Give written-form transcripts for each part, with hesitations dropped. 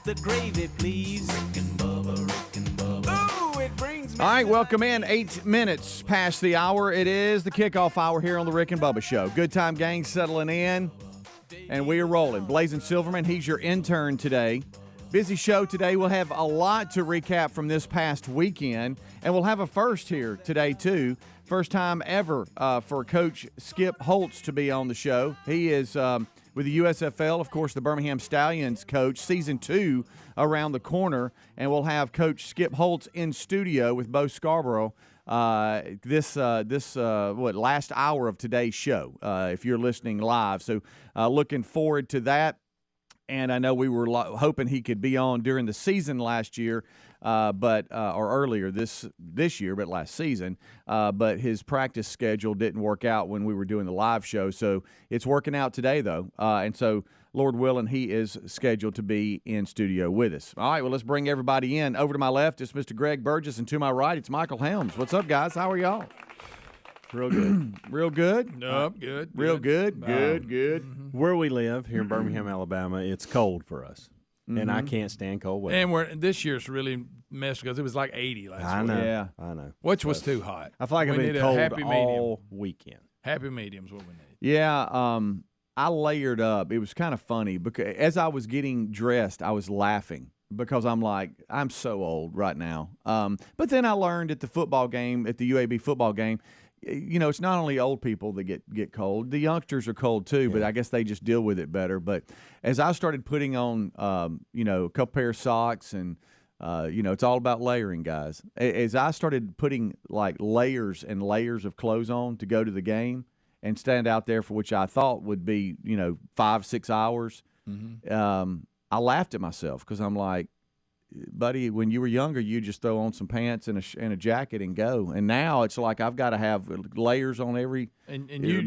the gravy, please. Rick and Bubba. Ooh, it brings me. All right, welcome in. 8 minutes past the hour. It is the kickoff hour here on the Rick and Bubba Show. Good time gang settling in, and we are rolling. Blazing Silverman, he's your intern today. Busy show today. We'll have a lot to recap from this past weekend, and we'll have a first here today, too. First time ever for Coach Skip Holtz to be on the show. He is with the USFL, of course, the Birmingham Stallions coach, Season 2 around the corner, and we'll have Coach Skip Holtz in studio with Bo Scarborough this last hour of today's show, if you're listening live. So looking forward to that. And I know we were hoping he could be on during the season last year, or earlier this year, but last season. But his practice schedule didn't work out when we were doing the live show. So it's working out today, though. And so, Lord willing, he is scheduled to be in studio with us. All right, well, let's bring everybody in. Over to my left is Mr. Greg Burgess, and to my right, it's Michael Helms. What's up, guys? How are y'all? Real good. Real good? Nope, good. Real good? Good. Where we live, here in Birmingham, Alabama, it's cold for us. And I can't stand cold weather. And this year's really messed because it was like 80 last I week. know. Yeah. I know. Which was too hot. I feel like I've We been need a cold happy all weekend. Happy medium's what we need. Yeah, I layered up. It was kind of funny because as I was getting dressed, I was laughing because I'm like, I'm so old right now. But then I learned at the football game, at the UAB football game, you know, it's not only old people that get cold. The youngsters are cold too, but I guess they just deal with it better. But as I started putting on, a couple pair of socks and, it's all about layering, guys. As I started putting like layers and layers of clothes on to go to the game and stand out there for which I thought would be, 5-6 hours, I laughed at myself because I'm like, buddy, when you were younger, you just throw on some pants and a jacket and go. And now it's like I've got to have layers on every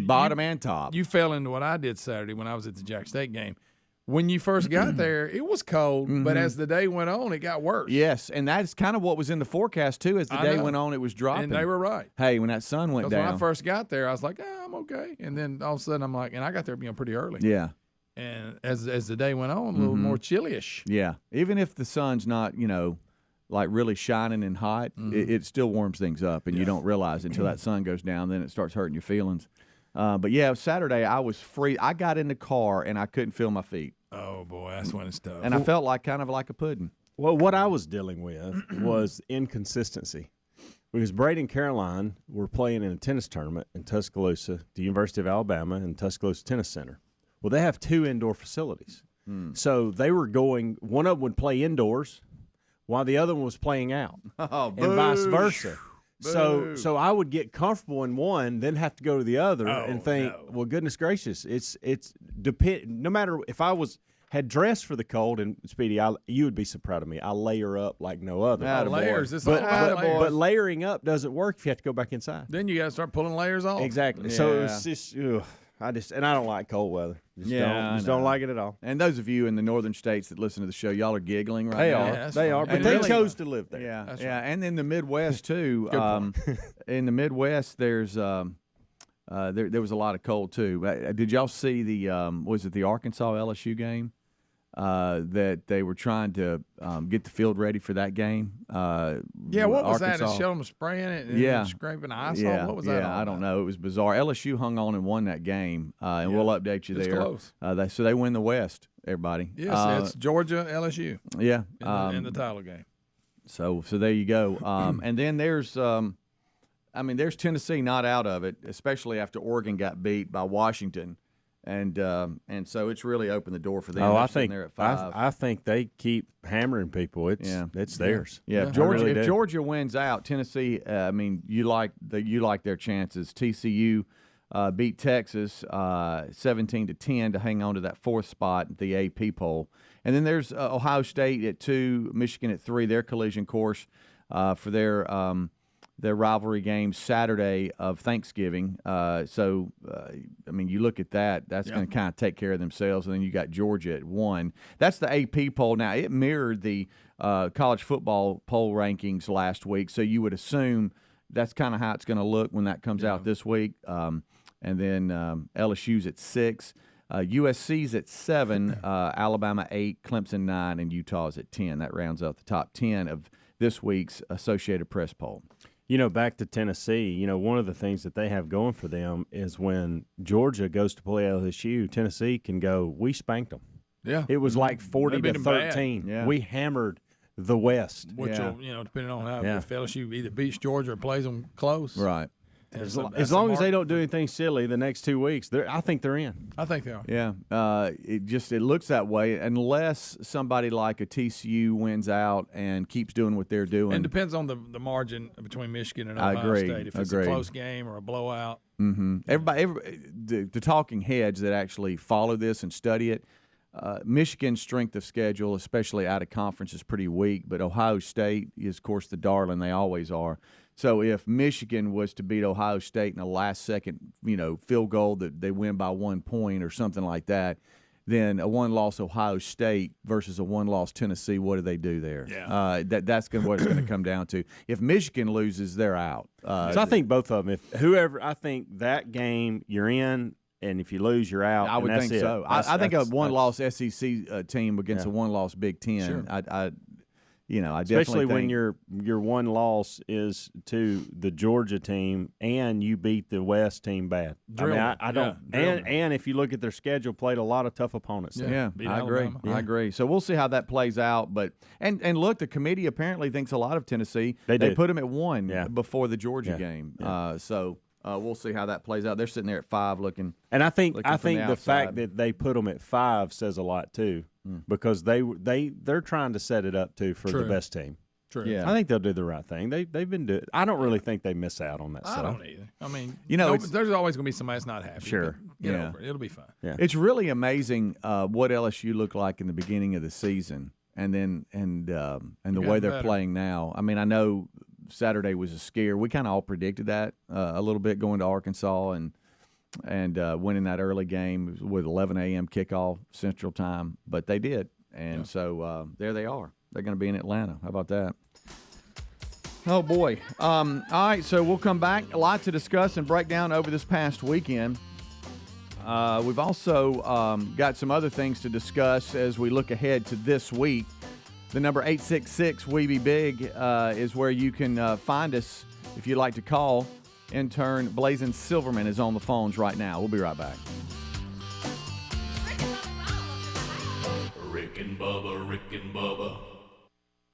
bottom and top. You fell into what I did Saturday when I was at the Jack State game. When you first got there, it was cold, but as the day went on, it got worse. Yes, and that's kind of what was in the forecast, too. As the day went on, it was dropping. And they were right. Hey, when that sun went down. When I first got there, I was like, I'm okay. And then all of a sudden, I'm like, and I got there pretty early. Yeah. And as the day went on, a little more chilly-ish. Yeah. Even if the sun's not, like really shining and hot, it still warms things up, and you don't realize it until that sun goes down. Then it starts hurting your feelings. But, yeah, Saturday I was free. I got in the car, and I couldn't feel my feet. Oh, boy, that's when it's tough. And I felt kind of like a pudding. Well, what I was dealing with was inconsistency. Because Brady and Caroline were playing in a tennis tournament in Tuscaloosa, the University of Alabama, and Tuscaloosa Tennis Center. Well, they have 2 indoor facilities. So they were going – one of them would play indoors while the other one was playing out, and vice versa. So I would get comfortable in one, then have to go to the other and think, well, goodness gracious, it's no matter if I had dressed for the cold, and Speedy, you would be so proud of me. I layer up like no other. Layers. It's all about layers. But layering up doesn't work if you have to go back inside. Then you got to start pulling layers off. Exactly. Yeah. So it's just I don't like cold weather. Don't like it at all. And those of you in the northern states that listen to the show, y'all are giggling right now. They are. But And they really, chose to live there. Yeah, That's yeah. right. And in the Midwest too. In the Midwest, there's there was a lot of cold too. Did y'all see the was it the Arkansas LSU game? That they were trying to get the field ready for that game. Yeah, what was Arkansas. that? It showed them spraying it and scraping the ice off? What was that? I don't know. It was bizarre. LSU hung on and won that game, and we'll update you there. Close. So they win the West, everybody. Yes, it's Georgia, LSU. Yeah. In the title game. So there you go. And then there's there's Tennessee not out of it, especially after Oregon got beat by Washington. And so it's really opened the door for them. I think they're at 5. I think they keep hammering people. It's theirs. Yeah, if Georgia wins out, Tennessee. You like their chances. TCU beat Texas 17-10 to hang on to that 4th spot at the AP poll. And then there's Ohio State at 2, Michigan at 3. Their collision course for their rivalry game Saturday of Thanksgiving. You look at that, that's going to kind of take care of themselves. And then you got Georgia at 1. That's the AP poll. Now, it mirrored the college football poll rankings last week, so you would assume that's kind of how it's going to look when that comes out this week. And then LSU's at 6. USC's at 7, Alabama 8, Clemson 9, and Utah's at 10. That rounds out the top 10 of this week's Associated Press poll. Back to Tennessee, one of the things that they have going for them is when Georgia goes to play LSU, Tennessee can go, we spanked them. Yeah. It was like 40-13. Yeah. We hammered the West. Which will, depending on how if LSU either beats Georgia or plays them close. Right. As long as they don't do anything silly the next 2 weeks, I think they're in. I think they are. Yeah. It looks that way unless somebody like a TCU wins out and keeps doing what they're doing. And it depends on the margin between Michigan and Ohio State. If it's a close game or a blowout. Mm-hmm. Everybody, the talking heads that actually follow this and study it, Michigan's strength of schedule, especially out of conference, is pretty weak. But Ohio State is, of course, the darling. They always are. So if Michigan was to beat Ohio State in a last-second, field goal that they win by 1 point or something like that, then a one-loss Ohio State versus a one-loss Tennessee, what do they do there? Yeah. That's what it's going to come down to. If Michigan loses, they're out. So I think both of them. I think that game you're in, and if you lose, you're out. I would think so. I think a one-loss SEC team against a one-loss Big Ten. Sure. I especially definitely when think, your one loss is to the Georgia team and you beat the West team bad. I don't. And if you look at their schedule, played a lot of tough opponents. Yeah, I agree. Alabama. I agree. So we'll see how that plays out. But and look, the committee apparently thinks a lot of Tennessee. They put them at 1 before the Georgia Yeah. game. Yeah. We'll see how that plays out. They're sitting there at 5 looking. And I think from the fact that they put them at 5 says a lot too, because they're trying to set it up too for the best team. True. Yeah. I think they'll do the right thing. They've been doing. I don't really think they miss out on that I stuff. don't either. I mean, it's- there's always going to be somebody that's not happy. Sure. But get over it. It'll be fun. Yeah. It's really amazing what LSU looked like in the beginning of the season, and then the way they're better. playing now. I mean, I know Saturday was a scare. We kind of all predicted that a little bit going to Arkansas and winning that early game with 11 a.m. kickoff Central Time, but they did, and so there they are. They're going to be in Atlanta. How about that? Oh, boy. All right, so we'll come back. A lot to discuss and break down over this past weekend. We've also got some other things to discuss as we look ahead to this week. The number 866-WE-BE-BIG is where you can find us if you'd like to call. Intern Blazin Silverman is on the phones right now. We'll be right back. Rick and Bubba, Rick and Bubba.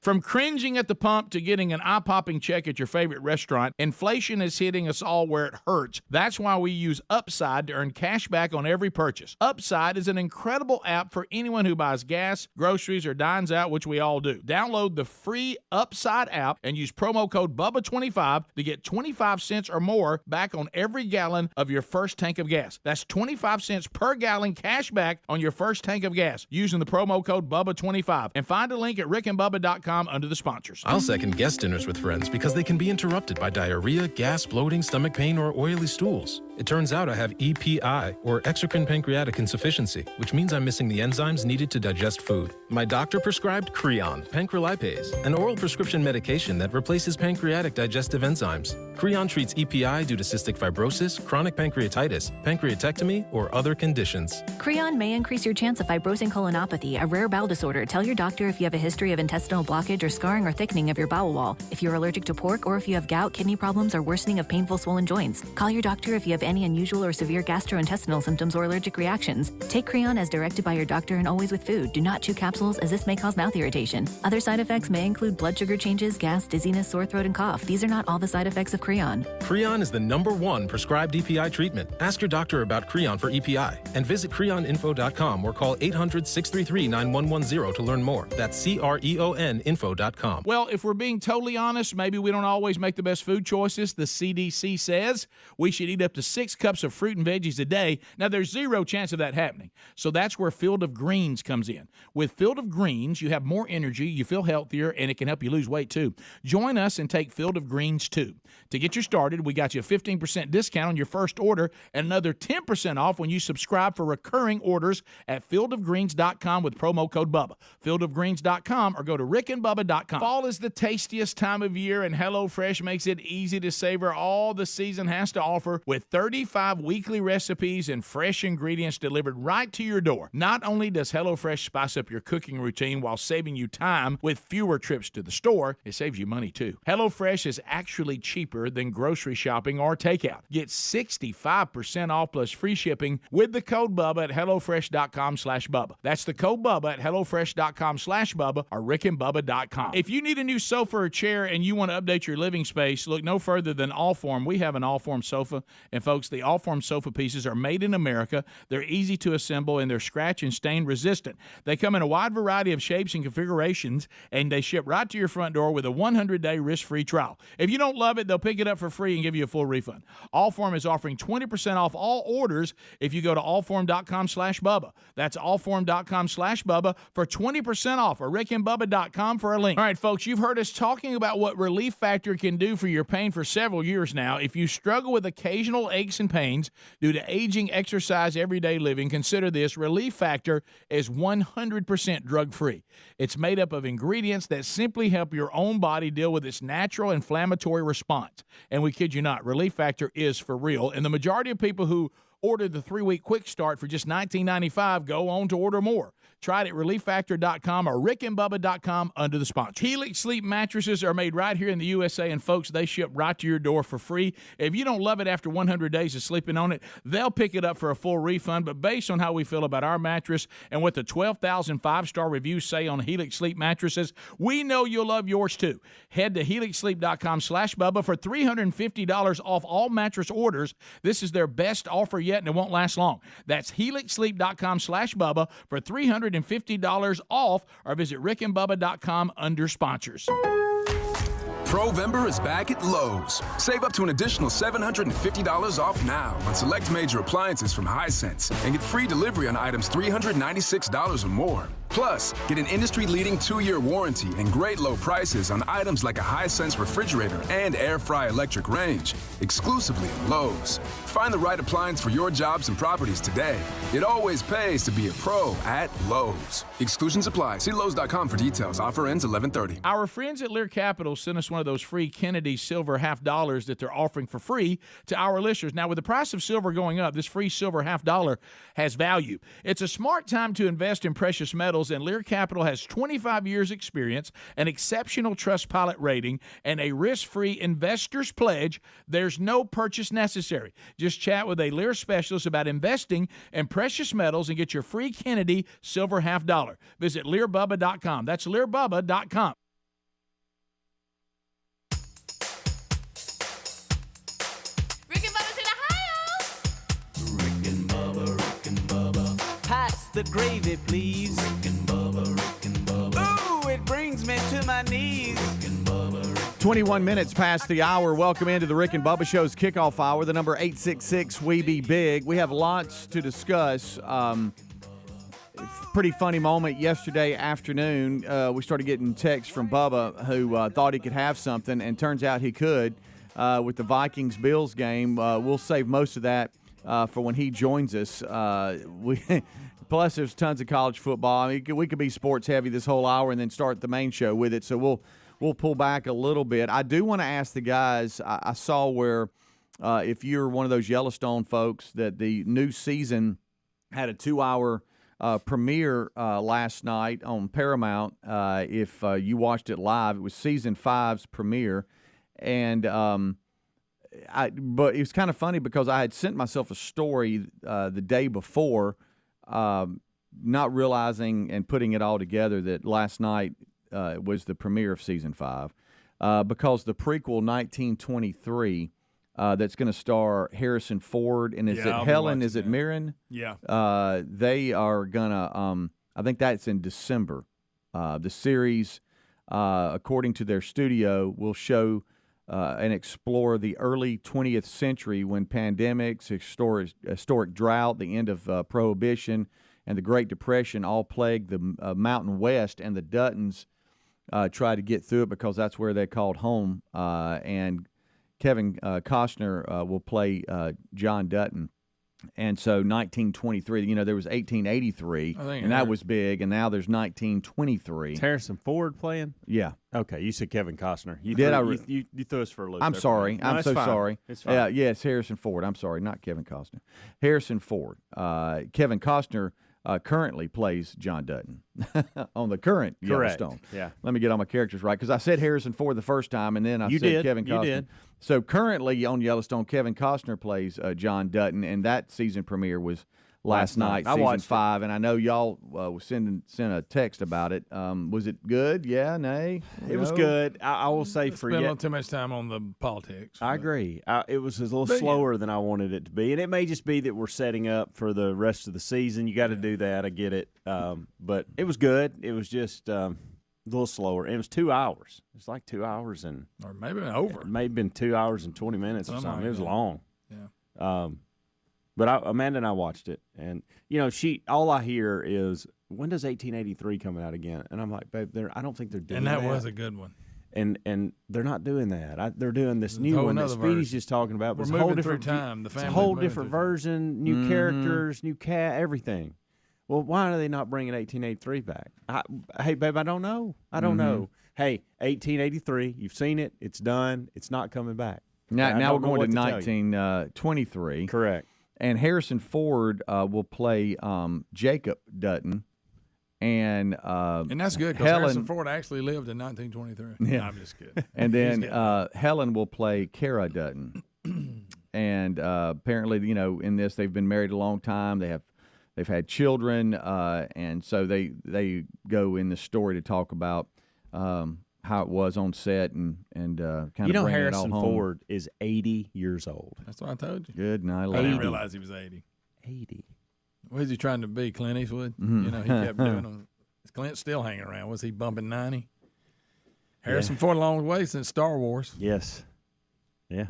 From cringing at the pump to getting an eye-popping check at your favorite restaurant, inflation is hitting us all where it hurts. That's why we use Upside to earn cash back on every purchase. Upside is an incredible app for anyone who buys gas, groceries, or dines out, which we all do. Download the free Upside app and use promo code BUBBA25 to get 25 cents or more back on every gallon of your first tank of gas. That's 25 cents per gallon cash back on your first tank of gas using the promo code BUBBA25. And find a link at rickandbubba.com under the sponsors. I'll second guest dinners with friends because they can be interrupted by diarrhea, gas, bloating, stomach pain, or oily stools. It turns out I have EPI, or exocrine pancreatic insufficiency, which means I'm missing the enzymes needed to digest food. My doctor prescribed Creon, pancrelipase, an oral prescription medication that replaces pancreatic digestive enzymes. Creon treats EPI due to cystic fibrosis, chronic pancreatitis, pancreatectomy, or other conditions. Creon may increase your chance of fibrosing colonopathy, a rare bowel disorder. Tell your doctor if you have a history of intestinal blockage or scarring or thickening of your bowel wall, if you're allergic to pork, or if you have gout, kidney problems, or worsening of painful swollen joints. Call your doctor if you have any unusual or severe gastrointestinal symptoms or allergic reactions. Take Creon as directed by your doctor and always with food. Do not chew capsules as this may cause mouth irritation. Other side effects may include blood sugar changes, gas, dizziness, sore throat, and cough. These are not all the side effects of Creon. Creon is the #1 prescribed EPI treatment. Ask your doctor about Creon for EPI and visit creoninfo.com or call 800-633-9110 to learn more. That's CREON info.com. Well, if we're being totally honest, maybe we don't always make the best food choices. The CDC says we should eat up to 6 cups of fruit and veggies a day. Now, there's zero chance of that happening. So that's where Field of Greens comes in. With Field of Greens, you have more energy, you feel healthier, and it can help you lose weight too. Join us and take Field of Greens too. To get you started, we got you a 15% discount on your first order and another 10% off when you subscribe for recurring orders at fieldofgreens.com with promo code BUBBA. Fieldofgreens.com or go to rickandbubba.com. Fall is the tastiest time of year, and HelloFresh makes it easy to savor all the season has to offer with 35 weekly recipes and fresh ingredients delivered right to your door. Not only does HelloFresh spice up your cooking routine while saving you time with fewer trips to the store, it saves you money too. HelloFresh is actually cheaper than grocery shopping or takeout. Get 65% off plus free shipping with the code Bubba at HelloFresh.com/Bubba. That's the code Bubba at HelloFresh.com/Bubba or RickandBubba.com. If you need a new sofa or chair and you want to update your living space, look no further than Allform. We have an Allform sofa, and folks, the Allform sofa pieces are made in America. They're easy to assemble, and they're scratch and stain resistant. They come in a wide variety of shapes and configurations, and they ship right to your front door with a 100-day risk-free trial. If you don't love it, they'll pick it up for free and give you a full refund. Allform is offering 20% off all orders if you go to allform.com/Bubba. That's allform.com/Bubba for 20% off, or rickandbubba.com for a link. All right, folks, you've heard us talking about what Relief Factor can do for your pain for several years now. If you struggle with occasional aches and pains due to aging, exercise, everyday living, consider this. Relief Factor is 100% drug-free. It's made up of ingredients that simply help your own body deal with its natural inflammatory response. And we kid you not, Relief Factor is for real. And the majority of people who ordered the 3-week quick start for just $19.95 go on to order more. Try it at ReliefFactor.com or rickandbubba.com under the sponsor. Helix Sleep mattresses are made right here in the USA, and folks, they ship right to your door for free. If you don't love it after 100 days of sleeping on it, they'll pick it up for a full refund. But based on how we feel about our mattress and what the 12,000 5-star reviews say on Helix Sleep mattresses, we know you'll love yours too. Head to helixsleep.com/Bubba for $350 off all mattress orders. This is their best offer yet, and it won't last long. That's helixsleep.com/Bubba for $350 off, or visit rickandbubba.com under sponsors. Provember is back at Lowe's. Save up to an additional $750 off now on select major appliances from Hisense and get free delivery on items $396 or more. Plus, get an industry-leading 2-year warranty and great low prices on items like a Hisense refrigerator and air fry electric range, exclusively at Lowe's. Find the right appliance for your jobs and properties today. It always pays to be a pro at Lowe's. Exclusions apply. See Lowe's.com for details. Offer ends 11/30. Our friends at Lear Capital sent us one of those free Kennedy silver $50 that they're offering for free to our listeners. Now, with the price of silver going up, this free silver $50 has value. It's a smart time to invest in precious metals, and Lear Capital has 25 years experience, an exceptional Trustpilot rating, and a risk-free investor's pledge. There's no purchase necessary. Just chat with a Lear specialist about investing in precious metals and get your free Kennedy silver $50. Visit LearBubba.com. That's LearBubba.com. Rick and Bubba's in Ohio. Rick and Bubba. Pass the gravy, please. Rick and Bubba. Ooh, it brings me to my knees. Rick and Bubba. 21 minutes past the hour. Welcome into the Rick and Bubba Show's kickoff hour. The number 866-WE-BE-BIG. We have lots to discuss. Pretty funny moment yesterday afternoon. We started getting texts from Bubba, who thought he could have something, and turns out he could with the Vikings-Bills game. We'll save most of that for when he joins us. Plus, there's tons of college football. I mean, we could be sports heavy this whole hour and then start the main show with it. So we'll pull back a little bit. I do want to ask the guys. I saw where if you're one of those Yellowstone folks, that the new season had a 2-hour premiere last night on Paramount. If you watched it live, it was season 5's premiere, and but it was kind of funny because I had sent myself a story the day before, not realizing and putting it all together that last night was the premiere of season 5, because the prequel 1923. That's going to star Harrison Ford, and is it Helen? Is it Mirren? Yeah. They are going to, I think that's in December. The series, according to their studio, will show and explore the early 20th century when pandemics, historic drought, the end of Prohibition, and the Great Depression all plagued the Mountain West, and the Duttons tried to get through it because that's where they called home. And Kevin Costner will play John Dutton. And so 1923, there was 1883, and that was big, and now there's 1923. Is Harrison Ford playing? Yeah. Okay, you said Kevin Costner. You threw us for a loop. I'm sorry. No, I'm so fine. sorry. It's fine. Yes, Harrison Ford. I'm sorry, not Kevin Costner. Harrison Ford. Kevin Costner currently plays John Dutton on the current Yellowstone. Yeah. Let me get all my characters right, because I said Harrison Ford the first time, and then I said Kevin Costner. You did. So currently on Yellowstone, Kevin Costner plays John Dutton, and that season premiere was last night, season 5. And I know y'all sent a text about it. Was it good? Yeah, nay? It was good. I will say Spent a little too much time on the politics. I agree. It was a little slower than I wanted it to be, and it may just be that we're setting up for the rest of the season. You got to do that. I get it. But it was good. It was just a little slower. It was 2 hours. It was like 2 hours or maybe over. It may have been 2 hours and 20 minutes or something. It was long. Yeah. But Amanda and I watched it, and all I hear is, when does 1883 come out again? And I'm like, babe, I don't think they're doing that. And that was a good one. And they're not doing that. They're doing this new one that Speedy's just talking about. We're it's moving a whole different through time. It's a whole different version, new characters, new everything. Well, why are they not bringing 1883 back? Hey, babe, I don't know. I don't know. Hey, 1883, you've seen it. It's done. It's not coming back. Now we're going to 1923. Correct. And Harrison Ford will play Jacob Dutton. And that's good, because Harrison Ford actually lived in 1923. Yeah. No, I'm just kidding. And then Helen will play Kara Dutton. And apparently, in this, they've been married a long time. They've had children, and so they go in the story to talk about how it was on set and kind of bring Harrison it all home. Ford is 80 years old. That's what I told you. Good night. I didn't realize he was 80. 80. What was he trying to be, Clint Eastwood? He kept doing them. Is Clint still hanging around? Was he bumping 90? Harrison Ford a long way since Star Wars. Yes. Yeah.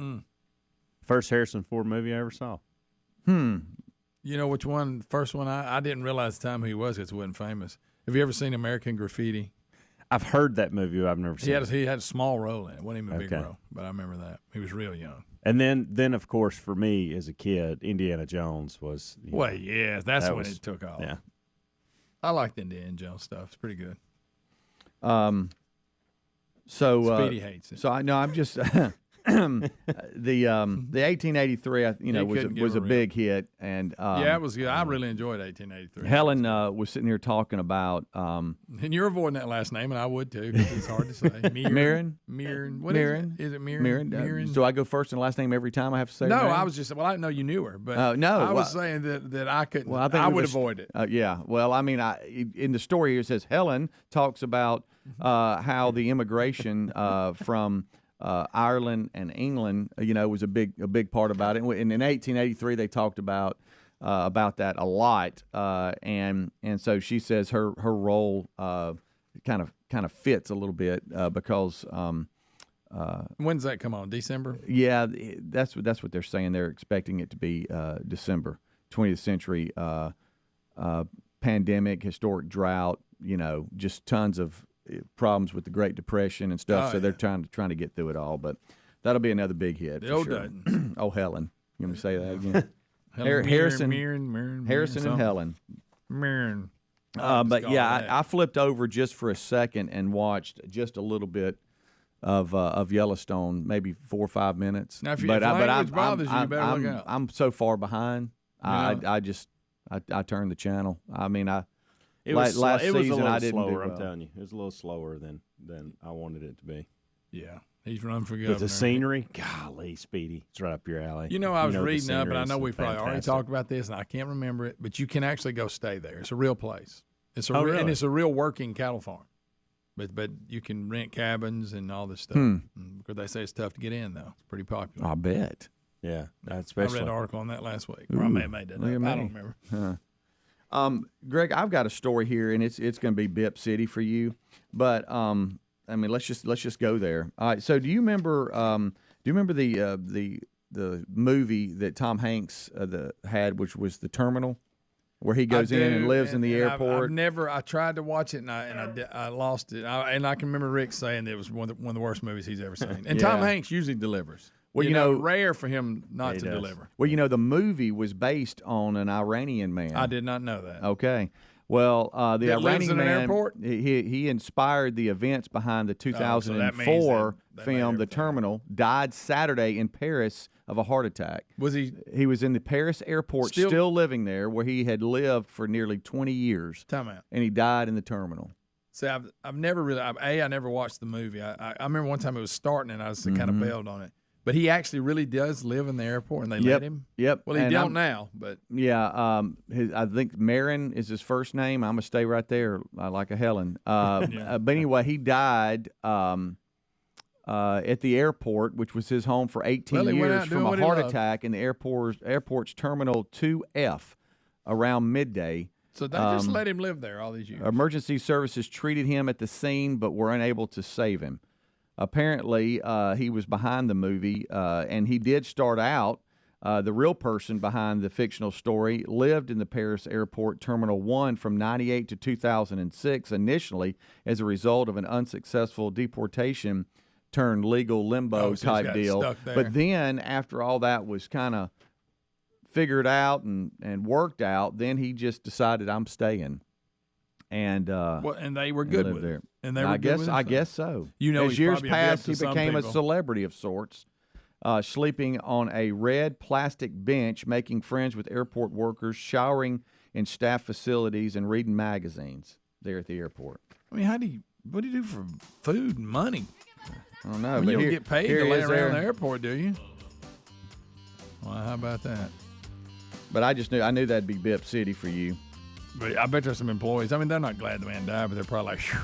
First Harrison Ford movie I ever saw. You know which one? The first one, I didn't realize the time who he was because he wasn't famous. Have you ever seen American Graffiti? I've heard that movie, but I've never seen it. He had a small role in it. It wasn't even a big role, but I remember that. He was real young. And then of course, for me as a kid, Indiana Jones was. That's when it took off. Yeah. I liked the Indiana Jones stuff. It's pretty good. So Speedy hates it. So I'm just the 1883 was a big hit, and it was good. I really enjoyed 1883. Helen was sitting here talking about and you're avoiding that last name, and I would too, because it's hard to say. Mirren. What Mirren. is it? Mirren. Mirren. Do I go first and last name every time I have to say? No, her name? I was just I didn't know you knew her, but no, I was saying that I couldn't. Well, I would avoid it. Yeah. Well, I mean, in the story here it says Helen talks about how the immigration from Ireland and England, was a big part about it. And in 1883, they talked about that a lot. And so she says her role kind of fits a little bit because. When's that come on? December? Yeah, that's what they're saying. They're expecting it to be December. 20th century pandemic, historic drought. Just tons of problems with the Great Depression and stuff. So they're trying to get through it all. But that'll be another big hit. The old sure. Dutton. Oh, Helen. You want me to say that again? Mirren, Harrison and Helen. Mirren. But yeah, I flipped over just for a second and watched just a little bit of Yellowstone, maybe 4 or 5 minutes. Now, if language bothers you, you better look out. I'm so far behind. I turned the channel. I mean, last season I didn't slower, do well. I'm telling you, it was a little slower than I wanted it to be. Yeah, he's running for governor. But the scenery, golly, Speedy, it's right up your alley. I was reading up, and I know we probably already talked about this, and I can't remember it, but you can actually go stay there. It's a real place. And it's a real working cattle farm. But you can rent cabins and all this stuff. Because they say it's tough to get in, though. It's pretty popular. I bet. Yeah, that's I special. read an article on that last week. Or I may have made that up. I don't remember. Greg, I've got a story here, and it's going to be Bip City for you. But I mean, let's just go there. All right. So, do you remember the movie that Tom Hanks had, which was The Terminal, where he goes in and lives in the airport? I tried to watch it, and I lost it. And I can remember Rick saying that it was one of the worst movies he's ever seen. And Tom Hanks usually delivers. Well, rare for him not to deliver. Well, the movie was based on an Iranian man. I did not know that. Okay. Well, the Iranian man, airport? He inspired the events behind the 2004 film The Terminal, died Saturday in Paris of a heart attack. Was he? He was in the Paris airport, still living there, where he had lived for nearly 20 years. Time out. And he died in the terminal. See, I've never really, I never watched the movie. I remember one time it was starting and I was kind of bailed on it. But he actually really does live in the airport, and they let him? Yep. Well, he don't now, but. Yeah, I think Marin is his first name. I'm going to stay right there like a Helen. But anyway, he died at the airport, which was his home for 18 years, from a heart attack in the airport's Terminal 2F around midday. So they just let him live there all these years. Emergency services treated him at the scene but were unable to save him. Apparently, he was behind the movie, and he did start out. The real person behind the fictional story lived in the Paris Airport Terminal 1 from 98 to 2006, initially as a result of an unsuccessful deportation turned legal limbo type deal. But then, after all that was kind of figured out and worked out, then he just decided, I'm staying. And and they were good with it. And they were I guess so. As years passed, he became a celebrity of sorts, sleeping on a red plastic bench, making friends with airport workers, showering in staff facilities, and reading magazines there at the airport. I mean, what do you do for food and money? I don't know. You don't get paid to lay around the airport, do you? Well, how about that? But I knew that'd be Bip City for you. But I bet there's some employees. I mean, they're not glad the man died, but they're probably like, phew.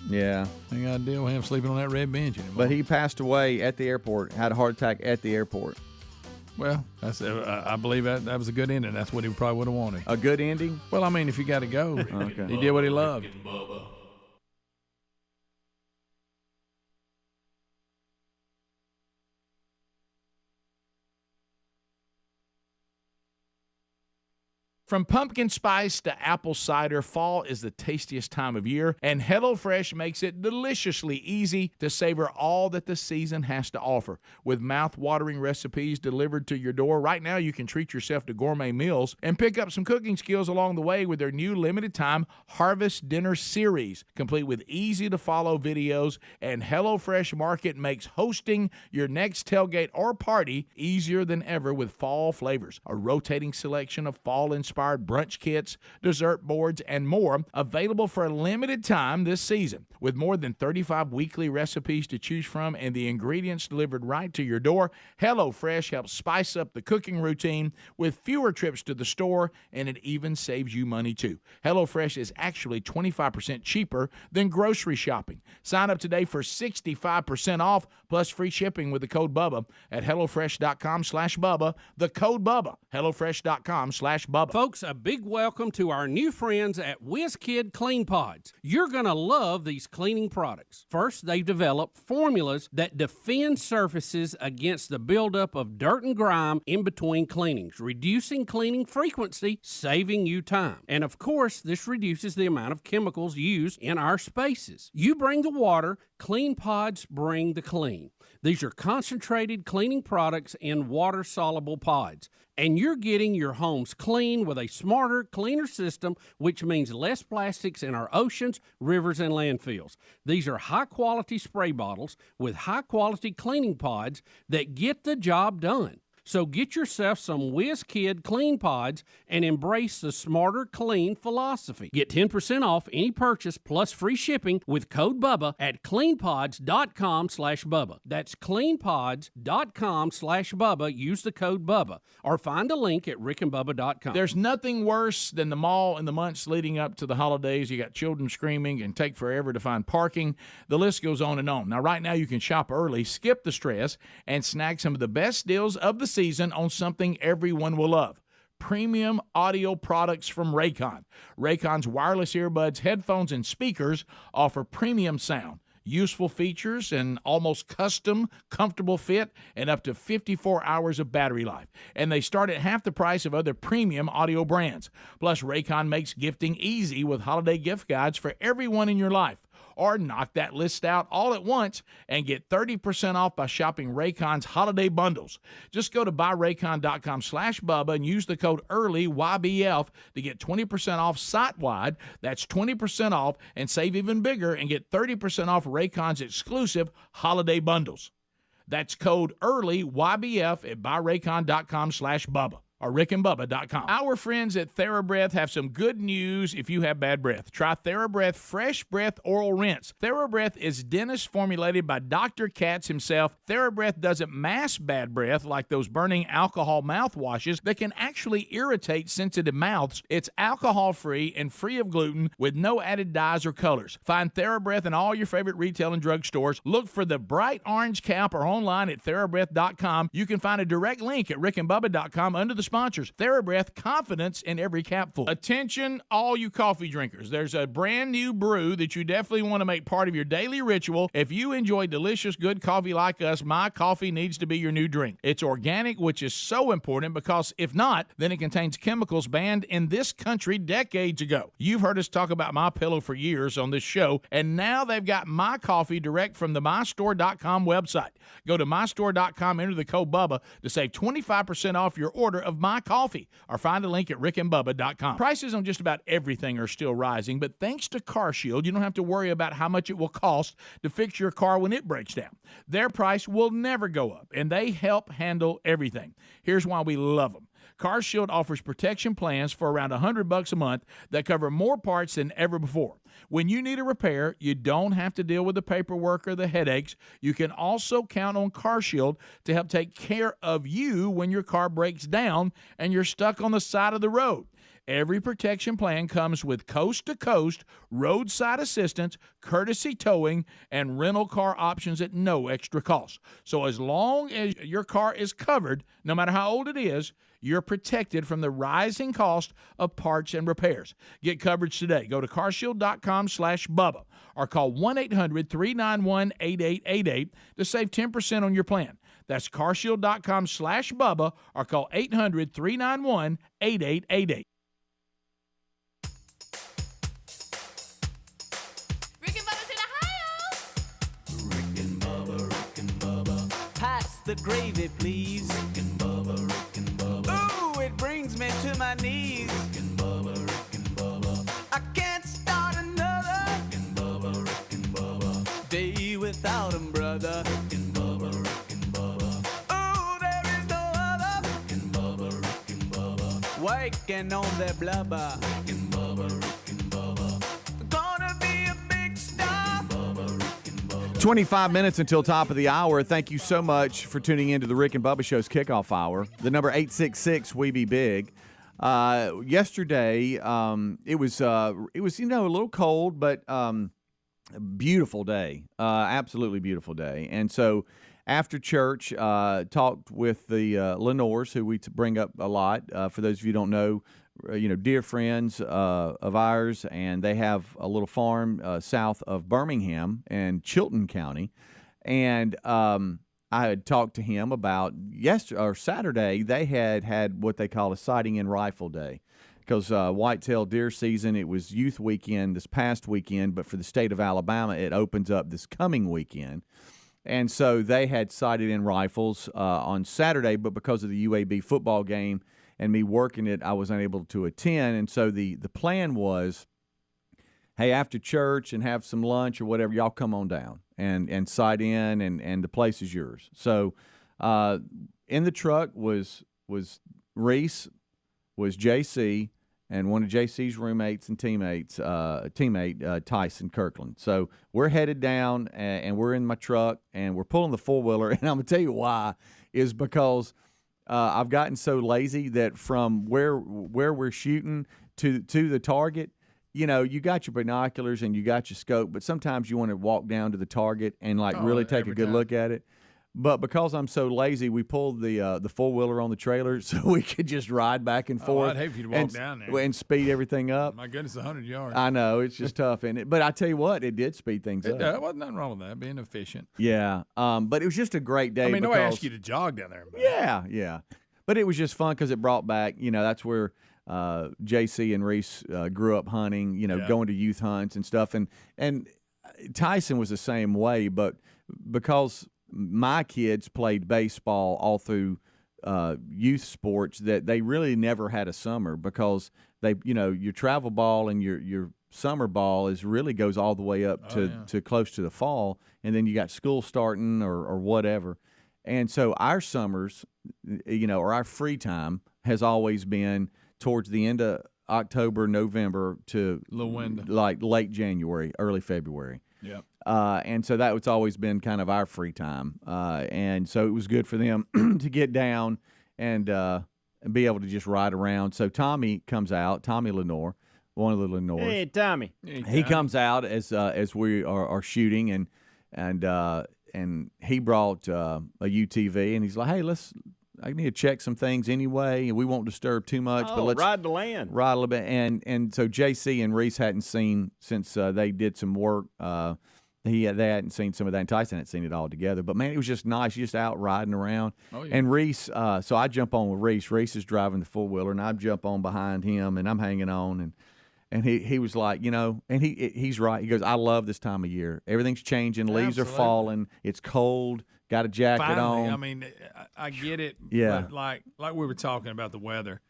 Yeah. Ain't got to deal with him sleeping on that red bench anymore. But he passed away at the airport, had a heart attack at the airport. Well, I believe that was a good ending. That's what he probably would have wanted. A good ending? Well, I mean, if you got to go, okay. He did what he loved. From pumpkin spice to apple cider, fall is the tastiest time of year, and HelloFresh makes it deliciously easy to savor all that the season has to offer. With mouth-watering recipes delivered to your door, right now you can treat yourself to gourmet meals and pick up some cooking skills along the way with their new limited-time Harvest Dinner Series, complete with easy-to-follow videos, and HelloFresh Market makes hosting your next tailgate or party easier than ever with fall flavors. A rotating selection of fall-inspired brunch kits, dessert boards, and more available for a limited time this season. With more than 35 weekly recipes to choose from and the ingredients delivered right to your door, HelloFresh helps spice up the cooking routine with fewer trips to the store, and it even saves you money too. HelloFresh is actually 25% cheaper than grocery shopping. Sign up today for 65% off plus free shipping with the code BUBBA at HelloFresh.com/Bubba. The code BUBBA, HelloFresh.com/Bubba. Folks, a big welcome to our new friends at WizKid Clean Pods. You're going to love these cleaning products. First, they've developed formulas that defend surfaces against the buildup of dirt and grime in between cleanings, reducing cleaning frequency, saving you time. And of course, this reduces the amount of chemicals used in our spaces. You bring the water, Clean Pods bring the clean. These are concentrated cleaning products in water-soluble pods. And you're getting your homes clean with a smarter, cleaner system, which means less plastics in our oceans, rivers, and landfills. These are high-quality spray bottles with high-quality cleaning pods that get the job done. So get yourself some WizKid Clean Pods and embrace the smarter, clean philosophy. Get 10% off any purchase plus free shipping with code BUBBA at cleanpods.com/Bubba. That's cleanpods.com/Bubba. Use the code BUBBA or find a link at rickandbubba.com. There's nothing worse than the mall in the months leading up to the holidays. You got children screaming and take forever to find parking. The list goes on and on. Now, right now, you can shop early, skip the stress, and snag some of the best deals of the season on something everyone will love. Premium audio products from Raycon. Raycon's wireless earbuds, headphones, and speakers offer premium sound, useful features, and almost custom, comfortable fit, and up to 54 hours of battery life. And they start at half the price of other premium audio brands. Plus, Raycon makes gifting easy with holiday gift guides for everyone in your life. or knock that list out all at once and get 30% off by shopping Raycon's holiday bundles. Just go to buyraycon.com/Bubba and use the code EARLYYBF to get 20% off site-wide. That's 20% off and save even bigger and get 30% off Raycon's exclusive holiday bundles. That's code EARLYYBF at buyraycon.com/Bubba. or rickandbubba.com. Our friends at TheraBreath have some good news if you have bad breath. Try TheraBreath Fresh Breath Oral Rinse. TheraBreath is dentist formulated by Dr. Katz himself. TheraBreath doesn't mask bad breath like those burning alcohol mouthwashes that can actually irritate sensitive mouths. It's alcohol-free and free of gluten with no added dyes or colors. Find TheraBreath in all your favorite retail and drug stores. Look for the bright orange cap or online at TheraBreath.com. You can find a direct link at rickandbubba.com under the sponsors. TheraBreath, confidence in every capful. Attention, all you coffee drinkers. There's a brand new brew that you definitely want to make part of your daily ritual. If you enjoy delicious, good coffee like us, My Coffee needs to be your new drink. It's organic, which is so important because if not, then it contains chemicals banned in this country decades ago. You've heard us talk about MyPillow for years on this show, and now they've got My Coffee direct from the MyStore.com website. Go to MyStore.com, enter the code Bubba to save 25% off your order of My Coffee, or find a link at rickandbubba.com. Prices on just about everything are still rising, but thanks to CarShield, you don't have to worry about how much it will cost to fix your car when it breaks down. Their price will never go up, and they help handle everything. Here's why we love them. CarShield offers protection plans for around $100 a month that cover more parts than ever before. When you need a repair, you don't have to deal with the paperwork or the headaches. You can also count on CarShield to help take care of you when your car breaks down and you're stuck on the side of the road. Every protection plan comes with coast-to-coast roadside assistance, courtesy towing, and rental car options at no extra cost. So as long as your car is covered, no matter how old it is, you're protected from the rising cost of parts and repairs. Get coverage today. Go to carshield.com/Bubba or call 1-800-391-8888 to save 10% on your plan. That's carshield.com/Bubba or call 800-391-8888. Pass the gravy, please. Rick and Bubba, Rick and Bubba. Ooh, it brings me to my knees. Rick and Bubba, Rick and Bubba. I can't start another Rick and Bubba, Rick and Bubba. Day without 'em, brother. Rick and Bubba, Rick and Bubba. Ooh, there is no other Rick and Bubba, Rick and Bubba. Waking on their blubber. Rick and Bubba, Rick and Bubba. Gonna be a big star. Rick and Bubba, Rick and Bubba. 25 minutes until top of the hour. Thank you so much for tuning into the Rick and Bubba Show's kickoff hour. The number 866-WE-BE-BIG. Yesterday, it was a little cold, but beautiful day. Absolutely beautiful day. And so after church, talked with the Lenores, who we bring up a lot. For those of you who don't know, dear friends of ours, and they have a little farm south of Birmingham in Chilton County. And I had talked to him about Saturday. They had what they call a sighting in rifle day, because whitetail deer season, it was youth weekend this past weekend, but for the state of Alabama, it opens up this coming weekend. And so they had sighted in rifles on Saturday, but because of the UAB football game and me working it, I was unable to attend. And so the plan was, hey, after church and have some lunch or whatever, y'all come on down and sight in, and the place is yours. So in the truck was Reese, was JC, and one of JC's roommates and teammate Tyson Kirkland. So we're headed down, and we're in my truck, and we're pulling the four-wheeler. And I'm going to tell you why, is because I've gotten so lazy that from where we're shooting to the target, you got your binoculars and you got your scope, but sometimes you want to walk down to the target and really take a good look at it. But because I'm so lazy, we pulled the four-wheeler on the trailer so we could just ride back and forth. I'd hate for you to walk down there and speed everything up. My goodness, 100 yards. I know, it's just tough, isn't it? But I tell you what, it did speed things up. There wasn't nothing wrong with that, being efficient. Yeah, but it was just a great day. Nobody asked you to jog down there. But. Yeah. But it was just fun because it brought back, that's where JC and Reese grew up hunting, going to youth hunts and stuff. And Tyson was the same way, but because my kids played baseball all through youth sports, that they really never had a summer because your travel ball and your summer ball really goes all the way up to close to the fall, and then you got school starting or whatever. And so our summers, or our free time has always been towards the end of October, November to like late January, early February. Yeah. And so it's always been kind of our free time. And so it was good for them to get down and be able to just ride around. So Tommy comes out, Tommy Lenore, one of the Lenores. Hey, Tommy. He comes out as we are shooting, and he brought a UTV, and he's like, hey, I need to check some things anyway, and we won't disturb too much. But let's ride the land. Ride a little bit. And so JC and Reese hadn't seen since they did some work. They hadn't seen some of that, and Tyson hadn't seen it all together. But, man, it was just nice, just out riding around. Oh, yeah. And Reese, so I jump on with Reese. Reese is driving the four-wheeler, and I jump on behind him, and I'm hanging on. And he was like, and he's right. He goes, I love this time of year. Everything's changing. Leaves are falling. It's cold. Got a jacket Finally, on. I mean, I get it. Yeah. But like we were talking about the weather.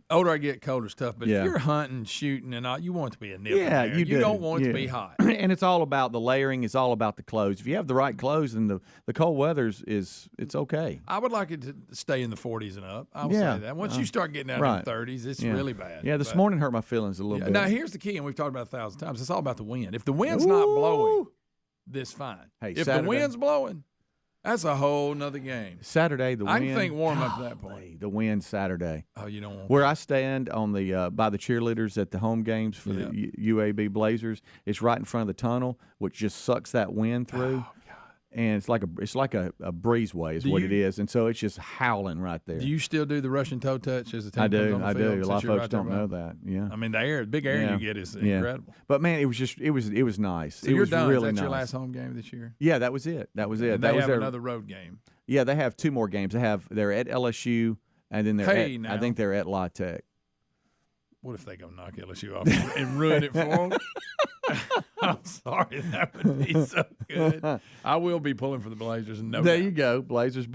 Older I get, colder's tough. But if you're hunting, shooting, and all, you want it to be a nip. Yeah, you don't want it to be hot. And it's all about the layering. It's all about the clothes. If you have the right clothes, then the cold weather it's okay. I would like it to stay in the 40s and up. I'll Yeah. say that. Once you start getting out in the 30s, it's really bad. Yeah, this morning hurt my feelings a little bit. Now, here's the key, and we've talked about it 1,000 times. It's all about the wind. If the wind's not blowing, this fine. Hey, if Saturday, the wind's blowing, that's a whole nother game. Saturday, the wind. I can think warm up to that point. The wind Saturday. Oh, you don't want where I stand on the by the cheerleaders at the home games for the UAB Blazers. It's right in front of the tunnel, which just sucks that wind through. Oh, God. And it's like a breezeway is what it is, and so it's just howling right there. Do you still do the Russian toe touch as the team I comes on the do. field? A lot of folks don't know that. Yeah. I mean, the big air you get is incredible. But man, it was nice. So it you're was done. really Is that nice. your last home game this year? Yeah, that was it. That was it. And that they was have another road game. Yeah, they have two more games. They're at LSU, and then I think they're at La Tech. What if they go knock LSU off and ruin it for them? I'm sorry, that would be so good. I will be pulling for the Blazers, and there you go, Blazers.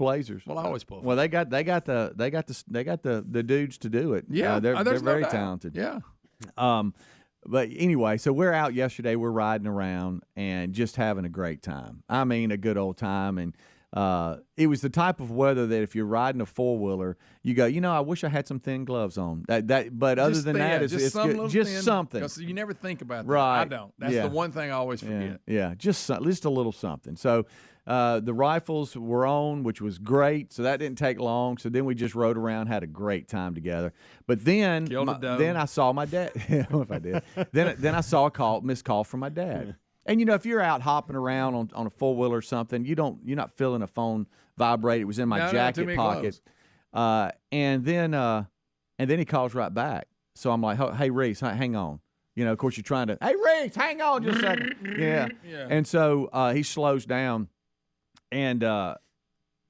Well, I always pull. Well, they got the dudes to do it. Yeah, they're very talented. Yeah. But anyway, so we're out yesterday. We're riding around and just having a great time. I mean, a good old time. And it was the type of weather that if you're riding a four-wheeler, you go, I wish I had some thin gloves on. But other than that, it's good. Just something. Because you never think about that. Right. I don't. That's the one thing I always forget. Yeah, just a little something. So the rifles were on, which was great. So that didn't take long. So then we just rode around, had a great time together. But then I saw my dad. What if I did? Then I saw a missed call from my dad. And if you're out hopping around on a four-wheeler or something, you're not feeling a phone vibrate. It was in my jacket pocket. And then he calls right back. So I'm like, hey, Reese, hang on. Of course, you're trying to, hey, Reese, hang on just a second. Yeah. And so he slows down, and I'm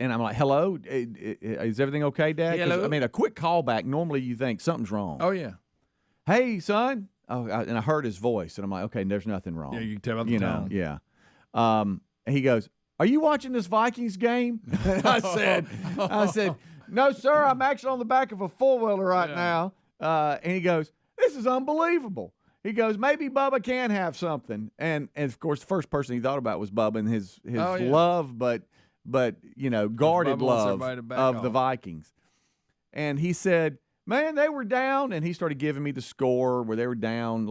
like, hello, is everything okay, Dad? Hello? I mean, a quick call back, normally you think something's wrong. Oh, yeah. Hey, son. Oh, and I heard his voice, and I'm like, okay, there's nothing wrong. Yeah, you can tell by the tone. Yeah. He goes, are you watching this Vikings game? I said, no, sir, I'm actually on the back of a four-wheeler right now. And he goes, this is unbelievable. He goes, maybe Bubba can have something. And of course, the first person he thought about was Bubba and his love, but guarded love of the Vikings. And he said, man, they were down, and he started giving me the score where they were down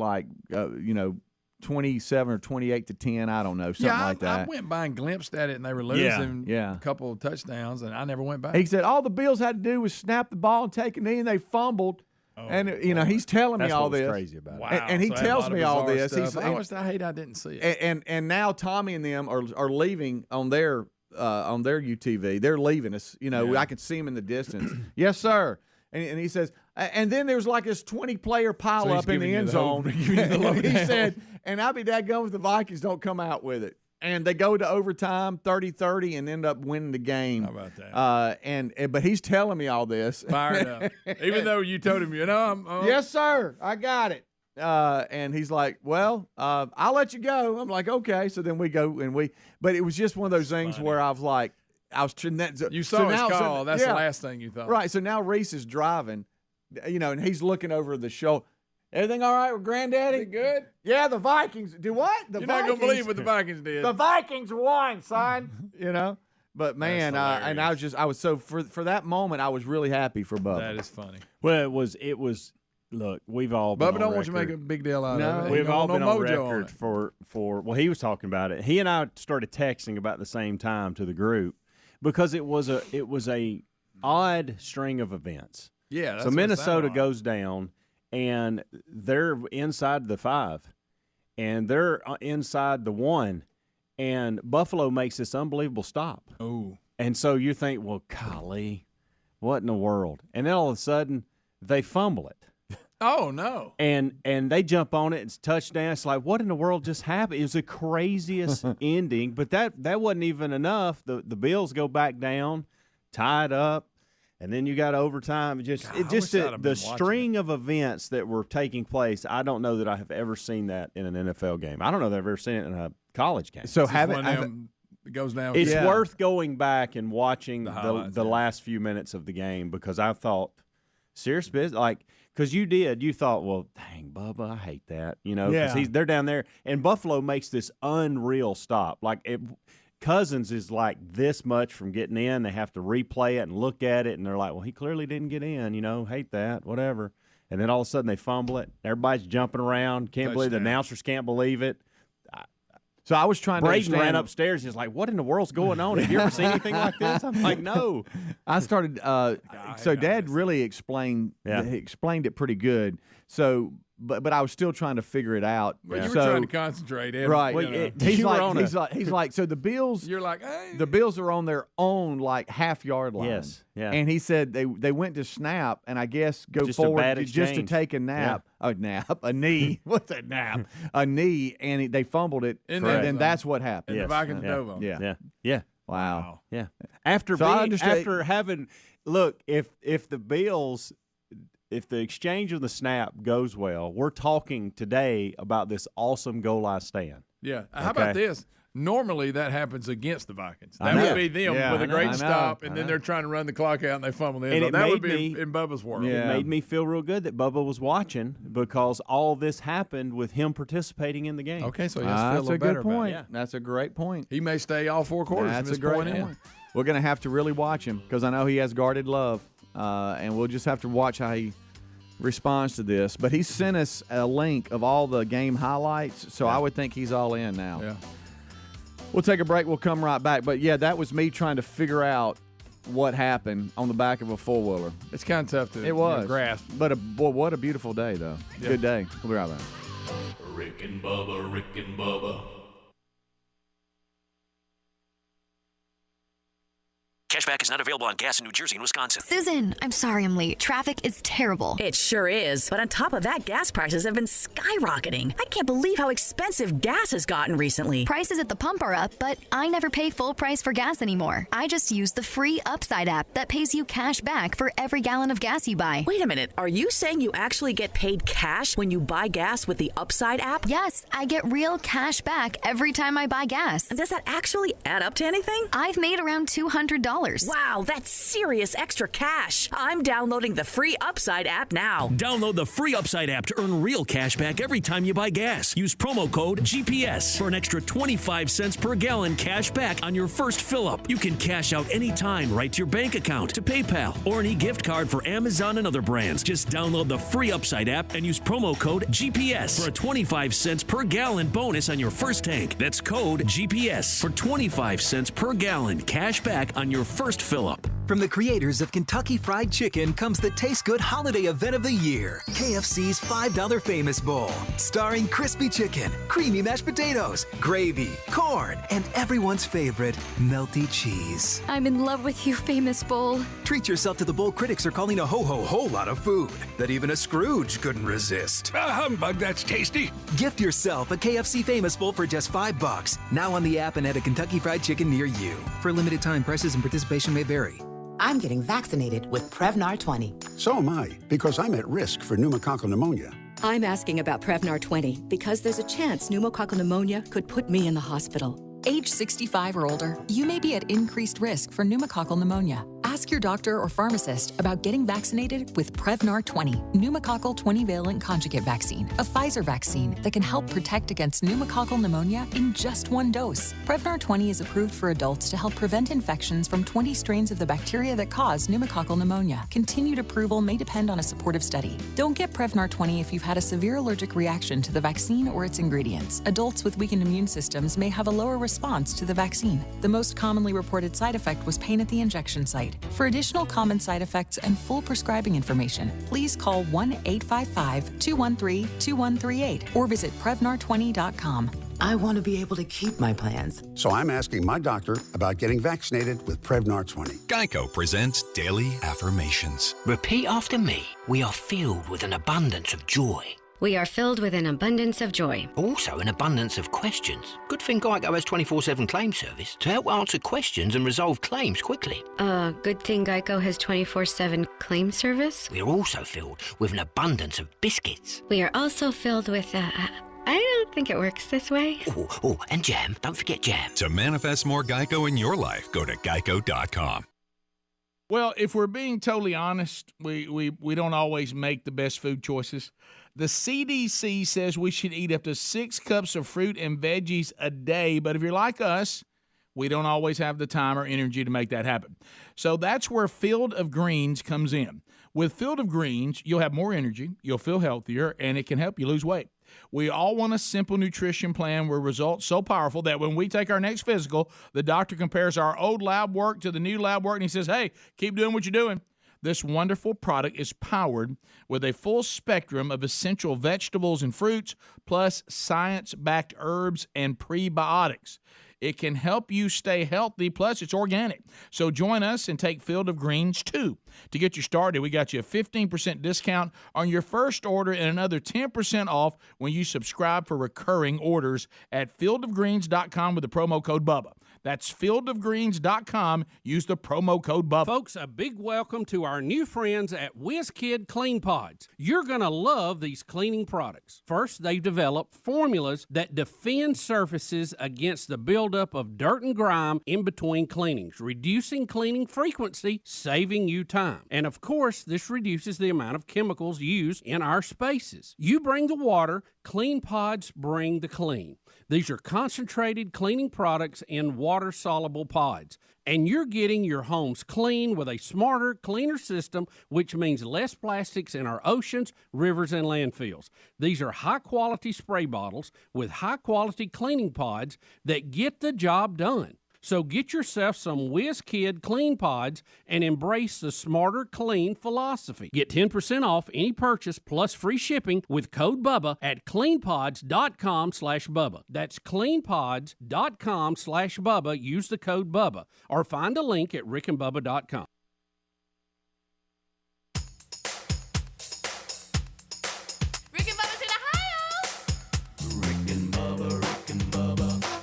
27 or 28 to 10. I don't know, something like that. I went by and glimpsed at it, and they were losing a couple of touchdowns, and I never went back. He said all the Bills had to do was snap the ball and take a knee, and they fumbled. And he's telling me all this. That's what's crazy about it. Wow. And he tells me all this. I hate I didn't see it. And now Tommy and them are leaving on their UTV. They're leaving us. I can see them in the distance. Yes, sir. And he says, and then there's like this 20-player pile-up in the end zone. He said, and I'll be dadgum if the Vikings don't come out with it. And they go to overtime, 30-30, and end up winning the game. How about that? But he's telling me all this. Fired up. Even though you told him, Yes, sir, I got it. And he's like, well, I'll let you go. I'm like, okay. So then we go but it was just one of those things where I was like, you saw his call. That's the last thing you thought. Right. So now Reese is driving, and he's looking over the shoulder. Everything all right with Granddaddy? Good? Yeah, the Vikings. Do what? You're not going to believe what the Vikings did. The Vikings won, son. But man, and I was so for that moment, I was really happy for Bubba. That is funny. Well, it was. Look, we've all been Bubba on don't record. want you to make a big deal out of it. We've all been on record on for. Well, he was talking about it. He and I started texting about the same time to the group because it was a odd string of events. Yeah. That's so Minnesota goes down, and they're inside the 5, and they're inside the 1, and Buffalo makes this unbelievable stop. Oh. And so you think, well, golly, what in the world? And then all of a sudden, they fumble it. Oh, no. And they jump on it. It's touchdown. It's like, what in the world just happened? It was the craziest ending. But that wasn't even enough. The Bills go back down, tied up, and then you got overtime. The string of events that were taking place, I don't know that I have ever seen that in an NFL game. I don't know that I've ever seen it in a college game. So it goes down. It's worth going back and watching the last few minutes of the game because I thought, serious business, because you thought, well, dang, Bubba, I hate that, because they're down there, and Buffalo makes this unreal stop. Cousins is like this much from getting in. They have to replay it and look at it, and they're like, well, he clearly didn't get in, hate that, whatever. And then all of a sudden they fumble it. Everybody's jumping around. Can't believe the announcers can't believe it. So I was trying to Braden ran upstairs. He's like, what in the world's going on? Have you ever seen anything like this? I'm like, no. I started so Dad really explained it pretty good. So but I was still trying to figure it out. Well, you were trying to concentrate. Right. Well, he's like, so the Bills. You're like, hey. The Bills are on their own half-yard line. Yes. Yeah. And he said they went to snap and I guess go just forward just to take a nap. Yeah. A knee. What's a nap? A knee, and they fumbled it. And then that's what happened. And the Vikings dove on. Yeah. Wow. Yeah. After having look, if the Bills. If the exchange of the snap goes well, we're talking today about this awesome goal line stand. Yeah. How about this? Normally that happens against the Vikings. That would be them with a great stop, and then they're trying to run the clock out and they fumble the end zone. That would be in Bubba's world. Yeah. It made me feel real good that Bubba was watching because all this happened with him participating in the game. Okay, so he has to feel a little better point. about it. That's a great point. He may stay all 4 quarters. That's a great point. We're going to have to really watch him because I know he has guarded love, and we'll just have to watch how he responds to this. But he sent us a link of all the game highlights, so I would think he's all in now. Yeah. We'll take a break. We'll come right back. But, yeah, that was me trying to figure out what happened on the back of a four-wheeler. It's kind of tough to grasp. But, what a beautiful day, though. Yeah. Good day. We'll be right back. Rick and Bubba. Cashback is not available on gas in New Jersey and Wisconsin. Susan, I'm sorry I'm late. Traffic is terrible. It sure is. But on top of that, gas prices have been skyrocketing. I can't believe how expensive gas has gotten recently. Prices at the pump are up, but I never pay full price for gas anymore. I just use the free Upside app that pays you cash back for every gallon of gas you buy. Wait a minute. Are you saying you actually get paid cash when you buy gas with the Upside app? Yes, I get real cash back every time I buy gas. And does that actually add up to anything? I've made around $200. Wow, that's serious extra cash. I'm downloading the free Upside app now. Download the free Upside app to earn real cash back every time you buy gas. Use promo code GPS for an extra 25 cents per gallon cash back on your first fill-up. You can cash out anytime right to your bank account, to PayPal, or an e-gift card for Amazon and other brands. Just download the free Upside app and use promo code GPS for a 25 cents per gallon bonus on your first tank. That's code GPS for 25 cents per gallon cash back on your first fill-up. From the creators of Kentucky Fried Chicken comes the Taste Good holiday event of the year, KFC's $5 Famous Bowl, starring crispy chicken, creamy mashed potatoes, gravy, corn, and everyone's favorite, melty cheese. I'm in love with you, Famous Bowl. Treat yourself to the bowl critics are calling a whole lot of food that even a Scrooge couldn't resist. A humbug, that's tasty. Gift yourself a KFC Famous Bowl for just $5, now on the app and at a Kentucky Fried Chicken near you. For a limited time, prices and participation may vary. I'm getting vaccinated with Prevnar 20. So am I, because I'm at risk for pneumococcal pneumonia. I'm asking about Prevnar 20 because there's a chance pneumococcal pneumonia could put me in the hospital. Age 65 or older, you may be at increased risk for pneumococcal pneumonia. Ask your doctor or pharmacist about getting vaccinated with Prevnar 20, pneumococcal 20-valent conjugate vaccine, a Pfizer vaccine that can help protect against pneumococcal pneumonia in just one dose. Prevnar 20 is approved for adults to help prevent infections from 20 strains of the bacteria that cause pneumococcal pneumonia. Continued approval may depend on a supportive study. Don't get Prevnar 20 if you've had a severe allergic reaction to the vaccine or its ingredients. Adults with weakened immune systems may have a lower response to the vaccine. The most commonly reported side effect was pain at the injection site. For additional common side effects and full prescribing information, please call 1-855-213-2138 or visit Prevnar20.com. I want to be able to keep my plans. So I'm asking my doctor about getting vaccinated with Prevnar 20. Geico presents Daily Affirmations. Repeat after me. We are filled with an abundance of joy. We are filled with an abundance of joy. Also an abundance of questions. Good thing Geico has 24/7 claim service to help answer questions and resolve claims quickly. Good thing Geico has 24/7 claim service. We are also filled with an abundance of biscuits. We are also filled with, I don't think it works this way. Oh, and jam. Don't forget jam. To manifest more Geico in your life, go to geico.com. Well, if we're being totally honest, we don't always make the best food choices. The CDC says we should eat up to 6 cups of fruit and veggies a day, but if you're like us, we don't always have the time or energy to make that happen. So that's where Field of Greens comes in. With Field of Greens, you'll have more energy, you'll feel healthier, and it can help you lose weight. We all want a simple nutrition plan with results so powerful that when we take our next physical, the doctor compares our old lab work to the new lab work, and he says, hey, keep doing what you're doing. This wonderful product is powered with a full spectrum of essential vegetables and fruits, plus science-backed herbs and prebiotics. It can help you stay healthy, plus it's organic. So join us and take Field of Greens too. To get you started, we got you a 15% discount on your first order and another 10% off when you subscribe for recurring orders at fieldofgreens.com with the promo code Bubba. That's fieldofgreens.com. Use the promo code Bubba. Folks, a big welcome to our new friends at WizKid Clean Pods. You're going to love these cleaning products. First, they've developed formulas that defend surfaces against the buildup of dirt and grime in between cleanings, reducing cleaning frequency, saving you time. And of course, this reduces the amount of chemicals used in our spaces. You bring the water, Clean Pods bring the clean. These are concentrated cleaning products in water-soluble pods. And you're getting your homes clean with a smarter, cleaner system, which means less plastics in our oceans, rivers, and landfills. These are high-quality spray bottles with high-quality cleaning pods that get the job done. So get yourself some WizKid Clean Pods and embrace the smarter, clean philosophy. Get 10% off any purchase plus free shipping with code Bubba at cleanpods.com/Bubba. That's cleanpods.com/Bubba. Use the code Bubba or find a link at rickandbubba.com.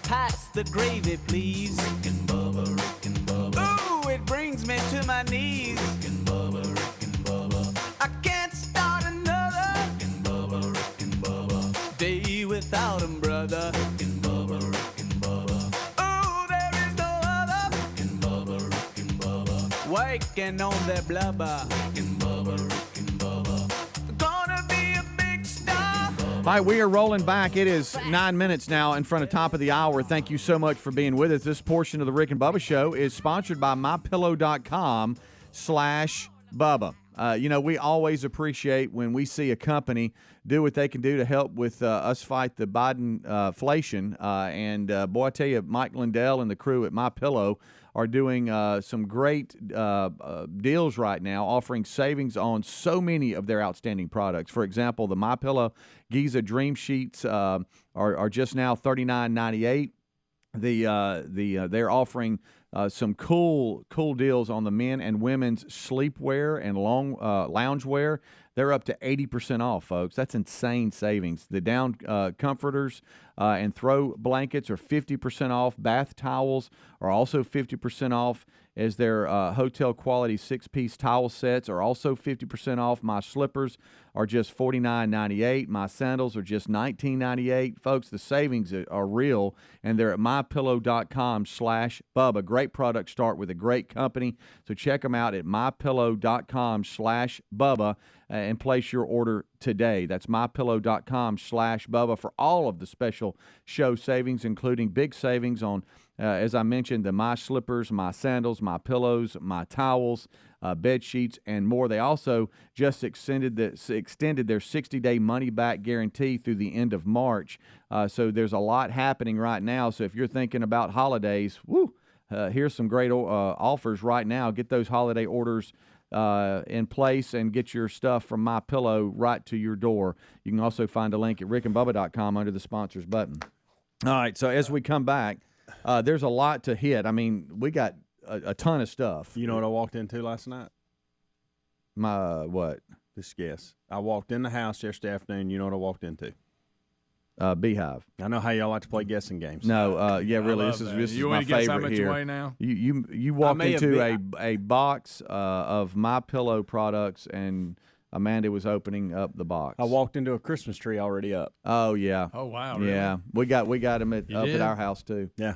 Pass the gravy, please. Rick and Bubba, Rick and Bubba. Ooh, it brings me to my knees. Rick and Bubba, Rick and Bubba. I can't start another. Rick and Bubba, Rick and Bubba. Day without 'em, brother. Rick and Bubba, Rick and Bubba. Ooh, there is no other. Rick and Bubba, Rick and Bubba. Waking on their blubber. Rick and Bubba, Rick and Bubba. Gonna be a big star. All right, we are rolling back. It is 9 minutes now in front of top of the hour. Thank you so much for being with us. This portion of the Rick and Bubba Show is sponsored by MyPillow.com/Bubba. We always appreciate when we see a company do what they can do to help with us fight the Biden inflation. Boy, I tell you, Mike Lindell and the crew at MyPillow are doing some great deals right now, offering savings on so many of their outstanding products. For example, the MyPillow Giza Dream Sheets are just now $39.98. They're offering some cool deals on the men and women's sleepwear and loungewear. they're up to 80% off, folks. That's insane savings. The down comforters and throw blankets are 50% off. Bath towels are also 50% off, as their hotel quality 6-piece towel sets are also 50% off. My slippers are just $49.98. My sandals are just $19.98. Folks, the savings are real, and they're at mypillow.com/Bubba. Great products start with a great company, so check them out at mypillow.com/Bubba and place your order today. That's mypillow.com/Bubba for all of the special show savings, including big savings on, as I mentioned, the my slippers, my sandals, my pillows, my towels, bed sheets, and more. They also just extended their 60-day money-back guarantee through the end of March. So there's a lot happening right now. So if you're thinking about holidays, here's some great offers right now. Get those holiday orders in place and get your stuff from MyPillow right to your door. You can also find a link at rickandbubba.com under the sponsors button. All right, so as we come back, there's a lot to hit. I mean, we got a ton of stuff. You know what I walked into last night? My what? Just guess. I walked in the house yesterday afternoon. You know what I walked into? Beehive. I know how y'all like to play guessing games. No, yeah, really, this is my favorite here. Away now? You walked into a box of MyPillow products, and Amanda was opening up the box. I walked into a Christmas tree already up. Oh yeah. Oh wow. Really? Yeah, we got them up at our house too. Yeah.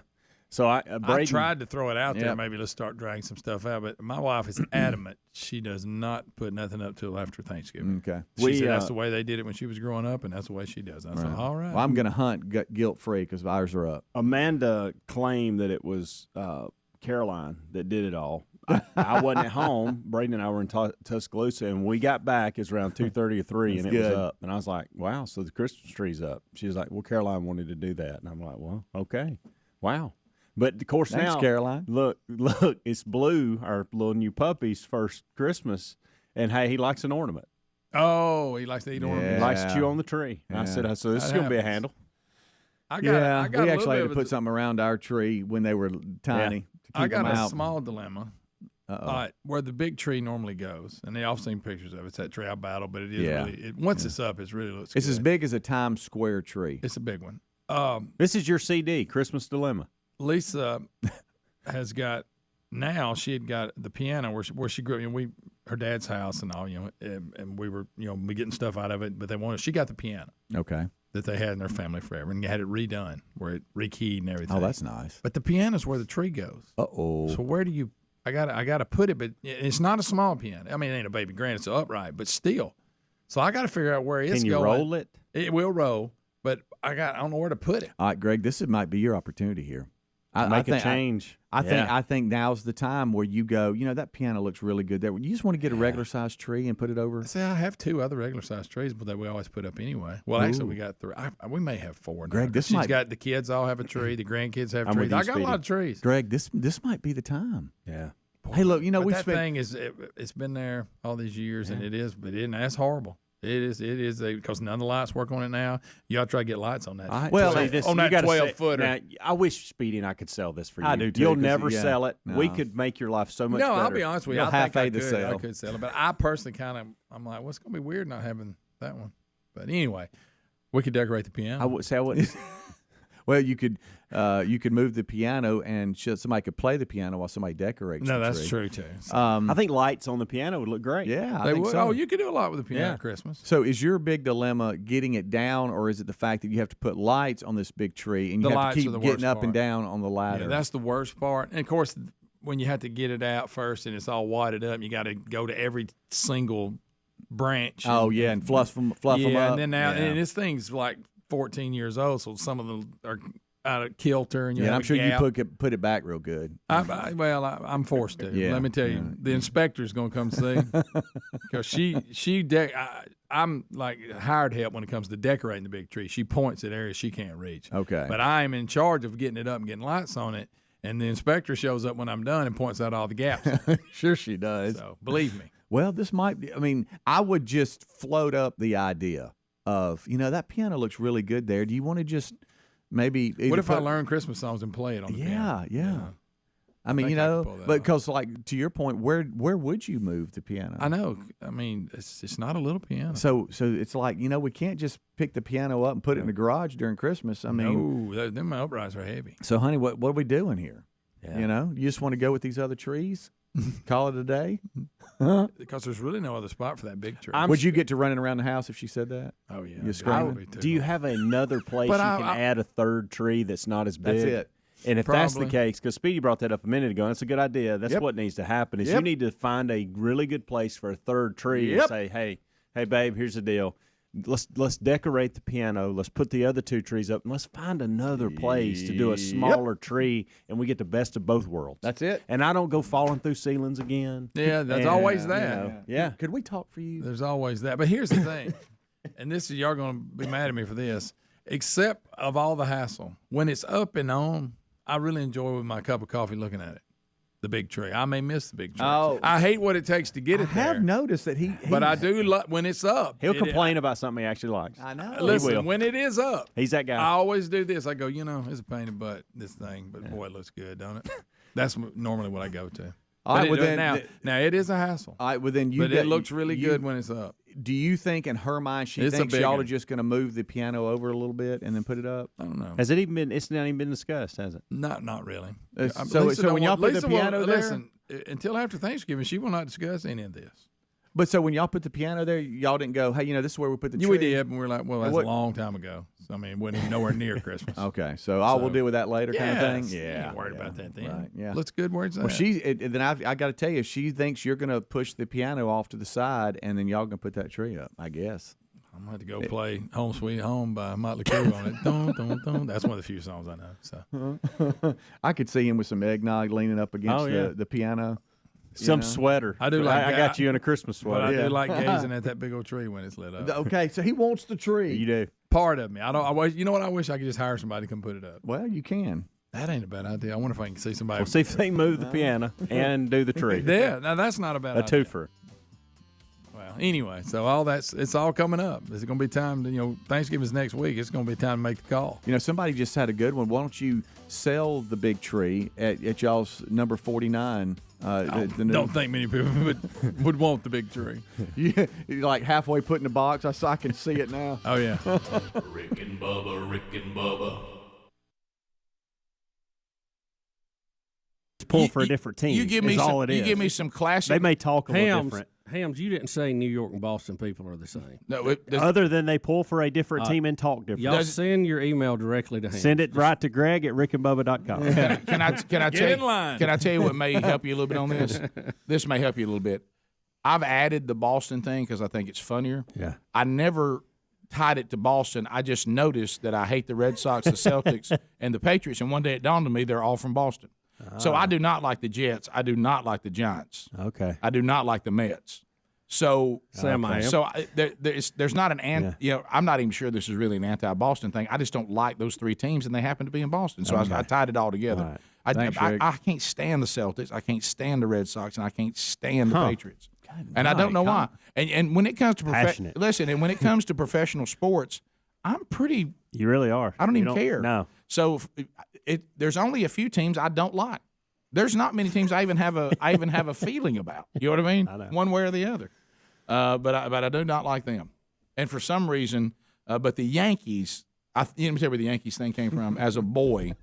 So I tried to throw it out there. Maybe let's start dragging some stuff out. But my wife is adamant. She does not put nothing up till after Thanksgiving. Okay. She said that's the way they did it when she was growing up, and that's the way she does. I said, all right. Well, I'm going to hunt guilt-free because ours are up. Amanda claimed that it was Caroline that did it all. I wasn't at home. Braden and I were in Tuscaloosa, and we got back. It was around 2:30 or 3, and it was up. And I was like, wow, so the Christmas tree's up. She was like, well, Caroline wanted to do that. And I'm like, well, okay. Wow. But, of course, Thanks, now, Caroline. Look, it's Blue, our little new puppy's first Christmas, and, hey, he likes an ornament. Oh, he likes to eat ornaments. He likes to chew on the tree. Yeah. I said, so this is going to be a handle. We actually had to put something around our tree when they were tiny. To keep I got them a out. small dilemma. Where the big tree normally goes, and they all seen pictures of it. It's that tree I battle, but it is really once it's up, it really looks good. It's as big as a Times Square tree. It's a big one. This is your CD, Christmas Dilemma. Lisa has got now. She had got the piano where she grew up. Her dad's house and all, and we were we getting stuff out of it. But she got the piano. Okay. That they had in their family forever, and had it redone where it rekeyed and everything. Oh, that's nice. But the piano's where the tree goes. Uh-oh. So where do you? I got to put it, but it's not a small piano. I mean, it ain't a baby grand. It's upright, but still. So I got to figure out where it's going. Can you roll it? It will roll, but I don't know where to put it. All right, Greg, this might be your opportunity here. Make a change. I think now's the time where you go, that piano looks really good there. You just want to get a regular sized tree and put it over. See, I have 2 other regular sized trees, but that we always put up anyway. Well, actually, we got 3. We may have 4 now. Greg, She's got the kids all have a tree. The grandkids have trees. I got a lot of trees. Greg, this might be the time. Yeah. Boy, hey, look, that thing it's been there all these years, and that's horrible. It is because none of the lights work on it now. You ought to try to get lights on that. On that 12-footer. Now, I wish Speedy and I could sell this for you. I do too. You'll never sell it. No. We could make your life so much better. No, I'll be honest with you. You'll half-aid the sale. I could sell it, but I personally I'm like, well, it's going to be weird not having that one. But anyway, we could decorate the piano. I would say I wouldn't. Well, you could move the piano, and somebody could play the piano while somebody decorates. No, the that's tree. true too. I think lights on the piano would look great. Yeah, they would. So. Oh, you could do a lot with the piano at Christmas. So, is your big dilemma getting it down, or is it the fact that you have to put lights on this big tree and you have to keep getting up and down on the ladder? Yeah, that's the worst part. And of course, when you have to get it out first and it's all whited up, you got to go to every single branch. And fluff them up. And then and this thing's like 14 years old, so some of them are out of kilter. And I'm sure you put it back real good. I'm forced to. Yeah. Let me tell you, the inspector's going to come see because I'm like hired help when it comes to decorating the big tree. She points at areas she can't reach. Okay. But I am in charge of getting it up and getting lights on it, and the inspector shows up when I'm done and points out all the gaps. Sure she does. So believe me. Well, this might be. I mean, I would just float up the idea of that piano looks really good there. Do you want to just maybe? What if I learn Christmas songs and play it on the piano? Yeah. I mean, but because like to your point, where would you move the piano? I know. I mean, it's not a little piano. So it's like we can't just pick the piano up and put it in the garage during Christmas. I mean, no, them uprights are heavy. So, honey, what are we doing here? Yeah. You just want to go with these other trees? Call it a day? Because there's really no other spot for that big tree. Would you get to running around the house if she said that? Oh, yeah. You screaming? Do you have another place you can add a third tree that's not as big? That's it. And if that's the case, because Speedy brought that up a minute ago, that's a good idea. That's what needs to happen is you need to find a really good place for a third tree and say, hey, babe, here's the deal. Let's decorate the piano. Let's put the other two trees up, and let's find another place to do a smaller tree, and we get the best of both worlds. That's it. And I don't go falling through ceilings again. Yeah, there's always that. Yeah. Could we talk for you? There's always that. But here's the thing, and y'all are going to be mad at me for this, except of all the hassle, when it's up and on, I really enjoy with my cup of coffee looking at it. The big tree. I may miss the big tree. Oh. I hate what it takes to get it there. I have noticed that but I do when it's up. He'll complain about something he actually likes. I know. Listen, when it is up, he's that guy. I always do this. I go, it's a pain in the butt, this thing, but boy, it looks good, don't it? That's normally what I go to. All right, now it is a hassle. All right, well then but it looks really good when it's up. Do you think in her mind she thinks y'all are just going to move the piano over a little bit and then put it up? I don't know. Has it even been? It's not even been discussed, has it? Not really. So when y'all put the piano there, listen, until after Thanksgiving, she will not discuss any of this. But so when y'all put the piano there, y'all didn't go, hey, this is where we put the tree. We did, and we were like, well, that's a long time ago. So, I mean, it wasn't even nowhere near Christmas. Okay, so we'll deal with that later kind of thing? Yeah. Ain't worried about that then. Right, yeah. Looks good where it's at. Well, then I got to tell you, she thinks you're going to push the piano off to the side, and then y'all going to put that tree up, I guess. I'm going to have to go play Home Sweet Home by Motley Crue on it. Dun, dun, dun. That's one of the few songs I know. So I could see him with some eggnog leaning up against the piano. Some sweater. I do like. I got you in a Christmas sweater. But I do like gazing at that big old tree when it's lit up. Okay, so he wants the tree. You do. Part of me. You know what? I wish I could just hire somebody to come put it up. Well, you can. That ain't a bad idea. I wonder if I can see somebody. We'll see if they can move the piano and do the tree. Yeah, now that's not a bad idea. A twofer. Well, anyway, so it's all coming up. It's going to be time to, Thanksgiving's next week. It's going to be time to make the call. Somebody just had a good one. Why don't you sell the big tree at y'all's number 49? Don't think many people would want the big tree. Yeah, you're like halfway put in the box. I can see it now. Oh, yeah. Rick and Bubba. Pull for a different team. You give me some classic. They may talk a little different. Hams, you didn't say New York and Boston people are the same. No, other than they pull for a different team and talk different. Y'all send your email directly to him. Send it right to Greg at rickandbubba.com. Can I tell you? Can I tell you what may help you a little bit on this? This may help you a little bit. I've added the Boston thing because I think it's funnier. Yeah. I never tied it to Boston. I just noticed that I hate the Red Sox, the Celtics, and the Patriots. And one day it dawned on me they're all from Boston. So I do not like the Jets. I do not like the Giants. Okay. I do not like the Mets. So there's not an I'm not even sure this is really an anti-Boston thing. I just don't like those three teams, and they happen to be in Boston. So I tied it all together. Right. I can't stand the Celtics. I can't stand the Red Sox, and I can't stand the Patriots. And I don't know why. And when it comes to and when it comes to professional sports, I'm pretty. You really are. I don't even care. No. So there's only a few teams I don't like. There's not many teams I even have a feeling about. You know what I mean? I know. One way or the other. But I do not like them. And for some reason, but the Yankees. Let me tell you where the Yankees thing came from. As a boy,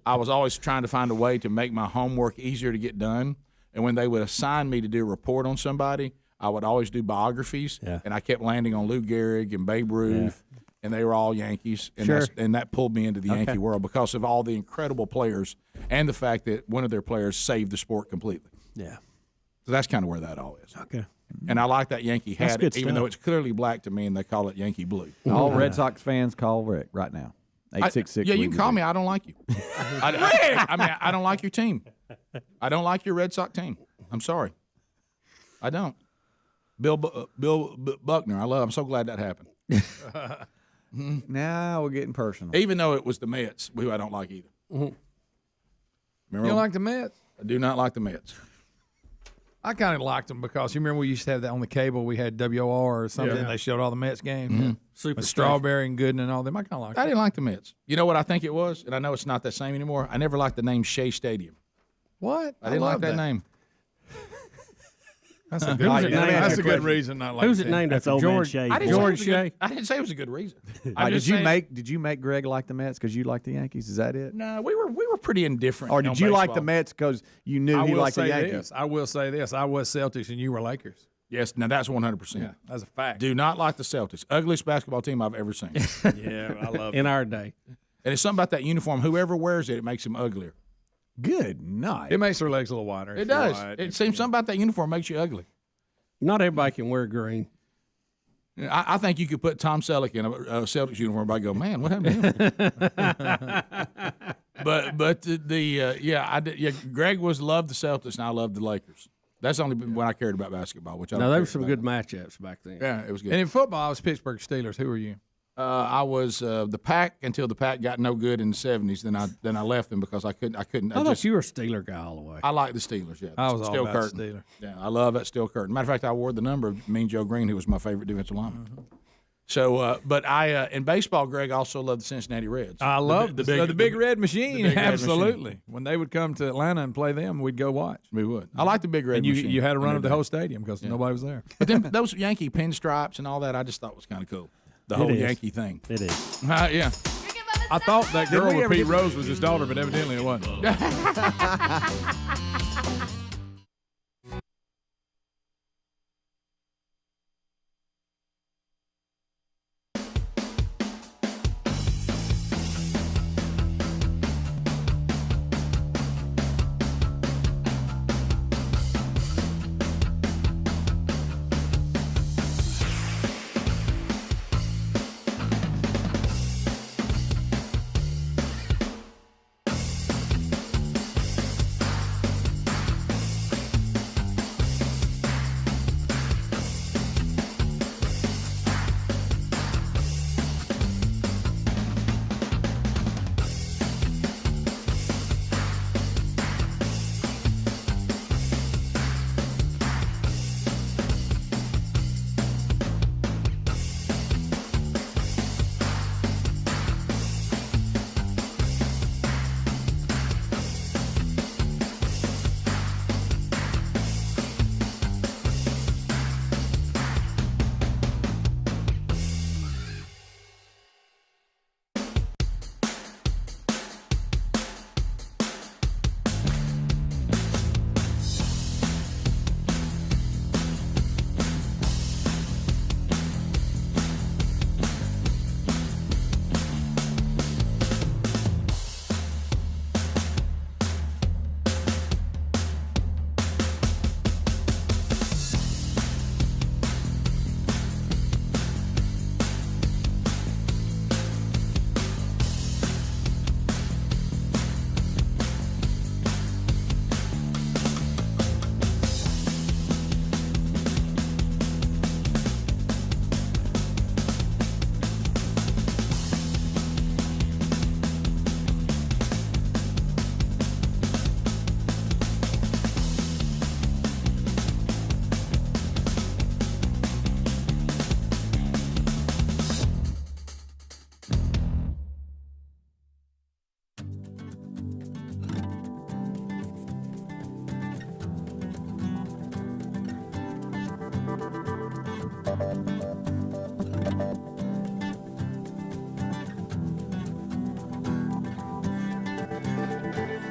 I was always trying to find a way to make my homework easier to get done. And when they would assign me to do a report on somebody, I would always do biographies. Yeah. And I kept landing on Lou Gehrig and Babe Ruth. Yeah. And they were all Yankees, and that pulled me into the Yankee world because of all the incredible players and the fact that one of their players saved the sport completely. Yeah. So that's kind of where that all is. Okay. And I like that Yankee hat, even though it's clearly black to me, and they call it Yankee blue. All Red Sox fans call Rick right now. 866. Yeah, you can call me. I don't like you. I don't like your team. I don't like your Red Sox team. I'm sorry. I don't. Bill Buckner, I'm so glad that happened. Now we're getting personal. Even though it was the Mets, who I don't like either. Mm-hmm. You don't like the Mets? I do not like the Mets. I kind of liked them because you remember we used to have that on the cable. We had WOR or something. And they showed all the Mets games. Mm-hmm. Super Strawberry and Gooden and all them. I kind of liked them. I didn't like the Mets. You know what I think it was? And I know it's not the same anymore. I never liked the name Shea Stadium. What? I didn't like that name. That's a good, that's a good reason. Not like Who's it named after? George Shea. George Shea. I didn't say it was a good reason. Did you make Greg like the Mets because you like the Yankees? Is that it? No, we were pretty indifferent. Or did you like the Mets because you knew he liked the Yankees? I will say this: I was Celtics and you were Lakers. Yes, now that's 100%. Yeah, that's a fact. Do not like the Celtics. Ugliest basketball team I've ever seen. Yeah, I love it. In our day. And it's something about that uniform. Whoever wears it, it makes him uglier. Good night. It makes their legs a little wider. It does. It seems something about that uniform makes you ugly. Not everybody can wear green. I think you could put Tom Selleck in a Celtics uniform. Everybody go, man, what happened to him? but Greg loved the Celtics, and I loved the Lakers. That's only when I cared about basketball. Which there were some good matchups back then. Yeah, it was good. And in football, I was Pittsburgh Steelers. Who were you? I was the Pack until the Pack got no good in the 70s. Then I left them because I couldn't. I thought you were a Steeler guy all the way. I like the Steelers. Yeah, I was Steel all about curtain. Steeler. Yeah, I love that steel curtain. Matter of fact, I wore the number of Mean Joe Green, who was my favorite defensive lineman. Mm-hmm. So, but I in baseball, Greg also loved the Cincinnati Reds. I love the big red machine. Big Red Absolutely. Machine. When they would come to Atlanta and play them, we'd go watch. We would. I like the big red and machine. you had a run of the whole stadium because nobody was there. But then those Yankee pinstripes and all that, I just thought was kind of cool. The whole Yankee thing. It is. Yeah. I thought that girl with Pete Rose was his daughter, but evidently it wasn't.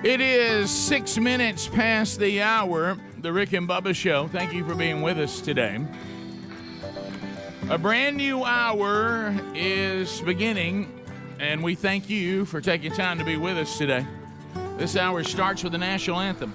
It is 6 minutes past the hour, the Rick and Bubba Show. Thank you for being with us today. A brand new hour is beginning, and we thank you for taking time to be with us today. This hour starts with the national anthem.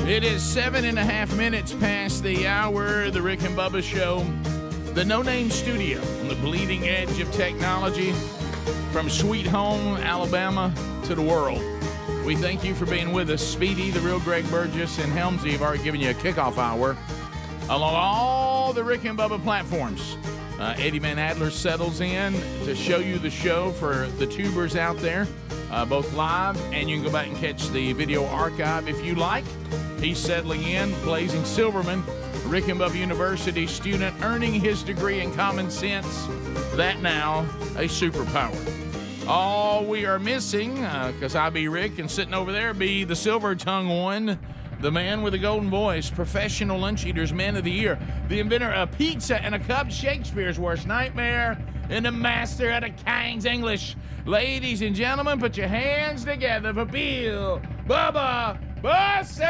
It is 7.5 minutes past the hour. The Rick and Bubba Show. The No Name Studio on the bleeding edge of technology. From Sweet Home, Alabama to the world. We thank you for being with us. Speedy, the real Greg Burgess, and Helmsy have already given you a kickoff hour along all the Rick and Bubba platforms. Eddie Van Adler settles in to show you the show for the tubers out there, both live, and you can go back and catch the video archive if you like. He's settling in. Blazing Silverman, Rick and Bubba University student, earning his degree in common sense. That now a superpower. All we are missing, because I be Rick, and sitting over there be the silver tongue one, the man with the golden voice, professional lunch eaters, man of the year, the inventor of pizza and a cup, Shakespeare's worst nightmare, and the master of the King's English. Ladies and gentlemen, put your hands together for Bill Bubba Bussey!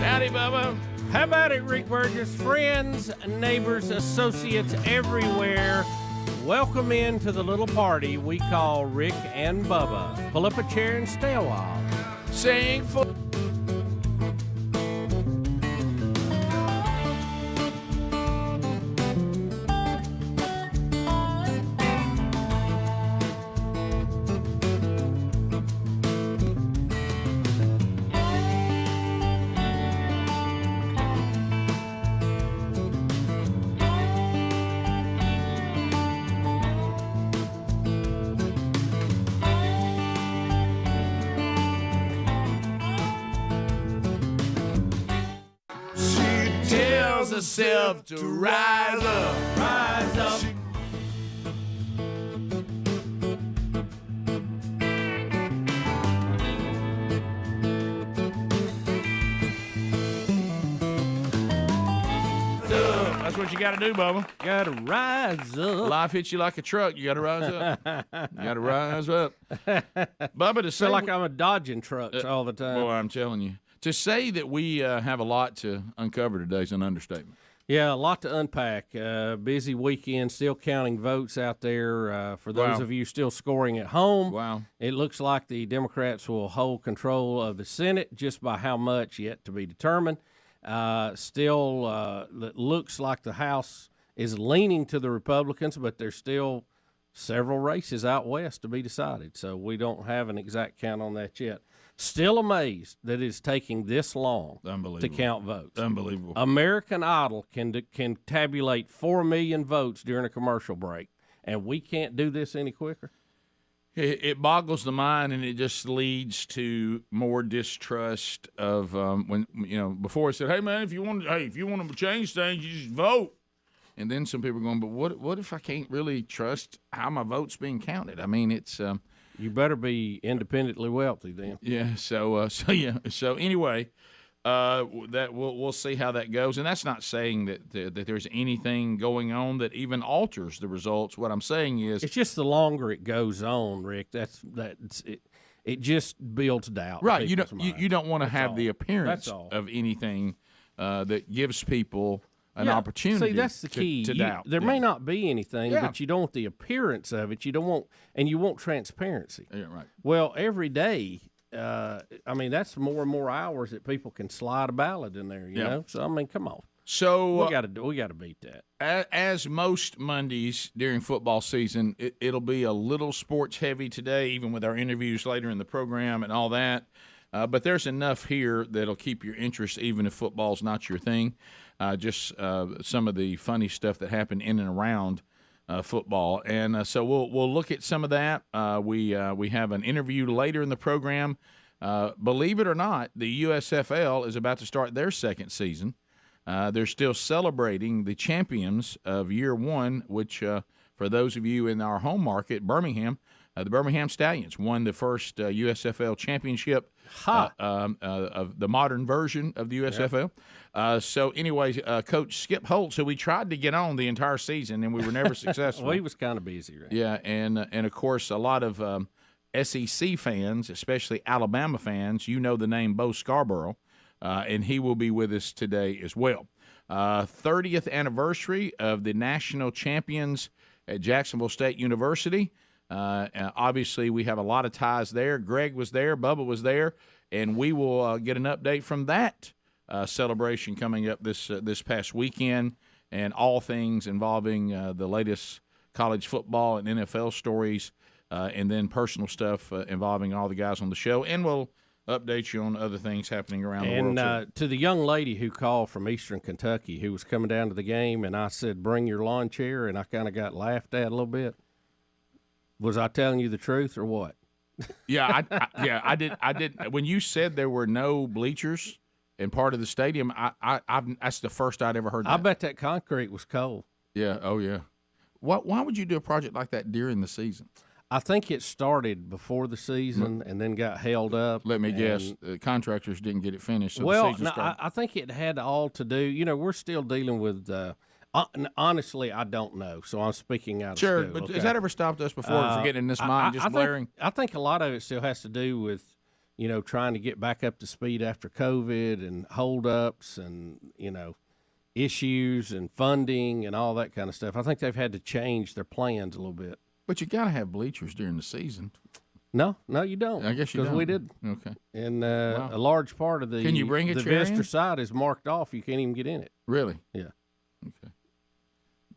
Howdy, Bubba. How about it, Rick Burgess? Friends, neighbors, associates everywhere, welcome into the little party we call Rick and Bubba. Pull up a chair and stay a while. Sing for... herself to rise up, rise up. That's what you got to do, Bubba. Got to rise up. Life hits you like a truck. You got to rise up. You got to rise up. Bubba, to say feel like I'm dodging trucks all the time. Boy, I'm telling you. To say that we have a lot to uncover today is an understatement. Yeah, a lot to unpack. Busy weekend, still counting votes out there. For those of you still scoring at home, it looks like the Democrats will hold control of the Senate, just by how much yet to be determined. Still, it looks like the House is leaning to the Republicans, but there's still several races out west to be decided. So we don't have an exact count on that yet. Still amazed that it's taking this long to count votes. Unbelievable. American Idol can tabulate 4 million votes during a commercial break, and we can't do this any quicker. It boggles the mind, and it just leads to more distrust of when before it said, "Hey man, if you want to change things, you just vote." And then some people are going, "But what if I can't really trust how my vote's being counted?" I mean, it's you better be independently wealthy then. Yeah. So anyway, that we'll see how that goes, and that's not saying that there's anything going on that even alters the results. What I'm saying is, it's just the longer it goes on, Rick. That's it. It just builds doubt. Right. You don't want to have the appearance of anything that gives people an opportunity. See, that's the key. To doubt. There may not be anything, but you don't want the appearance of it. You want transparency. Yeah, right. Well, every day, that's more and more hours that people can slide a ballot in there. You know, so come on. So we got to beat that. As most Mondays during football season, it'll be a little sports heavy today, even with our interviews later in the program and all that. But there's enough here that'll keep your interest, even if football's not your thing. Just some of the funny stuff that happened in and around football, and so we'll look at some of that. We have an interview later in the program. Believe it or not, the USFL is about to start their second season. They're still celebrating the champions of year one, which for those of you in our home market, Birmingham, the Birmingham Stallions won the first USFL Championship of the modern version of the USFL. So anyways, Coach Skip Holtz, who we tried to get on the entire season, and we were never successful. Well, he was kind of busy, right? Yeah, and of course, a lot of SEC fans, especially Alabama fans, the name Bo Scarborough, and he will be with us today as well. 30th anniversary of the national champions at Jacksonville State University. Obviously, we have a lot of ties there. Greg was there. Bubba was there. And we will get an update from that celebration coming up this past weekend, and all things involving the latest college football and NFL stories, and then personal stuff involving all the guys on the show. And we'll update you on other things happening around the world. And to the young lady who called from Eastern Kentucky who was coming down to the game, and I said, bring your lawn chair, and I kind of got laughed at a little bit. Was I telling you the truth or what? Yeah, I did. When you said there were no bleachers in part of the stadium, that's the first I'd ever heard that. I bet that concrete was cold. Yeah, oh yeah. Why would you do a project like that during the season? I think it started before the season and then got held up. Let me guess, the contractors didn't get it finished. So well, the season started. I think it had all to do. We're still dealing with. Honestly, I don't know, so I'm speaking out of school. Sure, but okay? has that ever stopped us before from getting in this mind, just blaring? I think a lot of it still has to do with, trying to get back up to speed after COVID and holdups and, issues and funding and all that kind of stuff. I think they've had to change their plans a little bit. But you got to have bleachers during the season. No, you don't. I guess you don't. Because we did. Okay. And a large part of the Can you bring a the chair visitor in? side is marked off. You can't even get in it. Really? Yeah. Okay.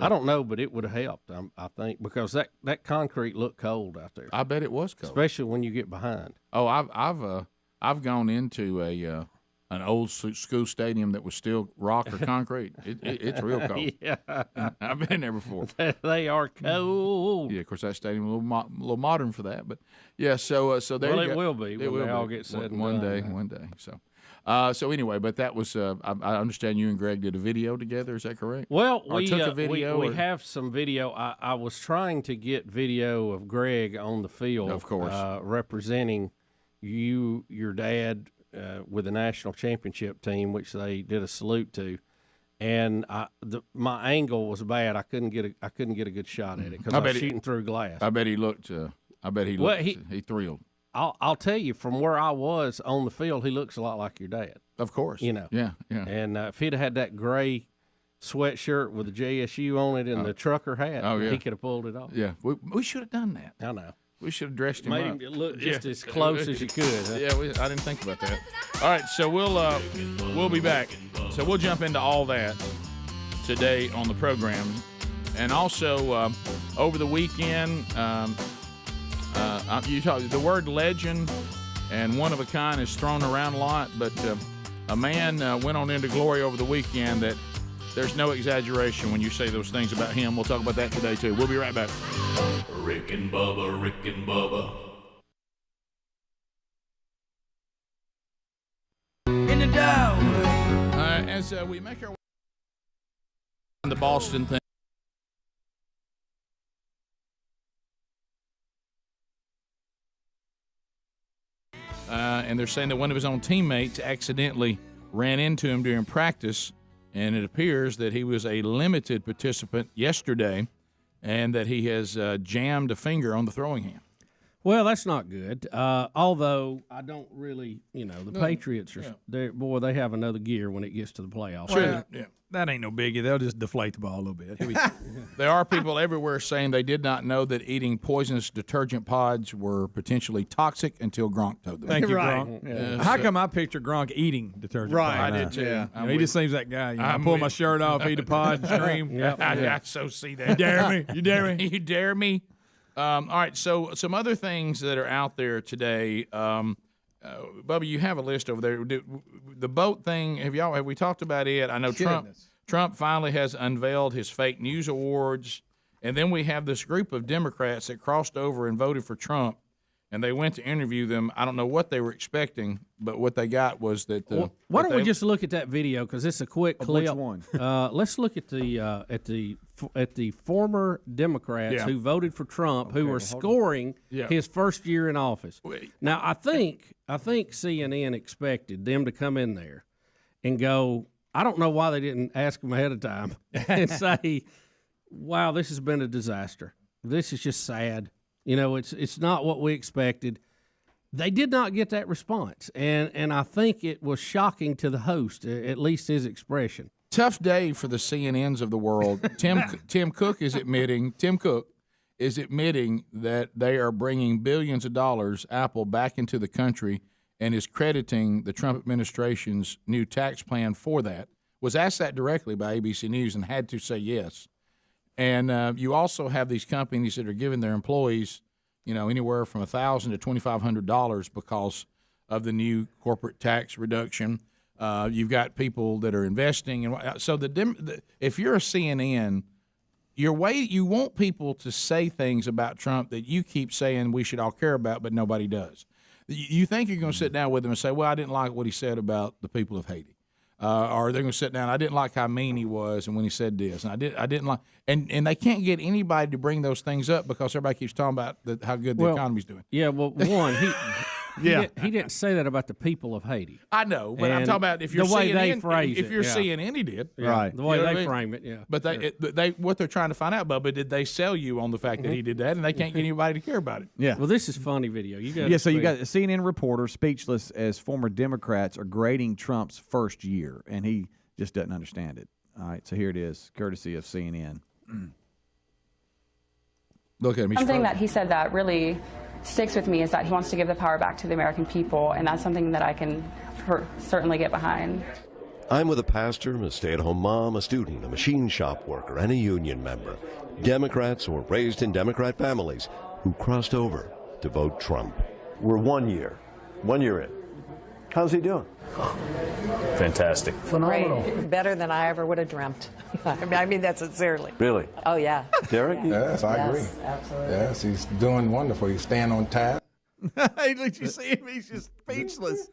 I don't know, but it would have helped, I think, because that concrete looked cold out there. I bet it was cold, especially when you get behind. Oh, I've gone into an old school stadium that was still rock or concrete. It's real cold. Yeah, I've been there before. They are cold. Yeah, of course that stadium a little modern for that, but yeah. So there. Well, you it go. will be. It will they all get said one day. So. So anyway, but that was. I understand you and Greg did a video together. Is that correct? Well, or we took a video. We have some video. I was trying to get video of Greg on the field, of course, representing your dad with the national championship team, which they did a salute to. And my angle was bad. I couldn't get a good shot at it because I was shooting through glass. I bet he looked. He thrilled. I'll tell you, from where I was on the field, he looks a lot like your dad. Of course. Yeah. And if he'd have had that gray sweatshirt with the JSU on it and the trucker hat, he could have pulled it off. Yeah, we should have done that. I know. We should have dressed him up. Made him look just as close as you could. Huh? Yeah, I didn't think about that. All right, so we'll be back. So we'll jump into all that today on the program. And also, over the weekend, you talk the word legend and one of a kind is thrown around a lot, but a man went on into glory over the weekend that there's no exaggeration when you say those things about him. We'll talk about that today, too. We'll be right back. Rick and Bubba. In the doorway. As we make our way on the Boston thing. And they're saying that one of his own teammates accidentally ran into him during practice, and it appears that he was a limited participant yesterday and that he has jammed a finger on the throwing hand. Well, that's not good. Although I don't really, the Patriots are they have another gear when it gets to the playoffs. Well, that ain't no biggie. They'll just deflate the ball a little bit. There are people everywhere saying they did not know that eating poisonous detergent pods were potentially toxic until Gronk told them. Thank you, Gronk. Yeah. How come I picture Gronk eating detergent pods? I did too. Yeah. He just seems that guy. I pull my shirt off, eat a pod, and scream. I so see that. You dare me? You dare me? You dare me? All right, so some other things that are out there today. Bubba, you have a list over there. The boat thing, have we talked about it? I know Trump finally has unveiled his fake news awards, and then we have this group of Democrats that crossed over and voted for Trump, and they went to interview them. I don't know what they were expecting, but what they got was that. Why don't we just look at that video because it's a quick clip. Which one? Let's look at the former Democrats who voted for Trump, who were scoring his first year in office. Now, I think CNN expected them to come in there and go. I don't know why they didn't ask them ahead of time and say, "Wow, this has been a disaster. This is just sad. It's not what we expected." They did not get that response, and I think it was shocking to the host, at least his expression. Tough day for the CNNs of the world. Tim Cook is admitting is admitting that they are bringing billions of dollars, Apple, back into the country, and is crediting the Trump administration's new tax plan for that. Was asked that directly by ABC News and had to say yes. And you also have these companies that are giving their employees, anywhere from $1,000 to $2,500 because of the new corporate tax reduction. You've got people that are investing, and so if you're a CNN, you want people to say things about Trump that you keep saying we should all care about, but nobody does. You think you're going to sit down with them and say, well, I didn't like what he said about the people of Haiti. Or they're going to sit down, I didn't like how mean he was and when he said this. And I didn't like – and they can't get anybody to bring those things up because everybody keeps talking about how good the economy's doing. Yeah, well, one, he didn't say that about the people of Haiti. I know, but I'm talking about if you're the way CNN, they phrase if it, you're yeah. CNN, he did. Yeah, right. The way they frame it, yeah. But what they're trying to find out, Bubba, did they sell you on the fact that he did that, and they can't get anybody to care about it? Yeah. Well, this is funny video. You got so you got a CNN reporter speechless as former Democrats are grading Trump's first year, and he just doesn't understand it. All right, so here it is, courtesy of CNN. Look at him. Something that he said that really sticks with me is that he wants to give the power back to the American people, and that's something that I can certainly get behind. I'm with a pastor, a stay-at-home mom, a student, a machine shop worker, and a union member. Democrats or raised in Democrat families who crossed over to vote Trump. We're 1 year in. How's he doing? Fantastic. Phenomenal. Better than I ever would have dreamt. I mean that sincerely. Really? Oh, yeah. Derek? Yes, I agree. Absolutely. Yes, he's doing wonderful. He's staying on task. Did you see him? He's just speechless.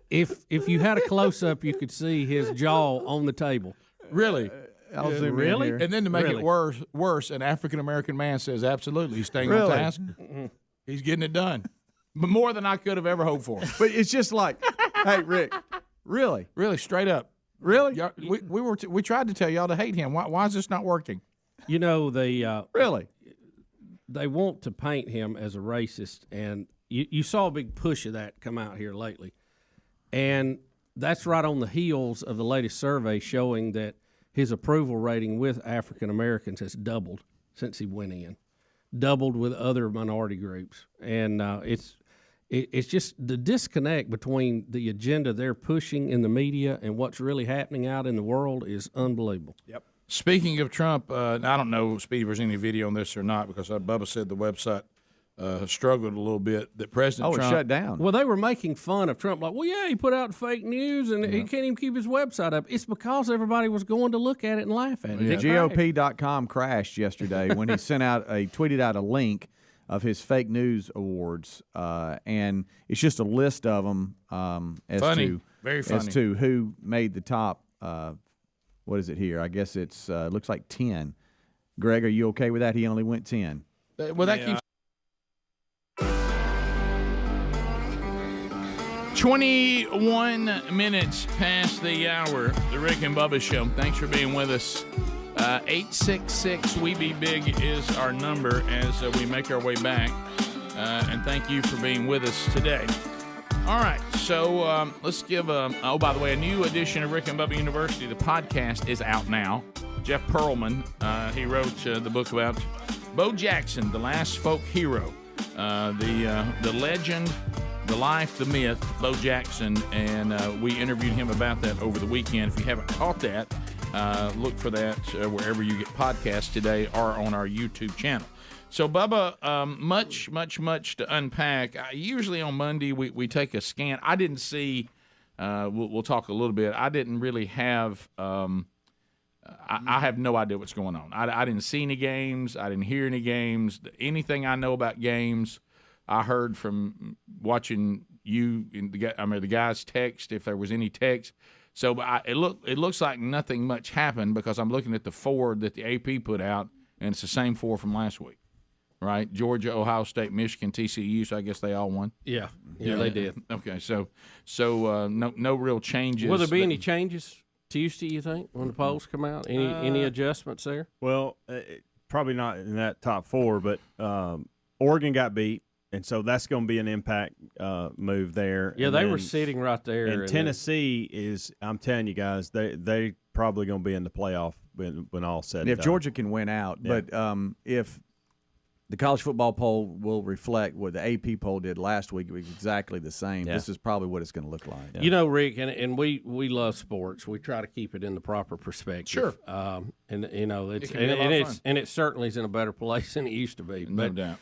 If you had a close-up, you could see his jaw on the table. Really? Really? And then to make it worse, an African-American man says, absolutely, he's staying on task. He's getting it done. But more than I could have ever hoped for. But it's just like, hey, Rick, really? Really, straight up. Really? We tried to tell y'all to hate him. Why is this not working? They really? They want to paint him as a racist, and you saw a big push of that come out here lately. And that's right on the heels of the latest survey showing that his approval rating with African Americans has doubled since he went in, doubled with other minority groups. And it's just the disconnect between the agenda they're pushing in the media and what's really happening out in the world is unbelievable. Yep. Speaking of Trump, I don't know, Speedy, if there's any video on this or not, because Bubba said the website struggled a little bit. That President Trump shut down. Well, they were making fun of Trump, like, well, yeah, he put out fake news and he can't even keep his website up. It's because everybody was going to look at it and laugh at it. Yeah. GOP.com crashed yesterday when he tweeted out a link of his fake news awards, and it's just a list of them as to who made the top. What is it here? I guess it's looks like 10. Greg, are you okay with that? He only went 10. Well, that keeps 21 minutes past the hour. The Rick and Bubba Show. Thanks for being with us. 866-WE-BE-BIG is our number as we make our way back. And thank you for being with us today. All right, so let's give by the way, a new edition of Rick and Bubba University. The podcast is out now. Jeff Pearlman, he wrote the book about Bo Jackson, the last folk hero, the legend, the life, the myth, Bo Jackson, and we interviewed him about that over the weekend. If you haven't caught that, look for that wherever you get podcasts today or on our YouTube channel. So, Bubba, much to unpack. Usually on Monday we take a scan. I didn't see. We'll talk a little bit. I didn't really have. I have no idea what's going on. I didn't see any games. I didn't hear any games. Anything I know about games, I heard from watching you and the guys text if there was any text. So, it looks like nothing much happened because I'm looking at the four that the AP put out, and it's the same four from last week. Right, Georgia, Ohio State, Michigan, TCU. So I guess they all won. Yeah, they did. Okay, so no real changes. Will there be any changes Tuesday? You think when the polls come out? Any adjustments there? Well, probably not in that top four, but Oregon got beat, and so that's going to be an impact move there. Yeah, and they were sitting right there. And Tennessee is. I'm telling you guys, they probably going to be in the playoff when all said and done. If Georgia can win out, but if The college football poll will reflect what the AP poll did last week. It was exactly the same. Yeah. This is probably what it's going to look like. Yeah. You know, Rick, and we love sports. We try to keep it in the proper perspective. Sure. And you know, it certainly is in a better place than it used to be. No But, doubt.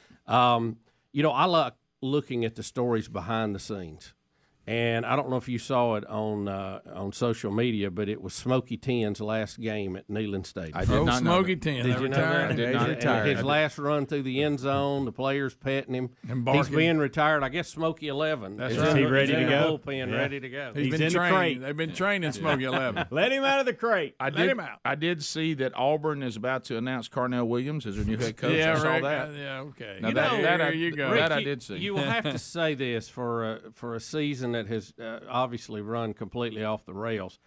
you know, I like looking at the stories behind the scenes. And I don't know if you saw it on social media, but it was Smokey Ten's last game at Neyland Stadium. I did not know Smokey that. Ten. Did you know that? I did not. And his last run through the end zone, the players petting him. And He's barking. being retired. I guess Smokey 11. That's is right. in He the- ready is to in go? the bullpen, Yeah. ready to go. He's been in the trained. crate. They've been training Smokey 11. Let him out of the crate. I Let did. him out. I did see that Auburn is about to announce Carnell Williams as their new head coach. I saw Rick, that. yeah, okay. Now You that, know, that, I, there you go. Rick, that I did see. You will have to say this for a season that has obviously run completely off the rails.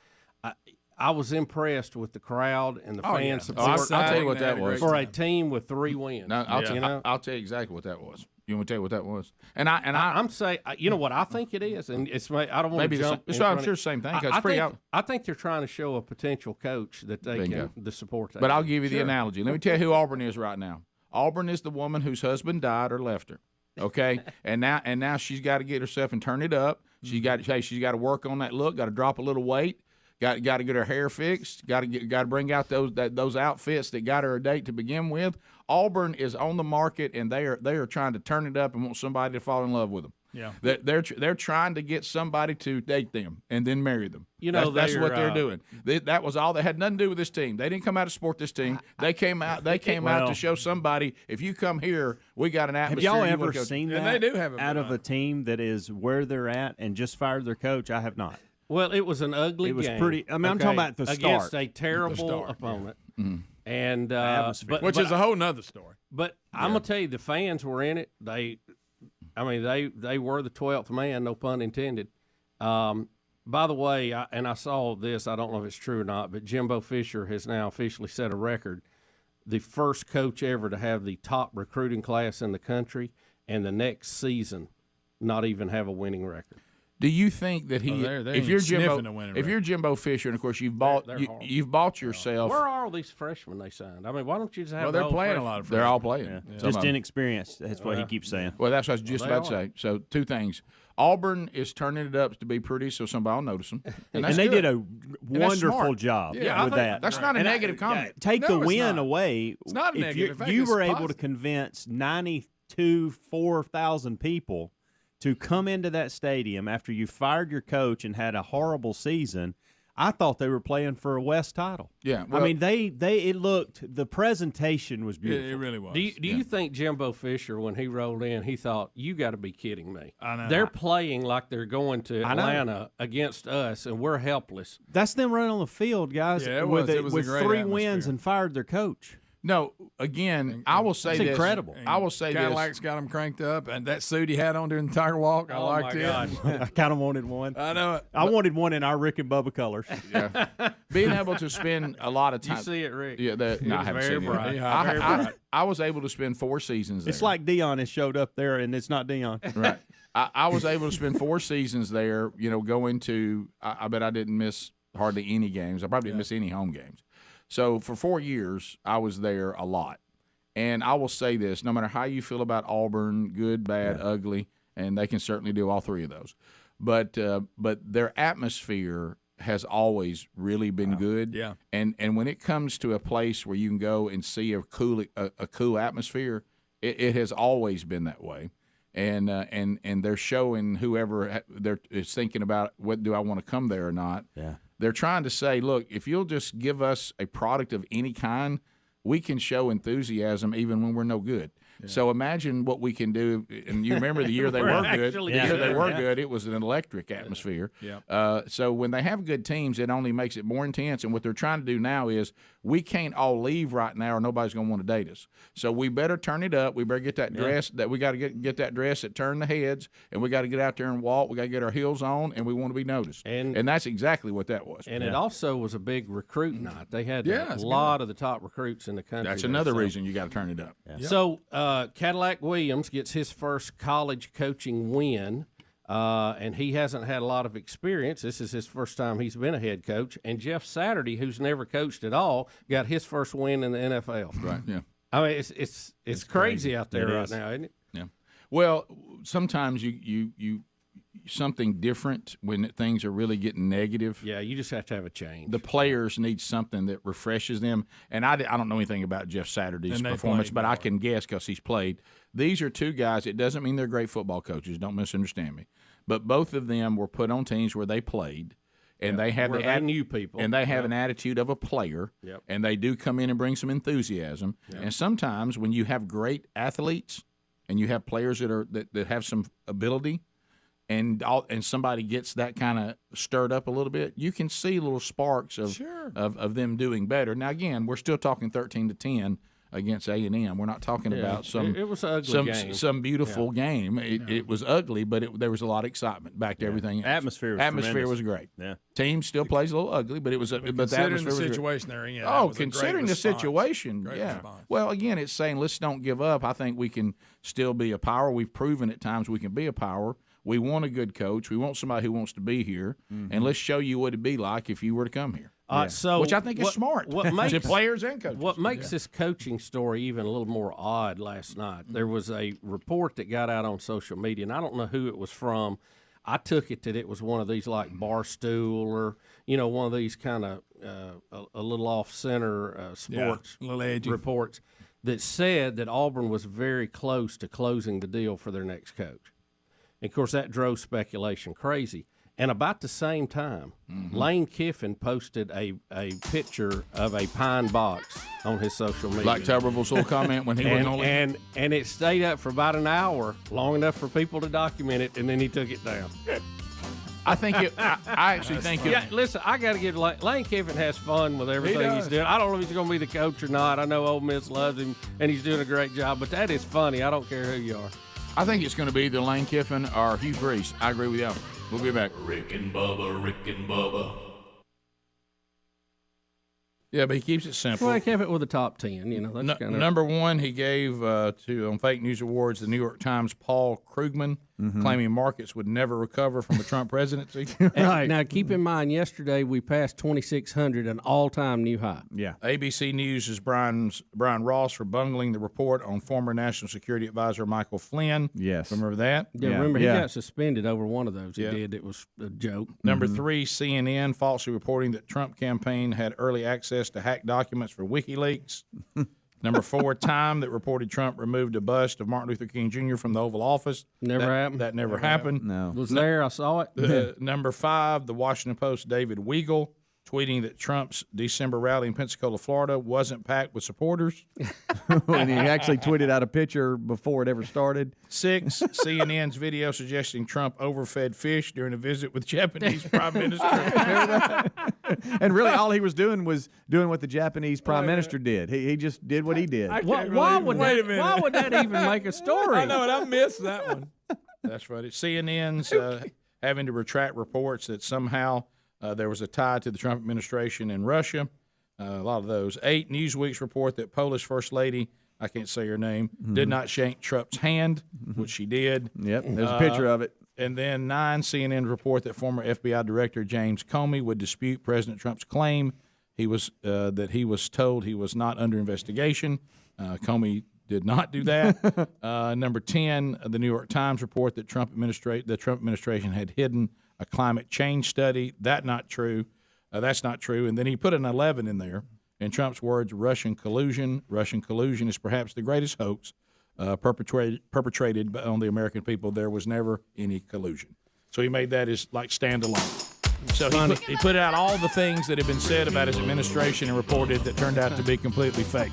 I was impressed with the crowd and the fan support. I'll tell you what that was. For a team with 3 wins. No, I'll tell you exactly what that was. You want me to tell you what that was? I'm saying, you know what I think it is, and it's I don't want maybe to jump. I'm sure the same thing. I think they're trying to show a potential coach that they Bingo. can the support. But I'll give you the analogy. Let me tell you who Auburn is right now. Auburn is the woman whose husband died or left her. Okay, and now she's got to get herself and turn it up. She's got to work on that look. Got to drop a little weight. Got to get her hair fixed. Got to bring out those outfits that got her a date to begin with. Auburn is on the market, and they are trying to turn it up and want somebody to fall in love with them. Yeah, they're trying to get somebody to date them and then marry them. You know, that's what they're doing. That was all. They had nothing to do with this team. They didn't come out to support this team. They came out. They came out to show somebody. If you come here, we got an atmosphere. Have y'all ever seen that they do have out of a team that is where they're at and just fired their coach? I have not. Well, it was an ugly game. It was pretty. I mean, I'm talking about the start. Against a terrible opponent. Mm-hmm. And which is a whole nother story. But I'm gonna tell you, the fans were in it. They were the 12th man, no pun intended. By the way, I saw this. I don't know if it's true or not, but Jimbo Fisher has now officially set a record. The first coach ever to have the top recruiting class in the country, and the next season not even have a winning record. Do you think that he? If you're Jimbo Fisher, and of course you've bought yourself. Where are all these freshmen they signed? I mean, why don't you just have? Well, they're playing a lot of. They're all playing. Yeah. Just inexperienced. That's what he keeps saying. Well, that's what I was just about to say. So 2 things. Auburn is turning it up to be pretty, so somebody will notice them. And they did a wonderful job with that. That's not a negative comment. Take the win away. It's not a negative. You were able to convince 4,000 people to come into that stadium after you fired your coach and had a horrible season. I thought they were playing for a West title. Yeah, well, I mean the presentation was beautiful. It really was. Do you think Jimbo Fisher, when he rolled in, he thought, you got to be kidding me? I know. They're playing like they're going to Atlanta against us, and we're helpless. That's them running on the field, guys, with 3 wins and fired their coach. No, again, I will say this. It's incredible. I will say Cadillac's got him cranked up, and that suit he had on during the Tiger Walk, I liked it. I kind of wanted one. I know it. I wanted one in our Rick and Bubba colors. Yeah. Being able to spend a lot of time. You see it, Rick? Yeah, I haven't very seen bright. it. I was able to spend 4 seasons there. It's like Dion has showed up there, and it's not Dion. Right. I was able to spend 4 seasons there, going to I bet I didn't miss hardly any games. I probably didn't miss any home games. So for 4 years, I was there a lot. And I will say this, no matter how you feel about Auburn, good, bad, ugly, and they can certainly do all 3 of those. But their atmosphere has always really been good. Yeah. And when it comes to a place where you can go and see a cool atmosphere, it has always been that way. And they're showing whoever is thinking about what do I want to come there or not. Yeah. They're trying to say, look, if you'll just give us a product of any kind, we can show enthusiasm even when we're no good. Yeah. So imagine what we can do. And you remember the year they were good. The year they were good, it was an electric atmosphere. Yeah. So when they have good teams, it only makes it more intense. And what they're trying to do now is we can't all leave right now or nobody's going to want to date us. So we better turn it up. We better get that dress. We got to get that dress that turn the heads. And we got to get out there and walk. We got to get our heels on, and we want to be noticed. And that's exactly what that was. And it also was a big recruit night. They had a lot of the top recruits in the country. That's another reason you got to turn it up. Yeah. So Cadillac Williams gets his first college coaching win, and he hasn't had a lot of experience. This is his first time he's been a head coach. And Jeff Saturday, who's never coached at all, got his first win in the NFL. Right, yeah. I mean, it's crazy out there right now, isn't it? Yeah. Well, sometimes you something different when things are really getting negative. Yeah, you just have to have a change. The players need something that refreshes them. And I don't know anything about Jeff Saturday's performance, but I can guess because he's played. These are two guys. It doesn't mean they're great football coaches. Don't misunderstand me. But both of them were put on teams where they played. And they have new people, and they have an attitude of a player, and they do come in and bring some enthusiasm. And sometimes when you have great athletes and you have players that have some ability, and somebody gets that kind of stirred up a little bit, you can see little sparks of them doing better. Now again, we're still talking 13-10 against A&M. We're not talking about it was an ugly game. some beautiful game. It was ugly, but there was a lot of excitement back to everything else. Atmosphere was great. Yeah. Team still plays a little ugly, but it was but the atmosphere was situation they're in. Considering the situation, response. Well, again, it's saying let's don't give up. I think we can still be a power. We've proven at times we can be a power. We want a good coach. We want somebody who wants to be here, and let's show you what it'd be like if you were to come here. Which I think is smart to players and coaches. What makes this coaching story even a little more odd last night, there was a report that got out on social media, and I don't know who it was from. I took it that it was one of these like Barstool or, one of these kind of a little off-center sports reports that said that Auburn was very close to closing the deal for their next coach. And, of course, that drove speculation crazy. And about the same time, Lane Kiffin posted a picture of a pine box on his social media. Like Tuberville's little comment when he wasn't on it. And it stayed up for about an hour, long enough for people to document it, and then he took it down. I actually think it. Yeah, listen, I got to give Lane Kiffin has fun with everything he's doing. I don't know if he's going to be the coach or not. I know Ole Miss loves him, and he's doing a great job, but that is funny. I don't care who you are. I think it's going to be either Lane Kiffin or Hugh Freeze. I agree with you. We'll be back. Rick and Bubba. Yeah, but he keeps it simple. Well, he kept it with the top 10. That's kind of... Number one, he gave on Fake News Awards the New York Times Paul Krugman, claiming markets would never recover from the Trump presidency. Right. Now, keep in mind, yesterday we passed 2,600, an all-time new high. Yeah. ABC News is Brian Ross for bungling the report on former National Security Advisor Michael Flynn. Yes. Remember that? Yeah, remember he got suspended over one of those. He did. It was a joke. Number three, CNN falsely reporting that Trump campaign had early access to hacked documents for WikiLeaks. Number four, Time that reported Trump removed a bust of Martin Luther King Jr. from the Oval Office. Never happened. That never happened. No. Was there. I saw it. Number five, the Washington Post David Weigel tweeting that Trump's December rally in Pensacola, Florida wasn't packed with supporters. When he actually tweeted out a picture before it ever started. 6, CNN's video suggesting Trump overfed fish during a visit with Japanese Prime Minister. And really all he was doing what the Japanese Prime Minister did. He just did what he did. Why would that even make a story? I know, and I missed that one. That's right. CNN's having to retract reports that somehow there was a tie to the Trump administration in Russia. A lot of those. 8, Newsweek's report that Polish First Lady, I can't say her name, did not shake Trump's hand, which she did. Yep, there's a picture of it. And then 9, CNN report that former FBI Director James Comey would dispute President Trump's claim that he was told he was not under investigation. Comey did not do that. Number 10, the New York Times report that the Trump administration had hidden a climate change study. That's not true. And then he put an 11 in there. In Trump's words, Russian collusion. Russian collusion is perhaps the greatest hoax perpetrated on the American people. There was never any collusion. So he made that as like standalone. So he put out all the things that had been said about his administration and reported that turned out to be completely fake.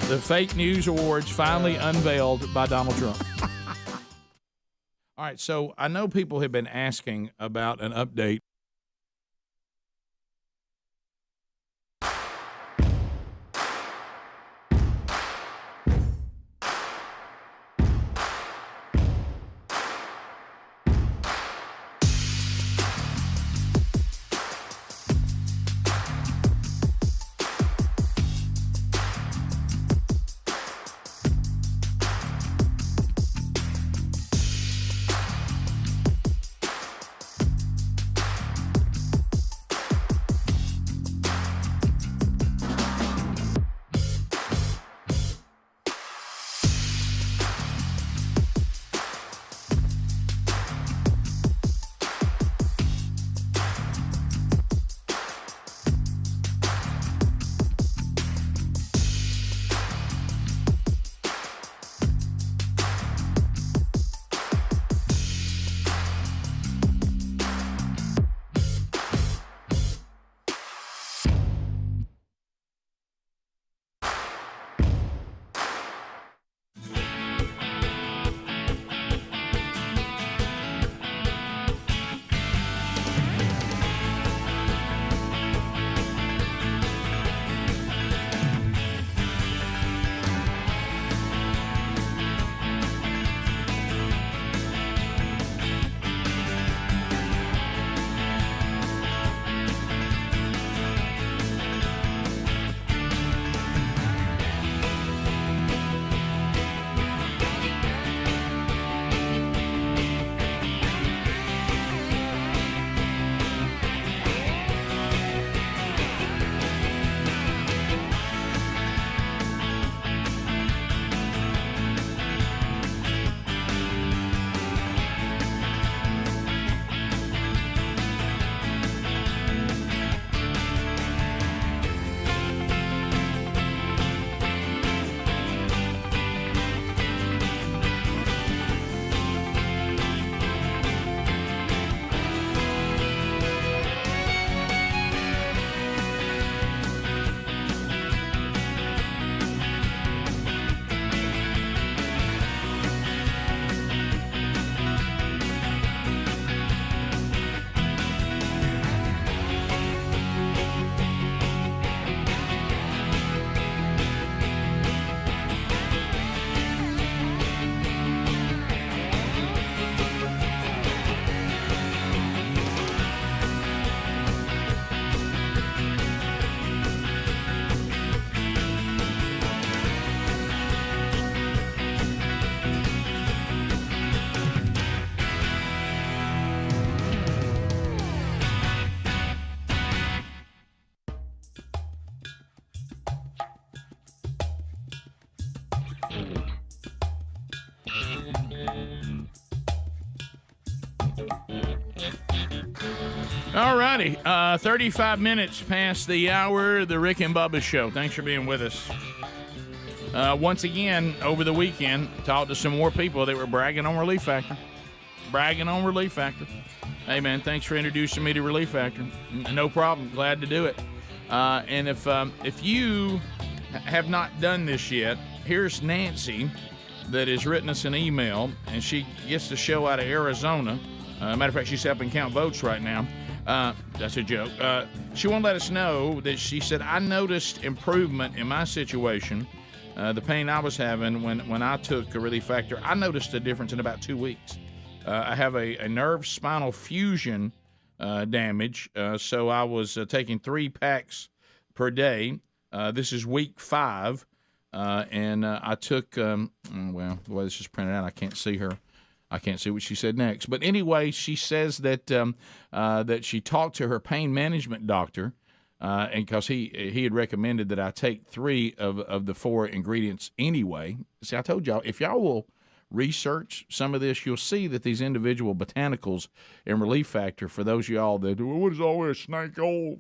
The Fake News Awards finally unveiled by Donald Trump. All right, so I know people have been asking about an update. All righty, 35 minutes past the hour, the Rick and Bubba Show. Thanks for being with us. Once again, over the weekend, talked to some more people that were bragging on Relief Factor. Hey, man, thanks for introducing me to Relief Factor. No problem. Glad to do it. And if you have not done this yet, here's Nancy that has written us an email, and she gets the show out of Arizona. Matter of fact, she's helping count votes right now. That's a joke. She won't let us know that she said, I noticed improvement in my situation, the pain I was having when I took a Relief Factor. I noticed a difference in about 2 weeks. I have a nerve spinal fusion damage, so I was taking 3 packs per day. This is week 5, and I took, well, the way this is printed out, I can't see her. I can't see what she said next. But anyway, she says that that she talked to her pain management doctor, and because he had recommended that I take 3 of the 4 ingredients anyway. See, I told y'all, if y'all will research some of this, you'll see that these individual botanicals in Relief Factor, for those of y'all that, well, what is all this snake oil?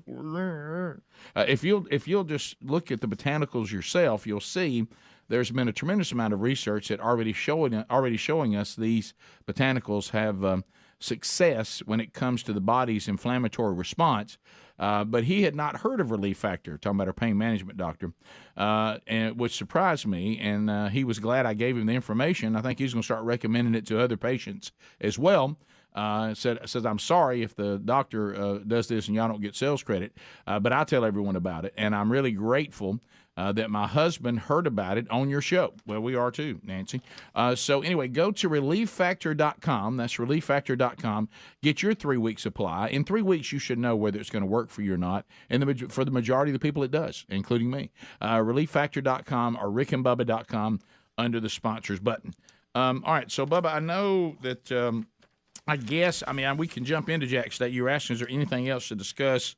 If you'll just look at the botanicals yourself, you'll see there's been a tremendous amount of research that already showing us these botanicals have success when it comes to the body's inflammatory response. But he had not heard of Relief Factor, talking about our pain management doctor, and which surprised me, and he was glad I gave him the information. I think he's going to start recommending it to other patients as well. Says, I'm sorry if the doctor does this and y'all don't get sales credit, but I tell everyone about it, and I'm really grateful that my husband heard about it on your show. Well, we are too, Nancy. So anyway, go to ReliefFactor.com. That's ReliefFactor.com. Get your 3-week supply. In 3 weeks, you should know whether it's going to work for you or not. And for the majority of the people, it does, including me. ReliefFactor.com or RickandBubba.com under the sponsors button. All right, so Bubba, I know that we can jump into Jack State. You were asking, is there anything else to discuss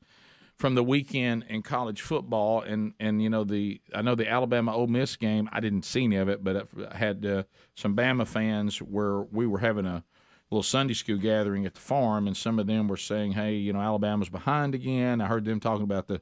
from the weekend in college football? And I know the Alabama Ole Miss game, I didn't see any of it, but I had some Bama fans where we were having a little Sunday school gathering at the farm, and some of them were saying, hey, Alabama's behind again. I heard them talking about the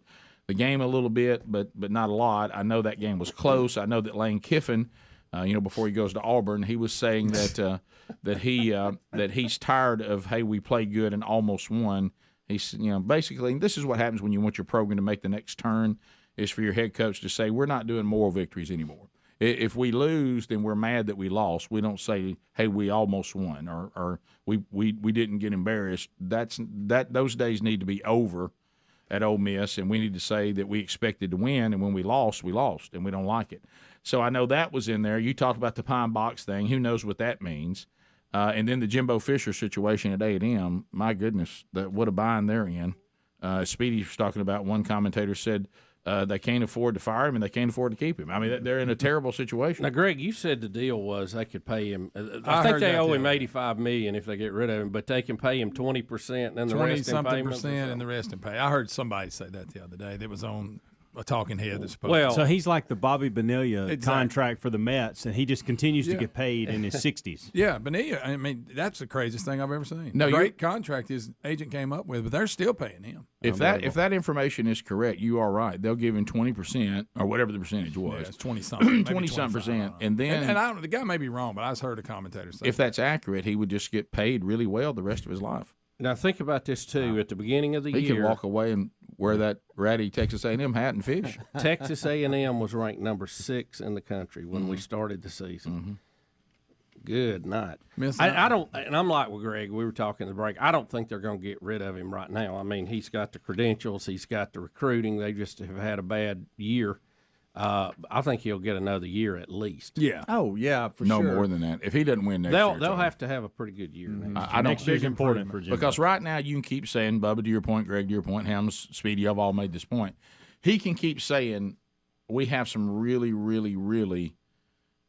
game a little bit, but not a lot. I know that game was close. I know that Lane Kiffin, before he goes to Auburn, he was saying that that he's tired of, hey, we played good and almost won. He's, basically, this is what happens when you want your program to make the next turn, is for your head coach to say, we're not doing moral victories anymore. If we lose, then we're mad that we lost. We don't say, hey, we almost won, or we didn't get embarrassed. Those days need to be over at Ole Miss, and we need to say that we expected to win, and when we lost, and we don't like it. So I know that was in there. You talked about the Pine Box thing. Who knows what that means? And then the Jimbo Fisher situation at A&M, my goodness, what a bind they're in. Speedy was talking about, one commentator said they can't afford to fire him and they can't afford to keep him. I mean, they're in a terrible situation. Now, Greg, you said the deal was they could pay him. I think they owe him $85 million if they get rid of him, but they can pay him 20% and the rest in payments. 20-something% and the rest in pay. I heard somebody say that the other day. That was on a talking head. That's so he's like the Bobby Bonilla contract for the Mets, and he just continues to get paid in his 60s. Yeah, Bonilla, I mean, that's the craziest thing I've ever seen. No, great contract his agent came up with, but they're still paying him. If that information is correct, you are right. They'll give him 20% or whatever the percentage was. Yeah, it's 20-something. 20-something%. And then and the guy may be wrong, but I just heard a commentator say if that's accurate, he would just get paid really well the rest of his life. Now, think about this, too. At the beginning of the year, he can walk away and wear that ratty Texas A&M hat and fish. Texas A&M was ranked number 6 in the country when we started the season. Mm-hmm. Good night. I don't, and I'm like with Greg, we were talking at the break, I don't think they're going to get rid of him right now. I mean, he's got the credentials, he's got the recruiting. They just have had a bad year. I think he'll get another year at least. Yeah. Oh, yeah, for no sure. No more than that. If he doesn't win next year. They'll have to have a pretty good year next year. I don't think it's important for Jimbo. Because right now you can keep saying, Bubba, to your point, Greg, to your point, Helms, Speedy, y'all have all made this point. He can keep saying we have some really, really, really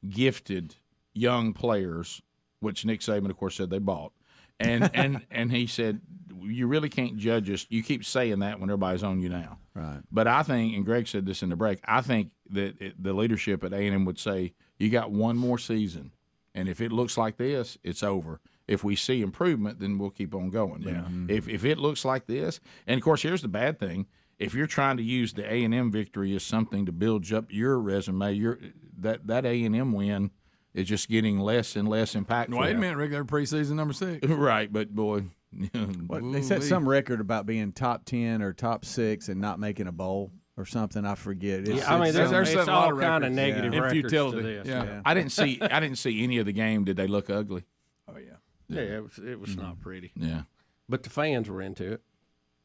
gifted young players, which Nick Saban, of course, said they bought. And he said, you really can't judge us. You keep saying that when everybody's on you now. Right. But I think, and Greg said this in the break, I think that the leadership at A&M would say, you got one more season, And if it looks like this, it's over. If we see improvement, then we'll keep on going. If it looks like this, and of course, here's the bad thing: if you're trying to use the A&M victory as something to build up your resume, that A&M win is just getting less and less impactful. Wait a minute, Rick, they're preseason number 6. Right, but boy, they set some record about being top 10 or top 6 and not making a bowl or something. I forget. There's all kind of negative records to this. Yeah. I didn't see any of the game. Did they look ugly? Oh yeah. Yeah, it was not pretty. Yeah, but the fans were into it.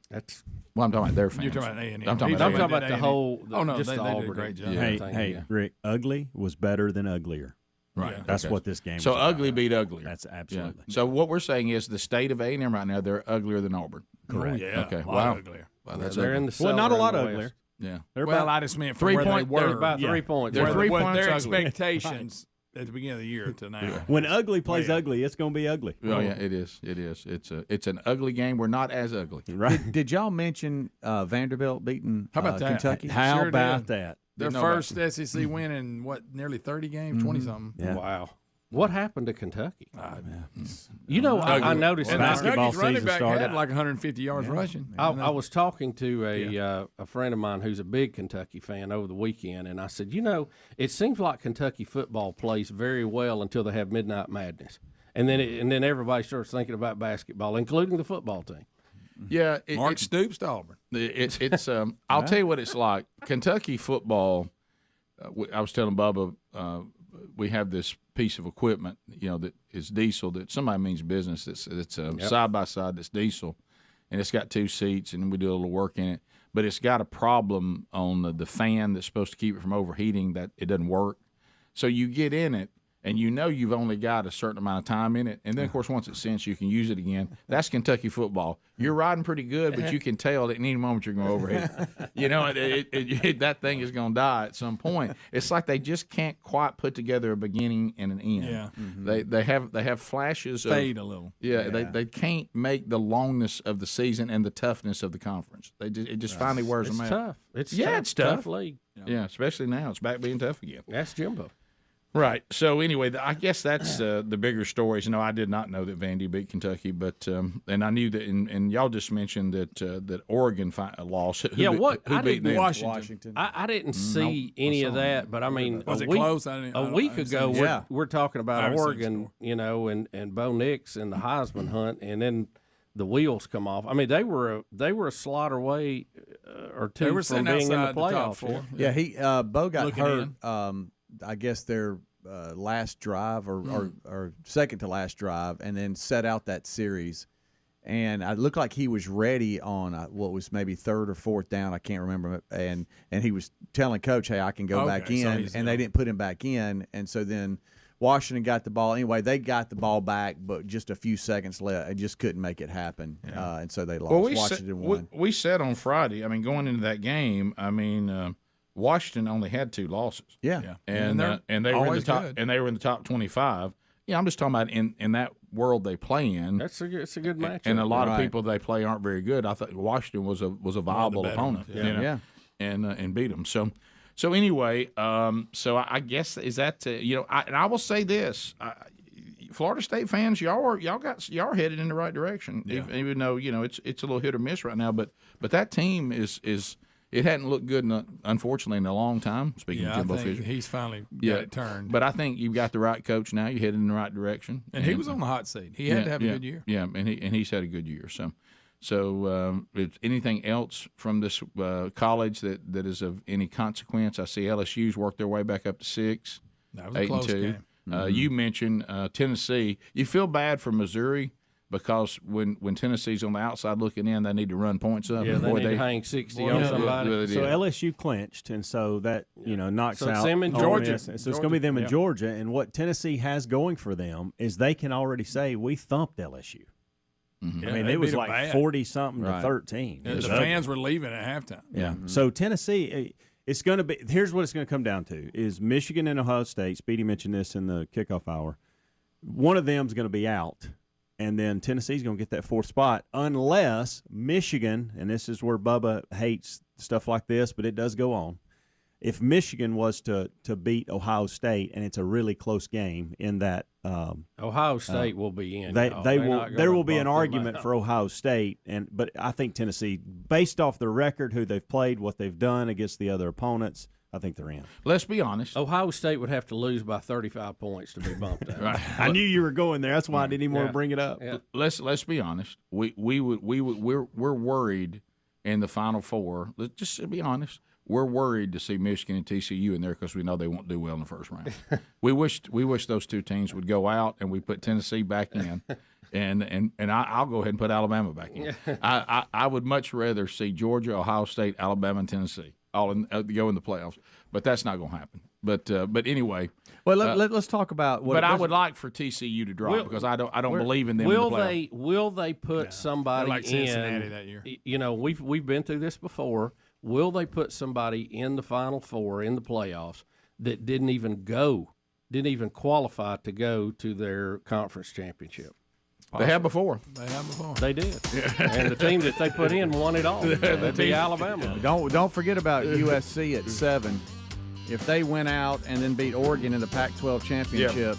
That's well, I'm talking about their fans. You're talking about A&M. I'm talking about the whole. They did a great job. Hey, Rick, ugly was better than uglier. Right. Yeah. That's what this game So was ugly about. beat ugly. That's absolutely. Yeah. So what we're saying is the state of A&M right now, they're uglier than Auburn. Correct. Oh, yeah. Okay. A lot Wow. uglier. Wow, that's they're ugly. in the Well, not a lot of uglier. Yeah. Well, I just meant from 3 where they point- were. They're about 3 points. They're 3 points Their ugly. expectations at the beginning of the year to now. When ugly plays ugly, it's going to be ugly. Oh yeah, it is. It is. It's an ugly game. We're not as ugly. Right. Did y'all mention Vanderbilt beating How about that? Kentucky? How Sure about did. that? Their Didn't know first SEC win in nearly 30 games, 20-something. Yeah. Wow. What happened to Kentucky? I noticed And basketball Kentucky's running season back started. had like 150 yards rushing. I was talking to a friend of mine who's a big Kentucky fan over the weekend, and I said, it seems like Kentucky football plays very well until they have Midnight Madness, and then everybody starts thinking about basketball, including the football team. Yeah. Mark Stoops to Auburn. It's I'll tell you what it's like. Kentucky football. I was telling Bubba, we have this piece of equipment, that is diesel. That somebody means business. It's side by side. That's diesel, and it's got 2 seats, and we do a little work in it. But it's got a problem on the fan that's supposed to keep it from overheating. That it doesn't work. So you get in it, and you've only got a certain amount of time in it, and then of course once it's cinched, you can use it again. That's Kentucky football. You're riding pretty good, but you can tell that at any moment you're going to overheat. That thing is going to die at some point. It's like they just can't quite put together a beginning and an end. Yeah. They have flashes Fade of a little. Yeah, they can't make the longness of the season and the toughness of the conference. It just finally wears them out. Tough. It's tough league. Yeah, especially now. It's back being tough again. That's Jimbo. Right. So anyway, I guess that's the bigger stories. I did not know that Vandy beat Kentucky, but and I knew that. And y'all just mentioned that Oregon lost. Who beat them? Washington. I didn't see any of that, but I mean, Was it close? A week ago, we're talking about Oregon, and Bo Nix and the Heisman hunt, and then the wheels come off. I mean, they were a slaughter away or two from being in the playoffs. Yeah, Bo got hurt. I guess their last drive or second to last drive, and then set out that series. And it looked like he was ready on what was maybe 3rd or 4th down. I can't remember. And he was telling Coach, hey, I can go back in. And they didn't put him back in. And so then Washington got the ball. Anyway, they got the ball back, but just a few seconds left. And just couldn't make it happen. Yeah. And so they lost. Well, Washington won. We said on Friday, going into that game, Washington only had 2 losses. Yeah. And they were in the top, and they were in the top 25. Yeah, I'm just talking about in that world they play in. It's a good match. And a lot of people they play aren't very good. I thought Washington was a viable opponent. And beat them. So anyway, so I guess is that and I will say this. Florida State fans, y'all are headed in the right direction. Yeah. Even though it's a little hit or miss right now, but that team is it hadn't looked good, unfortunately, in a long time. Speaking of Jimbo Fisher, he's finally got it turned. But I think you've got the right coach now. You're headed in the right direction. And he was on the hot seat. He had to have a good year. Yeah, and he's had a good year. So anything else from this college that is of any consequence? I see LSU's worked their way back up to 6. That was a close game. You mentioned Tennessee. You feel bad for Missouri because when Tennessee's on the outside looking in, they need to run points up. Yeah, they need to hang 60 on somebody. So LSU clinched, and so that knocks out them in Georgia. So it's going to be them in Georgia. And what Tennessee has going for them is they can already say we thumped LSU. Mm-hmm. I mean, it was like 40-something to 13. The fans were leaving at halftime. Yeah. Mm-hmm. So Tennessee, it's going to be. Here's what it's going to come down to: is Michigan and Ohio State. Speedy mentioned this in the kickoff hour. One of them's going to be out. And then Tennessee's going to get that 4th spot unless Michigan, and this is where Bubba hates stuff like this, but it does go on, if Michigan was to beat Ohio State, and it's a really close game in that Ohio State will be in. There will be an argument for Ohio State, but I think Tennessee, based off the record, who they've played, what they've done against the other opponents, I think they're in. Let's be honest. Ohio State would have to lose by 35 points to be bumped out. Right. I knew you were going there. That's why I didn't even want to bring it up. Yeah. Let's be honest. We're worried in the Final Four. Let's just be honest. We're worried to see Michigan and TCU in there because we know they won't do well in the first round. we wish those two teams would go out and we put Tennessee back in, and I'll go ahead and put Alabama back in. I would much rather see Georgia, Ohio State, Alabama, and Tennessee all go in the playoffs, but that's not going to happen. But anyway. Well, let's talk about what. But I would like for TCU to drop because I don't believe in them. In the playoffs. Will they put somebody like Cincinnati that year? You know, we've been through this before. Will they put somebody in the Final Four in the playoffs that didn't even qualify to go to their conference championship? They have before. They did. Yeah. And the team that they put in won it all. That'd be Alabama. Don't forget about USC at 7. If they went out and then beat Oregon in the Pac-12 championship.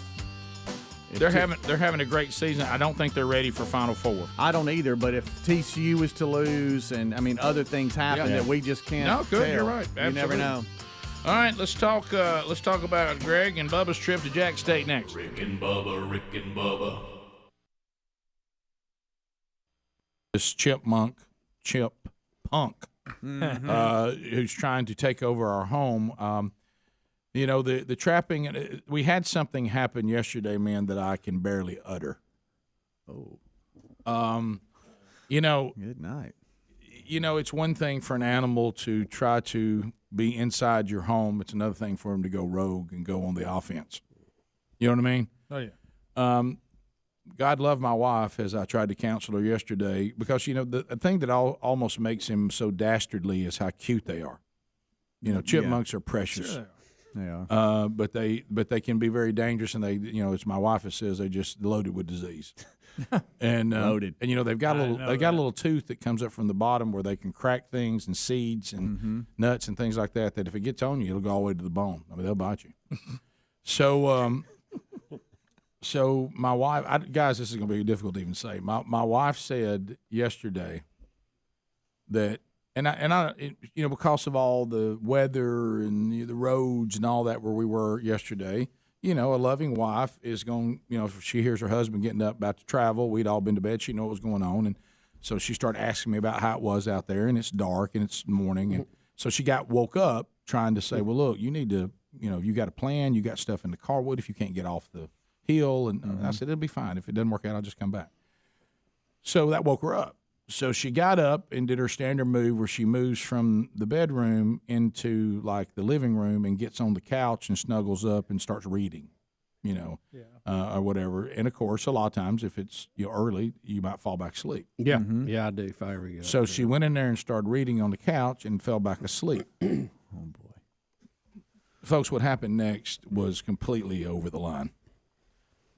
They're having a great season. I don't think they're ready for Final Four. I don't either. But if TCU is to lose, and I mean other things happen that we just can't. No, good. Tell. You're right. Absolutely. You never know. All right, let's talk about Greg and Bubba's trip to Jack State next. Rick and Bubba. This Chip Punk, who's trying to take over our home. You know, the trapping, we had something happen yesterday, man, that I can barely utter. You know. Good night. You know, it's one thing for an animal to try to be inside your home. It's another thing for him to go rogue and go on the offense. You know what I mean? Oh, yeah. God love my wife, as I tried to counsel her yesterday, because, you know, the thing that almost makes him so dastardly is how cute they are. You know, chipmunks are precious. Sure. They are. But they can be very dangerous, and they, you know, as my wife says, they just loaded with disease. And loaded. And you know, they've got a little tooth that comes up from the bottom where they can crack things and seeds and nuts and things like that. That if it gets on you, it'll go all the way to the bone. I mean, they'll bite you. So my wife, guys, this is going to be difficult to even say. My wife said yesterday that. And I, you know, because of all the weather and the roads and all that where we were yesterday, you know, a loving wife is going, you know, if she hears her husband getting up about to travel, we'd all been to bed, she'd know what was going on. And so she started asking me about how it was out there, and it's dark and it's morning. And so she woke up trying to say, well, look, you need to, you know, you got a plan, you got stuff in the car. What if you can't get off the hill? And I said, it'll be fine. If it doesn't work out, I'll just come back. So that woke her up. So she got up and did her standard move where she moves from the bedroom into like the living room and gets on the couch and snuggles up and starts reading, you know, or whatever. And of course, a lot of times if it's early, you might fall back asleep. Yeah, yeah, I do. If I ever get so she went in there and started reading on the couch and fell back asleep. Oh boy, folks! What happened next was completely over the line.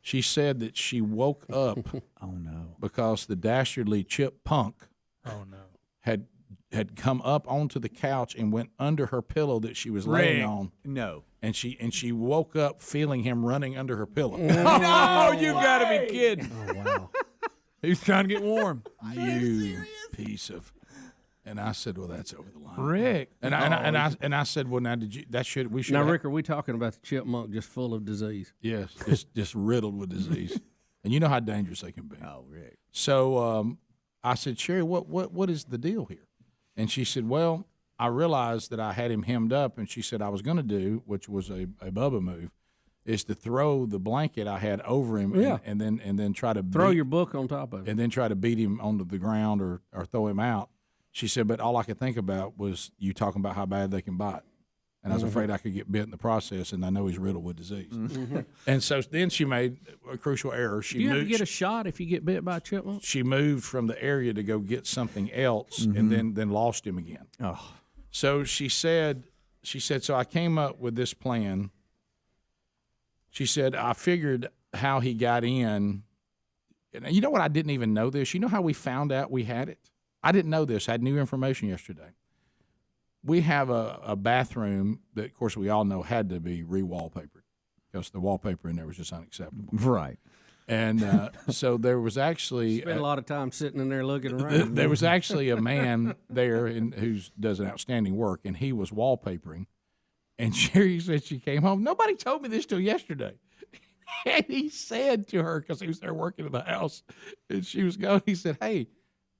She said that she woke up because the dastardly Chip Punk had come up onto the couch and went under her pillow that she was laying on. No. And she woke up feeling him running under her pillow. No, you got to be kidding. Oh, wow. He was trying to get warm. You piece of. And I said, "Well, that's over the line, Rick." And I said, "Well, now we should." Now, Rick, are we talking about the chipmunk just full of disease? Yes, just riddled with disease, and you know how dangerous they can be. Oh, Rick. So I said, "Sherry, what is the deal here?" And she said, "Well, I realized that I had him hemmed up," and she said I was going to do, which was a Bubba move, is to throw the blanket I had over him, and then try to throw your book on top of it, and then try to beat him onto the ground or throw him out. She said, but all I could think about was you talking about how bad they can bite. And I was afraid I could get bit in the process, and I know he's riddled with disease. And so then she made a crucial error. Do you have to get a shot if you get bit by a chipmunk? She moved from the area to go get something else and then lost him again. Oh. So she said, so I came up with this plan. She said, I figured how he got in. And you know what? I didn't even know this. You know how we found out we had it? I didn't know this. I had new information yesterday. we have a bathroom that, of course, we all know had to be re-wallpapered because the wallpaper in there was just unacceptable. Right. And so there was actually spent a lot of time sitting in there looking around. There was actually a man there who does an outstanding work, and he was wallpapering. And Sherry said she came home. Nobody told me this till yesterday. And he said to her, because he was there working in the house, and she was going, he said, "Hey,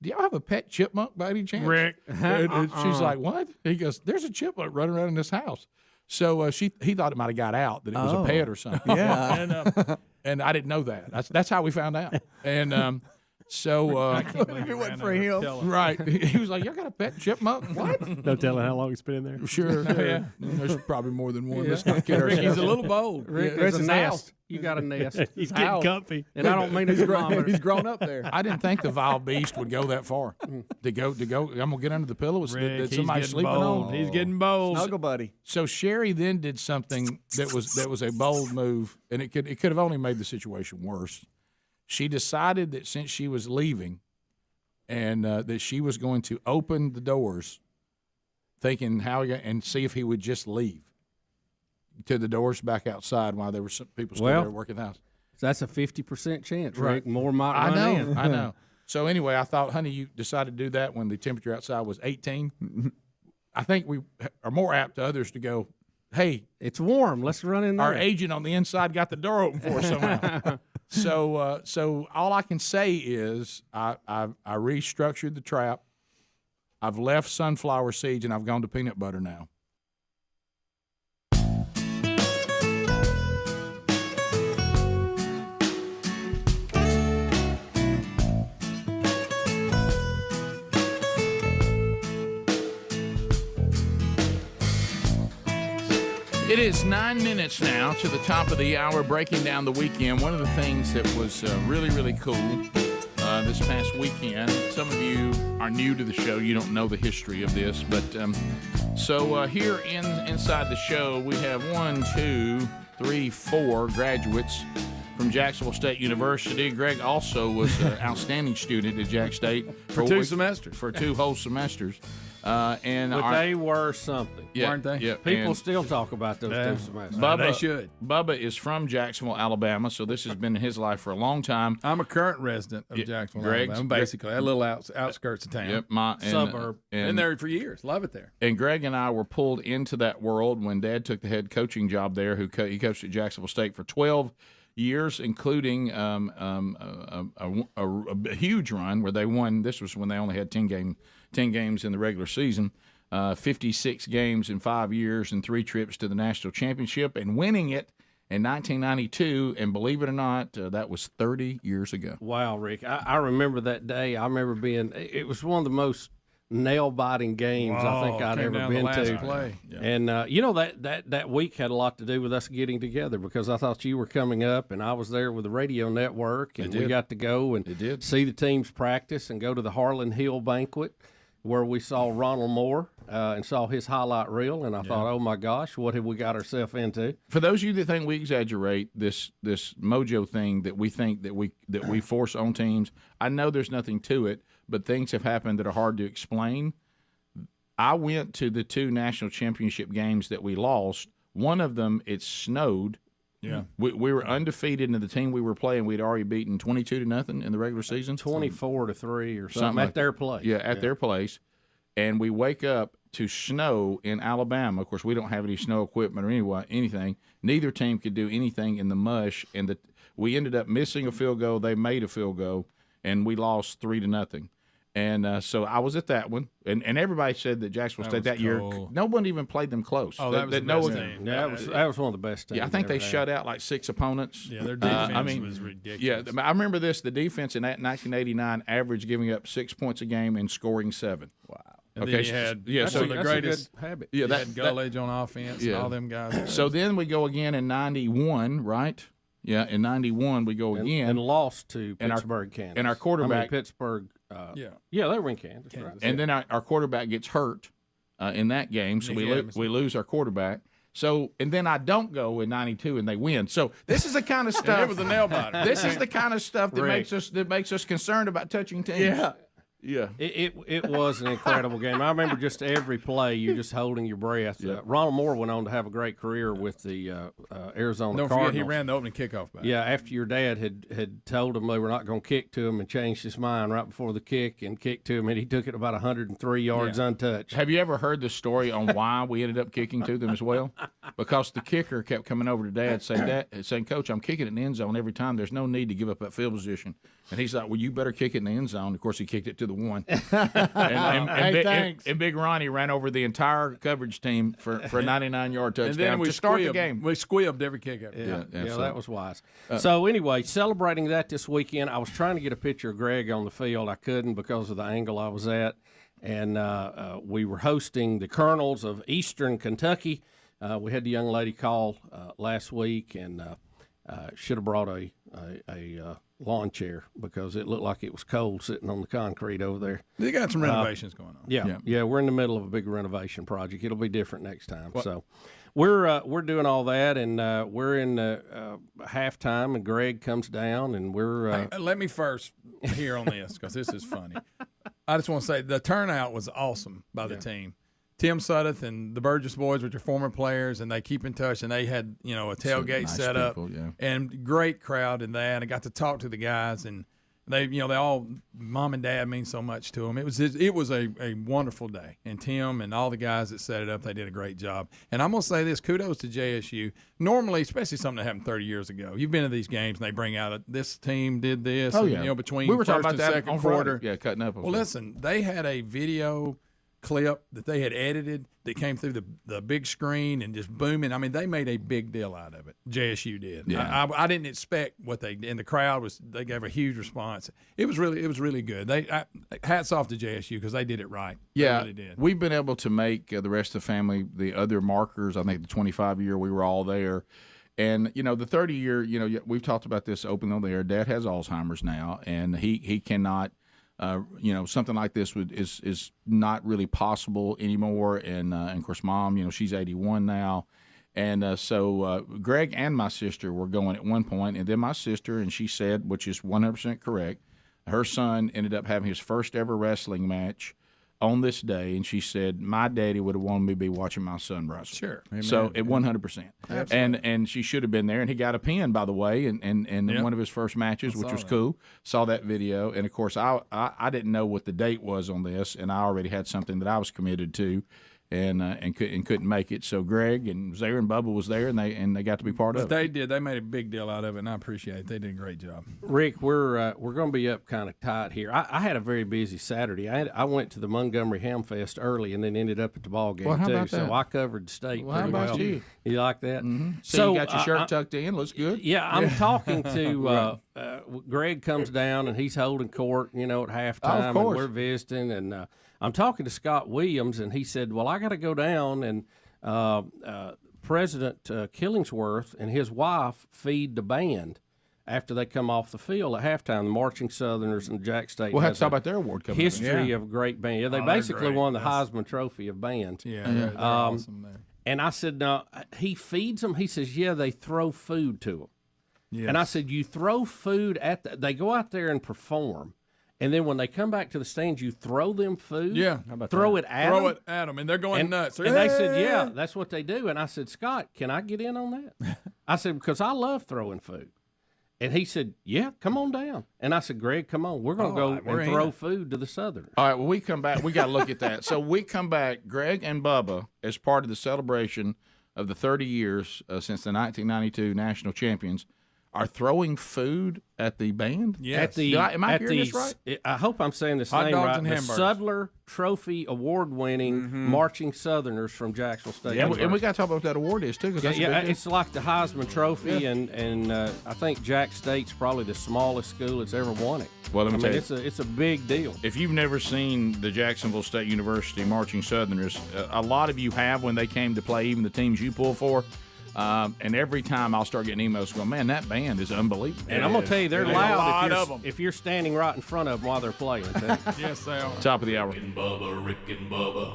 do y'all have a pet chipmunk by any chance?" Rick. And she's like, "What?" He goes, "There's a chipmunk running around in this house." So he thought it might have got out, that it was a pet or something. Yeah. And I didn't know that. That's how we found out. And so I can't believe it wasn't for him. Right. He was like, "Y'all got a pet chipmunk?" What? No telling how long it's been in there. Sure. Yeah. There's probably more than one. Let's not kid ourselves. He's a little bold. Rick, there's a nest. You got a nest. He's getting comfy. And I don't mean to kilometer. He's grown up there. I didn't think the vile beast would go that far. To go. I'm gonna get under the pillow. That somebody's sleeping on. He's getting bold. Snuggle buddy. So Sherry then did something that was a bold move, and it could have only made the situation worse. She decided that since she was leaving, and that she was going to open the doors, thinking and see if he would just leave to the doors back outside while there were some people still there working the house. That's a 50% chance, Rick. More might run in. I know. So anyway, I thought, honey, you decided to do that when the temperature outside was 18. I think we are more apt to others to go, "Hey, it's warm. Let's run in there." Our agent on the inside got the door open for us somehow. So all I can say is I restructured the trap. I've left sunflower seeds and I've gone to peanut butter now. It is 9 minutes now to the top of the hour, breaking down the weekend. One of the things that was really, really cool this past weekend, some of you are new to the show. You don't know the history of this. But so here inside the show, we have 4 graduates from Jacksonville State University. Greg also was an outstanding student at Jack State. For 2 semesters. For 2 whole semesters. But they were something, weren't they? Yeah, people still talk about those 2 semesters. Bubba, they should. Bubba is from Jacksonville, Alabama, so this has been in his life for a long time. I'm a current resident of Jacksonville, Alabama, basically. A little outskirts of town. Yep, suburb. Been there for years. Love it there. And Greg and I were pulled into that world when Dad took the head coaching job there. He coached at Jacksonville State for 12 years, including a huge run where they won. This was when they only had 10 games in the regular season, 56 games in 5 years and 3 trips to the national championship, and winning it in 1992. And believe it or not, that was 30 years ago. Wow, Rick. I remember that day. I remember it was one of the most nail-biting games I think I'd ever been to. Play. Yeah. And, that week had a lot to do with us getting together because I thought you were coming up, and I was there with the radio network, and we got to go and see the teams practice and go to the Harlan Hill banquet where we saw Ronald Moore and saw his highlight reel, and I thought, oh, my gosh, what have we got ourselves into? For those of you that think we exaggerate this mojo thing that we think that we force on teams, I know there's nothing to it, but things have happened that are hard to explain. I went to the 2 national championship games that we lost. One of them, it snowed. Yeah, we were undefeated, and the team we were playing, we'd already beaten 22-0 in the regular season, 24-3 or something at their place. Yeah, at their place, and we wake up to snow in Alabama. Of course, we don't have any snow equipment or anything. Neither team could do anything in the mush, and we ended up missing a field goal. They made a field goal, and we lost 3-0. And so I was at that one, and everybody said that Jacksonville State that year, no one even played them close. Oh, that was the best team. Yeah, that was one of the best teams. Yeah, I think they shut out like 6 opponents. Yeah, their defense was ridiculous. Yeah, I remember this. The defense in that 1989 average giving up 6 points a game and scoring 7. Wow. And then you had the greatest habit. Yeah, that Gullidge on offense and all them guys. So then we go again in 91, right? Yeah, in 91 we go again. And lost to Pittsburgh, Kansas. And our quarterback. Pittsburgh. Yeah, they were in Kansas. Right? And then our quarterback gets hurt in that game, so we lose our quarterback. So, and then I don't go in 92 and they win. So this is the kind of stuff. It was a nail biter. This is the kind of stuff that makes us concerned about touching teams. Yeah. Yeah. It was an incredible game. I remember just every play, you're just holding your breath. Yeah. Ronald Moore went on to have a great career with the Arizona Don't Cardinals. forget, he ran the opening kickoff back. Yeah, after your dad had told him they were not going to kick to him and changed his mind right before the kick and kicked to him, and he took it about 103 yards untouched. Have you ever heard the story on why we ended up kicking to them as well? Because the kicker kept coming over to Dad saying, Coach, I'm kicking it in the end zone every time. There's no need to give up that field position. And he's like, well, you better kick it in the end zone. Of course, he kicked it to the one. and Big Ronnie ran over the entire coverage team for a 99-yard touchdown and then we to start the game. We squibbed every kick up. Yeah, that was wise. So anyway, celebrating that this weekend, I was trying to get a picture of Greg on the field. I couldn't because of the angle I was at. And we were hosting the Colonels of Eastern Kentucky. We had the young lady call last week and should have brought a lawn chair because it looked like it was cold sitting on the concrete over there. They got some renovations going on. Yeah, we're in the middle of a big renovation project. It'll be different next time. So we're doing all that, and we're in halftime, and Greg comes down, and we're let me first hear on this because this is funny. I just want to say the turnout was awesome by the team. Tim Suddeth and the Burgess boys, which are former players, and they keep in touch. And they had, a tailgate set up, and great crowd in that. I got to talk to the guys, and they all, mom and dad mean so much to them. It was a wonderful day, and Tim and all the guys that set it up, they did a great job. And I'm gonna say this: kudos to JSU. Normally, especially something that happened 30 years ago, you've been to these games, and they bring out this team did this. Oh, and, yeah. Between we were first talking about and that second on quarter, Friday. Yeah, cutting up. Well, listen, they had a video clip that they had edited that came through the big screen and just booming. I mean, they made a big deal out of it. JSU did. Yeah. I didn't expect what they did, and the crowd they gave a huge response. It was really good. Hats off to JSU because they did it right. Yeah, they really did. We've been able to make the rest of the family the other markers. I think the 25-year we were all there. And, the 30-year, we've talked about this openly on the air. Dad has Alzheimer's now, and he cannot – something like this is not really possible anymore. And of course, Mom, she's 81 now. And so Greg and my sister were going at one point, and then my sister, and she said, which is 100% correct, her son ended up having his first ever wrestling match on this day, and she said, my daddy would have wanted me to be watching my son wrestle. Sure. So at 100%. And she should have been there, and he got a pin, by the way, in one of his first matches, which was cool. Saw that video, and of course I didn't know what the date was on this, and I already had something that I was committed to, and couldn't make it. So Greg was there, and Bubba was there, and they got to be part of it. They did. They made a big deal out of it, and I appreciate it. They did a great job. Rick, we're going to be up kind of tight here. I had a very busy Saturday. I went to the Montgomery Ham Fest early and then ended up at the ball game too. That? So I covered the state pretty well. How about you? You like that? Mm-hmm. So you got your shirt tucked in. Looks good. Yeah, I'm talking to Greg comes down and he's holding court, at halftime. Of course. And we're visiting, and I'm talking to Scott Williams, and he said, well, I got to go down, and President Killingsworth and his wife feed the band after they come off the field at halftime, the Marching Southerners and Jack State. We'll have to talk about their award coming history of great band. Yeah, they basically won the Heisman Trophy of bands. Yeah, they're awesome there. And I said, no, he feeds them. He says, yeah, they throw food to them. Yes. And I said, you throw food they go out there and perform. And then when they come back to the stands, you throw them food. Yeah. Throw it at them. Throw it at them, and they're going nuts. And they said, yeah, that's what they do. And I said, Scott, can I get in on that? I said, because I love throwing food. And he said, yeah, come on down. And I said, Greg, come on. We're going to go and throw food to the Southerners. All right, well, we come back. We got to look at that. So we come back, Greg and Bubba, as part of the celebration of the 30 years since the 1992 national champions, are throwing food at the band? Yes. Am I hearing this right? I hope I'm saying this Hot name dogs right. and The hamburgers. Sudler Trophy award-winning Marching Southerners from Jacksonville State. Yeah, and we got to talk about what that award is, too. It's like the Heisman Trophy, and I think Jack State's probably the smallest school that's ever won it. Well, let me tell you, it's a big deal. If you've never seen the Jacksonville State University Marching Southerners, a lot of you have when they came to play, even the teams you pull for. And every time I'll start getting emails going, man, that band is unbelievable. And I'm going to tell you, they're loud if you're standing right in front of them while they're playing. Yes, they are. Top of the hour. Rick and Bubba.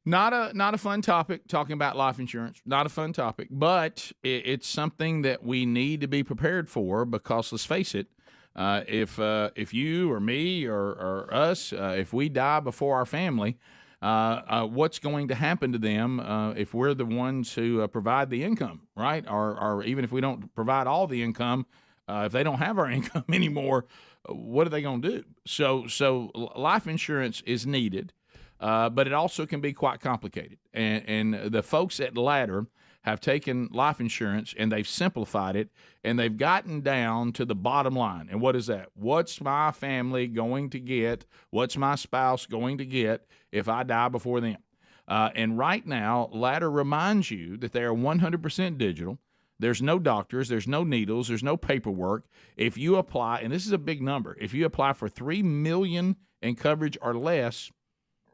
Not a fun topic, talking about life insurance. Not a fun topic, but it's something that we need to be prepared for because, let's face it, if you or me or us, if we die before our family, what's going to happen to them if we're the ones who provide the income, right? Or even if we don't provide all the income, if they don't have our income anymore, what are they going to do? So life insurance is needed. But it also can be quite complicated. And the folks at Ladder have taken life insurance and they've simplified it, and they've gotten down to the bottom line. And what is that? What's my family going to get? What's my spouse going to get if I die before them? And right now, Ladder reminds you that they are 100% digital. There's no doctors, there's no needles, there's no paperwork. If you apply, and this is a big number, if you apply for $3 million in coverage or less,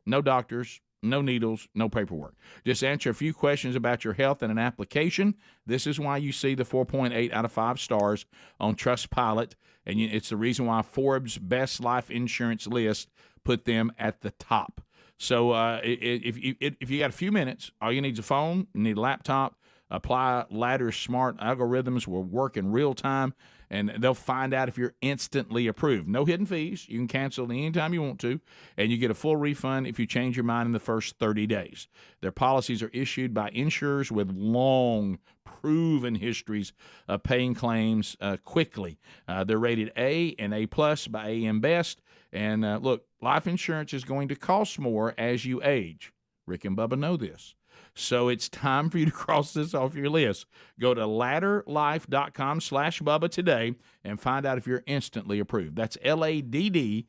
no doctors, no needles, no paperwork. Just answer a few questions about your health in an application. This is why you see the 4.8 out of 5 stars on Trustpilot, and it's the reason why Forbes' best life insurance list put them at the top. So if you got a few minutes, all you need is a phone, you need a laptop. Apply Ladder's smart algorithms will work in real time, and they'll find out if you're instantly approved. No hidden fees. You can cancel anytime you want to, and you get a full refund if you change your mind in the first 30 days. Their policies are issued by insurers with long, proven histories of paying claims quickly. They're rated A and A+ by AM Best. And look, life insurance is going to cost more as you age. Rick and Bubba know this. So it's time for you to cross this off your list. Go to ladderlife.com/Bubba today and find out if you're instantly approved. That's LADDER,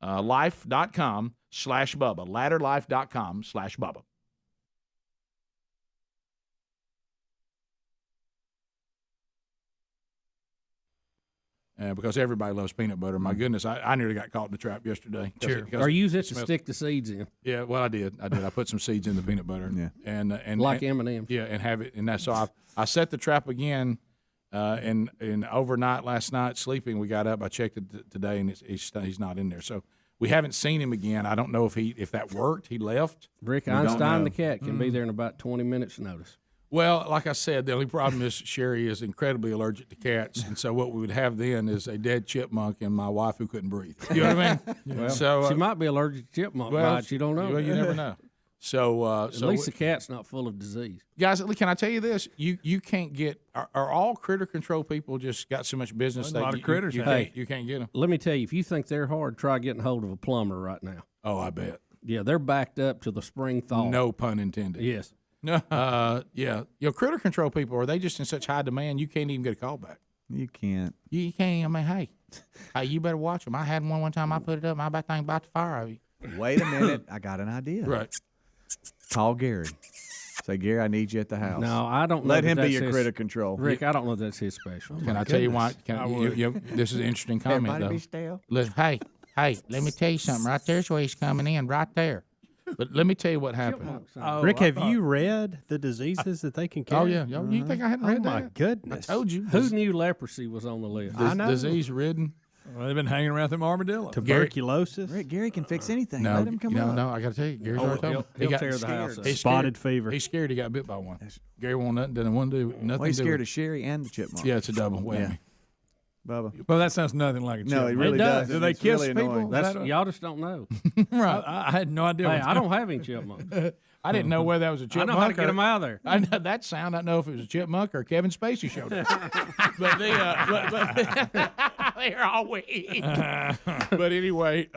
life.com/Bubba, ladderlife.com/Bubba. Because everybody loves peanut butter. My goodness, I nearly got caught in the trap yesterday. Sure. Or use it to stick the seeds in. Yeah, well, I did. I put some seeds in the peanut butter. Yeah. And like M&M's. Yeah, and have it. And that's so I set the trap again. And overnight last night sleeping, we got up. I checked it today, and he's not in there. So we haven't seen him again. I don't know if that worked. He left. Rick Einstein, the cat, can be there in about 20 minutes' notice. Well, like I said, the only problem is Sherry is incredibly allergic to cats, and so what we would have then is a dead chipmunk and my wife who couldn't breathe. You know what I mean? Well, so she might be allergic to chipmunk bites. You don't know. Well, you never know. So at least the cat's not full of disease. Guys, can I tell you this? You can't get are all critter control people just got so much business that a lot of critters. You can't get them. Let me tell you, if you think they're hard, try getting hold of a plumber right now. Oh, I bet. Yeah, they're backed up to the spring thaw. No pun intended. Yes. Yeah. Critter control people, are they just in such high demand you can't even get a call back? You can't. You can't. I mean, hey, you better watch them. I had one time. I put it up. My bad thing about the fire. Wait a minute. I got an idea. Right. Call Gary. Say, Gary, I need you at the house. No, I don't know. Let him be your critter control. Rick, I don't know if that's his special. Can I tell you why? This is an interesting comment, Everybody though. be still. Hey, let me tell you something. Right there's where he's coming in, right there. But let me tell you what happened. Rick, have you read the diseases that they can carry? Oh, yeah. You think I hadn't read that? Oh, my goodness. I told you. Who knew leprosy was on the list? I know. Disease-ridden. Well, they've been hanging around them armadillos. Tuberculosis. Rick, Gary can fix anything. No, Let him come up. No, I got to tell you. Gary's already told me. He'll got tear the scared. house up. He's Spotted scared. fever. He's scared he got bit by one. Gary won't nothing. Doesn't want to do nothing. Well, he's to do scared with of Sherry and the chipmunk. Yeah, it's a double whammy. Yeah. Bubba. Well, that sounds nothing like a chipmunk. No, it really does. Do they It's kiss really people? annoying. Y'all just don't know. Right. I had no idea. Hey, I don't have any chipmunks. I didn't know whether that was a I chipmunk. know how to get them out of there. I know that sound. I know if it was a chipmunk or Kevin Spacey showed up. But they're all weak. But anyway,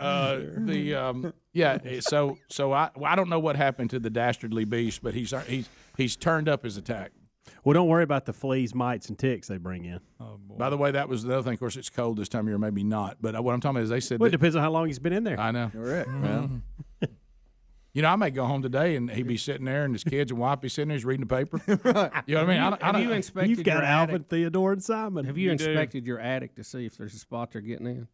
So I don't know what happened to the dastardly beast, but he's turned up his attack. Well, don't worry about the fleas, mites, and ticks they bring in. Oh, boy. By the way, that was the other thing. Of course, it's cold this time of year, maybe not. But what I'm talking about is they said. Well, it depends on how long he's been in there. I know. Correct. Well, I may go home today and he'd be sitting there, and his kids and wife be sitting there, he's reading the paper. Right. You know what I mean? Have you inspected You've got your Alvin, attic? Theodore, and Simon. Have you inspected your attic to see if there's a spot they're getting in?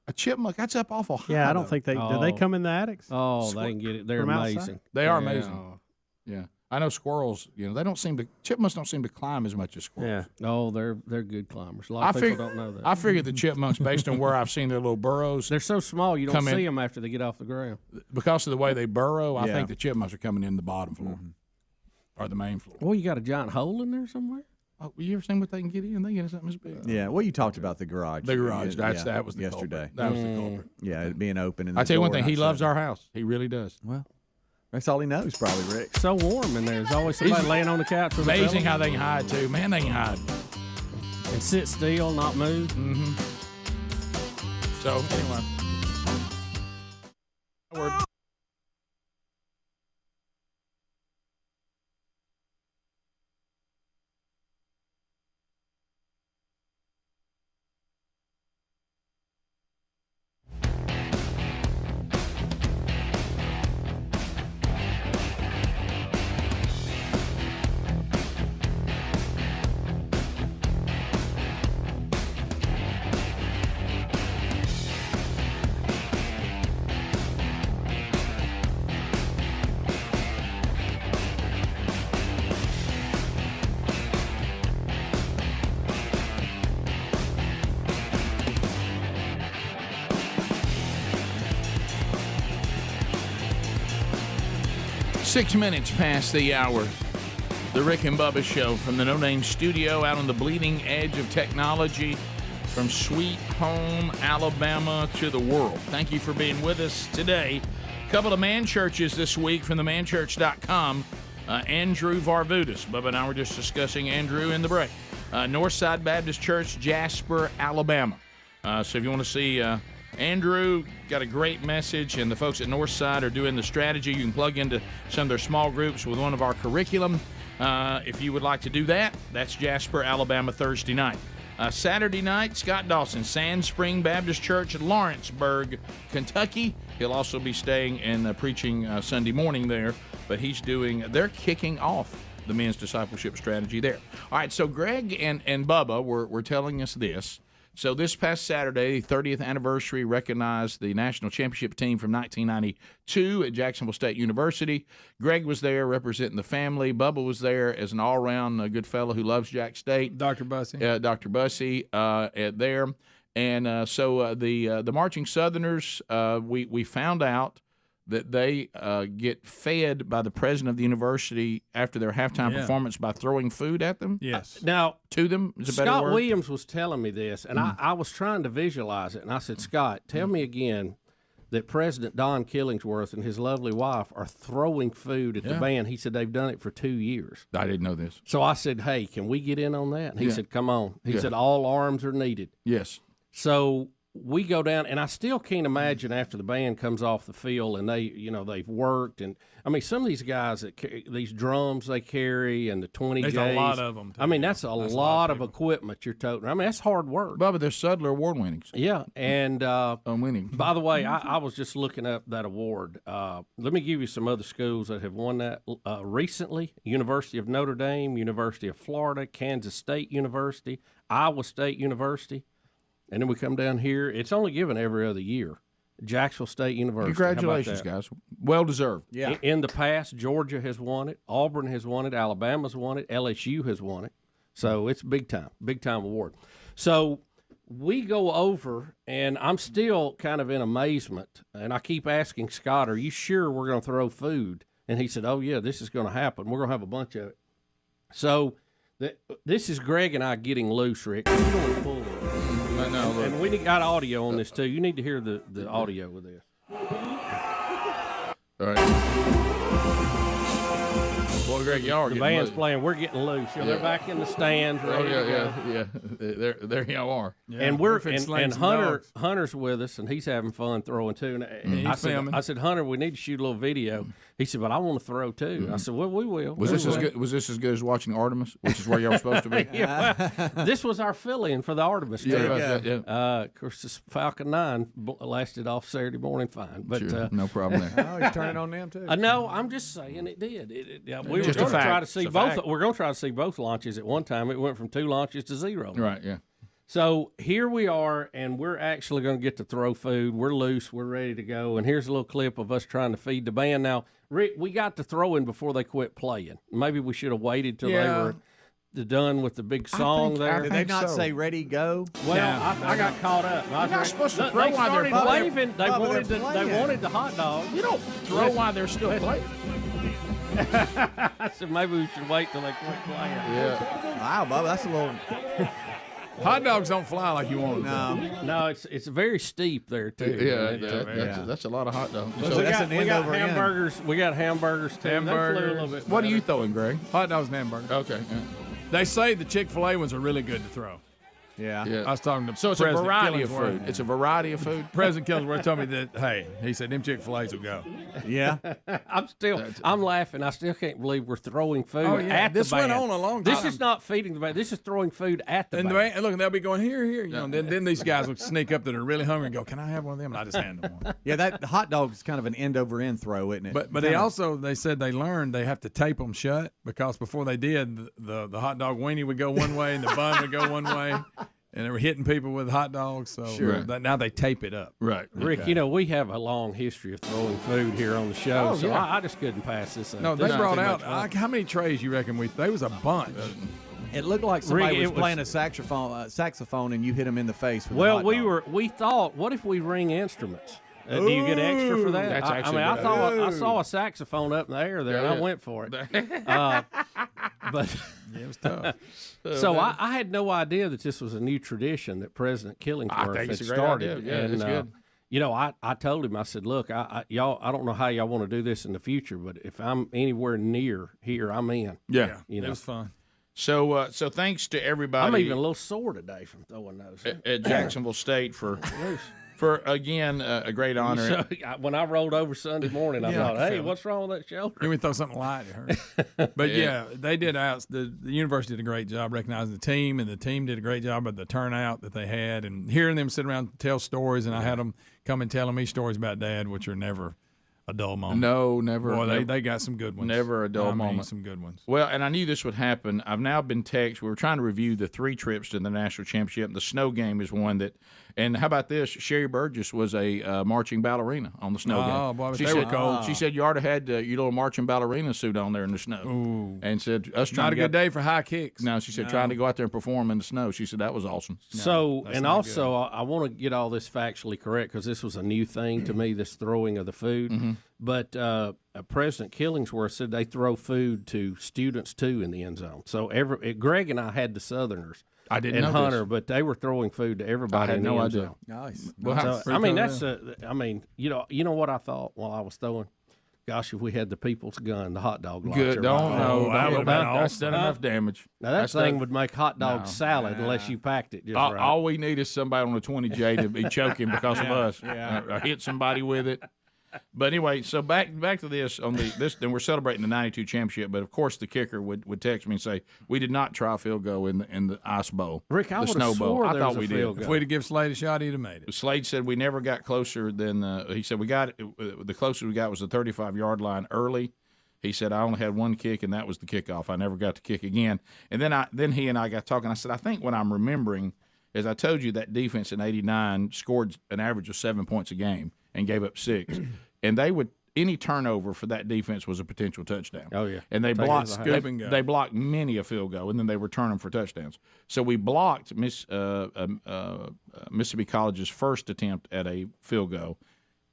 A chipmunk, that's up awful high. Yeah, I don't think they do. They come in the attics? Oh, they can get it. They're From amazing. outside? They are amazing. Yeah. I know squirrels. Chipmunks don't seem to climb as much as squirrels. Yeah. Oh, they're good climbers. A lot of people don't know that. I figured the chipmunks, based on where I've seen their little burrows, they're so small you don't see them after they get off the ground. Because of the way they burrow, I think the chipmunks are coming in the bottom floor or the main floor. Well, you got a giant hole in there somewhere. Oh, you ever seen what they can get in? They get something as big. Yeah, well, you talked about the garage. The garage. That was the yesterday. Culprit. That was the culprit. Yeah, it being open. And I tell you one thing, he loves our house. He really does. Well, that's all he knows, probably, Rick. So warm in there. There's always somebody laying on the couch with amazing a how they can hide, too. Man, they can hide. And sit still, not move. Mm-hmm. So, anyway. 6 minutes past the hour. The Rick and Bubba Show from the No Name Studio out on the bleeding edge of technology from sweet home Alabama to the world. Thank you for being with us today. A couple of man churches this week from themanchurch.com. Andrew Varvutis. Bubba and I were just discussing Andrew in the break. Northside Baptist Church, Jasper, Alabama. So if you want to see Andrew, got a great message, and the folks at Northside are doing the strategy. You can plug into some of their small groups with one of our curriculum. If you would like to do that, that's Jasper, Alabama, Thursday night. Saturday night, Scott Dawson, Sand Spring Baptist Church, Lawrenceburg, Kentucky. He'll also be staying and preaching Sunday morning there, but they're kicking off the men's discipleship strategy there. All right, so Greg and Bubba were telling us this. So this past Saturday, the 30th anniversary, recognized the national championship team from 1992 at Jacksonville State University. Greg was there representing the family. Bubba was there as an all-around good fellow who loves Jack State. Dr. Bussey. Dr. Bussey there. And so the Marching Southerners, we found out that they get fed by the president of the university after their halftime performance by throwing food at them. Yes. Now, to them is a better Scott word. Williams was telling me this, and I was trying to visualize it, and I said, Scott, tell me again that President Don Killingsworth and his lovely wife are throwing food at the band. He said they've done it for 2 years. I didn't know this. So I said, hey, can we get in on that? And he said, come on. He said, all arms are needed. Yes. So we go down, and I still can't imagine after the band comes off the field and they've worked. And I mean, some of these guys that these drums they carry and the 20 J's. There's a lot of them. I mean, that's a lot of equipment you're toting. I mean, that's hard work. Bubba, they're Sudler Award winnings. Yeah, and winning. By the way, I was just looking up that award. Let me give you some other schools that have won that recently: University of Notre Dame, University of Florida, Kansas State University, Iowa State University. And then we come down here. It's only given every other year. Jacksonville State University. Congratulations, guys. Well deserved. Yeah. In the past, Georgia has won it. Auburn has won it. Alabama's won it. LSU has won it. So it's big time award. So we go over, and I'm still kind of in amazement. And I keep asking Scott, are you sure we're going to throw food? And he said, oh, yeah, this is going to happen. We're going to have a bunch of it. So this is Greg and I getting loose, Rick. You don't want to pull it. And we got audio on this, too. You need to hear the audio with this. All right. Boy, Greg, y'all are the band's playing. We're getting loose. They're back in the stands. Yeah. There y'all are. Yeah. And and Hunter's with us, and he's having fun throwing too. And I said, Hunter, we need to shoot a little video. He said, but I want to throw too. Mm-hmm. I said, well, we will. Was this as good as watching Artemis, which is where y'all were supposed to be? This was our fill-in for the Artemis trip. Yeah. Of course, this Falcon 9 lasted off Saturday morning fine, but sure. No problem there. Oh, he's turning on them too. No, I'm just saying it did. We were going to try to see both. We're going to try to see both launches at one time. It went from 2 launches to 0. Right. Yeah. So here we are, and we're actually going to get to throw food. We're loose. We're ready to go. And here's a little clip of us trying to feed the band. Now, Rick, we got to throwing before they quit playing. Maybe we should have waited till they were done with the big song there. Did they not say ready, go? Well, I got caught up. You're not supposed to throw they while they're started playing. waving. They wanted the hot dog. You don't throw while they're still playing. I said maybe we should wait till they quit playing. Yeah. Wow, Bubba, that's a little. Hot dogs don't fly like you want them. No, it's very steep there too. That's a lot of hot dogs. So we got hamburgers. We got hamburgers too. Hamburgers. They flew a little bit What are better. you throwing, Greg? Hot dogs and hamburgers. Okay. They say the Chick-fil-A ones are really good to throw. Yeah. I was talking to So it's President a variety of Killingsworth. food. It's a variety of food. President Killingsworth told me that, hey, he said, them Chick-fil-A's will go. Yeah. I'm laughing. I still can't believe we're throwing food Oh, yeah. at This the band. went on a long time. This is not feeding the band. This is throwing food at the And band. look, they'll be going, here. You know, then these guys will sneak up that are really hungry and go, can I have one of them? And I just hand them one. Yeah, that hot dog is kind of an end-over-end throw, isn't it? But they said they learned they have to tape them shut because before they did, the hot dog weenie would go one way and the bun would go one way. And they were hitting people with hot dogs, so now they tape it up. Right. Rick, Okay. we have a long history of throwing food here on the show, Oh, so yeah. I just couldn't pass this up. No, This they is brought too out, much fun. how many trays you reckon there was a bunch. It looked like somebody Rick, was playing a saxophone and you hit them in the face with Well, a hot dog. we thought, what if we ring instruments? Do you get extra for that? That's actually I good. thought I saw a saxophone up in the air there, and I went for it. But it was tough. So I had no idea that this was a new tradition that President Killingsworth had it's a great started. idea. Yeah, and, it's good. I told him, I said, look, I don't know how y'all want to do this in the future, but if I'm anywhere near here, I'm in. Yeah. It was fun. So thanks to everybody. I'm even a little sore today from throwing those. At Jacksonville State for again a great honor. So, when I rolled over Sunday morning, I thought, hey, what's wrong with that shoulder? Let me throw something light at her. But they did the university did a great job recognizing the team, and the team did a great job of the turnout that they had, and hearing them sit around and tell stories, and I had them come and telling me stories about Dad, which are never a dull moment. No, never. Boy, they got some good ones. Never a dull moment. Some good ones. Well, and I knew this would happen. I've now been texted. We were trying to review the 3 trips to the national championship. The snow game is one that. And how about this? Sherry Burgess was a marching ballerina on the snow game. Oh, boy, she they said, were cold. She said you ought to had your little marching ballerina suit on there in the snow. Ooh. And said us trying Not to a good day for high kicks. No, she said trying to go out there and perform in the snow. She said that was awesome. So, and also, I want to get all this factually correct because this was a new thing to me, this throwing of the food. Mm-hmm. But President Killingsworth said they throw food to students too in the end zone. So Greg and I had the Southerners. I didn't and know Hunter, this. but they were throwing food to everybody. I had in the no end idea. zone. Nice. Well, So, I mean, that's you know what I thought while I was throwing. Gosh, if we had the people's gun, the hot dog launcher. Good. Don't know. That's done enough damage. Now that thing would make hot dog salad unless you packed it just right. All we need is somebody on a 20J to be choking because of us. Or hit somebody with it. But anyway, so back to this on then we're celebrating the '92 championship. But of course, the kicker would text me and say we did not try a field goal in the ice bowl. Rick, I the would snow have bowl. swore I there thought was we a field did. If we'd have given Slade a shot, he'd have made it. Slade said we never got closer than he said we got the closest we got was the 35-yard line early. He said I only had one kick and that was the kickoff. I never got to kick again. And then he and I got talking. I said I think what I'm remembering is I told you that defense in '89 scored an average of 7 points a game and gave up 6, and they would. Any turnover for that defense was a potential touchdown. Oh, yeah. And they blocked they blocked many a field goal, and then they return them for touchdowns. So we blocked Mississippi College's first attempt at a field goal,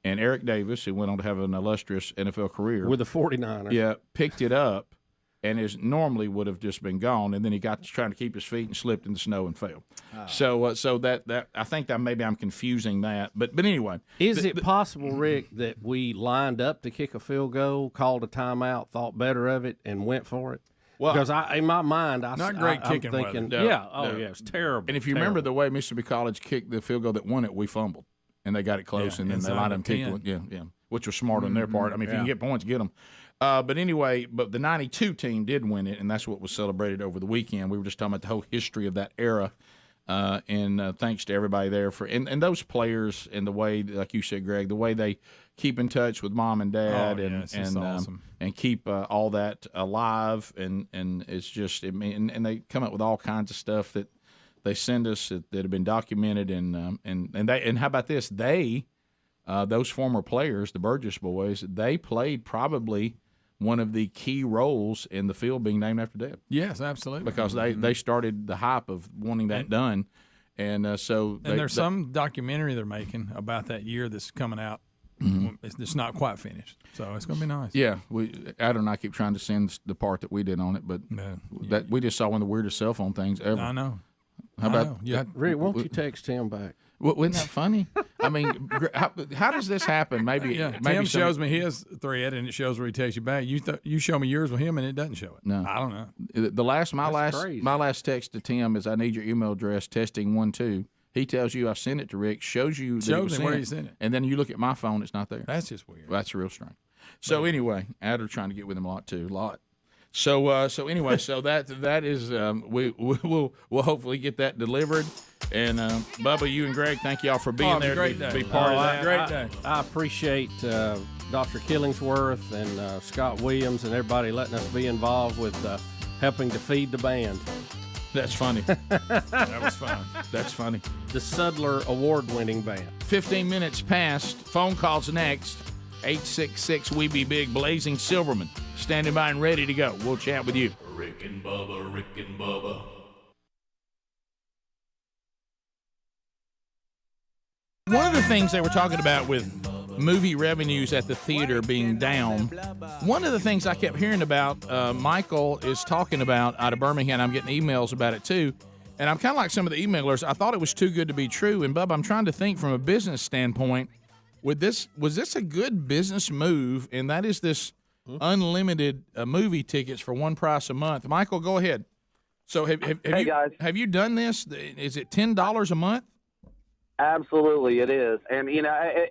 and Eric Davis, who went on to have an illustrious NFL career. With the 49ers. Yeah, picked it up, and is normally would have just been gone, and then he got to trying to keep his feet and slipped in the snow and fell. So that I think that maybe I'm confusing that, but anyway, is it possible, Rick, that we lined up to kick a field goal, called a timeout, thought better of it, and went for it? Well, because in my mind, not great kicking I'm thinking, weather. Yeah, it's terrible. And if you remember the way Mississippi College kicked the field goal that won it, we fumbled, and they got it close, and then they lined up kicked one. Yeah, which was smart on their part. I mean, if you can get points, get them. But anyway, the '92 team did win it, and that's what was celebrated over the weekend. We were just talking about the whole history of that era, and thanks to everybody there and those players and the way, like you said, Greg, the way they keep in touch with mom and dad awesome. And keep all that alive, and it's just and they come up with all kinds of stuff that they send us that have been documented, and how about this? Those former players, the Burgess boys, they played probably one of the key roles in the field being named after Deb. Yes, absolutely. Because they started the hype of wanting that done. And there's some documentary they're making about that year that's coming out. Mm-hmm. It's not quite finished, so it's going to be nice. Yeah, Adam and I keep trying to send the part that we did on it, but we just saw one of the weirdest cell phone things ever. I know. How about Rick? Won't you text Tim back? Wasn't that funny? I mean, how does this happen? Maybe Tim shows me his thread, and it shows where he texts you back. You show me yours with him, and it doesn't show it. No, I don't know. My last text to Tim is, "I need your email address. Testing 1 2." He tells you I sent it to Rick. Shows you that shows him where you sent it, and then you look at my phone, it's not there. That's just weird. That's real strange. So anyway, Adder's trying to get with him a lot too. So anyway, so that is we'll hopefully get that delivered. And Bubba, you and Greg, thank y'all for being there. Great day. Be part of that. Great day. I appreciate Dr. Killingsworth and Scott Williams and everybody letting us be involved with helping to feed the band. That's funny. That was fun. That's funny. The Sudler award-winning band. 15 minutes past. Phone calls next. 866 We Be Big. Blazing Silverman standing by and ready to go. We'll chat with you. Rick and Bubba. One of the things they were talking about with movie revenues at the theater being down, one of the things I kept hearing about, Michael is talking about out of Birmingham. I'm getting emails about it too. And I'm kind of like some of the emailers. I thought it was too good to be true. And, Bubba, I'm trying to think from a business standpoint, was this a good business move? And that is this unlimited movie tickets for one price a month. Michael, go ahead. So have you done this? Is it $10 a month? Absolutely, it is. And,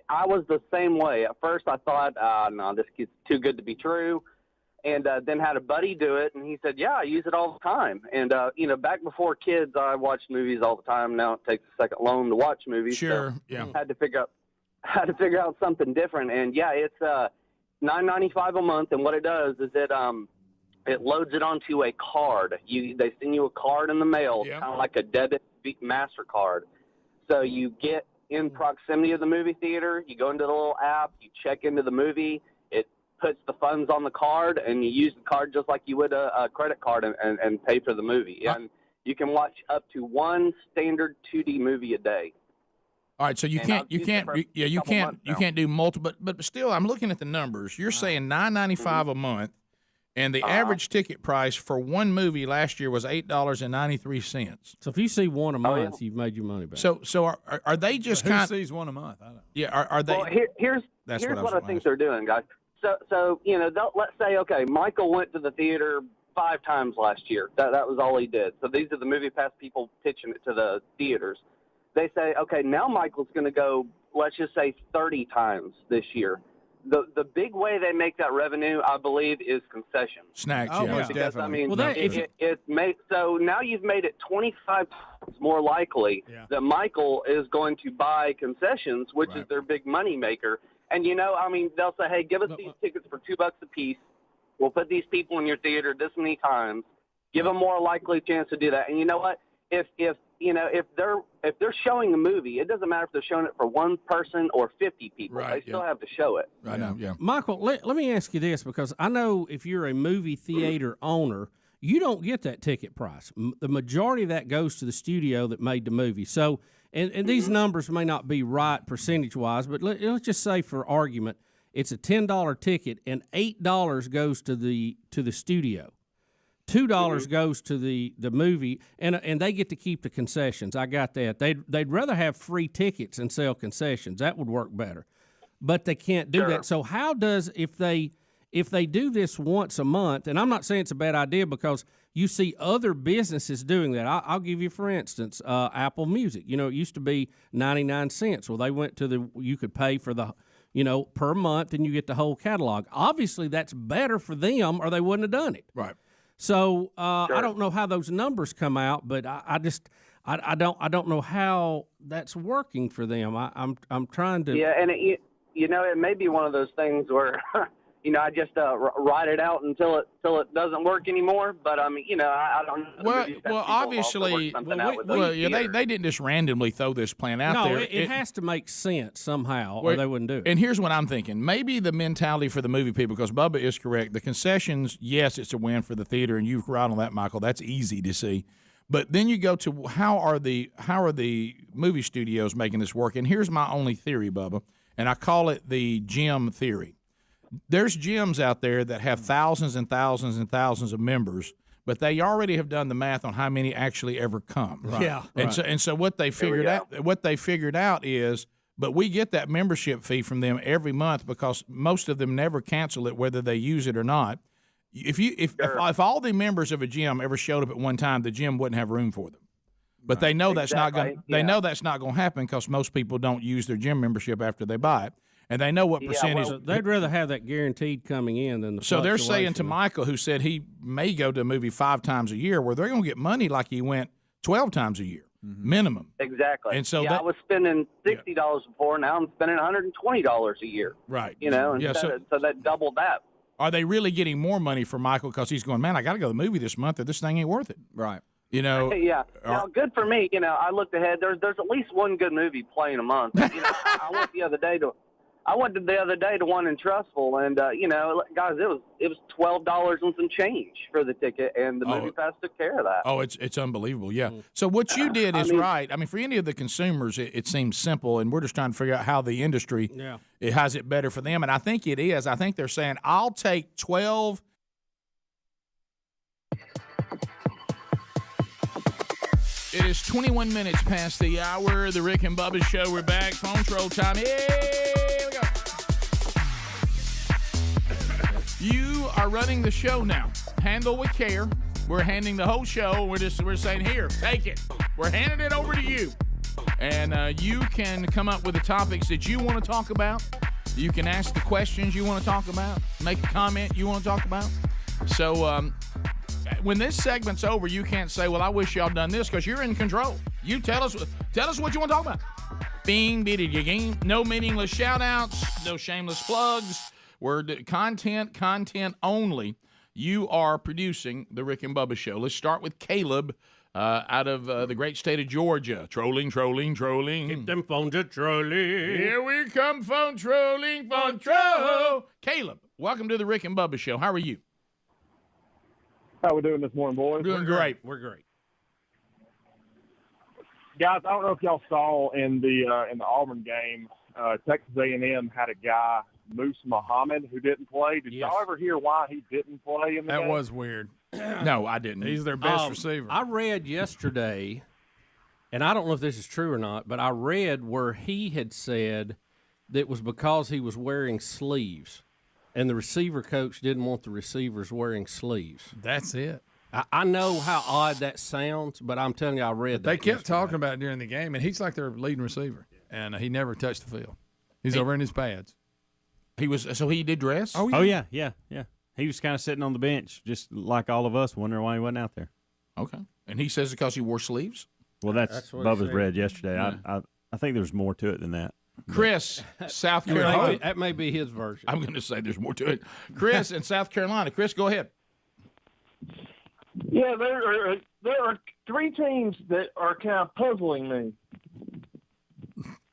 I was the same way. At first I thought, no, this is too good to be true. And then had a buddy do it, and he said, yeah, I use it all the time. And, back before kids, I watched movies all the time. Now it takes a second loan to watch movies. Sure, so yeah. Had to figure out something different. And, yeah, it's $9.95 a month, and what it does is it loads it onto a card. They send you a card in the mail, kind of like a debit MasterCard. So you get in proximity of the movie theater, you go into the little app, you check into the movie, it puts the funds on the card, and you use the card just like you would a credit card and pay for the movie. And you can watch up to one standard 2D movie a day. All right, so you can't do multiple, but still, I'm looking at the numbers. You're saying $9.95 a month, and the average ticket price for one movie last year was $8.93. So if you see one a month, you've made your money back. So are they just who sees one a month? I don't know. Yeah, are they? Well, here's what I think they're doing, guys. So let's say, okay, Michael went to the theater 5 times last year. That was all he did. So these are the Movie Pass people pitching it to the theaters. They say, okay, now Michael's going to go, let's just say 30 times this year. The big way they make that revenue, I believe, is concessions. Snacks, because, definitely. I mean, so now you've made it 25 times more likely that Michael is going to buy concessions, which is their big money maker. And, they'll say, hey, give us these tickets for $2 a piece. We'll put these people in your theater this many times. Give them more likely chance to do that. And you know what? If they're showing a movie, it doesn't matter if they're showing it for one person or 50 people. They still have to show it. I know, yeah. Michael, let me ask you this, because I know if you're a movie theater owner, you don't get that ticket price. The majority of that goes to the studio that made the movie. So, and these numbers may not be right percentage-wise, but let's just say for argument, it's a $10 ticket and $8 goes to the studio. $2 goes to the movie, and they get to keep the concessions. I got that. They'd rather have free tickets and sell concessions. That would work better, but they can't do that. So how does if they do this once a month? And I'm not saying it's a bad idea, because you see other businesses doing that. I'll give you, for instance, Apple Music. It used to be 99 cents. Well, they went to you could pay for the per month, and you get the whole catalog. Obviously, that's better for them, or they wouldn't have done it. Right. So I don't know how those numbers come out, but I don't know how that's working for them. I'm trying to. Yeah, and it may be one of those things where I just ride it out until it doesn't work anymore. But I mean, I don't know. Well, obviously, they didn't just randomly throw this plan out there. No, it has to make sense somehow, or they wouldn't do it. And here's what I'm thinking: maybe the mentality for the movie people, because Bubba is correct. The concessions, yes, it's a win for the theater, and you're right on that, Michael. That's easy to see. But then you go to how are the movie studios making this work? And here's my only theory, Bubba, and I call it the gym theory. There's gyms out there that have thousands and thousands and thousands of members, but they already have done the math on how many actually ever come. Right. Yeah. And so what they figured out is, but we get that membership fee from them every month because most of them never cancel it whether they use it or not. If all the members of a gym ever showed up at one time, the gym wouldn't have room for them. But they know that's not going. They know that's not going to happen because most people don't use their gym membership after they buy it. And they know what percentage. They'd rather have that guaranteed coming in than the. So they're saying to Michael, who said he may go to a movie 5 times a year, where they're going to get money like he went 12 times a year, minimum. Exactly. And so I was spending $60 before. Now I'm spending $120 a year. Right. So that doubled that. Are they really getting more money for Michael because he's going, man, I got to go to the movie this month, or this thing ain't worth it? Right. Yeah. Now, good for me. I looked ahead. There's at least one good movie playing a month. I went the other day to one in Trussville, and guys, it was $12 and some change for the ticket, and the movie pass took care of that. Oh, it's unbelievable. Yeah. So what you did is right. I mean, for any of the consumers, it seems simple, and we're just trying to figure out how the industry it has it better for them, and I think it is. I think they're saying, I'll take 12. It is 21 minutes past the hour. The Rick and Bubba Show. We're back. Phone troll time. Here we go. You are running the show now. Handle with care. We're handing the whole show. We're saying, here, take it. We're handing it over to you. And you can come up with the topics that you want to talk about. You can ask the questions you want to talk about. Make a comment you want to talk about. So, when this segment's over, you can't say, well, I wish y'all done this, because you're in control. You tell us what you want to talk about. Bing, biddy, game. No meaningless shout-outs, no shameless plugs. We're content only. You are producing the Rick and Bubba Show. Let's start with Caleb out of the great state of Georgia. Trolling. Keep them phones a-trolling. Here we come, phone trolling, phone troll. Caleb, welcome to the Rick and Bubba Show. How are you? How we doing this morning, boys? Doing great. We're great. Guys, I don't know if y'all saw in the Auburn game, Texas A&M had a guy, Moose Muhammad, who didn't play. Did y'all ever hear why he didn't play in the game? That was weird. No, I didn't. He's their best receiver. I read yesterday, and I don't know if this is true or not, but I read where he had said that it was because he was wearing sleeves. And the receiver coach didn't want the receivers wearing sleeves. That's it. I know how odd that sounds, but I'm telling you, I read that. They kept talking about it during the game, and he's like their leading receiver, and he never touched the field. He's over in his pads. So he did dress? Oh, yeah. He was kind of sitting on the bench, just like all of us, wondering why he wasn't out there. Okay. And he says because he wore sleeves? Well, that's Bubba's read yesterday. Yeah. I think there's more to it than that. Chris, South Carolina. That may be his version. I'm going to say there's more to it. Chris in South Carolina. Chris, go ahead. Yeah, there are 3 teams that are kind of puzzling me.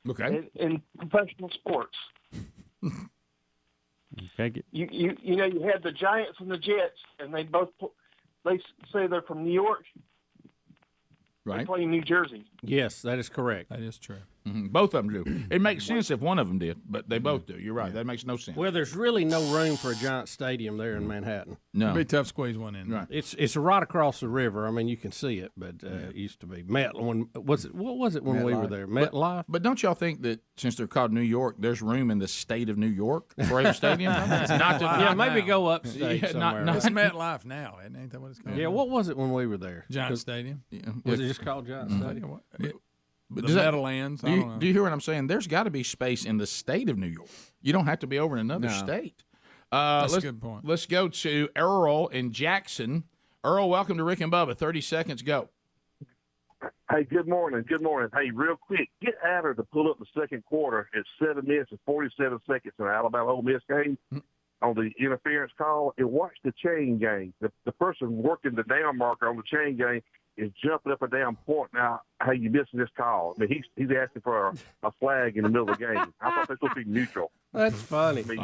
Okay. In professional sports. Okay. You had the Giants and the Jets, and they say they're from New York. Right. They play in New Jersey. Yes, that is correct. That is true. Mm-hmm. Both of them do. It makes sense if one of them did, but they both do. You're right. Yeah. That makes no sense. Well, there's really no room for a giant stadium there in Manhattan. No. It'd be tough to squeeze one in. Right. It's right across the river. I mean, you can see it, but it used to be what was it when we were there? MetLife. But don't y'all think that since they're called New York, there's room in the state of New York for a stadium? Maybe go upstate somewhere. It's MetLife now, ain't that what it's called? Yeah, what was it when we were there? Giant Stadium. Yeah. Was it just called Giant Stadium? But the Meadowlands. Do you hear what I'm saying? There's got to be space in the state of New York. You don't have to be over in another state. That's a good point. Let's go to Earl in Jackson. Earl, welcome to Rick and Bubba. 30 seconds, go. Hey, good morning. Hey, real quick, get Adder to pull up the second quarter at 7 minutes and 47 seconds in the Alabama-Ole Miss game. on the interference call, and watch the chain gang. The person working the down marker on the chain gang is jumping up and down, pointing out how you missing this call. I mean, he's asking for a flag in the middle of the game. I thought this would be neutral. That's funny. I mean,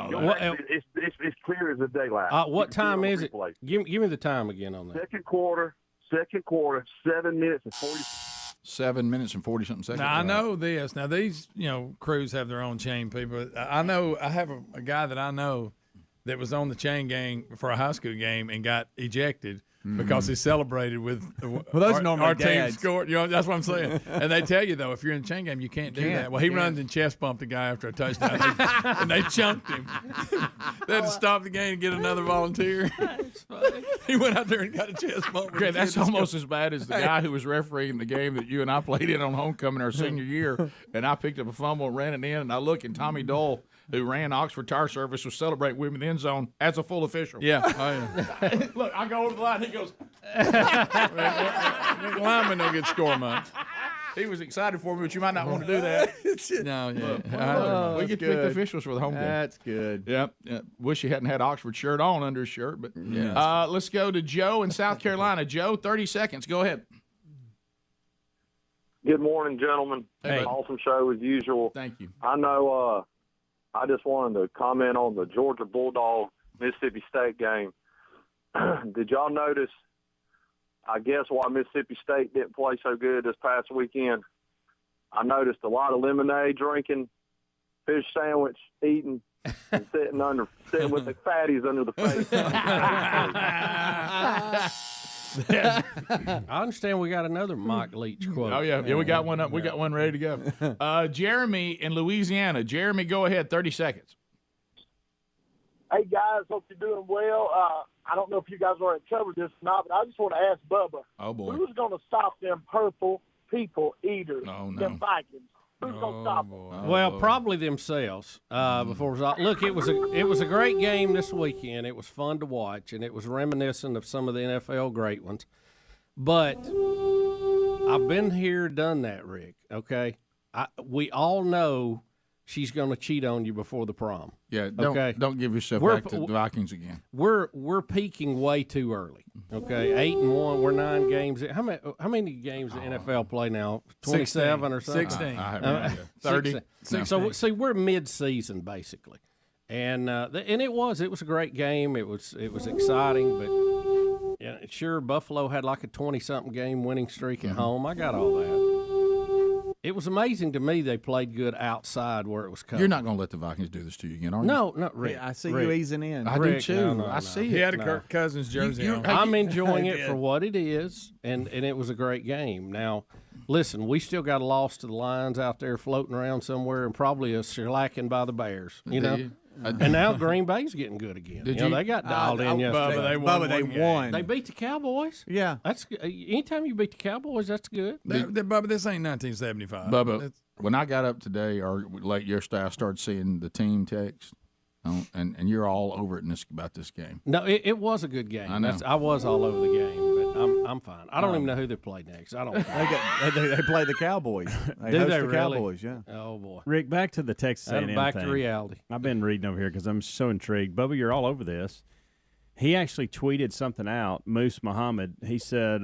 it's clear as the daylight. What time is it? Give me the time again on that. Second quarter, 7 minutes and 40. 7 minutes and 40-something seconds. Now, I know this. Now, these, crews have their own chain people. I know I have a guy that I know that was on the chain gang for a high school game and got ejected because he celebrated with our team scored. That's what I'm saying. And they tell you, though, if you're in the chain game, you can't do that. Well, he runs and chest bumped the guy after a touchdown, and they chunked him. They had to stop the game and get another volunteer. He went out there and got a chest bump. Okay, that's almost as bad as the guy who was refereeing the game that you and I played in on homecoming our senior year, and I picked up a fumble and ran it in, and I look, and Tommy Dole, who ran Oxford Tire Service, was celebrating with me in the end zone as a full official. Yeah. Oh, yeah. Look, I go over the line, he goes, lineman don't get score much. He was excited for me, but you might not want to do that. No, yeah. We get to pick the officials for the home game. That's good. Yep. Wish he hadn't had Oxford shirt on under his shirt, but yeah. Let's go to Joe in South Carolina. Joe, 30 seconds. Go ahead. Good morning, gentlemen. Hey. Awesome show as usual. Thank you. I know I just wanted to comment on the Georgia Bulldog Mississippi State game. Did y'all notice, I guess, why Mississippi State didn't play so good this past weekend? I noticed a lot of lemonade drinking, fish sandwich eating, and sitting with the fatties under the face. I understand we got another Mike Leach quote. Oh, yeah. We got one up. We got one ready to go. Jeremy in Louisiana. Jeremy, go ahead. 30 seconds. Hey, guys. Hope you're doing well. I don't know if you guys already covered this or not, but I just want to ask Bubba. Oh, boy. Who's going to stop them purple people eaters, Oh, no. them Vikings? Who's going to stop them? Well, probably themselves. Before it was look, it was a great game this weekend. It was fun to watch, and it was reminiscent of some of the NFL great ones. But I've been here, done that, Rick. Okay, we all know she's going to cheat on you before the prom. Yeah, don't give yourself back to the Vikings again. We're peaking way too early. Okay, 8-1. We're 9 games. How many games the NFL play now? 27 or something. 16. 30. So see, we're mid-season basically, and it was a great game. It was exciting, but yeah, sure, Buffalo had like a 20-something game winning streak at home. I got all that. It was amazing to me they played good outside where it was cold. You're not going to let the Vikings do this to you again, are you? No, not Rick. Yeah, I see Rick. you easing in. I Rick, do too. no, I see it. He had a Kirk Cousins jersey on. I'm enjoying it for what it is, and it was a great game. Now, listen, we still got a loss to the Lions out there floating around somewhere, and probably a shellacking by the Bears. You know. And now Green Bay's getting good again. They got dialed in yesterday. Bubba, they won. They beat the Cowboys. Yeah, that's anytime you beat the Cowboys, that's good. Bubba, this ain't 1975. Bubba, when I got up today or late yesterday, I started seeing the team text, and you're all over it about this game. No, it was a good game. I know. I was all over the game, but I'm fine. I don't even know who they play next. I don't. They play the Cowboys. Do they the really? Cowboys? Yeah. Oh boy. Rick, back to the Texas A&M back thing. to reality. I've been reading over here because I'm so intrigued. Bubba, you're all over this. He actually tweeted something out. Moose Muhammad. He said,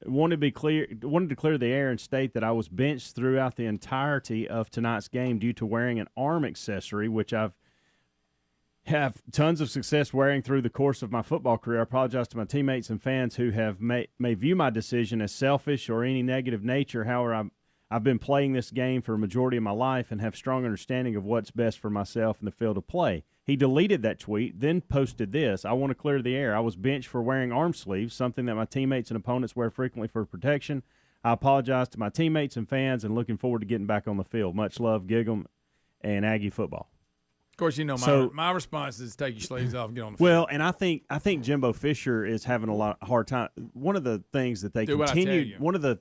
wanted to clear the air and state that I was benched throughout the entirety of tonight's game due to wearing an arm accessory, which I've have tons of success wearing through the course of my football career. I apologize to my teammates and fans who have may view my decision as selfish or any negative nature. However, I've been playing this game for a majority of my life and have strong understanding of what's best for myself in the field of play. He deleted that tweet, then posted this. I want to clear the air. I was benched for wearing arm sleeves, something that my teammates and opponents wear frequently for protection. I apologize to my teammates and fans and looking forward to getting back on the field. Much love, Gig'em, and Aggie football. Of course, my response is take your sleeves off and get on the field. Well, and I think Jimbo Fisher is having a hard time. One of the things that they continued, one of the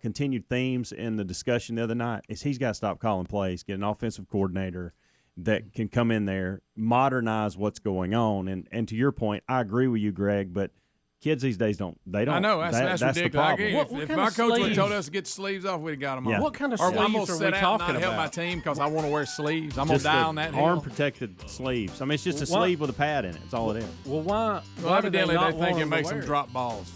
continued themes in the discussion the other night is he's got to stop calling plays, get an offensive coordinator that can come in there, modernize what's going on. And to your point, I agree with you, Greg, but Kids these days don't. They don't. I know that's the ridiculous. problem. If my coach would have told us to get the sleeves off, we'd have got them Yeah. off. What kind of or sleeves I'm gonna are sit we out and talking not help about? my team because I want to wear sleeves. I'm gonna Just die the on that hill. arm-protected sleeves. I mean, it's just a Well, sleeve with a pad in it. That's all it is. Well, why? Well, why do evidently not they want think it them to makes them wear drop balls.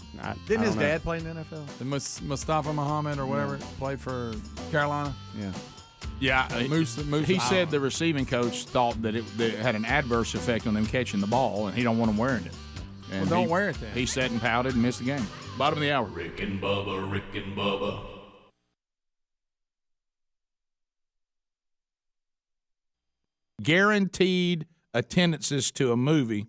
Didn't his dad play in the NFL? The Mustafa Muhammad or whatever played for Carolina. Yeah. Yeah, Moose He said the receiving coach thought that it had an adverse effect on them catching the ball, and he don't want them wearing it. And Well, don't wear it then. He sat and pouted and missed the game. Bottom of the hour. Rick and Bubba. Guaranteed attendances to a movie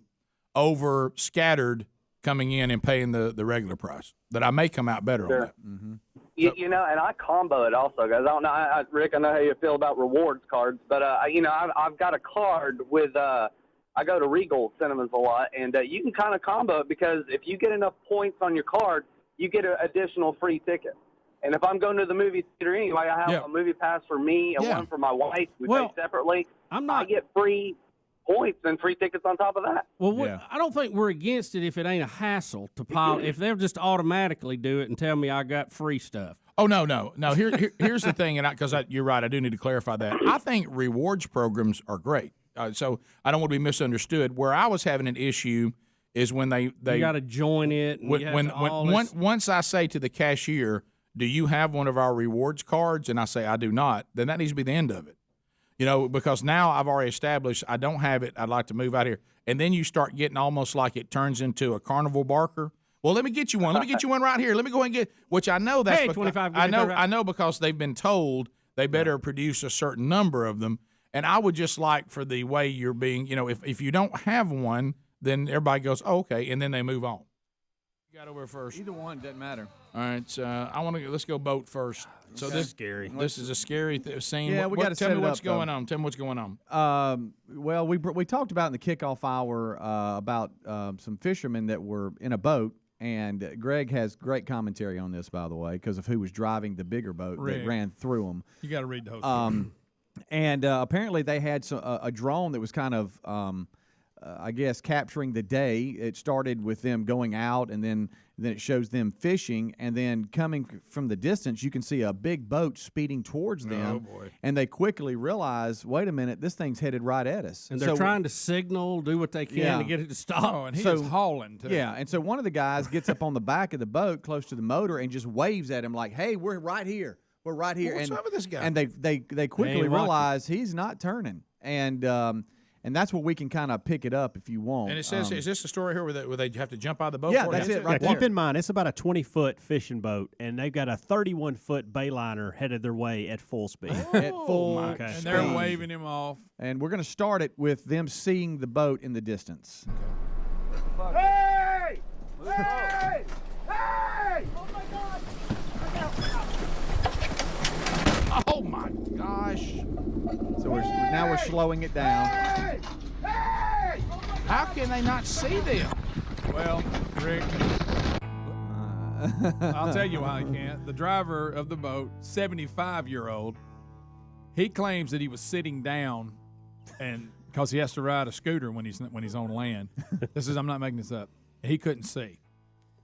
over scattered coming in and paying the regular price. That I may come out better on that. Mm-hmm. You know, and I combo it also, guys. I don't know, Rick, I know how you feel about rewards cards, but, you know, I've got a card with I go to Regal Cinemas a lot, and you can kind of combo it because if you get enough points on your card, you get an additional free ticket. And if I'm going to the movie theater anyway, I have a movie pass for me and one for my wife. We pay separately. I get free points and free tickets on top of that. Well, I don't think we're against it if it ain't a hassle to pile. If they'll just automatically do it and tell me I got free stuff. Oh, no. Here's the thing, and because you're right, I do need to clarify that. I think rewards programs are great. So I don't want to be misunderstood. Where I was having an issue is when they you got to join it. And once I say to the cashier, "Do you have one of our rewards cards?" and I say I do not, then that needs to be the end of it. You know, because now I've already established I don't have it. I'd like to move out here, and then you start getting almost like it turns into a carnival barker. Well, let me get you one. Let me get you one right here. Let me go ahead and get. Which I know that's 25. I know because they've been told they better produce a certain number of them. And I would just like for the way you're being, you know, if you don't have one, then everybody goes, oh, okay, and then they move on. You got over first. Either one doesn't matter. All right, I want to let's go boat first. So this scary. This is a scary scene. Yeah, we got to tell set me it what's up, going though. on. Tell me what's going on. Well, we talked about in the kickoff hour about some fishermen that were in a boat, and Greg has great commentary on this, by the way, because of who was driving the bigger boat that ran through them. You got to read the whole story. And apparently they had a drone that was kind of, I guess, capturing the day. It started with them going out, and then it shows them fishing, and then coming from the distance, you can see a big boat speeding towards them. Oh, boy. And they quickly realize, wait a minute, this thing's headed right at us. And they're trying to signal, do what they can to get it to stop. Oh, and he was hauling, too. Yeah, and so one of the guys gets up on the back of the boat close to the motor and just waves at him like, hey, we're right here. We're right here. What's up with this guy? And they quickly realize he's not turning. And that's where we can kind of pick it up if you want. And it says, is this the story here where they have to jump out of the boat? Yeah, that's it right there. Keep in mind, it's about a 20-foot fishing boat, and they've got a 31-foot bayliner headed their way at full speed. At full speed. And they're waving him off. And we're going to start it with them seeing the boat in the distance. Hey! Hey! Hey! Oh, my God! Oh my gosh! So now we're slowing it down. Hey! Hey! How can they not see them? Well, Rick, I'll tell you why I can't. The driver of the boat, 75-year-old, he claims that he was sitting down, and because he has to ride a scooter when he's on land. I'm not making this up. He couldn't see.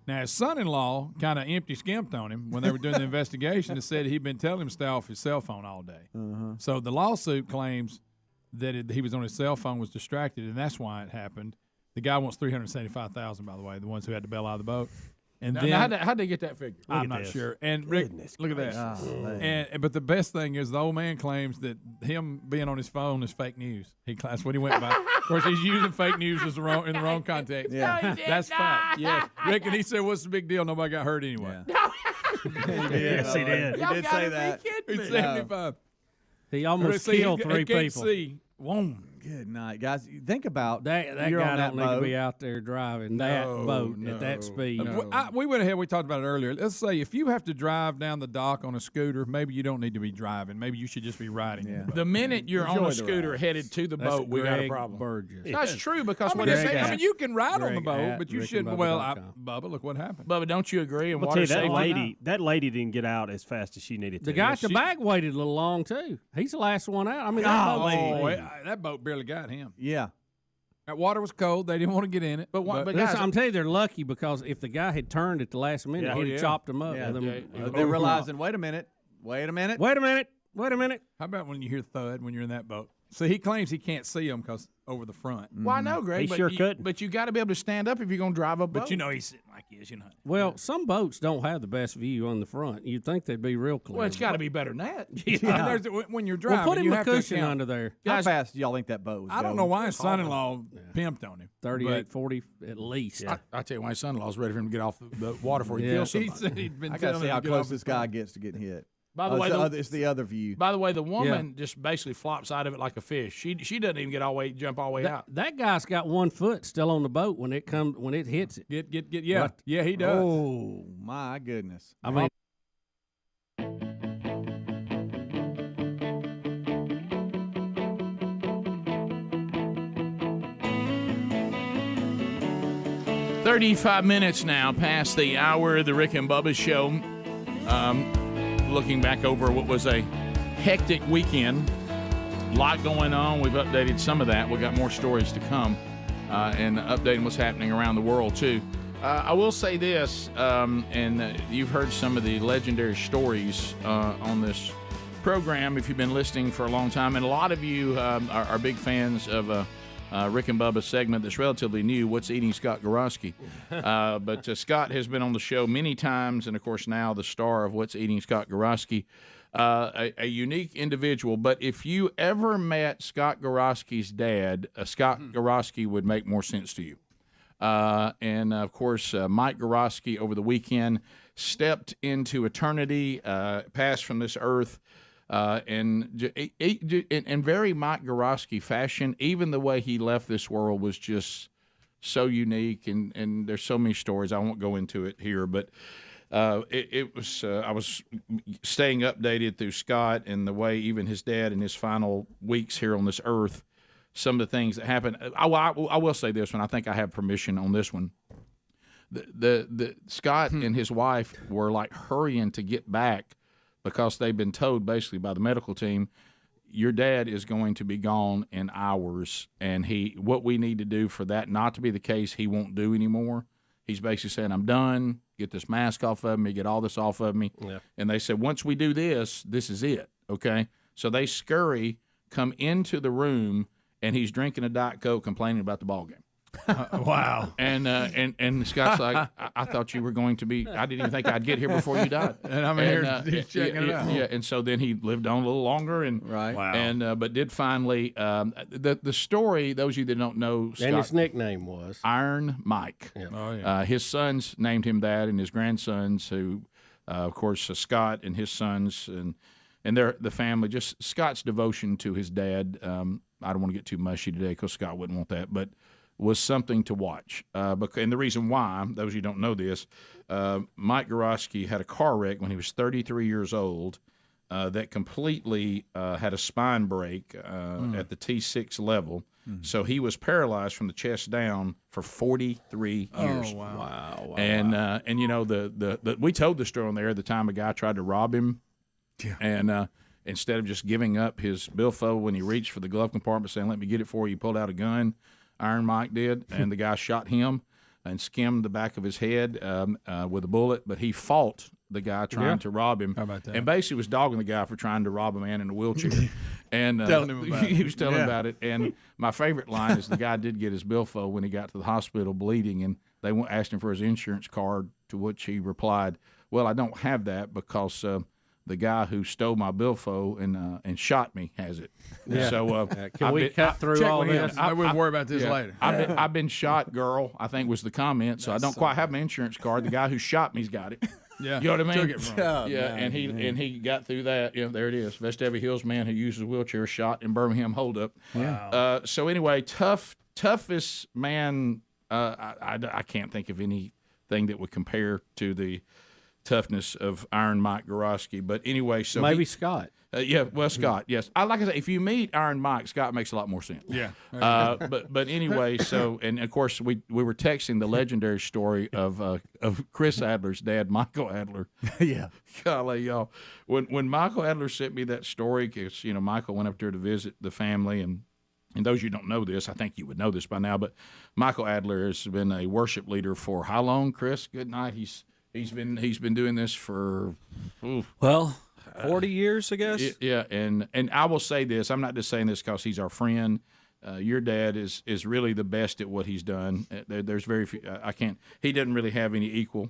Now, his son-in-law kind of empty skimped on him when they were doing the investigation and said he'd been telling him to stay off his cell phone all day. So the lawsuit claims that he was on his cell phone, was distracted, and that's why it happened. The guy wants $375,000, by the way, the ones who had to bail out of the boat. And now, how'd they get that figure? I'm not sure. And Rick, look at that. But the best thing is the old man claims that him being on his phone is fake news. That's what he went by. Of course, he's using fake news in the wrong context. Yeah. That's fact. Yeah. Rick, and he said, what's the big deal? Nobody got hurt anyway. Yes, he did. He did say that. He's 75. He almost killed three people. Whoa. Good night, guys. Think about that you're guy on that don't need to boat. be out there driving that boat at that speed. We went ahead. We talked about it earlier. Let's say if you have to drive down the dock on a scooter, maybe you don't need to be driving. Maybe you should just be riding. Yeah. The minute you're Enjoy on a the scooter ride. headed to the boat, we got a problem. Burgess. That's true because what Greg it says. I mean, you can ride on the Greg boat, at but you Rick shouldn't. and Well, Bubba.com. Bubba, look what happened. Bubba, don't you agree? And I'll water tell you, safety. that lady didn't get out as fast as she needed to. The guy at the back waited a little long too. He's the last one out. I mean, that boat barely got him. Yeah. That water was cold. They didn't want to get in it. But guys, I'm telling you, they're lucky because if the guy had turned at the last minute, he'd have chopped him up. Yeah. They're realizing, wait a minute. How about when you hear thud when you're in that boat? So he claims he can't see them because over the front. Well, I know, Greg. He sure couldn't. But you got to be able to stand up if you're going to drive a boat. But you know he's sitting like he is, you know. Well, some boats don't have the best view on the front. You'd think they'd be real clear. Well, it's got to be better than that. Yeah. When you're driving, Well, put him you a have to cushion account. under there. How fast do y'all think that boat was I don't know why his son-in-law pimped on him. 38, 40 at least. I tell you why his son-in-law's ready for him to get off the water before he kills somebody. He said he'd been I got to telling see him how to get close off this the guy front. gets to getting hit. By the way, it's the other view. By the way, the woman just basically flops out of it like a fish. She doesn't even jump all the way out. That guy's got 1 foot still on the boat when it hits it. Yeah. Right. Yeah, he does. Oh, my goodness. I mean, "35 minutes now past the hour of the Rick and Bubba Show." Looking back over what was a hectic weekend, a lot going on. We've updated some of that. We've got more stories to come, and updating what's happening around the world too. I will say this, and you've heard some of the legendary stories on this program if you've been listening for a long time, and a lot of you are big fans of Rick and Bubba's segment that's relatively new, What's Eating Scott Gorosky. But Scott has been on the show many times, and, of course, now the star of What's Eating Scott Gorosky. A unique individual, but if you ever met Scott Gorosky's dad, Scott Gorosky would make more sense to you. And, of course, Mike Gorosky over the weekend stepped into eternity, passed from this earth. And in very Mike Gorosky fashion, even the way he left this world was just so unique, and there's so many stories. I won't go into it here, but it was I was staying updated through Scott and the way even his dad in his final weeks here on this earth, some of the things that happened. I will say this one. I think I have permission on this one. The Scott and his wife were like hurrying to get back, because they've been told basically by the medical team, your dad is going to be gone in hours, and what we need to do for that not to be the case, he won't do anymore. He's basically saying, I'm done, get this mask off of me, get all this off of me. Yeah. And they said, once we do this, this is it, okay? So they scurry, come into the room, and he's drinking a Diet Coke, complaining about the ball game. Wow. And Scott's like, I thought you were going to be, I didn't even think I'd get here before you died. And I'm here he's checking it out. Yeah, and so then he lived on a little longer, and right. Wow. And but did finally the story. Those of you that don't know, Scott, and his nickname was Iron Mike. Yeah. Oh yeah. His sons named him that, and his grandsons, who, of course, Scott and his sons, and the family. Just Scott's devotion to his dad. I don't want to get too mushy today because Scott wouldn't want that, but was something to watch. And the reason why, those of you who don't know this, Mike Gorosky had a car wreck when he was 33 years old that completely had a spine break at the T6 level. So he was paralyzed from the chest down for 43 years. Oh, wow. And you know, we told the story on there the time a guy tried to rob him. Yeah. And instead of just giving up his billfold when he reached for the glove compartment saying, let me get it for you, he pulled out a gun. Iron Mike did, and the guy shot him and skimmed the back of his head with a bullet, but he fought the guy trying to rob him. How about that? And basically was dogging the guy for trying to rob a man in a wheelchair. And telling him about it. He was telling about it. And my favorite line is the guy did get his billfold when he got to the hospital bleeding, and they asked him for his insurance card, to which he replied, well, I don't have that because the guy who stole my billfold and shot me has it. Yeah. So can we cut through all this? I wouldn't worry about this later. I've been shot, girl, I think was the comment. So I don't quite have my insurance card. The guy who shot me's got it. Yeah, you know what I mean? Took it from him. Yeah, and he got through that. Yeah, there it is. Vestavia Hills man who uses a wheelchair shot in Birmingham holdup. Wow. So anyway, toughest man. I can't think of anything that would compare to the toughness of Iron Mike Gorosky. But anyway, so maybe Scott. Scott, yes. Like I say, if you meet Iron Mike, Scott makes a lot more sense. Yeah. But anyway, so and of course we were texting the legendary story of Chris Adler's dad, Michael Adler. Yeah. Golly, y'all. When Michael Adler sent me that story, because Michael went up there to visit the family, and and those of you who don't know this, I think you would know this by now, but Michael Adler has been a worship leader for how long, Chris? Good night. He's been doing this for 40 years, I guess. Yeah, and I will say this. I'm not just saying this because he's our friend. Your dad is really the best at what he's done. There's very few. He doesn't really have any equal.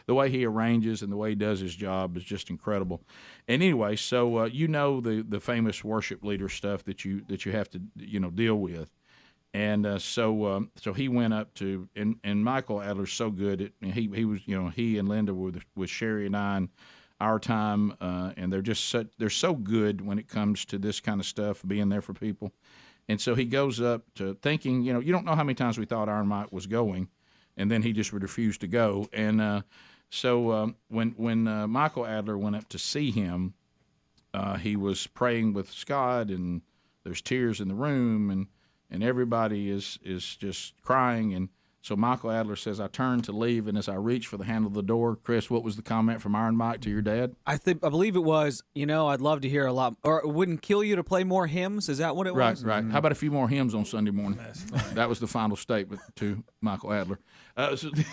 The way he arranges and the way he does his job is just incredible. And anyway, so the famous worship leader stuff that you have to deal with. And so he went up to and Michael Adler's so good at he was he and Linda were with Sherry and I and our time and they're so good when it comes to this kind of stuff, being there for people. And so he goes up to thinking, you don't know how many times we thought Iron Mike was going, and then he just would refuse to go. And so when Michael Adler went up to see him, he was praying with Scott, and there's tears in the room, and everybody is just crying. And so Michael Adler says, I turned to leave, and as I reached for the handle of the door, Chris, what was the comment from Iron Mike to your dad? I believe it was, I'd love to hear a lot, or it wouldn't kill you to play more hymns. Is that what it was? Right. How about a few more hymns on Sunday morning? That was the final statement to Michael Adler.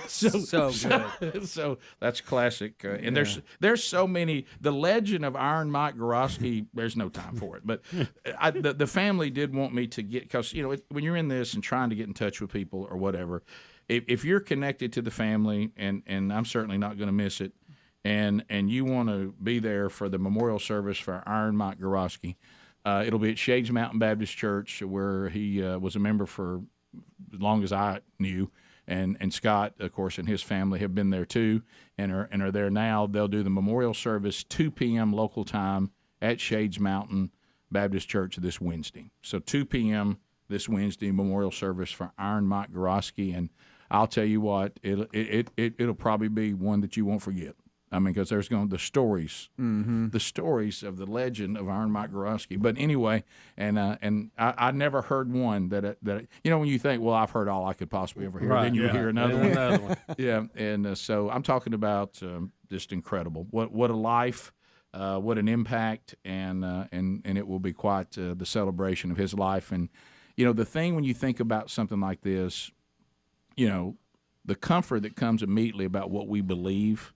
So good. So that's classic. And there's so many. The legend of Iron Mike Gorosky, there's no time for it. But the family did want me to get, because when you're in this and trying to get in touch with people or whatever, if you're connected to the family, and I'm certainly not going to miss it, and you want to be there for the memorial service for Iron Mike Gorosky, it'll be at Shades Mountain Baptist Church, where he was a member for as long as I knew. And Scott, of course, and his family have been there too, and are there now. They'll do the memorial service 2 p.m. local time at Shades Mountain Baptist Church this Wednesday. So 2 p.m. this Wednesday, memorial service for Iron Mike Gorosky, and I'll tell you what, it'll probably be one that you won't forget. I mean, because there's the stories of the legend of Iron Mike Gorosky. But anyway, and I never heard one that when you think, well, I've heard all I could possibly ever hear, then you hear another one. Yeah, and so I'm talking about just incredible. What a life, what an impact, and it will be quite the celebration of his life. And the thing when you think about something like this, the comfort that comes immediately about what we believe.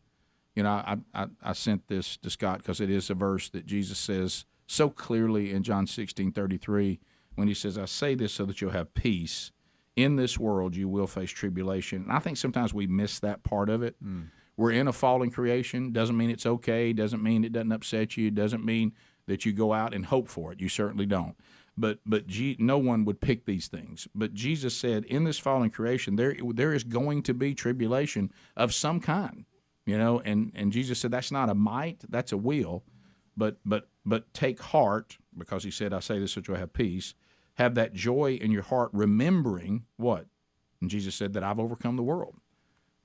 I sent this to Scott because it is a verse that Jesus says so clearly in John 16:33 when he says, I say this so that you'll have peace. In this world you will face tribulation. And I think sometimes we miss that part of it. We're in a fallen creation. Doesn't mean it's okay. Doesn't mean it doesn't upset you. Doesn't mean that you go out and hope for it. You certainly don't. But no one would pick these things. But Jesus said, in this fallen creation, there is going to be tribulation of some kind. And Jesus said that's not a might, that's a will, but take heart, because he said, I say this so that you'll have peace. Have that joy in your heart, remembering what? And Jesus said that I've overcome the world.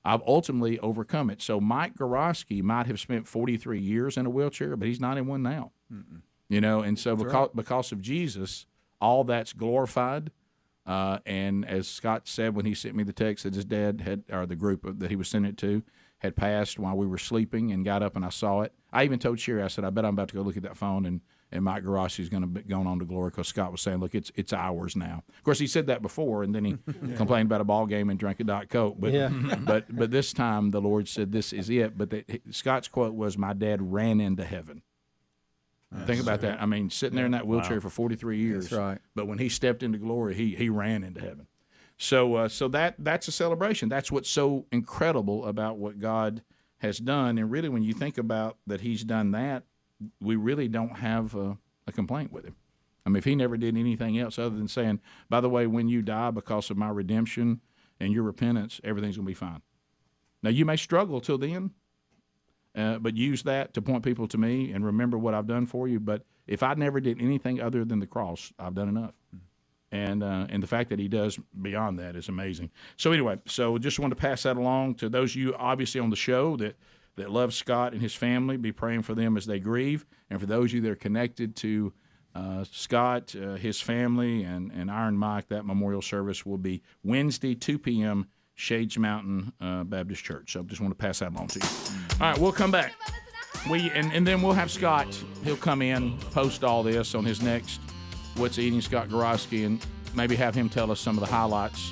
I've ultimately overcome it. So Mike Gorosky might have spent 43 years in a wheelchair, but he's not in one now. And so because of Jesus, all that's glorified. And as Scott said when he sent me the text that his dad or the group that he was sending it to, had passed while we were sleeping, and got up and I saw it. I even told Sherry, I said, I bet I'm about to go look at that phone, and Mike Gorosky's going to be going on to glory, because Scott was saying, look, it's ours now. Of course, he said that before, and then he complained about a ball game and drank a Diet Coke. But but this time the Lord said, this is it. But Scott's quote was, my dad ran into heaven. Think about that. I mean, sitting there in that wheelchair for 43 years. That's right. But when he stepped into glory, he ran into heaven. So that's a celebration. That's what's so incredible about what God has done. And really, when you think about that he's done that, we really don't have a complaint with him. I mean, if he never did anything else other than saying, by the way, when you die because of my redemption and your repentance, everything's going to be fine. Now, you may struggle till then, but use that to point people to me and remember what I've done for you. But if I never did anything other than the cross, I've done enough. And the fact that he does beyond that is amazing. So anyway, just want to pass that along to those of you obviously on the show that love Scott and his family. Be praying for them as they grieve. And for those of you that are connected to Scott, his family, and Iron Mike, that memorial service will be Wednesday, 2 p.m., Shades Mountain Baptist Church. So just want to pass that along to you. All right, we'll come back. And then we'll have Scott. He'll come in, post all this on his next what's eating Scott Gorosky and maybe have him tell us some of the highlights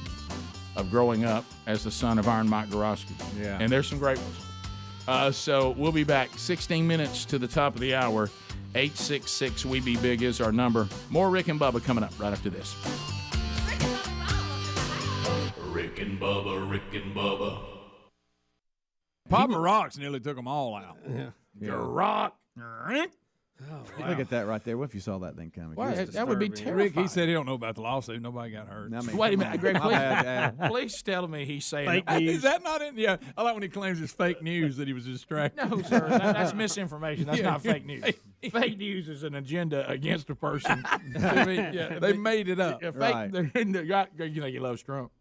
of growing up as the son of Iron Mike Gorosky. Yeah. And there's some great ones. So we'll be back 16 minutes to the top of the hour. 866-WE-BE-BIG is our number. More Rick and Bubba coming up right after this. Rick and Bubba, Rick and Bubba. Papa Rocks nearly took them all out. Yeah. Rock. Look at that right there. What if you saw that thing coming? Why, that would be terrifying. Rick, he said he don't know about the lawsuit. Nobody got hurt. Wait a minute, Greg. Please tell me he's saying fake news. Is that not in? Yeah, I like when he claims it's fake news that he was distracted. No, sir, that's misinformation. That's not fake news. Fake news is an agenda against a person. They made it up. Fake, you love Trump.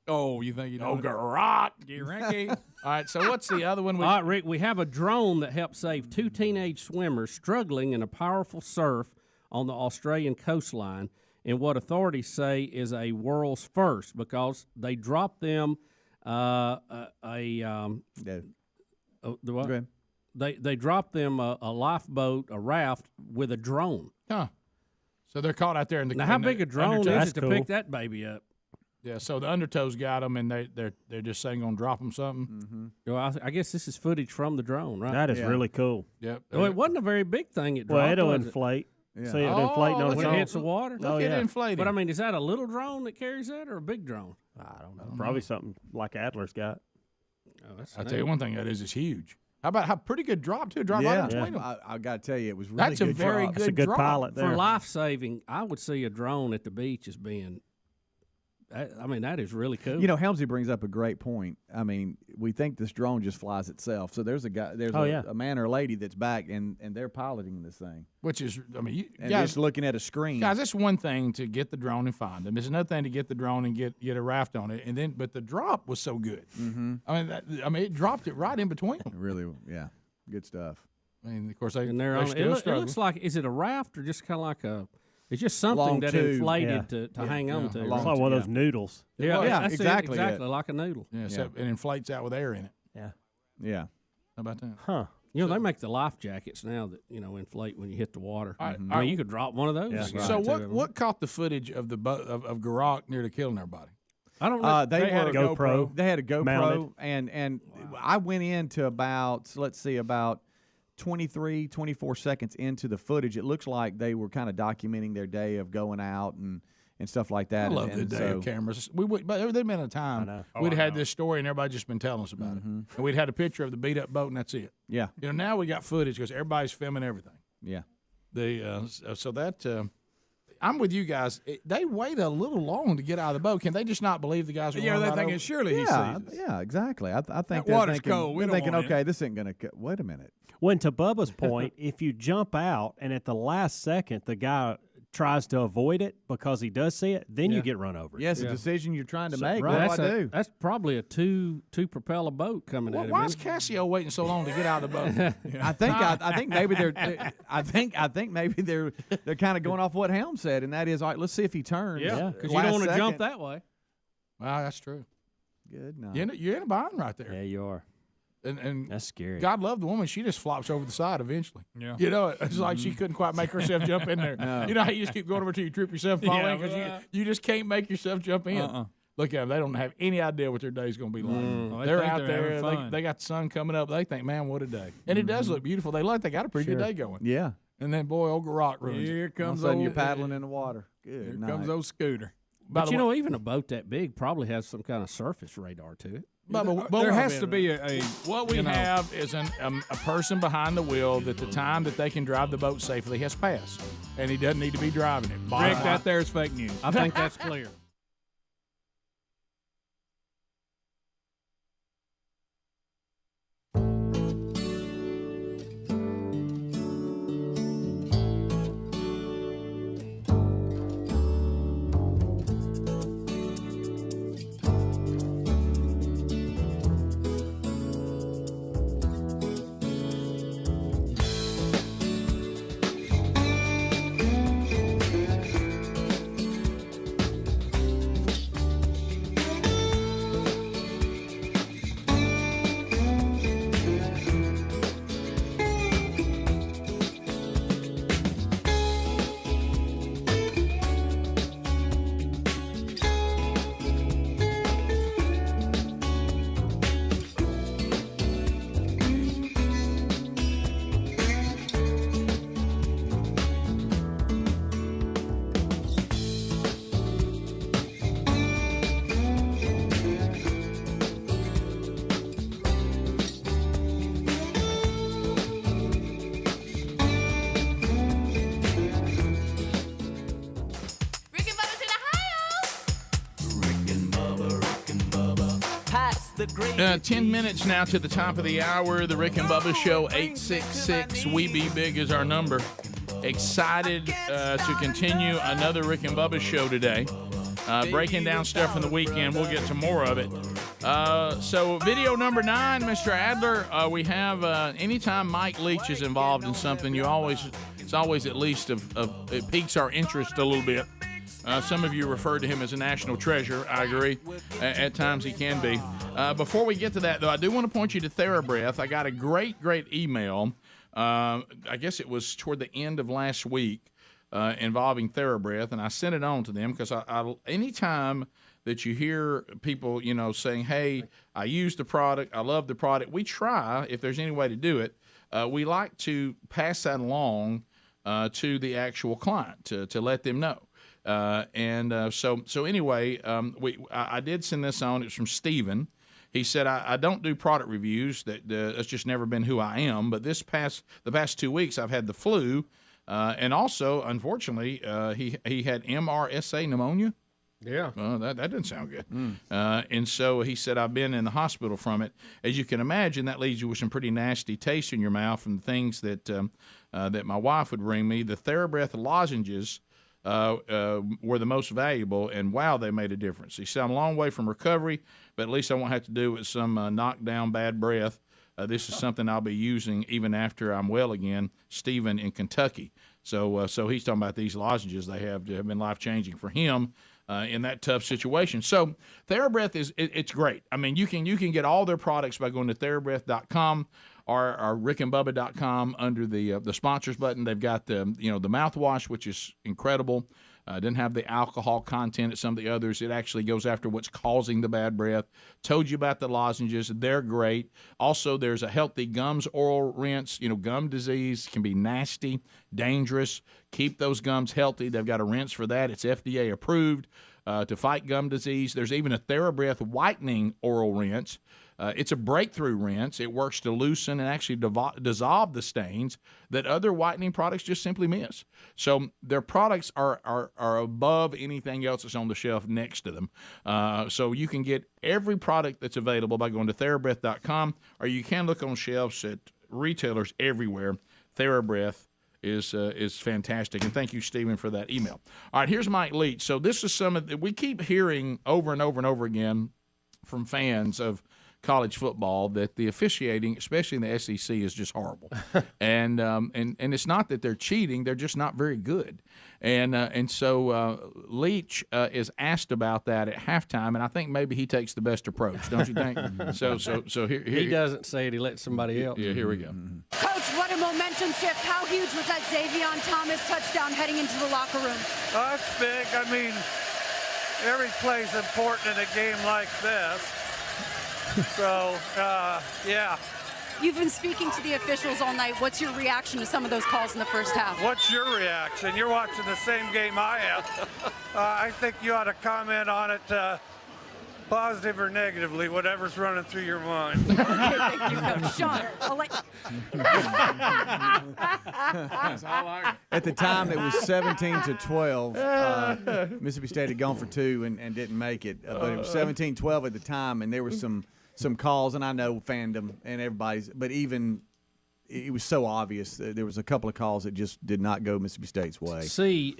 Oh, you think you know? Oh, Garot. Ricky. All right, so what's the other one? All right, Rick, we have a drone that helped save 2 teenage swimmers struggling in a powerful surf on the Australian coastline in what authorities say is a world's first because they dropped them They dropped them a lifeboat, a raft with a drone. Huh. So they're caught out there in the. Now, how big a drone is it to pick that baby up? Yeah, so the undertows got them, and they're just saying gonna drop them something. Mm-hmm. Well, I guess this is footage from the drone, right? That is really cool. Yep. Well, it wasn't a very big thing. It dropped. Well, it'll inflate. Yeah. See it inflating on its when own. it hits the water. Look at it inflating. But I mean, is that a little drone that carries that, or a big drone? I don't know. Probably something like Adler's got. Oh, I'll tell you one thing, that is huge. How about how pretty good drop too? Drop right in between them. I got to tell you, it was really That's good a very drop. good, It's a good drop. pilot there. For life saving, I would see a drone at the beach as being. I mean, that is really cool. You know, Helmsy brings up a great point. I mean, we think this drone just flies itself. So there's a guy, a man or a lady that's back, and they're piloting this thing. Which is, I mean, you and guys just looking at a screen. Guys, it's one thing to get the drone and find them. It's another thing to get the drone and get a raft on it, and then but the drop was so good. Mm-hmm. I mean, it dropped it right in between them. Really, yeah, good stuff. I mean, of course, and they're still it looks like, is it a raft or just kind of like a? It's just something long that tube. inflated to hang on to. It's like one of those noodles. Yeah, exactly. Exactly, like a noodle. Yeah, so it inflates out with air in it. Yeah. How about that? Huh. You know, they make the life jackets now that, inflate when you hit the water. All right, I mean, you could drop one of those. Yeah. So what caught the footage of the boat of Garak nearly killing everybody? I don't know. They had a GoPro. They had a GoPro, mounted. and I went into about 23, 24 seconds into the footage. It looks like they were kind of documenting their day of going out and stuff like that. I love and the day of cameras. But there'd been a time we'd had this story and everybody just been telling us about it, and we'd had a picture of the beat up boat and that's it. Yeah. Now we got footage because everybody's filming everything. Yeah. I'm with you guys. They wait a little long to get out of the boat. Can they just not believe the guys? Yeah, they're thinking surely he sees us. Yeah, exactly. I think that they're water's thinking, cold. We they're don't thinking, want okay, this ain't gonna. Wait a minute. When to Bubba's point, if you jump out and at the last second the guy tries to avoid it because he does see it, then you get run over. Yes, a decision you're trying to make. Right. What do I do? That's probably a two propeller boat coming at him. Why is Casio waiting so long to get out of the boat? I think maybe they're. I think maybe they're kind of going off what Helm said, and that is, all right, let's see if he turns. Yeah, because you don't want to jump that way. Well, that's true. Good. No. You're in a bind right there. Yeah, you are. And that's scary. God love the woman. She just flops over the side eventually. Yeah. It's like she couldn't quite make herself jump in there. No. You know how you just keep going over till you trip yourself and fall in because you just can't make yourself jump in. Look at them. They don't have any idea what their day's going to be like. Well, they're think out there. having fun. They got the sun coming up. They think, man, what a day. And it does look beautiful. They got a pretty good day going. Yeah. And then, boy, old Garak ruins it. Here All of comes a sudden old, you're paddling in the water. Good. Here night. comes old Scooter. But even a boat that big probably has some kind of surface radar to it. But there has to be a what we have is a person behind the wheel that the time that they can drive the boat safely has passed, and he doesn't need to be driving it. Rick, that there's fake news. I think that's clear. the gravy. 10 minutes now to the top of the hour. The Rick and Bubba Show, 866-WE-BE-BIG is our number. Excited to continue another Rick and Bubba Show today. Breaking down stuff from the weekend. We'll get to more of it. So video number 9, Mr. Adler, we have anytime Mike Leach is involved in something, it's always at least it piques our interest a little bit. Some of you refer to him as a national treasure. I agree. At times he can be. Before we get to that, though, I do want to point you to TheraBreath. I got a great email. I guess it was toward the end of last week involving TheraBreath, and I sent it on to them because anytime that you hear people, saying, hey, I use the product, I love the product, we try, if there's any way to do it, we like to pass that along to the actual client to let them know. So anyway, I did send this on. It's from Steven. He said, I don't do product reviews. That's just never been who I am. But the past 2 weeks, I've had the flu. And also, unfortunately, he had MRSA pneumonia. Yeah. That doesn't sound good. And so he said, I've been in the hospital from it. As you can imagine, that leaves you with some pretty nasty taste in your mouth from the things that my wife would bring me. The TheraBreath lozenges were the most valuable, and wow, they made a difference. He said, I'm a long way from recovery, but at least I won't have to do with some knockdown bad breath. This is something I'll be using even after I'm well again. Stephen in Kentucky. So he's talking about these lozenges they have been life-changing for him in that tough situation. So TheraBreath it's great. I mean, you can get all their products by going to TheraBreath.com or rickandbubba.com under the sponsors button. They've got the mouthwash, which is incredible. Doesn't have the alcohol content at some of the others. It actually goes after what's causing the bad breath. Told you about the lozenges. They're great. Also, there's a healthy gums oral rinse. Gum disease can be nasty, dangerous. Keep those gums healthy. They've got a rinse for that. It's FDA approved to fight gum disease. There's even a TheraBreath whitening oral rinse. It's a breakthrough rinse. It works to loosen and actually dissolve the stains that other whitening products just simply miss. So their products are above anything else that's on the shelf next to them. So you can get every product that's available by going to TheraBreath.com, or you can look on shelves at retailers everywhere. TheraBreath is fantastic. And thank you, Stephen, for that email. All right, here's Mike Leach. So this is we keep hearing over and over and over again from fans of college football that the officiating, especially in the SEC, is just horrible. and it's not that they're cheating; they're just not very good. And so Leach is asked about that at halftime, and I think maybe he takes the best approach, don't you think? so here he doesn't say it; he lets somebody else. Yeah, here we go. Coach, what a momentum shift! How huge was that Xavion Thomas touchdown heading into the locker room? That's big. I mean, every play's important in a game like this. So, yeah. You've been speaking to the officials all night. What's your reaction to some of those calls in the first half? What's your reaction? You're watching the same game I am. I think you ought to comment on it positive or negatively, whatever's running through your mind. Thank you, Coach. Sean, I'll let At the time, it was 17-12. Mississippi State had gone for 2 and didn't make it. But it was 17-12 at the time, and there was some calls, and I know fandom and everybody's, but even it was so obvious. There was a couple of calls that just did not go Mississippi State's way. See,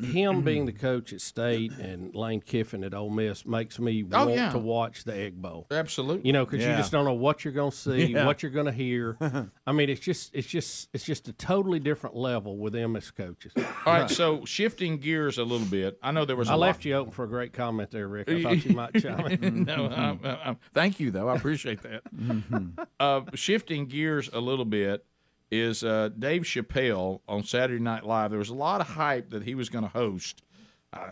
him being the coach at State and Lane Kiffin at Ole Miss makes me want to watch the Egg Bowl. Absolutely, because you just don't know what you're going to see, what you're going to hear. I mean, it's just a totally different level with them as coaches. All right, so shifting gears a little bit. I know there was. I left you open for a great comment there, Rick. I thought you might chime in. No, thank you though. I appreciate that. Shifting gears a little bit. Is Dave Chappelle on Saturday Night Live. There was a lot of hype that he was going to host,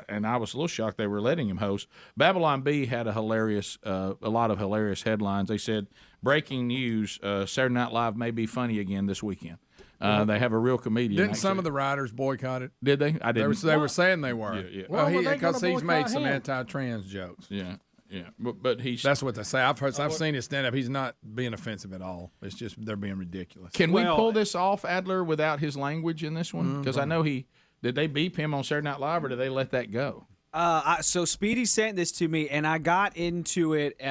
and I was a little shocked they were letting him host. Babylon Bee had a lot of hilarious headlines. They said, breaking news, Saturday Night Live may be funny again this weekend. They have a real comedian. Didn't some of the writers boycott it? Did they? I didn't. They were saying they were. Yeah. Well, because he's made some anti-trans jokes. Yeah. Yeah, but he's—that's what they say. I've seen his stand-up. He's not being offensive at all. It's just they're being ridiculous. Can we pull this off, Adler, without his language in this one? Because I know did they beep him on Saturday Night Live, or did they let that go? So Speedy sent this to me, and I got into it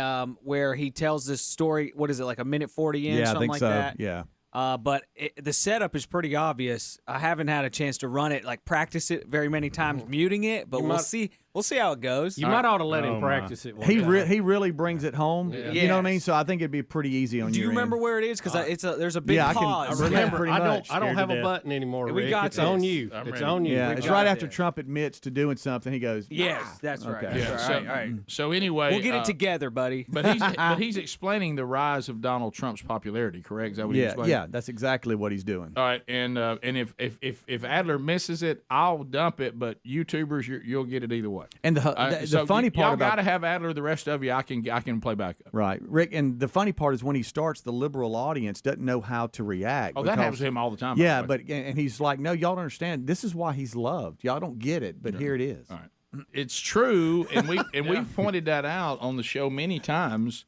where he tells this story. What is it, like a minute 40 in? Yeah, something I think like so. that? Yeah. But the setup is pretty obvious. I haven't had a chance to run it, like practice it very many times, muting it. But we'll see. We'll see how it goes. You might ought to let him practice it. He really brings it home. Yeah. You know what I mean? So I think it'd be pretty easy on Do you your remember end. where it is? Because there's a big I pause. remember. I don't have a button anymore, Rick. It's on you. It's on you. Yeah, it's right after Trump admits to doing something. He goes, Yes, that's right. Okay. That's right. All right. So anyway, We'll get it together, buddy. But he's explaining the rise of Donald Trump's popularity. Correct? Is that what he's explaining? Yeah, that's exactly what he's doing. All right, and if Adler misses it, I'll dump it. But YouTubers, you'll get it either way. And the funny part y'all about got to have Adler. The rest of you, I can play back up. Right, Rick. And the funny part is when he starts, the liberal audience doesn't know how to react. Oh, that happens to him all the time. Yeah, and he's like, no, y'all don't understand. This is why he's loved. Y'all don't get it, but here it is. All right, it's true, and we've pointed that out on the show many times.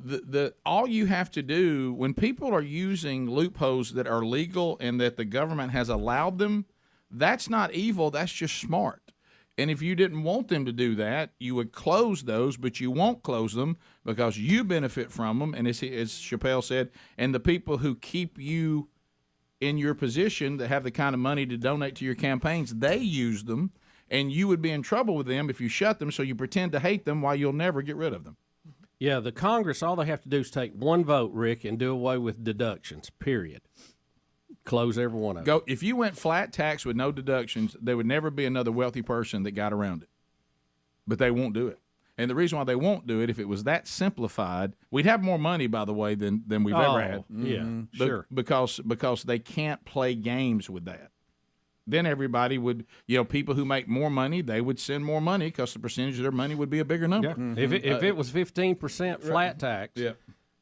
The all you have to do when people are using loopholes that are legal and that the government has allowed them, that's not evil. That's just smart. And if you didn't want them to do that, you would close those, but you won't close them because you benefit from them. And as Chappelle said, and the people who keep you in your position that have the kind of money to donate to your campaigns, they use them, and you would be in trouble with them if you shut them, so you pretend to hate them while you'll never get rid of them. Yeah, the Congress, all they have to do is take one vote, Rick, and do away with deductions, period. Close every one of them. If you went flat tax with no deductions, there would never be another wealthy person that got around it. But they won't do it. And the reason why they won't do it, if it was that simplified, we'd have more money, by the way, than we've ever had. Yeah, sure. Because they can't play games with that. Then everybody would, people who make more money, they would send more money because the percentage of their money would be a bigger number. Yeah. If it was 15% flat tax,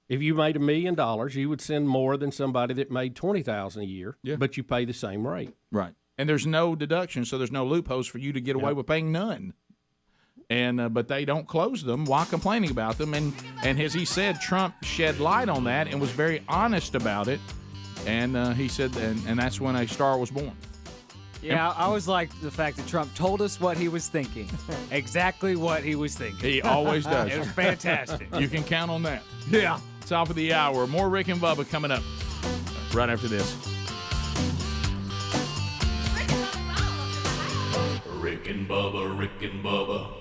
if you made $1 million, you would send more than somebody that made $20,000 a year, but you pay the same rate. Right. And there's no deduction, so there's no loopholes for you to get away with paying none. And but they don't close them while complaining about them. And as he said, Trump shed light on that and was very honest about it. And he said, and that's when a star was born. Yeah, I always liked the fact that Trump told us what he was thinking. Exactly what he was thinking. He always does. It was fantastic. You can count on that. Yeah. Top of the hour. More Rick and Bubba coming up right after this. Rick and Bubba, Rick and Bubba.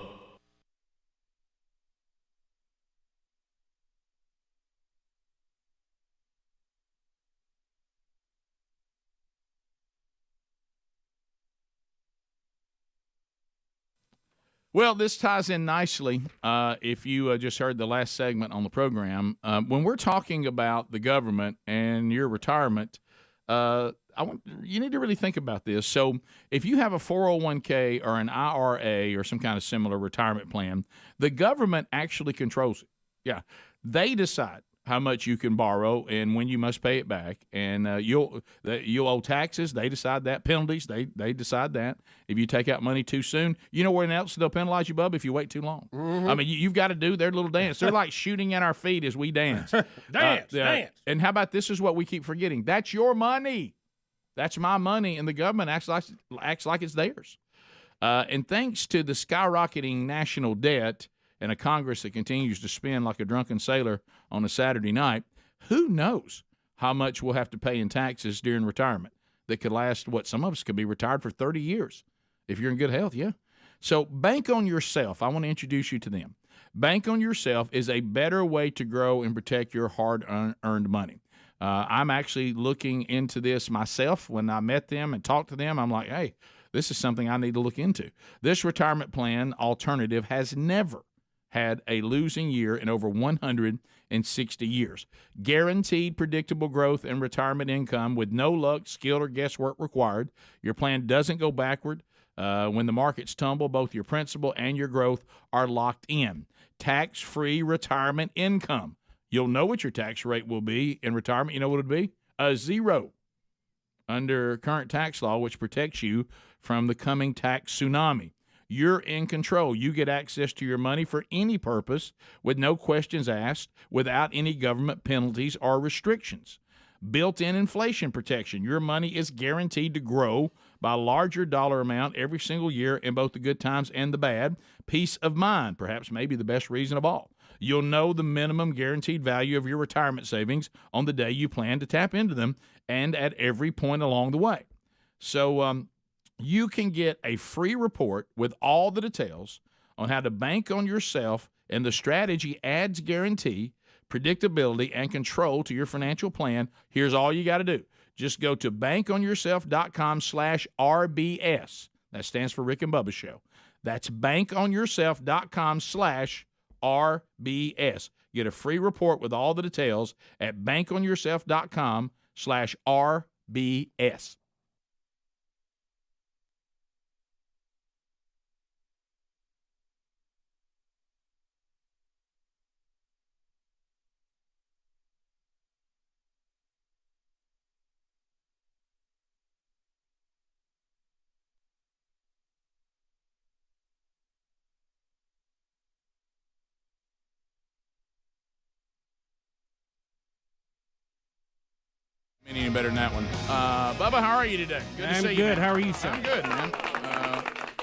Well, this ties in nicely. If you just heard the last segment on the program, when we're talking about the government and your retirement, you need to really think about this. So if you have a 401k or an IRA or some kind of similar retirement plan, the government actually controls it. Yeah, they decide how much you can borrow and when you must pay it back, and you'll owe taxes. They decide that. Penalties. They decide that. If you take out money too soon, you know where else they'll penalize you, Bub, if you wait too long. Mm-hmm. I mean, you've got to do their little dance. They're like shooting at our feet as we dance. Dance. And how about this is what we keep forgetting. That's your money. That's my money, and the government acts like it's theirs. And thanks to the skyrocketing national debt and a Congress that continues to spend like a drunken sailor on a Saturday night, who knows how much we'll have to pay in taxes during retirement that could last, some of us could be retired for 30 years if you're in good health, yeah. So bank on yourself. I want to introduce you to them. Bank on yourself is a better way to grow and protect your hard-earned money. I'm actually looking into this myself. When I met them and talked to them, I'm like, hey, this is something I need to look into. This retirement plan alternative has never had a losing year in over 160 years. Guaranteed predictable growth in retirement income with no luck, skill, or guesswork required. Your plan doesn't go backward. When the markets tumble, both your principal and your growth are locked in. Tax-free retirement income. You'll know what your tax rate will be in retirement. You know what it would be? A zero under current tax law, which protects you from the coming tax tsunami. You're in control. You get access to your money for any purpose with no questions asked, without any government penalties or restrictions. Built-in inflation protection. Your money is guaranteed to grow by a larger dollar amount every single year in both the good times and the bad. Peace of mind, perhaps maybe the best reason of all. You'll know the minimum guaranteed value of your retirement savings on the day you plan to tap into them and at every point along the way. So you can get a free report with all the details on how to bank on yourself and the strategy adds guarantee, predictability, and control to your financial plan. Here's all you got to do. Just go to bankonyourself.com/RBS. That stands for Rick and Bubba Show. That's bankonyourself.com/RBS. Get a free report with all the details at bankonyourself.com/RBS. Any better than that one. Bubba, how are you today? Good to see you. I'm good. Man. How are you, sir? I'm good, man.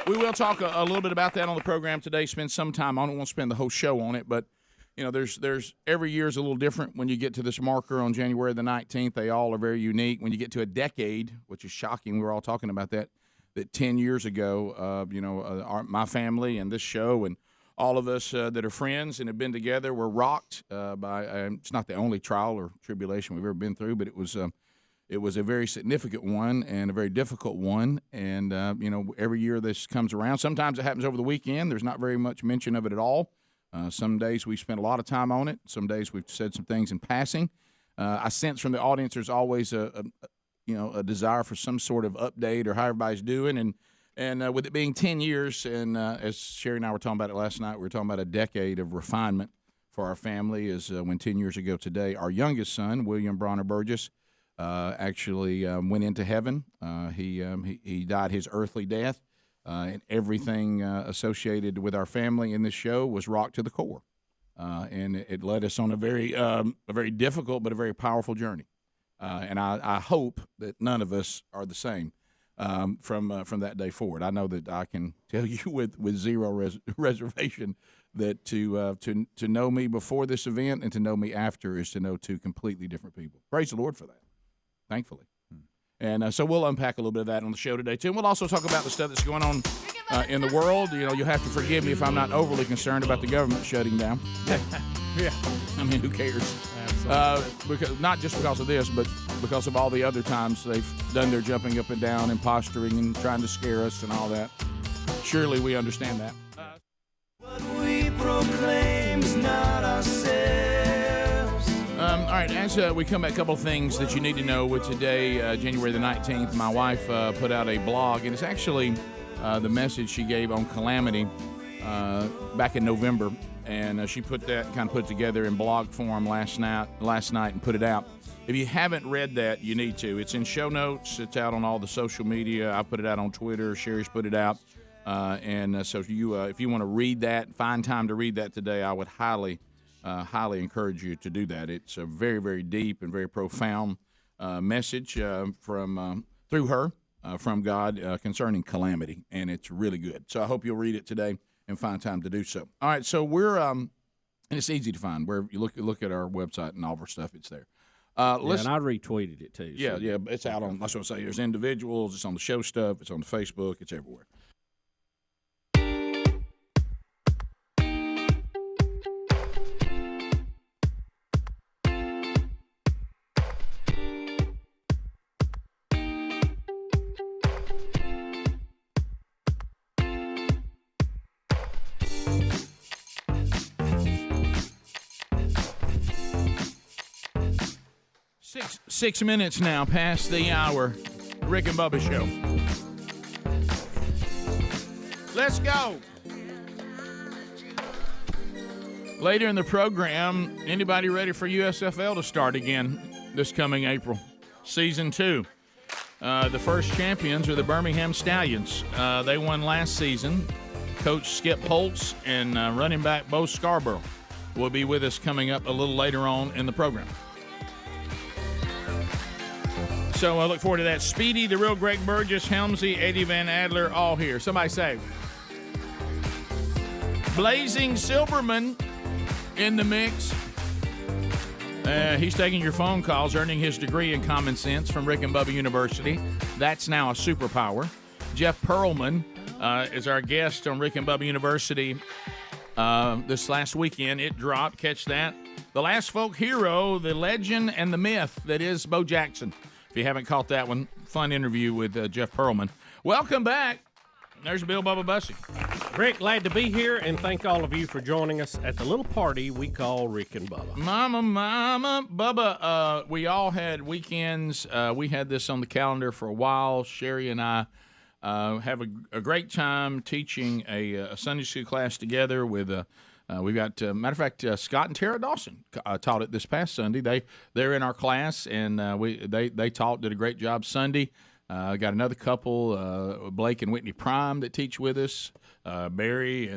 We will talk a little bit about that on the program today. Spend some time on it. Won't spend the whole show on it, but you know, there's every year is a little different when you get to this marker on January the 19th. They all are very unique. When you get to a decade, which is shocking, we were all talking about that 10 years ago. My family and this show and all of us that are friends and have been together were rocked by. It's not the only trial or tribulation we've ever been through, but it was a very significant one and a very difficult one. And every year this comes around. Sometimes it happens over the weekend. There's not very much mention of it at all. Some days we spent a lot of time on it. Some days we've said some things in passing. I sense from the audience there's always a desire for some sort of update or how everybody's doing. And with it being 10 years, and as Sherry and I were talking about it last night, we were talking about a decade of refinement for our family. When 10 years ago today, our youngest son, William Bronner Burgess, actually went into heaven. He died his earthly death, and everything associated with our family in this show was rocked to the core. And it led us on a very difficult but a very powerful journey. And I hope that none of us are the same. From that day forward, I know that I can tell you with zero reservation that to know me before this event and to know me after is to know two completely different people. Praise the Lord for that, thankfully. And so we'll unpack a little bit of that on the show today too. And we'll also talk about the stuff that's going on in the world. You know, you'll have to forgive me if I'm not overly concerned about the government shutting down. Yeah. I mean, who cares? Because not just because of this, but because of all the other times they've done their jumping up and down and posturing and trying to scare us and all that. Surely we understand that. What we proclaim is not ourselves. All right, as we come back, a couple of things that you need to know with today, January the 19th. My wife put out a blog, and it's actually the message she gave on Calamity back in November. And she put it together in blog form last night and put it out. If you haven't read that, you need to. It's in show notes. It's out on all the social media. I put it out on Twitter. Sherry's put it out. So if you want to read that, find time to read that today, I would highly encourage you to do that. It's a very, very deep and very profound message through her from God concerning calamity, and it's really good. So I hope you'll read it today and find time to do so. All right, so we're and it's easy to find. Where you look at our website and all of our stuff, it's there. And I retweeted it too. Yeah, it's out on. That's what I say. There's individuals. It's on the show stuff. It's on the Facebook. It's everywhere. Six minutes now past the hour. Rick and Bubba Show. Let's go. Later in the program, anybody ready for USFL to start again this coming April? Season 2. The first champions are the Birmingham Stallions. They won last season. Coach Skip Holtz and running back Bo Scarborough will be with us coming up a little later on in the program. So I look forward to that. Speedy, the real Greg Burgess, Helmsy, Eddie Van Adler, all here. Somebody say. Blazing Silverman in the mix. He's taking your phone calls, earning his degree in common sense from Rick and Bubba University. That's now a superpower. Jeff Pearlman is our guest on Rick and Bubba University this last weekend. It dropped. Catch that. The Last Folk Hero, the legend and the myth that is Bo Jackson. If you haven't caught that one, fun interview with Jeff Pearlman. Welcome back. There's Bill Bubba Bussey. Rick, glad to be here, and thank all of you for joining us at the little party we call Rick and Bubba. Mama, Bubba, we all had weekends. We had this on the calendar for a while. Sherry and I have a great time teaching a Sunday school class together with we've got, matter of fact, Scott and Tara Dawson taught it this past Sunday. They're in our class, and they taught, did a great job Sunday. Got another couple, Blake and Whitney Prime, that teach with us, Barry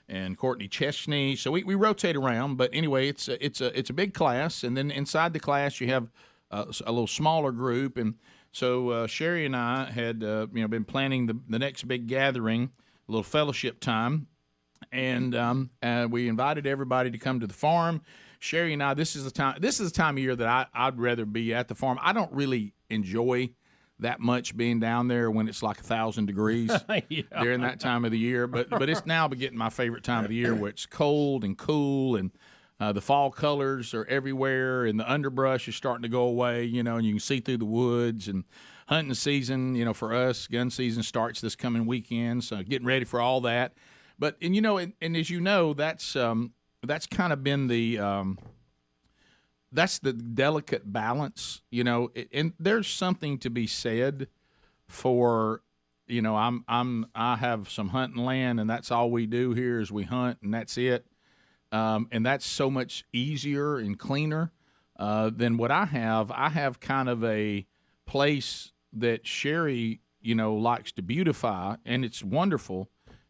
and Courtney Chesney. So we rotate around, but anyway, it's a big class, and then inside the class you have a little smaller group, and so Sherry and I had been planning the next big gathering, a little fellowship time, and we invited everybody to come to the farm. Sherry and I, this is the time of year that I'd rather be at the farm. I don't really enjoy that much being down there when it's like 1,000 degrees during that time of the year. But it's now getting my favorite time of the year, where it's cold and cool, and the fall colors are everywhere, and the underbrush is starting to go away, and you can see through the woods. And hunting season, for us, gun season starts this coming weekend, so getting ready for all that. But and as you know, that's kind of been the that's the delicate balance, and there's something to be said for, I have some hunting land, and that's all we do here is we hunt, and that's it. And that's so much easier and cleaner than what I have. I have kind of a place that Sherry, likes to beautify, and it's wonderful,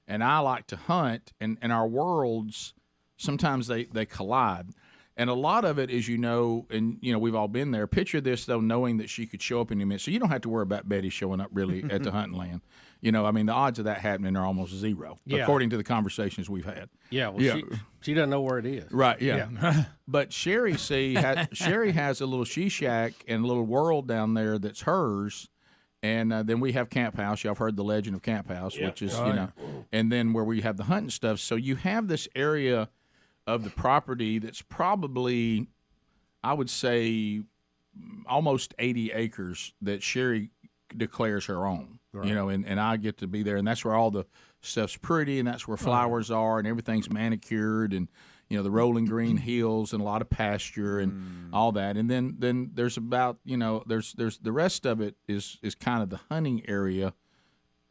and I like to hunt, and our worlds, sometimes they collide. And a lot of it is, and, we've all been there. Picture this, though, knowing that she could show up in a minute. So you don't have to worry about Betty showing up really at the hunting land. The odds of that happening are almost zero, according to the conversations we've had. Yeah, well, she doesn't know where it is. Right, yeah. But Sherry, Sherry has a little she shack and a little world down there that's hers. And then we have Camp House. Y'all have heard the legend of Camp House, which is, and then where we have the hunting stuff. So you have this area of the property that's probably, I would say, almost 80 acres that Sherry declares her own, and I get to be there, and that's where all the stuff's pretty, and that's where flowers are, and everything's manicured, and, the rolling green hills, and a lot of pasture, and all that. And then there's about, there's the rest of it is kind of the hunting area,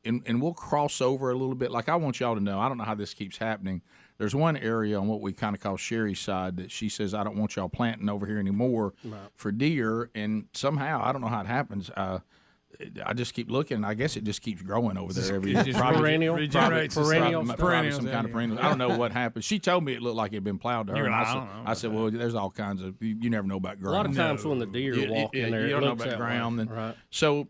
and we'll cross over a little bit. Like, I want y'all to know, I don't know how this keeps happening. There's one area on what we kind of call Sherry's side that she says, I don't want y'all planting over here anymore for deer. And somehow, I don't know how it happens. I just keep looking, and I guess it just keeps growing over there every year. Perennial. Probably some kind of perennial. I don't know what happened. She told me it looked like it had been plowed to her. I said, well, there's all kinds of, you never know about ground. A lot of times when the deer walk in there, you don't know about ground. Right. So,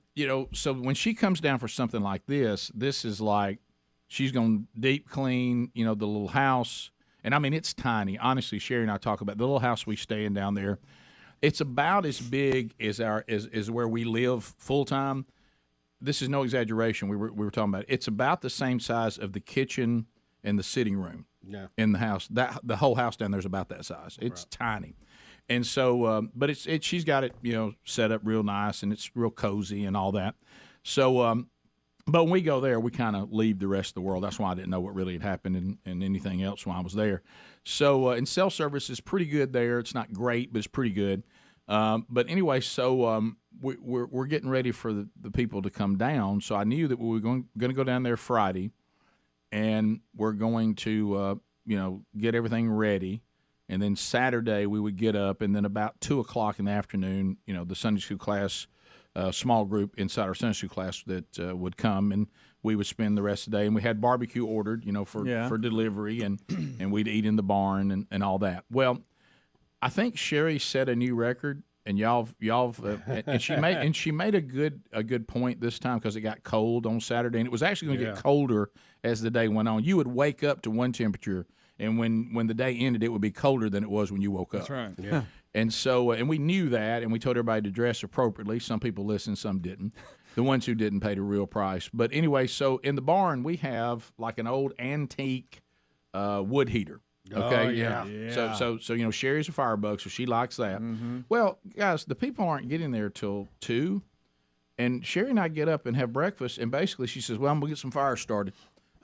so when she comes down for something like this is like, she's going to deep clean, the little house. And, it's tiny. Honestly, Sherry and I talk about the little house we stay in down there. It's about as big as as where we live full time. This is no exaggeration. We were talking about it. It's about the same size of the kitchen and the sitting room in the house. The whole house down there is about that size. It's tiny. And so, but she's got it, set up real nice, and it's real cozy and all that. So, but when we go there, we kind of leave the rest of the world. That's why I didn't know what really had happened and anything else when I was there. So, and cell service is pretty good there. It's not great, but it's pretty good. But anyway, so we're getting ready for the people to come down. So I knew that we were going to go down there Friday, and we're going to get everything ready. And then Saturday we would get up, and then about 2:00 in the afternoon, the Sunday school class. Small group inside our Sunday school class that would come, and we would spend the rest of the day. And we had barbecue ordered, for delivery, and we'd eat in the barn and all that. Well, I think Sherry set a new record and y'all, and she made a good point this time because it got cold on Saturday, and it was actually going to get colder as the day went on. You would wake up to one temperature, and when the day ended, it would be colder than it was when you woke up. That's right. Yeah. And so, and we knew that, and we told everybody to dress appropriately. Some people listened, some didn't. The ones who didn't paid a real price. But anyway, so in the barn we have like an old antique wood heater. Okay, oh, yeah. So Sherry's a firebug, so she likes that. Mm-hmm. Well, guys, the people aren't getting there till 2, and Sherry and I get up and have breakfast, and basically she says, "Well, I'm gonna get some fire started."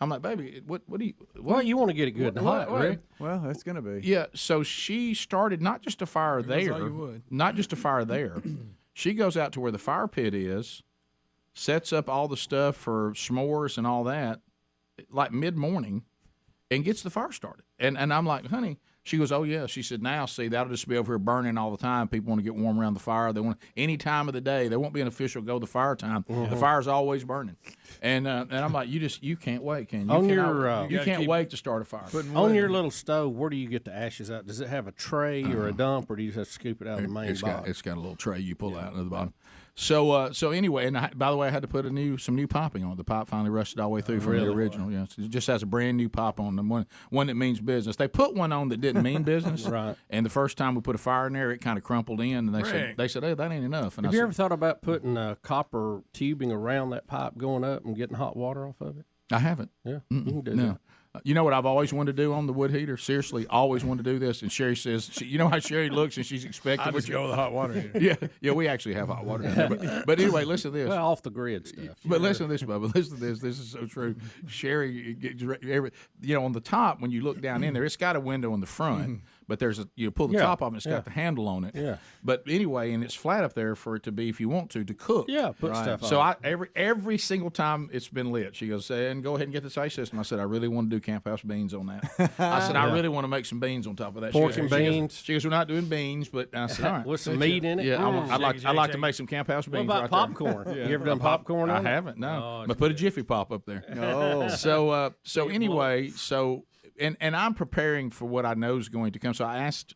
I'm like, "Baby, what do you?" Well, you want to get it good and hot, right? Well, that's gonna be. Yeah. So she started not just a fire there, not just a fire there. She goes out to where the fire pit is, sets up all the stuff for s'mores and all that, like mid-morning, and gets the fire started. And I'm like, honey, she goes, oh, yeah. She said, now, see, that'll just be over here burning all the time. People want to get warm around the fire. They want any time of the day. There won't be an official go to fire time. The fire's always burning. And I'm like, you can't wait, can you? You can't wait to start a fire. On your little stove, where do you get the ashes out? Does it have a tray or a dump, or do you just have to scoop it out of the main box? It's got a little tray you pull out of the bottom. So anyway, and by the way, I had to put some new popping on it. The pop finally rusted all the way through from the original. Yeah, so it just has a brand new pop on them, one that means business. They put one on that didn't mean business, right? And the first time we put a fire in there, it kind of crumpled in, and they said, hey, that ain't enough. And have you ever thought about putting copper tubing around that pipe going up and getting hot water off of it? I haven't. Yeah, you can do that. You know what I've always wanted to do on the wood heater? Seriously, always wanted to do this. And Sherry says, you know how Sherry looks and she's expecting. I would go with the hot water heater. Yeah, we actually have hot water heater. But anyway, listen to this. Well, off the grid stuff. But listen to this, Bubba. Listen to this. This is so true. Sherry, on the top, when you look down in there, it's got a window in the front. But you pull the top off and it's got the handle on it. Yeah. But anyway, and it's flat up there for it to be, if you want to cook. Yeah, put stuff on. So every single time it's been lit, she goes, and go ahead and get the ice system. I said, I really want to do camp house beans on that. I said, I really want to make some beans on top of that. Pork and beans. She goes, we're not doing beans, but I said, all right. With some meat in it? Yeah, I'd like to make some camp house beans. What about right popcorn? There. You ever done popcorn on I haven't, no. Oh, but put a Jiffy Pop up there. Oh. So anyway, And I'm preparing for what I know is going to come. So I asked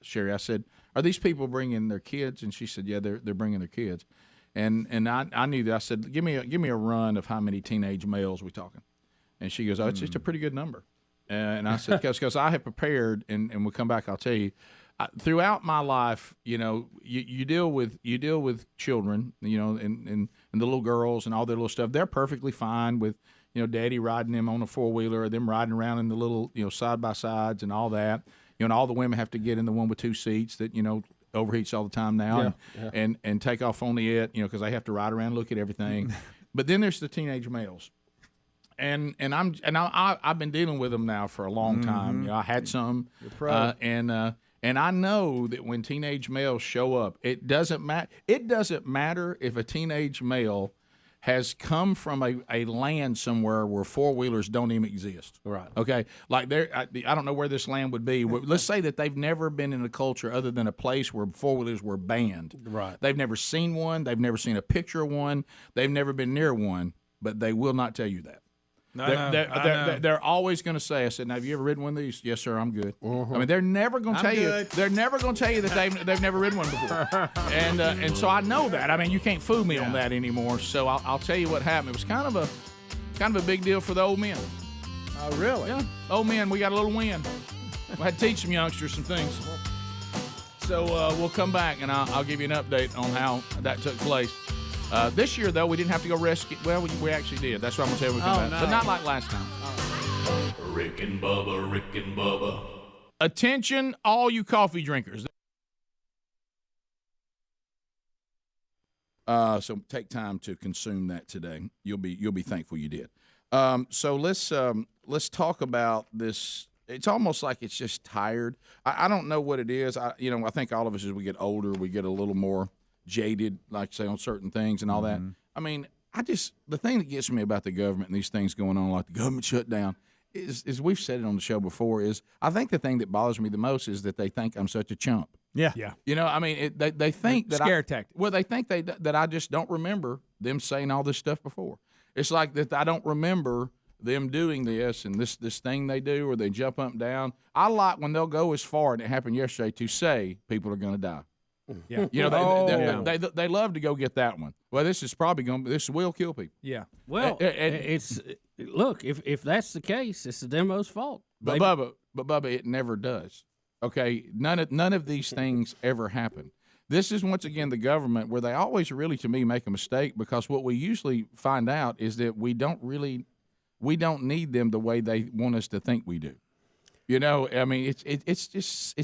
Sherry, I said, are these people bringing their kids? And she said, yeah, they're bringing their kids. And I knew that. I said, give me a run of how many teenage males we talking. And she goes, oh, it's just a pretty good number. And I said, because I have prepared, and we'll come back, I'll tell you, throughout my life, you deal with children, and the little girls and all their little stuff. They're perfectly fine with, daddy riding them on a four-wheeler, or them riding around in the little, side-by-sides and all that. And all the women have to get in the one with 2 seats that, overheats all the time now, and take off on it, because they have to ride around and look at everything. But then there's the teenage males. And I've been dealing with them now for a long time. I had some, and I know that when teenage males show up, it doesn't matter. It doesn't matter if a teenage male has come from a land somewhere where four-wheelers don't even exist. Right. Okay? Like, I don't know where this land would be. Let's say that they've never been in a culture other than a place where four-wheelers were banned. Right. They've never seen one. They've never seen a picture of one. They've never been near one, but they will not tell you that. They're always going to say, I said, now, have you ever ridden one of these? Yes, sir, I'm good. I mean, they're never going to tell you. They're never going to tell you that they've never ridden one before. And so I know that. I mean, you can't fool me on that anymore. So I'll tell you what happened. It was kind of a big deal for the old men. Oh, really? Yeah. Old men, we got a little win. We had to teach some youngsters some things. So we'll come back, and I'll give you an update on how that took place. This year, though, we didn't have to go rescue. Well, we actually did. That's what I'm going to tell you when we come back. But not like last time. Rick and Bubba. Attention, all you coffee drinkers. So take time to consume that today. You'll be thankful you did. So let's talk about this. It's almost like it's just tired. I don't know what it is. I think all of us, as we get older, we get a little more jaded, like say, on certain things and all that. I mean, the thing that gets me about the government and these things going on, like the government shutdown, is we've said it on the show before, is I think the thing that bothers me the most is that they think I'm such a chump. Yeah. I mean, they think that scare tactic. Well, they think that I just don't remember them saying all this stuff before. It's like that I don't remember them doing this and this thing they do, or they jump up and down. I like when they'll go as far, and it happened yesterday, to say people are going to die. Yeah. You know, they love to go get that one. Well, this is probably going to, this will kill people. Yeah. Well, look, if that's the case, it's the demo's fault. But Bubba, it never does. Okay, none of these things ever happen. This is once again the government where they always really, to me, make a mistake, because what we usually find out is that we don't need them the way they want us to think we do. You know, I mean, it's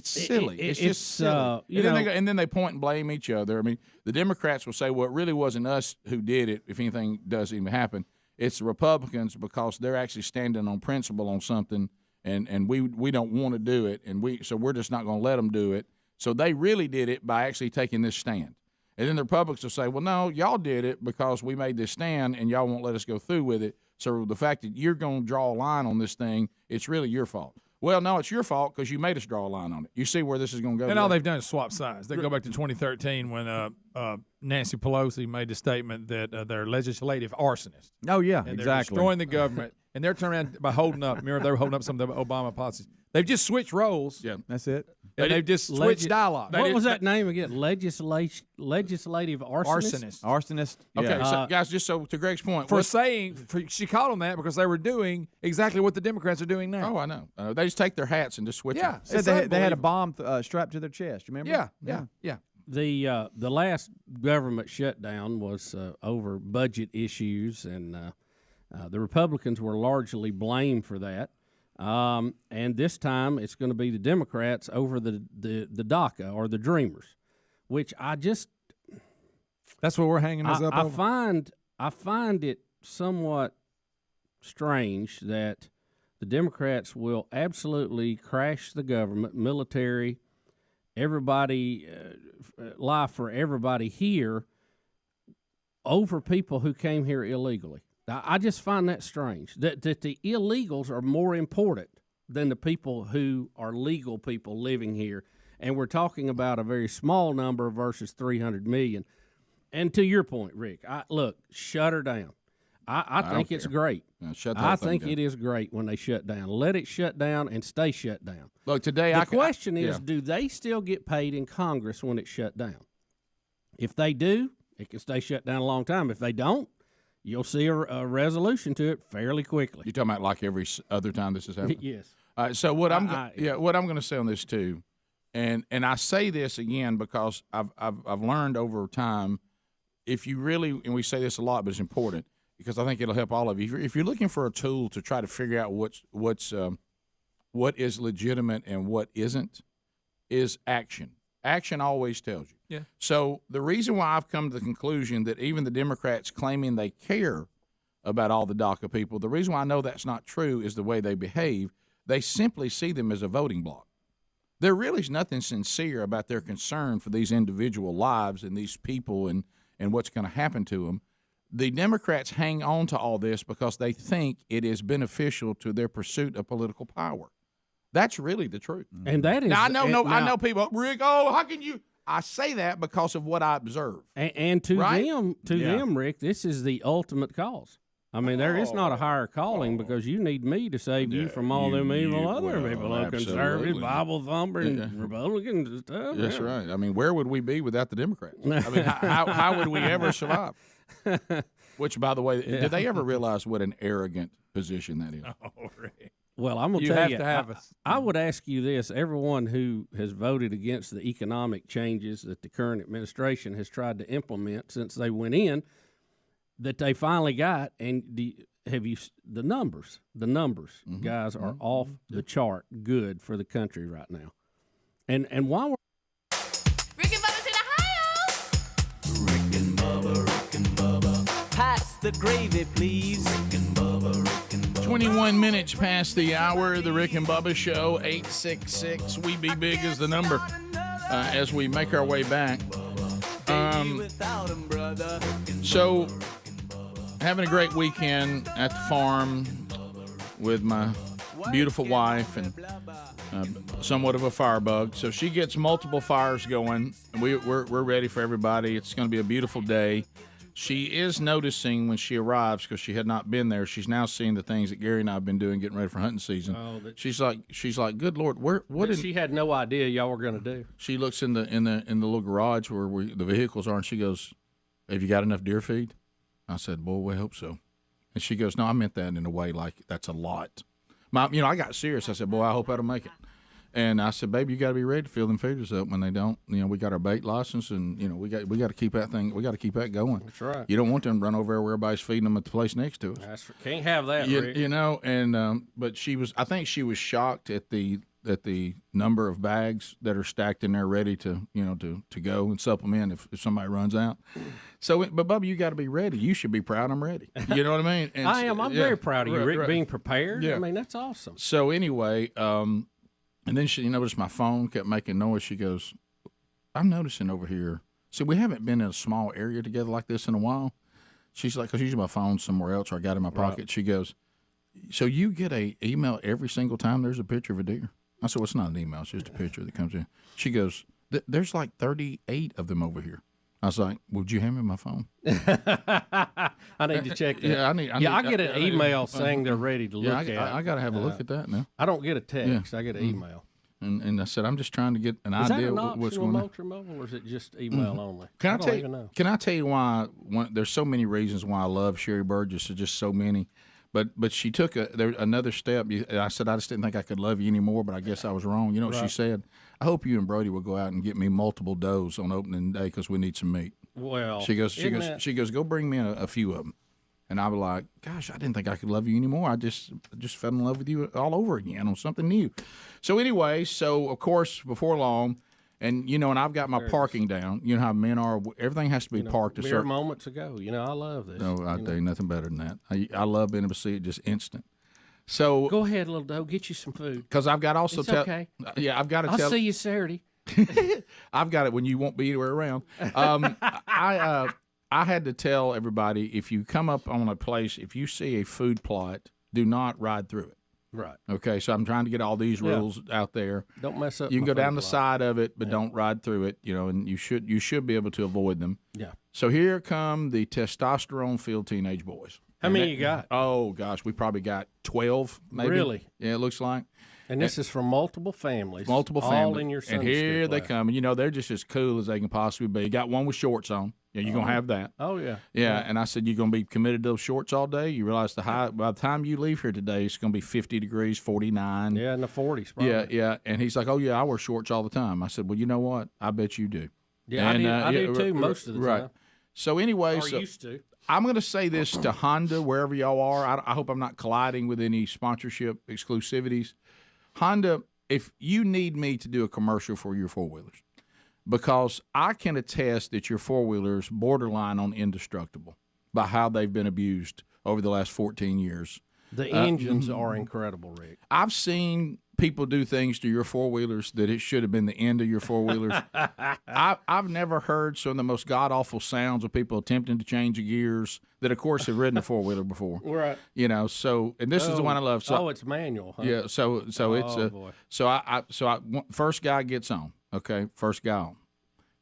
silly. It's just silly. And then they point and blame each other. I mean, the Democrats will say, well, it really wasn't us who did it, if anything does even happen. It's the Republicans, because they're actually standing on principle on something, and we don't want to do it, so we're just not going to let them do it. So they really did it by actually taking this stand. And then the Republicans will say, well, no, y'all did it because we made this stand, and y'all won't let us go through with it. So the fact that you're going to draw a line on this thing, it's really your fault. Well, no, it's your fault because you made us draw a line on it. You see where this is going to go. And all they've done is swap sides. They go back to 2013 when Nancy Pelosi made the statement that they're legislative arsonists. Oh, yeah, and exactly. They're destroying the government. And they're turning around by holding up. Remember, they were holding up some of the Obama policies. They've just switched roles. Yeah, that's it. And they've just switched dialogue. What was that name again? Legislative arsonist? Arsonist. Okay, Yeah. so guys, just so to Greg's point, she called them that because they were doing exactly what the Democrats are doing now. Oh, I know. They just take their hats and just switch them. Said they had a bomb strapped to their chest. You remember? Yeah. The last government shutdown was over budget issues, and the Republicans were largely blamed for that. And this time it's going to be the Democrats over the DACA or the Dreamers, which that's what we're hanging us up over. I find it somewhat strange that the Democrats will absolutely crash the government, military, everybody, life for everybody here over people who came here illegally. I just find that strange, that the illegals are more important than the people who are legal people living here. And we're talking about a very small number versus 300 million. And to your point, Rick, look, shut her down. I think it's great. I think it is great when they shut down. Let it shut down and stay shut down. Look, today the question is, do they still get paid in Congress when it's shut down? If they do, it can stay shut down a long time. If they don't, you'll see a resolution to it fairly quickly. You're talking about like every other time this has happened? Yes. So what I'm going to say on this too, and I say this again because I've learned over time, if you really, and we say this a lot, but it's important because I think it'll help all of you. If you're looking for a tool to try to figure out what is legitimate and what isn't, is action. Action always tells you. Yeah. So the reason why I've come to the conclusion that even the Democrats claiming they care about all the DACA people, the reason why I know that's not true is the way they behave. They simply see them as a voting bloc. There really is nothing sincere about their concern for these individual lives and these people and what's going to happen to them. The Democrats hang on to all this because they think it is beneficial to their pursuit of political power. That's really the truth. And that is. Now, I know people, Rick, how can you? I say that because of what I observe. And to them, Rick, this is the ultimate cause. I mean, there is not a higher calling because you need me to save you from all them evil other people, conservative, Bible thumping, Republicans and stuff. That's right. I mean, where would we be without the Democrats? I mean, how would we ever survive? Which, by the way, did they ever realize what an arrogant position that is? Oh, Rick. Well, I'm going to tell you, I would ask you this. Everyone who has voted against the economic changes that the current administration has tried to implement since they went in, that they finally got, and the numbers, guys, are off the chart good for the country right now. And while we're Rick and Bubba's in Ohio. Rick and Bubba. Pass the gravy, please. Rick and Bubba, Rick and Bubba. 21 minutes past the hour, the Rick and Bubba Show, 866 We Be Big is the number as we make our way back. So, having a great weekend at the farm with my beautiful wife and somewhat of a firebug. So she gets multiple fires going. We're ready for everybody. It's going to be a beautiful day. She is noticing when she arrives, because she had not been there. She's now seeing the things that Gary and I have been doing, getting ready for hunting season. She's like, good Lord, what? She had no idea y'all were going to do. She looks in the little garage where the vehicles are, and she goes, "Have you got enough deer feed?" I said, "Boy, we hope so." And she goes, "No, I meant that in a way like that's a lot." I got serious. I said, "Boy, I hope that'll make it." And I said, "Baby, you got to be ready to fill them feeders up when they don't. We got our bait license, and we got to keep that thing. We got to keep that going. That's right. You don't want them to run over where everybody's feeding them at the place next to us. Can't have that, Rick. But I think she was shocked at the number of bags that are stacked in there ready to go and supplement if somebody runs out. So, but Bubba, you got to be ready. You should be proud I'm ready. You know what I mean? And I am. I'm very proud of you, Rick, right. being prepared. Yeah. I mean, that's awesome. So anyway, and then she noticed my phone kept making noise. She goes, "I'm noticing over here. See, we haven't been in a small area together like this in a while." She's like, "Because usually my phone's somewhere else or I got it in my pocket." Right. She goes, "So you get a email every single time there's a picture of a deer?" I said, "Well, it's not an email. It's just a picture that comes in." She goes, "There's like 38 of them over here." I was like, "Would you hand me my phone?" I need to check that. Yeah, I get an email saying they're ready to look at. I got to have a look at that now. I don't get a text. I get an email. And I said, I'm just trying to get an Is idea that of what's going on. Mobile, or is it just email only? Can I tell you why? There's so many reasons why I love Sherry Burgess. There's just so many. But she took another step. I said, I just didn't think I could love you anymore, but I guess I was wrong. You know what she said? "I hope you and Brody will go out and get me multiple does on opening day because we need some meat." Well, she goes, "Go bring me a few of them." And I was like, "Gosh, I didn't think I could love you anymore. I just fell in love with you all over again on something new." So anyway, of course, before long, and and I've got my parking down. You know how men are. Everything has to be parked a certain. Moments ago, I love this. No, I'll tell you nothing better than that. I love being able to see it just instant. So go ahead, little doe, get you some food. Because I've got also tell. Okay. Yeah, I've got to tell. I'll see you Saturday. I've got it when you won't be anywhere around. I had to tell everybody, if you come up on a place, if you see a food plot, do not ride through it. Right. Okay, so I'm trying to get all these rules out there. Don't mess up. You can go down the side of it, but don't ride through it. And you should be able to avoid them. Yeah. So here come the testosterone-filled teenage boys. How many you got? Oh gosh, we probably got 12, maybe. Really? Yeah, it looks like. And this is from multiple families. All in your Sunday And here school they come. And, they're just as cool as they can possibly be. You got one with shorts on. Yeah, you're going to have that. Oh, yeah. Yeah, and I said, you're going to be committed to those shorts all day? You realize by the time you leave here today, it's going to be 50 degrees, 49. Yeah, in the 40s probably. Yeah. And he's like, oh, yeah, I wear shorts all the time. I said, well, you know what? I bet you do. Yeah, I do too most of the time. So anyway. Used to. I'm going to say this to Honda, wherever y'all are. I hope I'm not colliding with any sponsorship exclusivities. Honda, if you need me to do a commercial for your four-wheelers, because I can attest that your four-wheelers borderline on indestructible by how they've been abused over the last 14 years. The engines are incredible, Rick. I've seen people do things to your four-wheelers that it should have been the end of your four-wheelers. I've never heard some of the most god-awful sounds of people attempting to change the gears that, of course, have ridden a four-wheeler before. Right. And this is the one I love. So, it's manual, huh? Yeah, so it's boy. First guy gets on, okay? First guy on.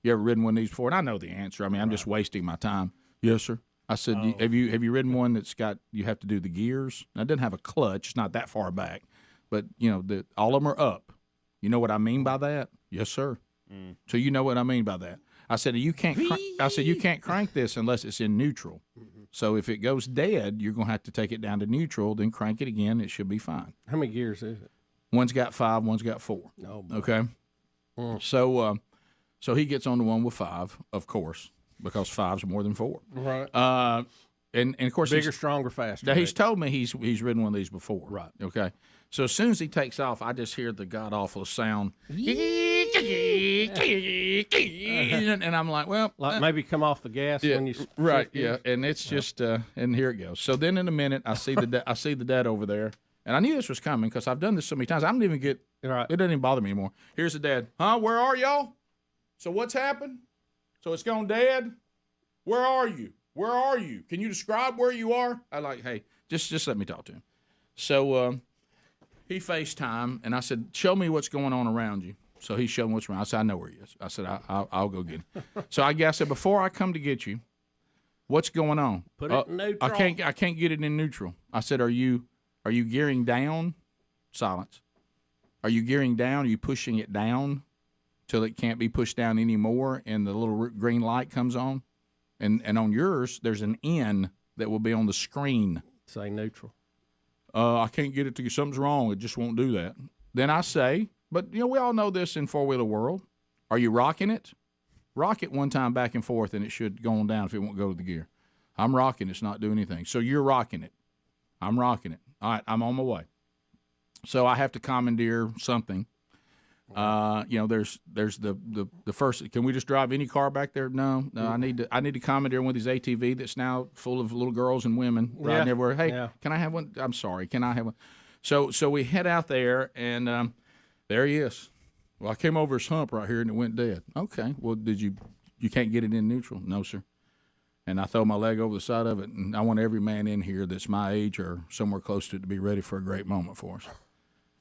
You ever ridden one of these before? And I know the answer. I mean, I'm just wasting my time. Yes, sir. I said, have you ridden one that's got, you have to do the gears? Now, it doesn't have a clutch. It's not that far back. But, all of them are up. You know what I mean by that? Yes, sir. So you know what I mean by that. I said, you can't crank this unless it's in neutral. So if it goes dead, you're going to have to take it down to neutral, then crank it again. It should be fine. How many gears is it? One's got 5, one's got 4. Oh, boy. Okay? So he gets on the one with 5, of course, because 5's more than 4. Right. And of course, bigger, stronger, faster. Now, he's told me he's ridden one of these before. Right. Okay. So as soon as he takes off, I just hear the god awful sound. And I'm like, well, maybe come off the gas when you right. Yeah. And it's just and here it goes. So then in a minute, I see the dad over there, and I knew this was coming because I've done this so many times. I don't even get right. It doesn't even bother me anymore. Here's the dad. Huh? Where are y'all? So what's happened? So it's gone dead. Where are you? Where are you? Can you describe where you are? I like, hey, just let me talk to him. So he FaceTime, and I said, show me what's going on around you. So he showed me what's around. I said, I know where he is. I said, I'll go get him. So I said, before I come to get you, What's going on? Put it in neutral. I can't get it in neutral. I said, are you gearing down? Silence. Are you gearing down? Are you pushing it down till it can't be pushed down anymore and the little green light comes on? And on yours, there's an N that will be on the screen. Say neutral. I can't get it to something's wrong. It just won't do that. Then I say, but we all know this in four-wheeler world. Are you rocking it? Rock it one time back and forth, and it should go on down if it won't go to the gear. I'm rocking it. It's not doing anything. So you're rocking it. I'm rocking it. All right, I'm on my way. So I have to commandeer something. There's the first. Can we just drive any car back there? No. I need to commandeer one of these ATV that's now full of little girls and women riding everywhere. Hey, can I have one? I'm sorry. Can I have one? So we head out there, and there he is. Well, I came over his hump right here, and it went dead. Okay. Well, you can't get it in neutral? No, sir. And I throw my leg over the side of it, and I want every man in here that's my age or somewhere close to it to be ready for a great moment for us.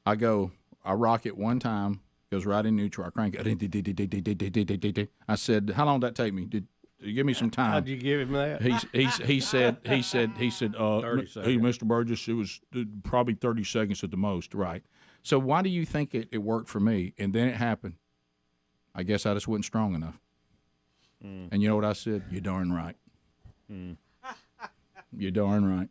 I rock it one time, goes right in neutral. I crank it. I said, how long did that take me? Did you give me some time? How'd you give him that? He said, 30 seconds. Hey, Mr. Burgess, it was probably 30 seconds at the most, right? So why do you think it worked for me? And then it happened. I guess I just wasn't strong enough. And you know what I said? You're darn right. You're darn right.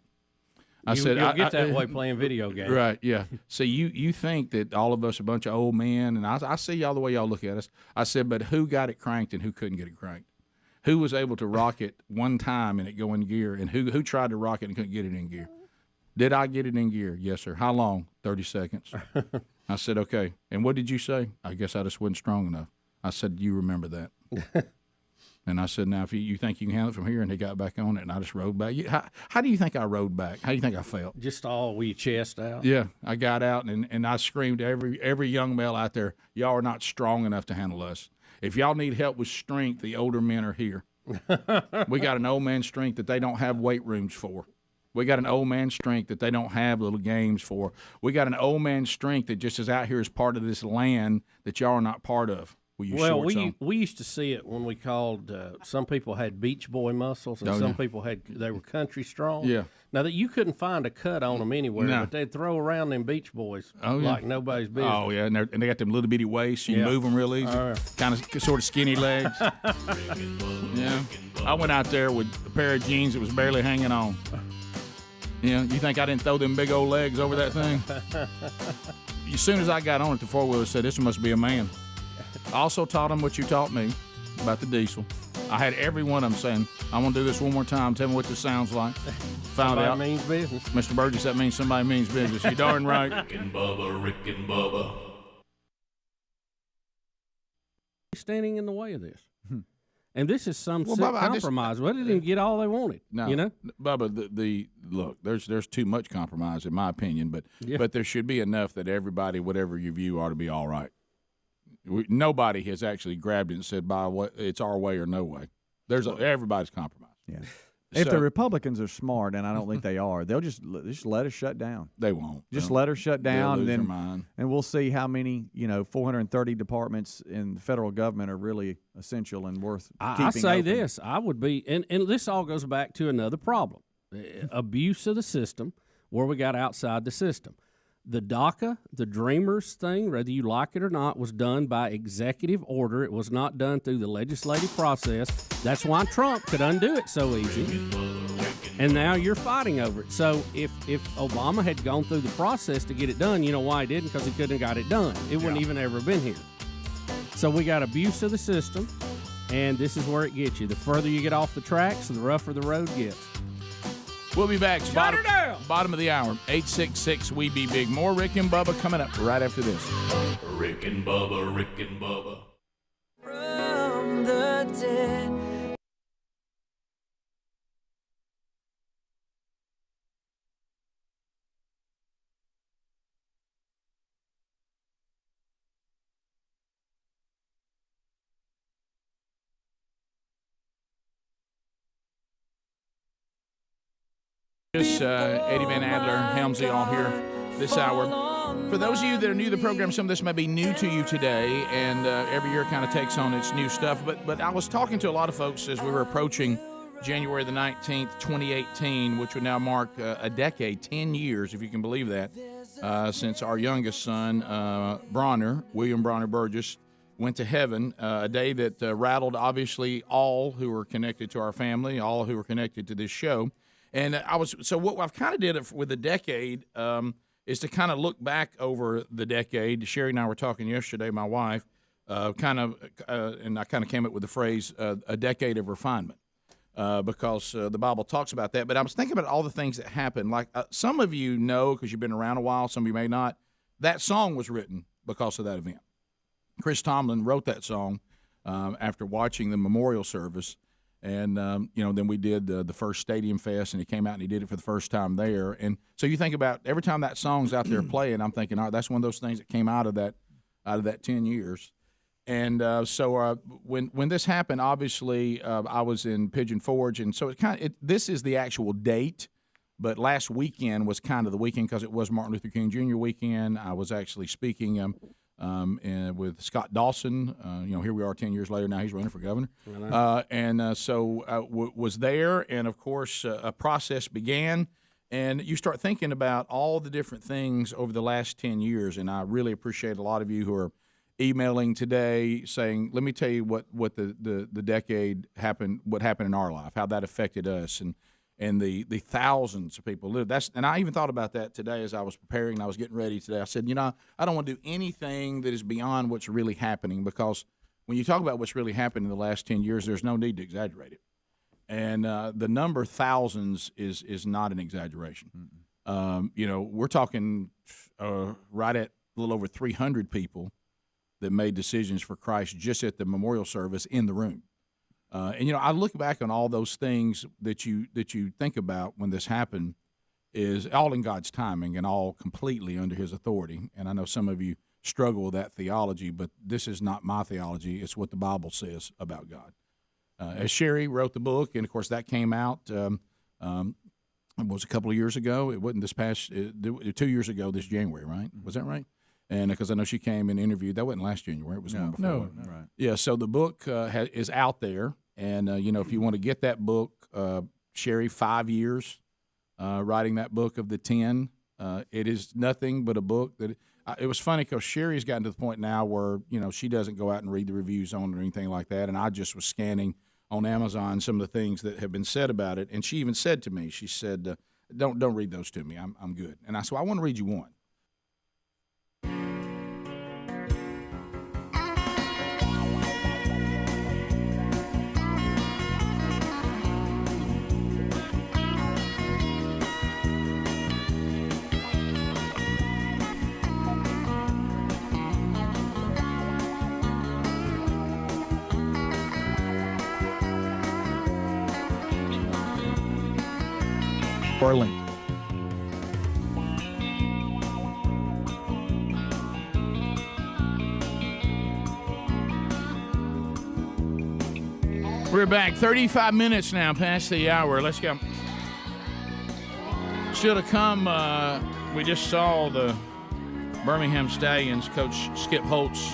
I said, you'll get that way playing video games. Right, yeah. So you think that all of us are a bunch of old men, and I see y'all the way y'all look at us. I said, but who got it cranked and who couldn't get it cranked? Who was able to rock it one time and it go in gear, and who tried to rock it and couldn't get it in gear? Did I get it in gear? Yes, sir. How long? 30 seconds. I said, okay. And what did you say? I guess I just wasn't strong enough. I said, you remember that. And I said, now, if you think you can handle it from here, and he got back on it, and I just rode back. How do you think I rode back? How do you think I felt? Just all with your chest out? Yeah. I got out, and I screamed to every young male out there, y'all are not strong enough to handle us. If y'all need help with strength, the older men are here. We got an old man strength that they don't have weight rooms for. We got an old man strength that they don't have little games for. We got an old man strength that just is out here as part of this land that y'all are not part of. Well, we used to see it when we called. Some people had Beach Boy muscles, and some people they were country strong. Yeah. Now that you couldn't find a cut on them anywhere, but they'd throw around them Beach Boys like nobody's business. Oh yeah, and they got them little bitty waists. You can move them real easy. Kind of sort of skinny legs. Yeah. I went out there with a pair of jeans that was barely hanging on. You think I didn't throw them big old legs over that thing? As soon as I got on it, the four-wheeler said, this must be a man. I also taught them what you taught me about the diesel. I had every one of them saying, I want to do this one more time. Tell me what this sounds like. Found out. Means business. Mr. Burgess, that means somebody means business. You're darn right. Rick and Bubba. Standing in the way of this. And this is some compromise. Well, they didn't get all they wanted. No, Bubba, look, there's too much compromise in my opinion, but there should be enough that everybody, whatever you view, ought to be all right. Nobody has actually grabbed it and said, it's our way or no way. Everybody's compromised. Yeah. If the Republicans are smart, and I don't think they are, they'll just let us shut down. They won't. Just let her shut down, and we'll see how many 430 departments in the federal government are really essential and worth keeping I say open. this, I would be, and this all goes back to another problem, abuse of the system, where we got outside the system. The DACA, the Dreamers thing, whether you like it or not, was done by executive order. It was not done through the legislative process. That's why Trump could undo it so easy. And now you're fighting over it. So if Obama had gone through the process to get it done, you know why he didn't? Because he couldn't have got it done. It wouldn't even ever been here. So we got abuse of the system, and this is where it gets you. The further you get off the tracks, the rougher the road gets. We'll be back. Bottom of the hour. 866 We Be Big. More Rick and Bubba coming up right after this. Rick and Bubba, Rick and Bubba. From the dead. Eddie Van Adler, Helmsy, all here this hour. For those of you that are new to the program, some of this may be new to you today, and every year kind of takes on its new stuff. But I was talking to a lot of folks as we were approaching January the 19th, 2018, which would now mark a decade, 10 years, if you can believe that, since our youngest son, William Bronner Burgess, went to heaven, a day that rattled, obviously, all who were connected to our family, all who were connected to this show. And what I've kind of did with the decade is to kind of look back over the decade. Sherry and I were talking yesterday, my wife, and I kind of came up with the phrase, a decade of refinement, because the Bible talks about that. But I was thinking about all the things that happened. Like some of you know, because you've been around a while, some of you may not, that song was written because of that event. Chris Tomlin wrote that song after watching the memorial service. And, then we did the first Stadium Fest, and he came out and he did it for the first time there. And so you think about every time that song's out there playing, I'm thinking, all right, that's one of those things that came out of that 10 years. And when this happened, obviously, I was in Pigeon Forge. And so this is the actual date. But last weekend was kind of the weekend because it was Martin Luther King Jr. weekend. I was actually speaking with Scott Dawson. Here we are 10 years later. Now he's running for governor. Was there. And, of course, a process began. And you start thinking about all the different things over the last 10 years. And I really appreciate a lot of you who are emailing today saying, let me tell you what the decade happened, what happened in our life, how that affected us. And the thousands of people live. And I even thought about that today as I was preparing and I was getting ready today. I said, I don't want to do anything that is beyond what's really happening, because when you talk about what's really happened in the last 10 years, there's no need to exaggerate it. And the number thousands is not an exaggeration. We're talking right at a little over 300 people that made decisions for Christ just at the memorial service in the room. I look back on all those things that you think about when this happened, is all in God's timing and all completely under His authority. And I know some of you struggle with that theology, but this is not my theology. It's what the Bible says about God. As Sherry wrote the book, and of course that came out it was a couple of years ago. It wasn't this past 2 years ago. This January, right? Was that right? And because I know she came and interviewed, that wasn't last January. It was one before. No, right. Yeah, so the book is out there. And, if you want to get that book, Sherry, 5 years writing that book of the 10, it is nothing but a book that it was funny because Sherry's gotten to the point now where, she doesn't go out and read the reviews on it or anything like that. And I just was scanning on Amazon some of the things that have been said about it. And she even said to me, she said, don't read those to me. I'm good. And I said, I want to read you one. Berlin. We're back. 35 minutes now past the hour. Let's go. Still to come, we just saw the Birmingham Stallions, Coach Skip Holtz,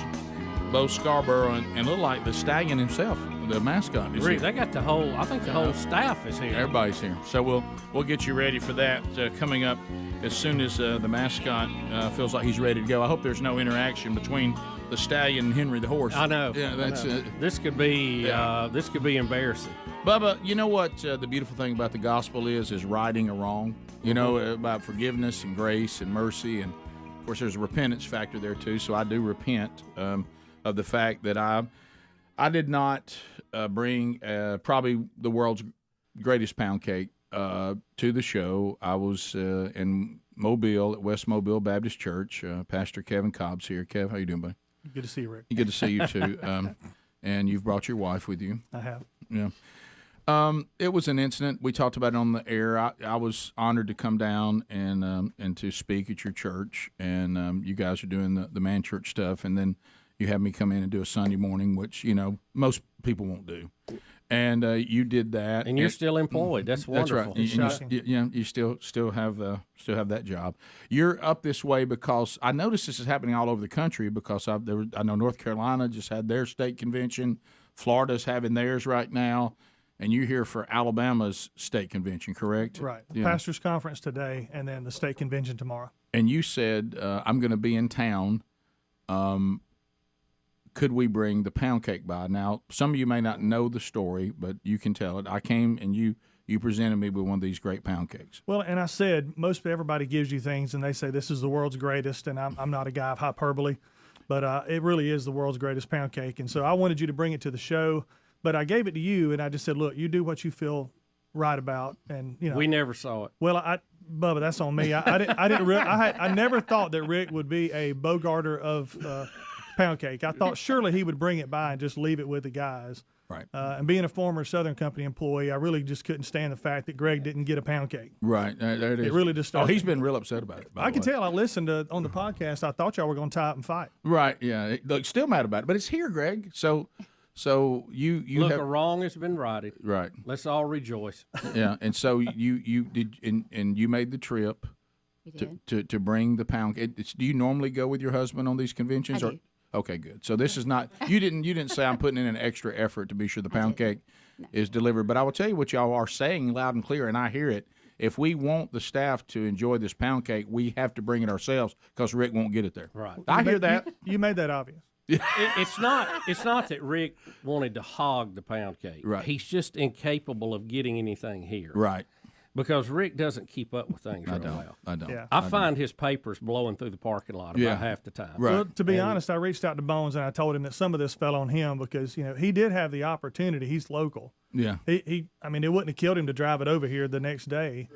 Bo Scarborough, and look like the Stallion himself, the mascot. They got the whole, I think the whole staff is here. Everybody's here. So we'll get you ready for that coming up as soon as the mascot feels like he's ready to go. I hope there's no interaction between the Stallion and Henry the horse. I know. Yeah, that's this could be embarrassing. Bubba, you know what the beautiful thing about the gospel is righting a wrong. About forgiveness and grace and mercy, and of course there's a repentance factor there too. So I do repent of the fact that I did not bring probably the world's greatest pound cake to the show. I was in Mobile at West Mobile Baptist Church. Pastor Kevin Cobb's here. Kev, how you doing, buddy? Good to see you, Rick. Good to see you too. And you've brought your wife with you. I have. Yeah. It was an incident. We talked about it on the air. I was honored to come down and to speak at your church. And you guys are doing the man church stuff. And then you have me come in and do a Sunday morning, which, most people won't do. And you did that. And you're still employed. That's wonderful. That's right. You still have that job. You're up this way because I noticed this is happening all over the country because I know North Carolina just had their state convention. Florida's having theirs right now. and you're here for Alabama's state convention, correct? Right. Yeah. Pastors Conference today, and then the state convention tomorrow. And you said, I'm going to be in town. Could we bring the pound cake by? Now, some of you may not know the story, but you can tell it. I came and you presented me with one of these great pound cakes. Well, and I said, most everybody gives you things, and they say this is the world's greatest, and I'm not a guy of hyperbole, but it really is the world's greatest pound cake. And so I wanted you to bring it to the show, but I gave it to you, and I just said, look, you do what you feel right about. And, you know. We never saw it. Well, Bubba, that's on me. I never thought that Rick would be a Bogarter of pound cake. I thought surely he would bring it by and just leave it with the guys. Right. And being a former Southern Company employee, I really just couldn't stand the fact that Greg didn't get a pound cake. Right. There it is. It really just he's been real upset about it. I can tell. I listened on the podcast. I thought y'all were going to tie up and fight. Right. Yeah. Look, still mad about it, but it's here, Greg. So you look, have a wrong has been righted. Right. Let's all rejoice. Yeah. And so you did, and you made the trip to bring the pound cake. Do you normally go with your husband on these conventions? I do. Okay, good. So this is not you didn't say I'm putting in an extra effort to be sure the pound cake is delivered. But I will tell you what y'all are saying loud and clear, and I hear it. If we want the staff to enjoy this pound cake, we have to bring it ourselves because Rick won't get it there. Right. I hear that. You made that obvious. It's not that Rick wanted to hog the pound cake. Right. He's just incapable of getting anything here. Right. Because Rick doesn't keep up with things I very don't. well. I don't. Yeah. I find his papers blowing through the parking lot about half the time. Right. Well, to be honest, I reached out to Bones and I told him that some of this fell on him because he did have the opportunity. He's local. Yeah. He I mean, it wouldn't have killed him to drive it over here the next day.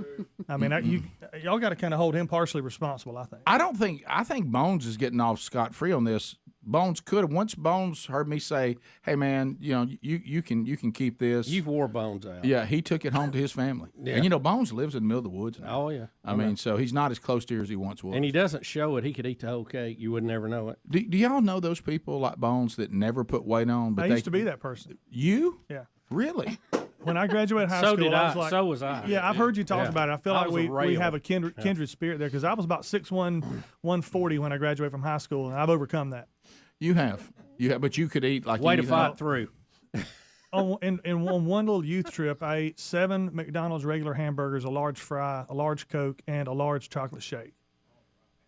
I mean, y'all got to kind of hold him partially responsible, I think. I think Bones is getting off scot-free on this. Bones could have. Once Bones heard me say, "Hey man, you can keep this." You've wore Bones out. Yeah, he took it home to his family. Yeah. And Bones lives in the middle of the woods now. Oh yeah. I mean, so he's not as close to here as he once was. And he doesn't show it. He could eat the whole cake. You would never know it. Do y'all know those people like Bones that never put weight on? But I used to be that person. You? Yeah. Really? When I graduated high So school, did I was I. like, So was I. Yeah, I've heard you talk Yeah. about it. I feel I like was a we rail. have a kindred spirit there because I was about 6'1", 140 when I graduated from high school, and I've overcome that. You have, but you could eat like Way you to fight through. In one little youth trip, I ate 7 McDonald's regular hamburgers, a large fry, a large Coke, and a large chocolate shake.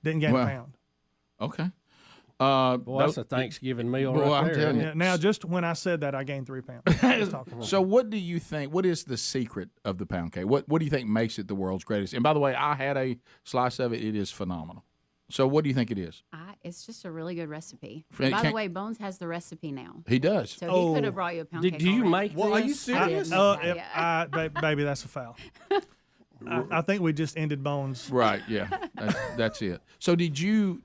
Didn't gain a pound. Okay. Boy, that's a Thanksgiving meal right there. telling you. Yeah, now, just when I said that, I gained 3 pounds. So what do you think? What is the secret of the pound cake? What do you think makes it the world's greatest? And by the way, I had a slice of it. It is phenomenal. So what do you think it is? It's just a really good recipe. And By the way, Bones has the recipe now. He does. So he could have brought you a pound cake. Do you already. make this? Are you serious? Baby, that's a foul. I think we just ended Bones. Right. Yeah. That's it. So did you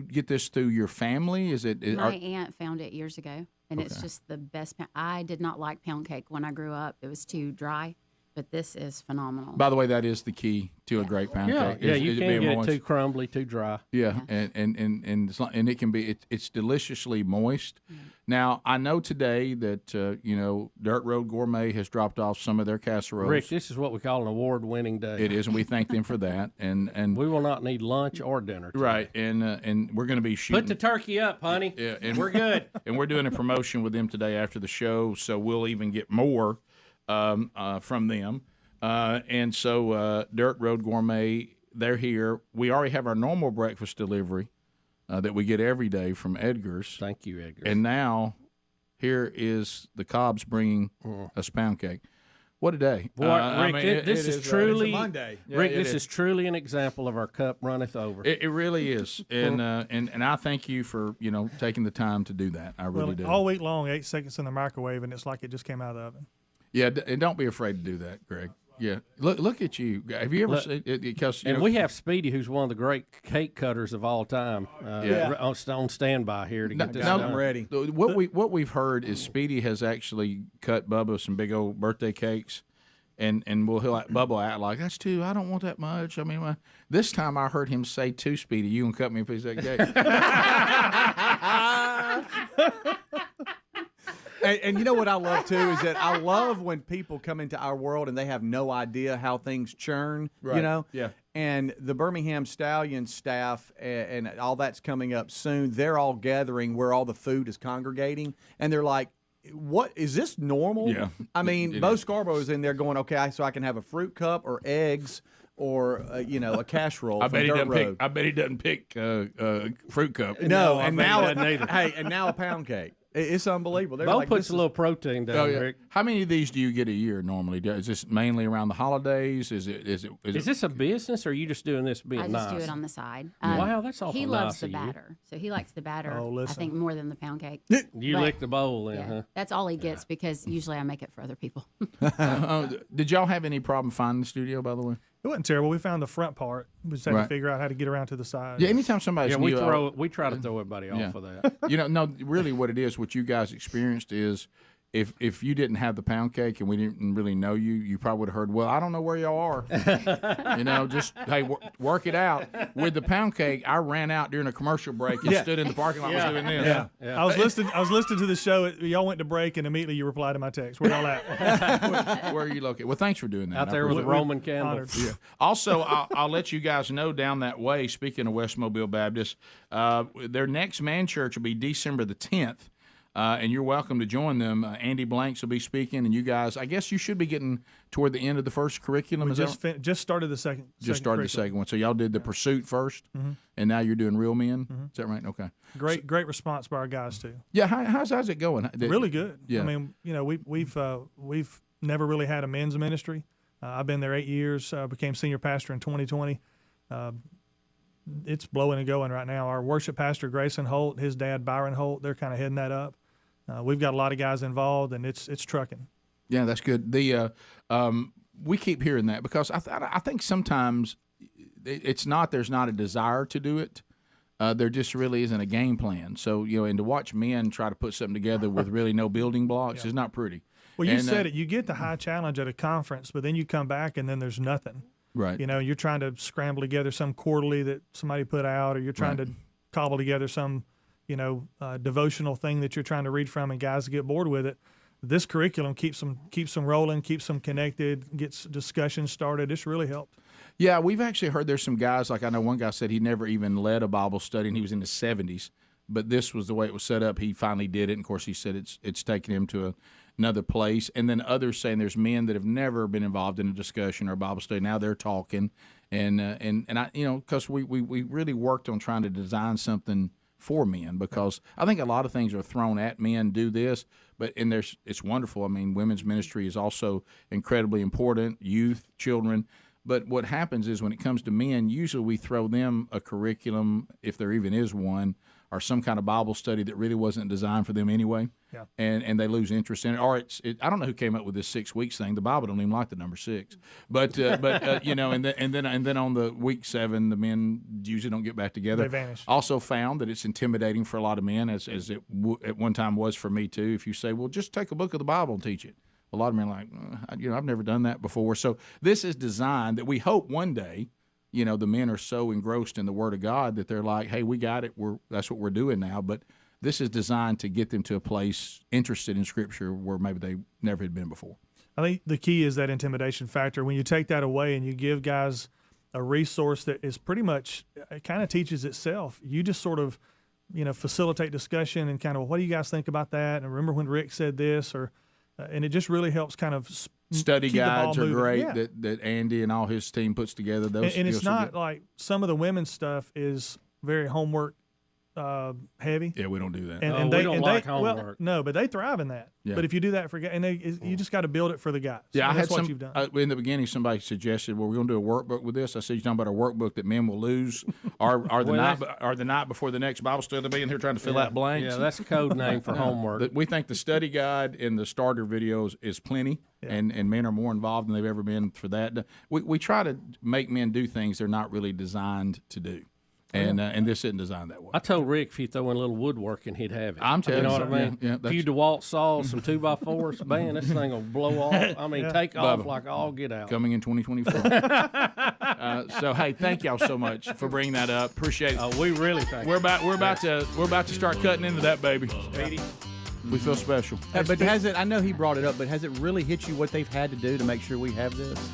get this through your family? My aunt found it years ago, and it's just the best. I did not like pound cake when I grew up. It was too dry, but this is phenomenal. By the way, that is the key to a great pound cake. Yeah, you is can't being get moist. it too crumbly, too dry. Yeah, and it can be it's deliciously moist. Now I know today that Dirt Road Gourmet has dropped off some of their casseroles. Rick, this is what we call an award-winning day. It is, and we thank them for that. And we will not need lunch or dinner today. Right, and we're going to be shooting. Put the turkey up, honey. Yeah, and we're good. And we're doing a promotion with them today after the show, so we'll even get more from them. And so Dirt Road Gourmet, they're here. We already have our normal breakfast delivery that we get every day from Edgar's. Thank you, Edgar. And now here is the Cobbs bringing us pound cake. What a day. Boy, Rick, this is truly, Monday. Yeah, Rick, this is truly an example of our cup runneth over. It really is. And I thank you for, taking the time to do that. I really do. All week long, 8 seconds in the microwave, and it's like it just came out of the oven. Yeah, and don't be afraid to do that, Greg. Yeah, look at you. Have you ever seen it? Because we have Speedy, who's one of the great cake cutters of all time, on standby here to get this done. I'm ready. What we've heard is Speedy has actually cut Bubba some big old birthday cakes, and Bubba act like that's too. I don't want that much. I mean, this time I heard him say to Speedy, "You can cut me a piece of that cake." And you know what I love, too, is that I love when people come into our world and they have no idea how things churn, Right. Yeah. And the Birmingham Stallions staff and all that's coming up soon, they're all gathering where all the food is congregating. And they're like, what is this normal? Yeah. I mean, Bo Scarborough's in there going, okay, so I can have a fruit cup or eggs or a casserole. I bet he doesn't Road. pick. I bet he doesn't pick fruit cup. No, and now and now a pound cake. It's unbelievable. Bo puts a little protein down, Rick. How many of these do you get a year normally? Is this mainly around the holidays? Is this a business, or are you just doing this being nice? I just do it on the side. Wow, that's awful. He nice loves the of you. batter, so he likes the batter. Oh, listen. I think more than the pound cake. You But- lick the bowl, then, yeah, huh? that's all he gets because usually I make it for other people. Did y'all have any problem finding the studio, by the way? It wasn't terrible. We found the front part. We just had to Right. figure out how to get around to the side. Yeah, anytime somebody's we new, we try to throw everybody off of that. No, really what it is, what you guys experienced is if you didn't have the pound cake and we didn't really know you, you probably would have heard, well, I don't know where y'all are. Just, hey, work it out. With the pound cake, I ran out during a commercial break and stood in the parking lot was doing this. Yeah. I was listening to the show. Y'all went to break, and immediately you replied to my text. Where y'all at? Where are you located? Well, thanks for doing that. Out there with a Roman candle. Yeah. Also, I'll let you guys know down that way, speaking of West Mobile Baptist, their next man church will be December the 10th. And you're welcome to join them. Andy Blanks will be speaking, and you guys, I guess you should be getting toward the end of the first curriculum. We just started the second. Just started the second one. So y'all did the Pursuit first, and now you're doing Real Men. Is that right? Okay. Great response by our guys too. Yeah. How's it going? Really good. Yeah. I mean, we've never really had a men's ministry. I've been there 8 years. Became senior pastor in 2020. It's blowing and going right now. Our worship pastor Grayson Holt, his dad Byron Holt, they're kind of heading that up. We've got a lot of guys involved, and it's trucking. Yeah, that's good. We keep hearing that because I think sometimes it's not there's not a desire to do it. There just really isn't a game plan. So and to watch men try to put something together with really no building blocks is not pretty. Well, you said it. You get the high challenge at a conference, but then you come back and then there's nothing. Right. You're trying to scramble together some quarterly that somebody put out, or you're trying to cobble together some, devotional thing that you're trying to read from, and guys get bored with it. This curriculum keeps them rolling, keeps them connected, gets discussions started. It's really helped. Yeah, we've actually heard there's some guys, like I know one guy said he never even led a Bible study, and he was in his 70s, but this was the way it was set up. He finally did it, and of course he said it's taken him to another place. And then others saying there's men that have never been involved in a discussion or a Bible study. Now they're talking, and I because we really worked on trying to design something for men, because I think a lot of things are thrown at men, do this, but it's wonderful. I mean, women's ministry is also incredibly important, youth, children. But what happens is when it comes to men, usually we throw them a curriculum, if there even is one, or some kind of Bible study that really wasn't designed for them anyway. Yeah. And they lose interest in it. Or I don't know who came up with this 6 weeks thing. The Bible don't even like the number 6. But and then on the week 7, the men usually don't get back together. They vanish. Also found that it's intimidating for a lot of men, as it at one time was for me too. If you say, well, just take a book of the Bible and teach it. A lot of men are like, I've never done that before. So this is designed that we hope one day, the men are so engrossed in the Word of God that they're like, hey, we got it. That's what we're doing now. But this is designed to get them to a place interested in Scripture where maybe they never had been before. I think the key is that intimidation factor. When you take that away and you give guys a resource that is pretty much, it kind of teaches itself. You just sort of, facilitate discussion and kind of, what do you guys think about that? And remember when Rick said this, and it just really helps kind of study keep guides the ball are moving. great Yeah. that Andy and all his team puts together. Those and it's skills are not like some of the women's stuff is very homework heavy. Yeah, we don't do that. And we don't like well, homework. no, but they thrive in that. Yeah. But if you do that for guys, you just got to build it for the guys. Yeah, and I that's had what you've done. in the beginning, somebody suggested, well, we're going to do a workbook with this. I said, you're talking about a workbook that men will lose, or the night before the next Bible study, they'll be in here trying to fill out blanks. Yeah, that's a code name for homework. We think the study guide and the starter videos is plenty, and men are more involved than they've ever been for that. We try to make men do things they're not really designed to do. And this isn't designed that way. I told Rick if you throw in a little woodworking, he'd have it. I'm telling you. You know what I mean? Yeah, if you DeWalt saws, some 2x4s, man, this thing will blow off. I mean, take off like all get out. Coming in 2024. So hey, thank y'all so much for bringing that up. Appreciate it. We really thank you. We're about to start cutting into that baby. Speedy. We feel special. But has it? I know he brought it up, but has it really hit you what they've had to do to make sure we have this?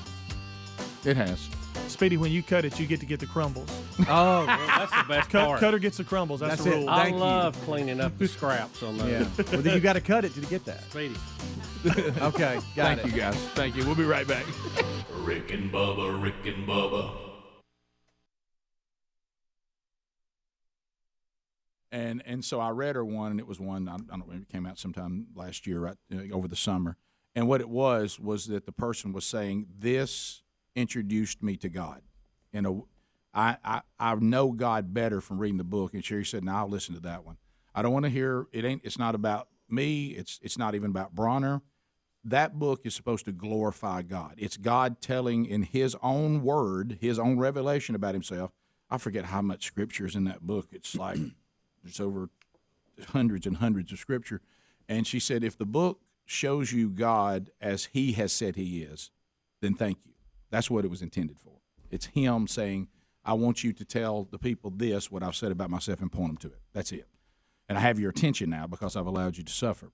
It has. Speedy, when you cut it, you get to get the crumbles. Oh, well, that's the best part. Cutter gets the crumbles. That's the rule. I love cleaning up the scraps on those. Yeah. Well, then you got to cut it to get that. Speedy. Okay, got it. Thank you, guys. Thank you. We'll be right back. Rick and Bubba, Rick and Bubba. And so I read her one, and it was one, I don't know, it came out sometime last year, right, over the summer. And what it was that the person was saying, this introduced me to God. I know God better from reading the book. And Sherry said, "Now I'll listen to that one. I don't want to hear, it's not about me. It's not even about Bronner. That book is supposed to glorify God. It's God telling in his own word, his own revelation about himself. I forget how much scripture is in that book. It's like, there's over hundreds and hundreds of scripture. And she said, if the book shows you God as he has said he is, then thank you. That's what it was intended for. It's him saying, I want you to tell the people this, what I've said about myself, and point them to it. That's it. And I have your attention now because I've allowed you to suffer.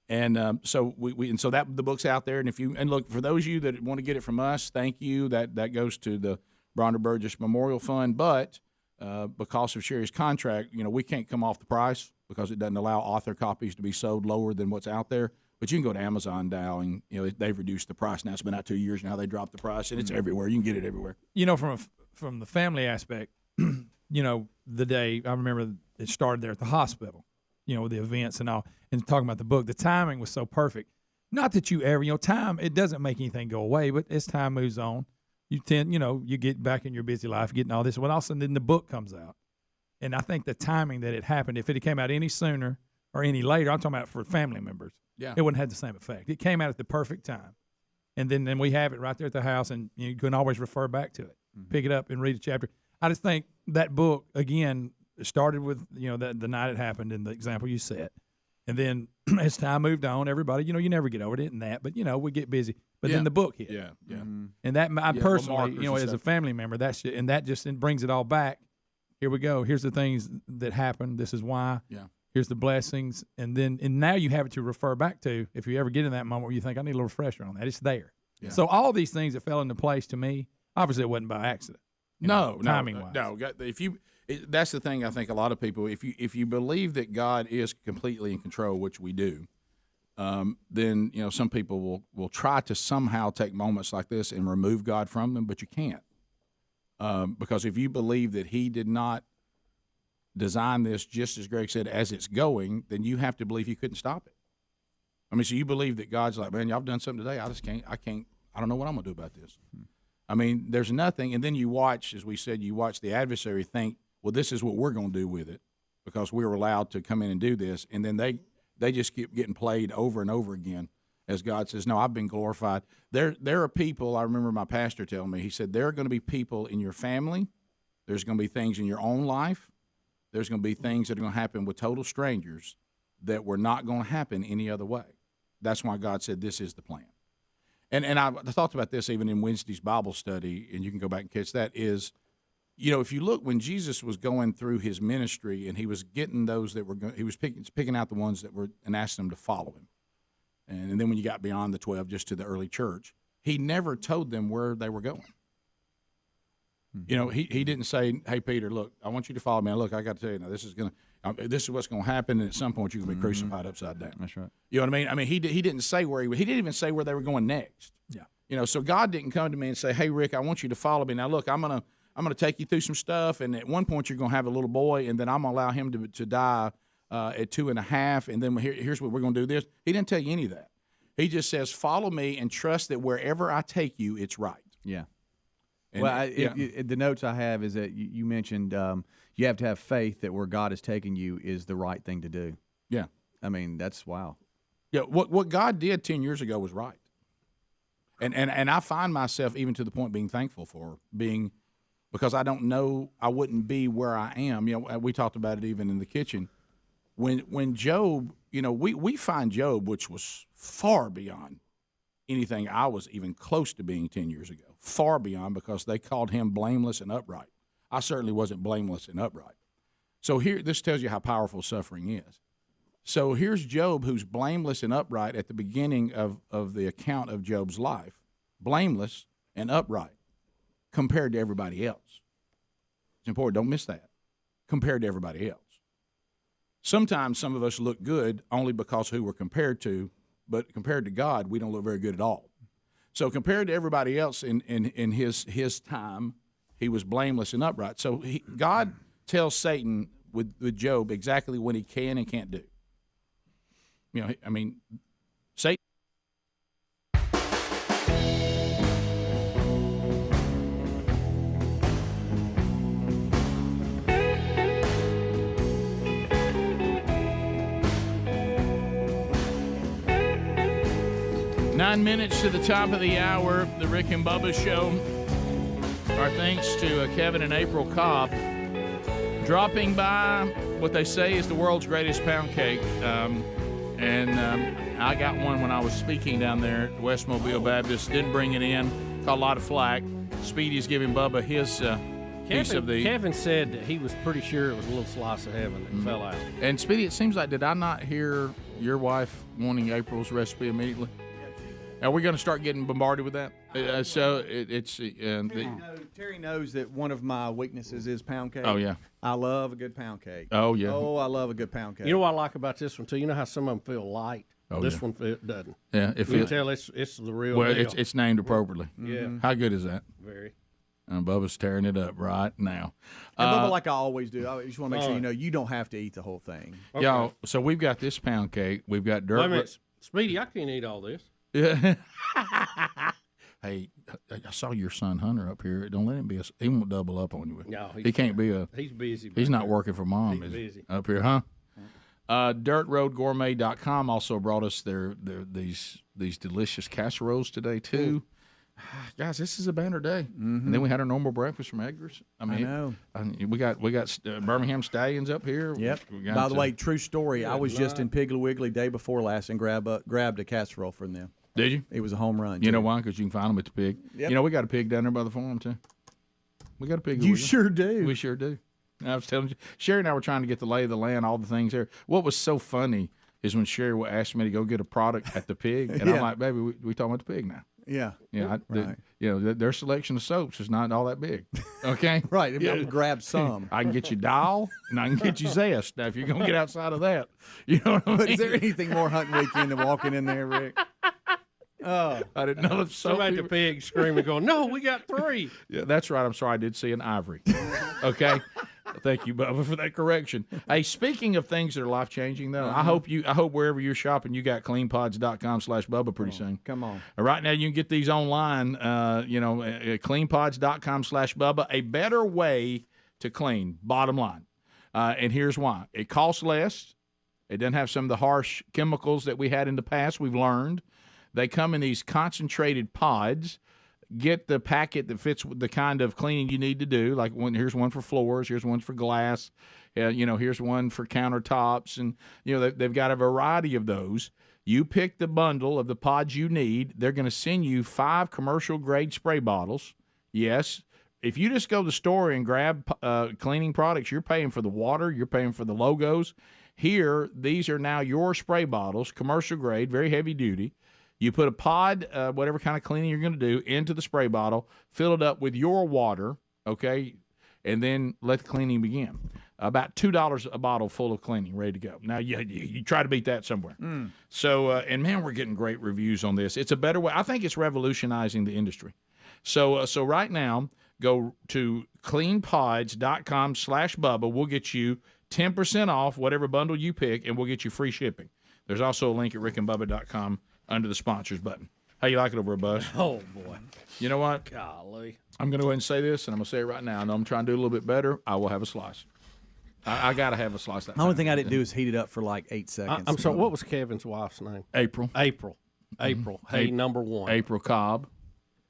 And so so that the book's out there. And look, for those of you that want to get it from us, thank you. That goes to the Bronner Burgess Memorial Fund. But because of Sherry's contract, we can't come off the price because it doesn't allow author copies to be sold lower than what's out there. But you can go to Amazon now, and they've reduced the price now. It's been out 2 years now. They dropped the price, and it's everywhere. You can get it everywhere. From the family aspect, the day I remember it started there at the hospital, with the events and all, and talking about the book, the timing was so perfect. Not that you ever, time, it doesn't make anything go away, but as time moves on, you tend, you get back in your busy life, getting all this. Well, all of a sudden, then the book comes out. And I think the timing that it happened, if it had came out any sooner or any later, I'm talking about for family members, it wouldn't have the same effect. It came out at the perfect time. And then we have it right there at the house, and you can always refer back to it, pick it up and read a chapter. I just think that book, again, started with, the night it happened and the example you set. And then as time moved on, everybody, you never get over it and that, but, we get busy. But then the book hit. Yeah, yeah. And that, I personally, as a family member, that just brings it all back. Here we go. Here's the things that happened. This is why. Yeah. Here's the blessings. And now you have it to refer back to if you ever get in that moment where you think, I need a little refresher on that. It's there. Yeah. So all these things that fell into place to me, obviously it wasn't by accident. Timing-wise. No. That's the thing. I think a lot of people, if you believe that God is completely in control, which we do, then some people will try to somehow take moments like this and remove God from them, but you can't, because if you believe that He did not design this, just as Greg said, as it's going, then you have to believe He couldn't stop it. I mean, so you believe that God's like, man, y'all have done something today. I don't know what I'm gonna do about this. I mean, there's nothing. And then you watch, as we said, the adversary think, well, this is what we're going to do with it because we were allowed to come in and do this. And then they just keep getting played over and over again as God says, no, I've been glorified. There are people, I remember my pastor telling me, he said, there are going to be people in your family. There's going to be things in your own life. There's going to be things that are going to happen with total strangers that were not going to happen any other way. That's why God said this is the plan. And I talked about this even in Wednesday's Bible study, and you can go back and catch that, is, if you look, when Jesus was going through his ministry and he was getting those that were he was picking out the ones that were and asking them to follow him. And then when you got beyond the 12, just to the early church, he never told them where they were going. He didn't say, hey, Peter, look, I want you to follow me. Look, I got to tell you now, this is what's going to happen, and at some point you're going to be crucified upside down. That's right. You know what I mean? I mean, he didn't say he didn't even say where they were going next. Yeah. So God didn't come to me and say, hey, Rick, I want you to follow me. Now, look, I'm gonna take you through some stuff, and at one point you're going to have a little boy, and then I'm going to allow him to die at 2.5, and then here's what we're going to do this. He didn't tell you any of that. He just says, follow me and trust that wherever I take you, it's right. Yeah. And the notes I have is that you mentioned you have to have faith that where God is taking you is the right thing to do. Yeah. I mean, that's wow. Yeah, what God did 10 years ago was right. And I find myself even to the point being thankful for being, because I don't know, I wouldn't be where I am. We talked about it even in the kitchen. When Job, we find Job, which was far beyond anything I was even close to being 10 years ago. Far beyond, because they called him blameless and upright. I certainly wasn't blameless and upright. So this tells you how powerful suffering is. So here's Job, who's blameless and upright at the beginning of the account of Job's life. Blameless and upright compared to everybody else. It's important. Don't miss that compared to everybody else. Sometimes some of us look good only because who we're compared to, but compared to God, we don't look very good at all. So compared to everybody else in his time, he was blameless and upright. So God tells Satan with Job exactly what he can and can't do. You know, I mean, Satan. Nine minutes to the top of the hour, the Rick and Bubba Show. Our thanks to Kevin and April Cobb dropping by what they say is the world's greatest pound cake. I got one when I was speaking down there at West Mobile Baptist. Didn't bring it in. Caught a lot of flack. Speedy's giving Bubba his piece of the... Kevin said that he was pretty sure it was a little slice of heaven that fell out. And Speedy, it seems like, did I not hear your wife wanting April's recipe immediately? Are we going to start getting bombarded with that? Terry knows that one of my weaknesses is pound cake. Oh, yeah. I love a good pound cake. Oh, yeah. Oh, I love a good pound cake. You know what I like about this one, too? You know how some of them feel light? Oh, this yeah. one doesn't. Yeah. You can tell it's the real well, deal. it's named appropriately. Yeah. How good is that? Very. And Bubba's tearing it up right now. And Bubba, like I always do, I just want to make sure you know you don't have to eat the whole thing. Okay. Y'all, so we've got this pound cake. We've got dirt. Wait a minute. Speedy, I can't eat all this. Yeah. Hey, I saw your son Hunter up here. Don't let him be he won't double up on you. No, he can't be he's busy. He's not working for mom. He's busy. Up here, huh? DirtRoadGourmet.com also brought us these delicious casseroles today too. Guys, this is a banner day. And then we had our normal breakfast from Edgar's. I mean, we got Birmingham Stallions up here. Yep. By the way, true story. I was just in Piggly Wiggly day before last and grabbed a casserole from them. Did you? It was a home run. You know why? Because you can find them at the pig. Yep. You know, we got a pig down there by the farm too. We got a pig. You sure do. We sure do. I was telling you, Sherry and I were trying to get the lay of the land, all the things there. What was so funny is when Sherry asked me to go get a product at the pig, and I'm like, baby, we talking about the pig now. Yeah. Yeah. Right. Their selection of soaps is not all that big. Okay. Right. Yeah. Grab some. I can get you Dial, and I can get you Zest. Now, if you're gonna get outside of that, you know what I mean? But is there anything more hunting weekend than walking in there, Rick? Oh, I didn't know if somebody at the pig screaming, going, "No, we got 3." Yeah, that's right. I'm sorry, I did see an ivory. Okay, thank you, Bubba, for that correction. Hey, speaking of things that are life changing, though, I hope wherever you're shopping, you got cleanpods.com/Bubba pretty soon. Come on. Right now, you can get these online. Cleanpods.com/Bubba. A better way to clean. Bottom line, and here's why: it costs less. It doesn't have some of the harsh chemicals that we had in the past. We've learned. They come in these concentrated pods. Get the packet that fits the kind of cleaning you need to do. Like here's one for floors, here's one for glass, here's one for countertops, and they've got a variety of those. You pick the bundle of the pods you need. They're going to send you 5 commercial grade spray bottles. Yes, if you just go to the store and grab cleaning products, you're paying for the water, you're paying for the logos. Here, these are now your spray bottles, commercial grade, very heavy duty. You put a pod, whatever kind of cleaning you're going to do, into the spray bottle, fill it up with your water, okay, and then let the cleaning begin. About $2 a bottle full of cleaning, ready to go. Now, you try to beat that somewhere. So, and man, we're getting great reviews on this. It's a better way. I think it's revolutionizing the industry. So right now, go to cleanpods.com/Bubba. We'll get you 10% off whatever bundle you pick, and we'll get you free shipping. There's also a link at rickandbubba.com under the sponsors button. How you like it over a Buzz? Oh, boy. You know what? Golly. I'm going to go ahead and say this, and I'm going to say it right now. I know I'm trying to do a little bit better. I will have a slice. I got to have a slice. The only thing I didn't do is heat it up for like 8 seconds. I'm sorry, what was Kevin's wife's name? April. Hey, number 1. April Cobb.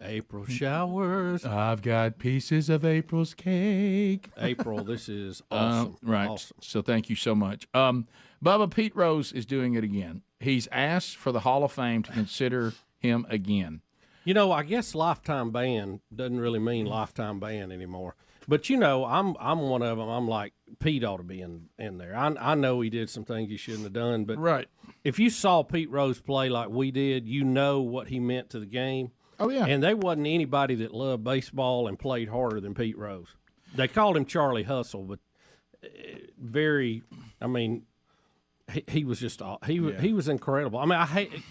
April showers. I've got pieces of April's cake. April, this is awesome. Right. Awesome. So thank you so much. Bubba, Pete Rose is doing it again. He's asked for the Hall of Fame to consider him again. I guess lifetime ban doesn't really mean lifetime ban anymore. But I'm one of them. I'm like, Pete ought to be in there. I know he did some things he shouldn't have done, but right. If you saw Pete Rose play like we did, you know what he meant to the game. Oh yeah. And there wasn't anybody that loved baseball and played harder than Pete Rose. They called him Charlie Hustle, but very. I mean, he was just he was incredible. I mean,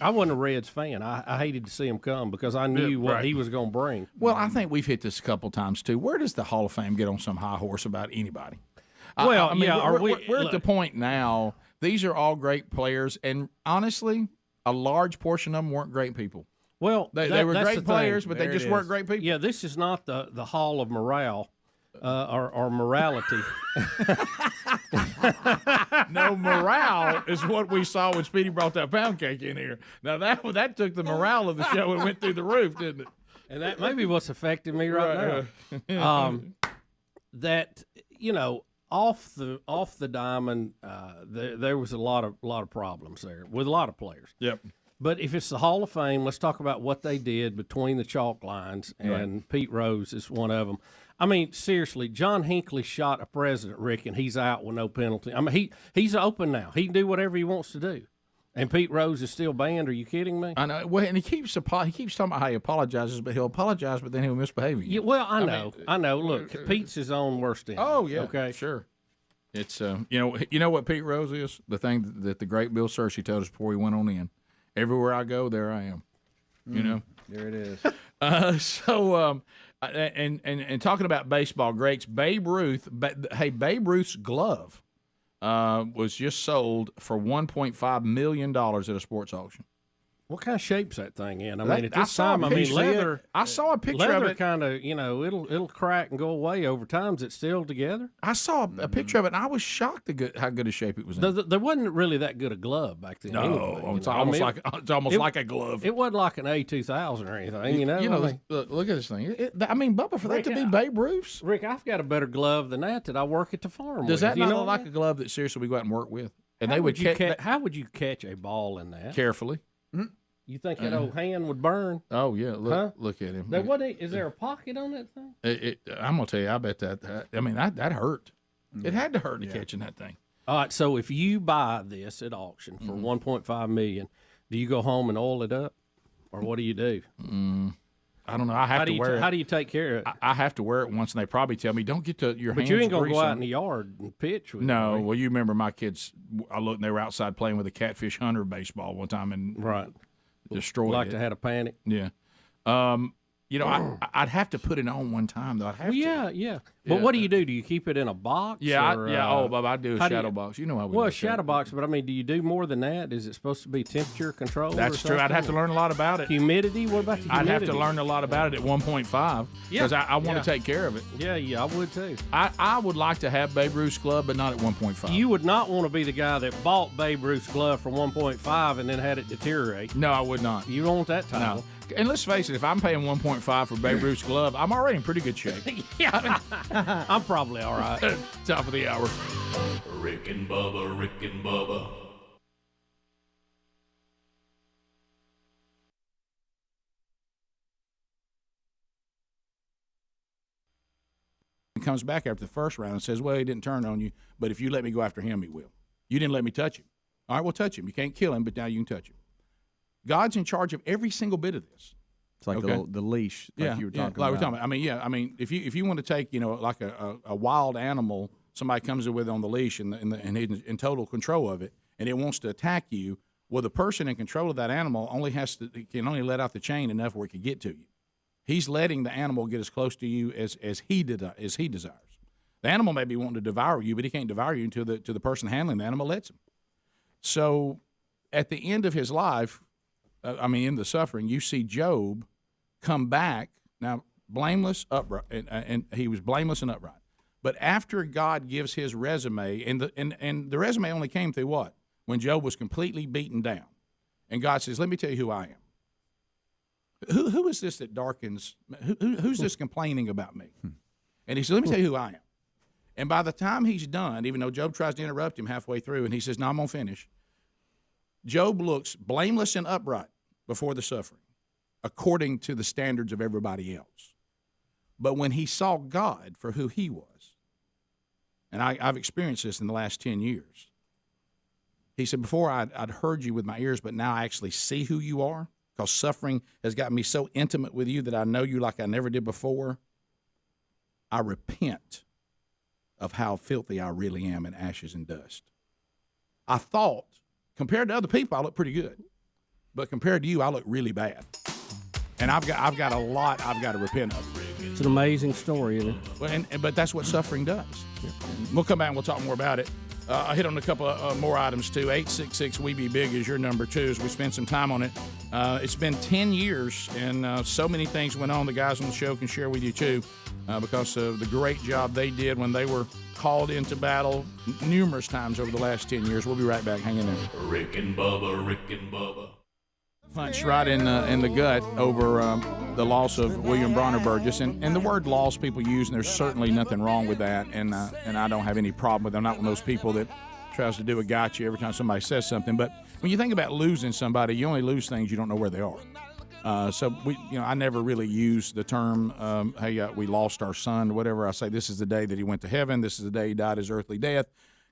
I wasn't a Reds fan. I hated to see him come because I knew what he was going to bring. Well, I think we've hit this a couple times too. Where does the Hall of Fame get on some high horse about anybody? Well, I mean, yeah, we're at the point now. These are all great players, and honestly, a large portion of them weren't great people. Well, they were that's great the players, thing. but they just weren't great people. Yeah, this is not the Hall of Morale or morality. No, morale is what we saw when Speedy brought that pound cake in here. Now that took the morale of the show and went through the roof, didn't it? And that may be what's affecting me right now. That off the diamond, there was a lot of problems there with a lot of players. Yep. But if it's the Hall of Fame, let's talk about what they did between the chalk lines, and Pete Rose is one of them. I mean, seriously, John Hinckley shot a president, Rick, and he's out with no penalty. I mean, he's open now. He can do whatever he wants to do. And Pete Rose is still banned. Are you kidding me? I know. Well, and he keeps talking about how he apologizes, but he'll apologize, but then he'll misbehave again. Yeah, well, I know. Look, Pete's his own worst enemy. Oh yeah, okay, sure. It's you know what Pete Rose is? The thing that the great Bill Searcy told us before he went on in. Everywhere I go, there I am. You know, there it is. And talking about baseball greats, Babe Ruth's glove was just sold for $1.5 million at a sports auction. What kind of shape's that thing in? I mean, at this time, leather. I saw a picture leather of it. Kind of, it'll crack and go away over time. Is it still together? I saw a picture of it, and I was shocked at how good a shape it was in. There wasn't really that good a glove back then. No, anyway, it's almost like a glove. It wasn't like an A2000 or anything. Look at this thing. Bubba, for that to be Babe Ruth's. Rick, I've got a better glove than that I work at the farm. Does that not look like a glove that seriously we go out and work with? And how would you catch a ball in that? Carefully. You think that old hand would burn? Oh yeah, look at him. Is there a pocket on that thing? I'm gonna tell you, I bet that. I mean, that hurt. It had to hurt to catching that thing. All right, so if you buy this at auction for $1.5 million, do you go home and oil it up, or what do you do? I don't know. I have to wear it. How do you take care of it? I have to wear it once, and they probably tell me, "Don't get your hands." But you ain't gonna go out in the yard and pitch with it. No. Well, you remember my kids? I looked, and they were outside playing with a catfish hunter baseball one time, and destroyed like it. to have a panic. Yeah. I'd have to put it on one time though. I'd have to. Yeah. But what do you do? Do you keep it in a box? Yeah, or, Bob, I do a shadow box. You know how we do a shadow box, but I mean, do you do more than that? Is it supposed to be temperature control? That's true. I'd have to learn a lot about it. Humidity? What about the humidity? I'd have to learn a lot about it at 1.5 because I want to take care of it. Yeah, I would too. I would like to have Babe Ruth's glove, but not at 1.5. You would not want to be the guy that bought Babe Ruth's glove for 1.5 and then had it deteriorate. No, I would not. You want that title. No. And let's face it, if I'm paying 1.5 for Babe Ruth's glove, I'm already in pretty good shape. Yeah, I'm probably all right. Top of the hour. Rick and Bubba, Rick and Bubba. He comes back after the first round and says, well, he didn't turn on you, but if you let me go after him, he will. You didn't let me touch him. All right, we'll touch him. You can't kill him, but now you can touch him. God's in charge of every single bit of this. It's like the leash, like you were talking about. We're talking about. I mean, if you want to take, like a wild animal, somebody comes in with it on the leash and he's in total control of it, and it wants to attack you. Well, the person in control of that animal can only let out the chain enough where it can get to you. He's letting the animal get as close to you as he desires. The animal may be wanting to devour you, but he can't devour you until the person handling the animal lets him. So, at the end of his life. In the suffering, you see Job come back, now blameless, upright, and he was blameless and upright. But after God gives his resume, and the resume only came through what? When Job was completely beaten down. And God says, let me tell you who I am. Who is this that darkens? Who's this complaining about me? And he said, let me tell you who I am. And by the time he's done, even though Job tries to interrupt him halfway through, and he says, no, I'm going to finish, Job looks blameless and upright before the suffering, according to the standards of everybody else. But when he saw God for who he was, and I've experienced this in the last 10 years, he said, before I'd heard you with my ears, but now I actually see who you are, because suffering has gotten me so intimate with you that I know you like I never did before. I repent of how filthy I really am in ashes and dust. I thought, compared to other people, I look pretty good. But compared to you, I look really bad. And I've got a lot I've got to repent of. It's an amazing story, isn't it? Well, but that's what suffering does. Yeah. We'll come back and we'll talk more about it. I hit on a couple of more items, too. 866-WE-BE-BIG is your number, too, as we spend some time on it. It's been 10 years, and so many things went on the guys on the show can share with you, too, because of the great job they did when they were called into battle numerous times over the last 10 years. We'll be right back. Hang in there. Rick and Bubba. Punch right in the gut over the loss of William Bronner Burgess, and the word loss people use, and there's certainly nothing wrong with that, and I don't have any problem with it. I'm not one of those people that tries to do a gotcha every time somebody says something. But when you think about losing somebody, you only lose things you don't know where they are. So I never really use the term, hey, we lost our son, or whatever. I say this is the day that he went to heaven. This is the day he died his earthly death,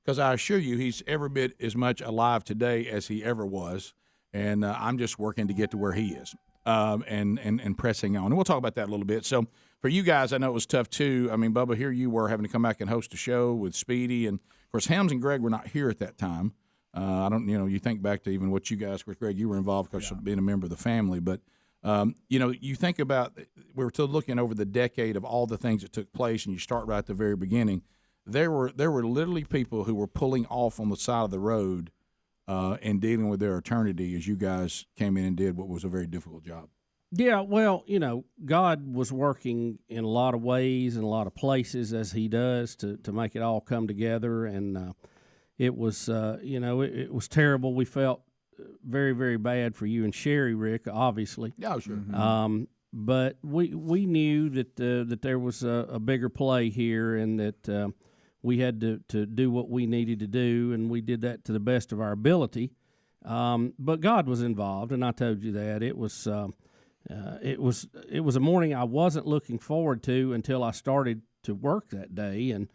because I assure you he's every bit as much alive today as he ever was. And I'm just working to get to where he is and pressing on. And we'll talk about that a little bit. So for you guys, I know it was tough, too. I mean, Bubba, here you were having to come back and host a show with Speedy. And, of course, Helms and Greg were not here at that time. I don't, you think back to even what you guys, of course, Greg, you were involved because of being a member of the family. But, you think about, we were still looking over the decade of all the things that took place, and you start right at the very beginning. There were literally people who were pulling off on the side of the road and dealing with their eternity as you guys came in and did what was a very difficult job. Yeah, well, God was working in a lot of ways and a lot of places, as he does, to make it all come together. And it was, it was terrible. We felt very, very bad for you and Sherry, Rick, obviously. Yeah, sure. Mm-hmm. But we knew that there was a bigger play here, and that we had to do what we needed to do, and we did that to the best of our ability. But God was involved, and I told you that. It was a morning I wasn't looking forward to until I started to work that day, and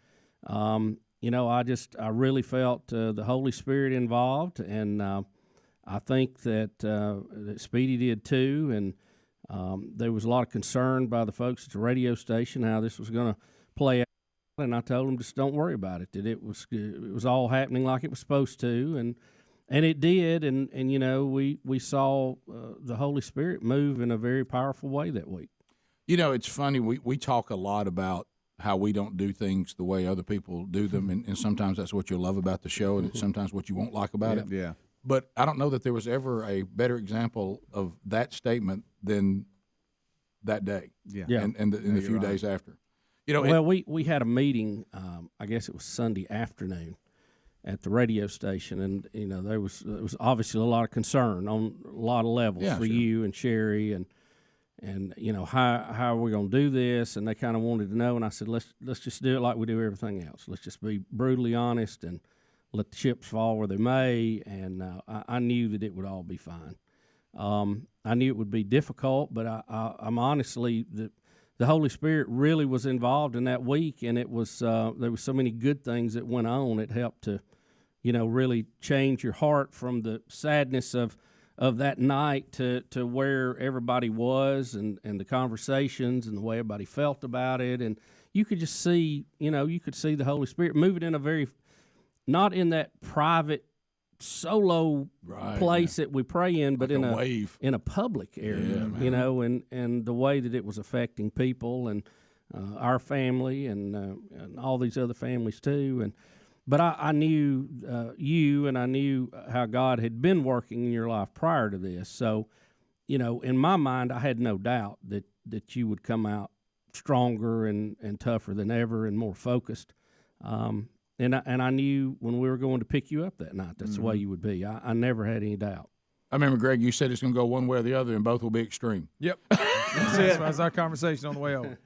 I really felt the Holy Spirit involved, and I think that Speedy did too, and there was a lot of concern by the folks at the radio station how this was going to play out. And I told them, just don't worry about it, that it was all happening like it was supposed to, and it did, and we saw the Holy Spirit move in a very powerful way that week. It's funny, we talk a lot about how we don't do things the way other people do them, and sometimes that's what you'll love about the show, and it's sometimes what you won't like about it. Yeah. But I don't know that there was ever a better example of that statement than that day. Yeah. And the few days after. We had a meeting, I guess it was Sunday afternoon at the radio station, and there was obviously a lot of concern on a lot of levels for you and Sherry, and how are we going to do this? And they kind of wanted to know, and I said, let's just do it like we do everything else. Let's just be brutally honest and let the chips fall where they may. And I knew that it would all be fine. I knew it would be difficult, but I'm honestly the Holy Spirit really was involved in that week, and it was there was so many good things that went on. It helped to, really change your heart from the sadness of that night to where everybody was, and the conversations and the way everybody felt about it. And you could just see, you could see the Holy Spirit moving in a very, not in that private solo place that we pray in, but like in a public area, and the way that it was affecting people and our family and all these other families too. But I knew you, and I knew how God had been working in your life prior to this. So, in my mind, I had no doubt that you would come out stronger and tougher than ever and more focused. And I knew when we were going to pick you up that night, that's the way you would be. I never had any doubt. I remember, Greg, you said it's going to go one way or the other, and both will be extreme. Yep. That's our conversation on the way over.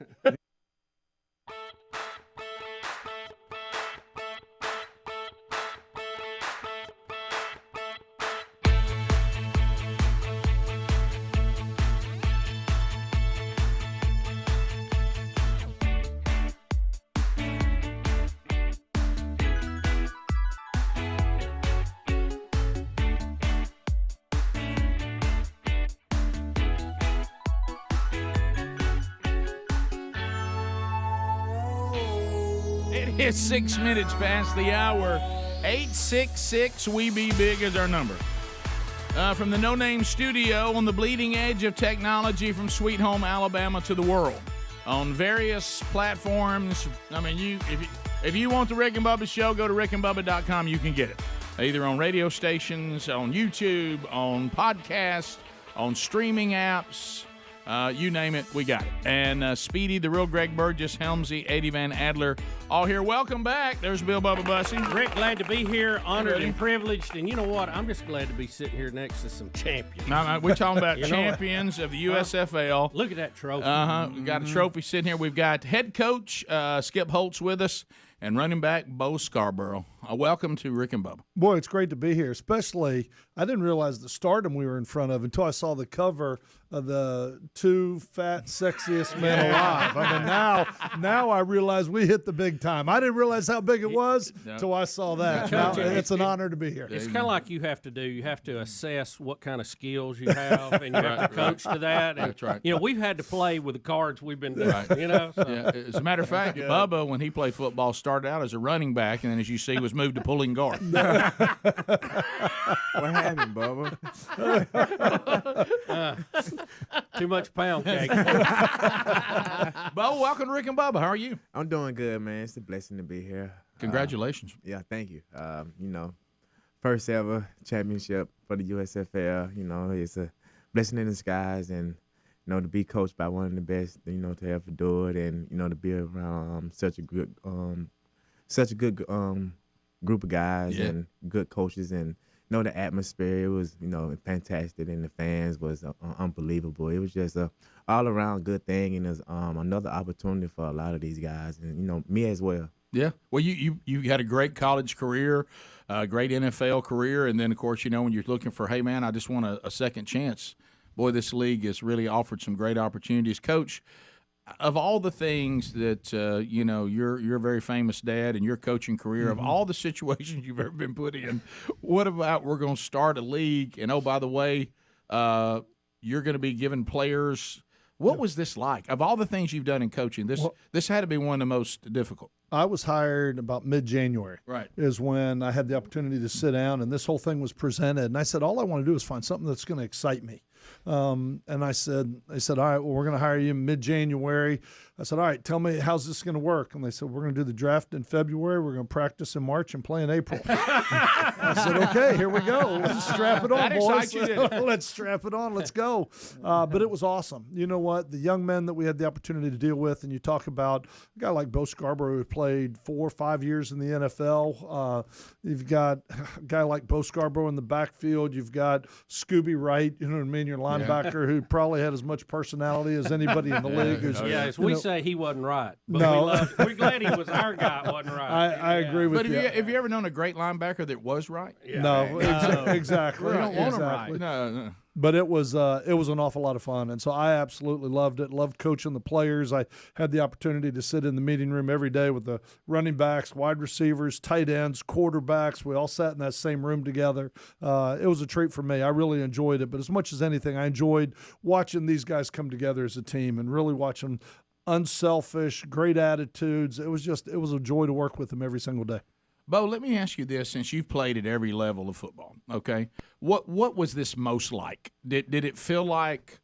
It is 6 minutes past the hour. 866-WE-BE-BIG is our number. From the No Name Studio on the bleeding edge of technology from Sweet Home, Alabama to the world. On various platforms. I mean, if you want the Rick and Bubba show, go to rickandbubba.com. You can get it. Either on radio stations, on YouTube, on podcasts, on streaming apps. You name it, we got it. And Speedy, the real Greg Burgess, Helmsy, Eddie Van Adler, all here. Welcome back. There's Bill Bubba Bussy. Rick, glad to be here, honored and privileged. And you know what? I'm just glad to be sitting here next to some champions. No, we're talking about champions of the USFL. Look at that trophy. We got a trophy sitting here. We've got head coach Skip Holtz with us and running back Bo Scarborough. Welcome to Rick and Bubba. Boy, it's great to be here, especially I didn't realize the stardom we were in front of until I saw the cover of the two fat, sexiest men alive. I mean, now I realize we hit the big time. I didn't realize how big it was until I saw that. Now, it's an honor to be here. It's kind of like you have to assess what kind of skills you have, and you have to coach to that. And, that's right. You know, we've had to play with the cards we've been doing, you know. So. Yeah, as a matter of fact, Bubba, when he played football, started out as a running back, and then, as you see, was moved to pulling guard. What happened, Bubba? Too much pound cake. Bo, welcome to Rick and Bubba. How are you? I'm doing good, man. It's a blessing to be here. Congratulations. Yeah, thank you. You know, first ever championship for the USFL. You know, it's a blessing in disguise, and you know, to be coached by one of the best, you know, to ever do it, and you know, to be around such a good group of guys and good coaches, and you know, the atmosphere, it was, you know, fantastic, and the fans was unbelievable. It was just a all-around good thing, and it's another opportunity for a lot of these guys, and you know, me as well. Yeah. Well, you had a great college career, a great NFL career, and then, of course, you know, when you're looking for, hey, man, I just want a second chance, boy, this league has really offered some great opportunities. Coach, of all the things that, you know, your very famous dad and your coaching career, of all the situations you've ever been put in, what about we're going to start a league, and, oh, by the way, you're going to be giving players – what was this like? Of all the things you've done in coaching, this had to be one of the most difficult. I was hired about mid-January. Right. Is when I had the opportunity to sit down, and this whole thing was presented. And I said, all I want to do is find something that's going to excite me. And they said, all right, well, we're going to hire you mid-January. I said, all right, tell me, how's this going to work? And they said, we're going to do the draft in February. We're going to practice in March and play in April. I said, okay, here we go. Let's strap it on, boys. Let's strap it on. Let's go. But it was awesome. You know what? The young men that we had the opportunity to deal with, and you talk about a guy like Bo Scarborough who played 4 or 5 years in the NFL. You've got a guy like Bo Scarborough in the backfield. You've got Scooby Wright, you know what I mean, your linebacker who probably had as much personality as anybody in the league. As we say, he wasn't right. But no. we're glad he was our guy, wasn't right. I agree with you. But have you ever known a great linebacker that was right? Yeah. No, exactly. We don't want him right. No. But it was an awful lot of fun, and so I absolutely loved it. Loved coaching the players. I had the opportunity to sit in the meeting room every day with the running backs, wide receivers, tight ends, quarterbacks. We all sat in that same room together. It was a treat for me. I really enjoyed it. But as much as anything, I enjoyed watching these guys come together as a team and really watching unselfish, great attitudes. It was a joy to work with them every single day. Bo, let me ask you this, since you've played at every level of football, okay? What was this most like? Did it feel like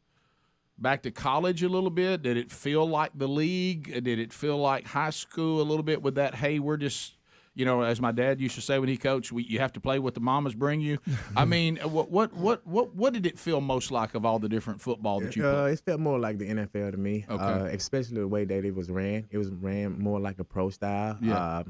back to college a little bit? Did it feel like the league? Did it feel like high school a little bit with that, hey, we're just, you know, as my dad used to say when he coached, you have to play what the mamas bring you? I mean, what did it feel most like of all the different football that you played? It felt more like the NFL to me, okay. Especially the way that it was ran. It was ran more like a pro style. Yeah.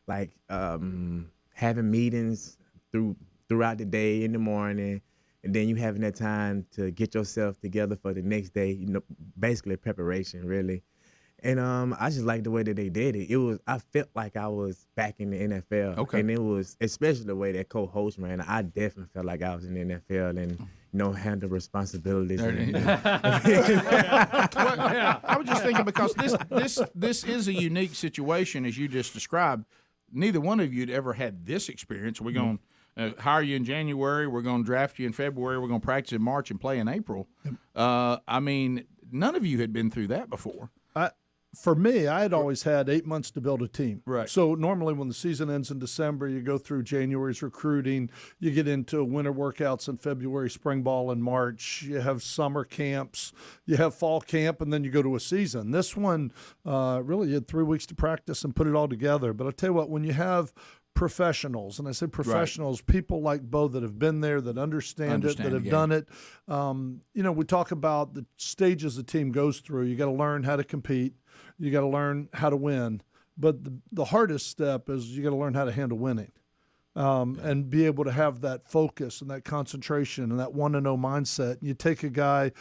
Like having meetings throughout the day in the morning, and then you having that time to get yourself together for the next day, you know, basically preparation, really. And I just liked the way that they did it. I felt like I was back in the NFL. Okay. And it was, especially the way that Coach Holtz ran, I definitely felt like I was in the NFL and, you know, handle responsibilities. I was just thinking, because this is a unique situation, as you just described. Neither one of you had ever had this experience. We're going to hire you in January. We're going to draft you in February. We're going to practice in March and play in April. I mean, none of you had been through that before. for me, I had always had 8 months to build a team. Right. So normally when the season ends in December, you go through January's recruiting, you get into winter workouts in February, spring ball in March, you have summer camps, you have fall camp, and then you go to a season. This one, really, you had 3 weeks to practice and put it all together. But I'll tell you what, when you have professionals, and I say professionals, people like Bo that have been there, that understand it, that have done it. We talk about the stages the team goes through. You got to learn how to compete. You got to learn how to win. But the hardest step is you got to learn how to handle winning and be able to have that focus and that concentration and that 1-0 mindset. You take a guy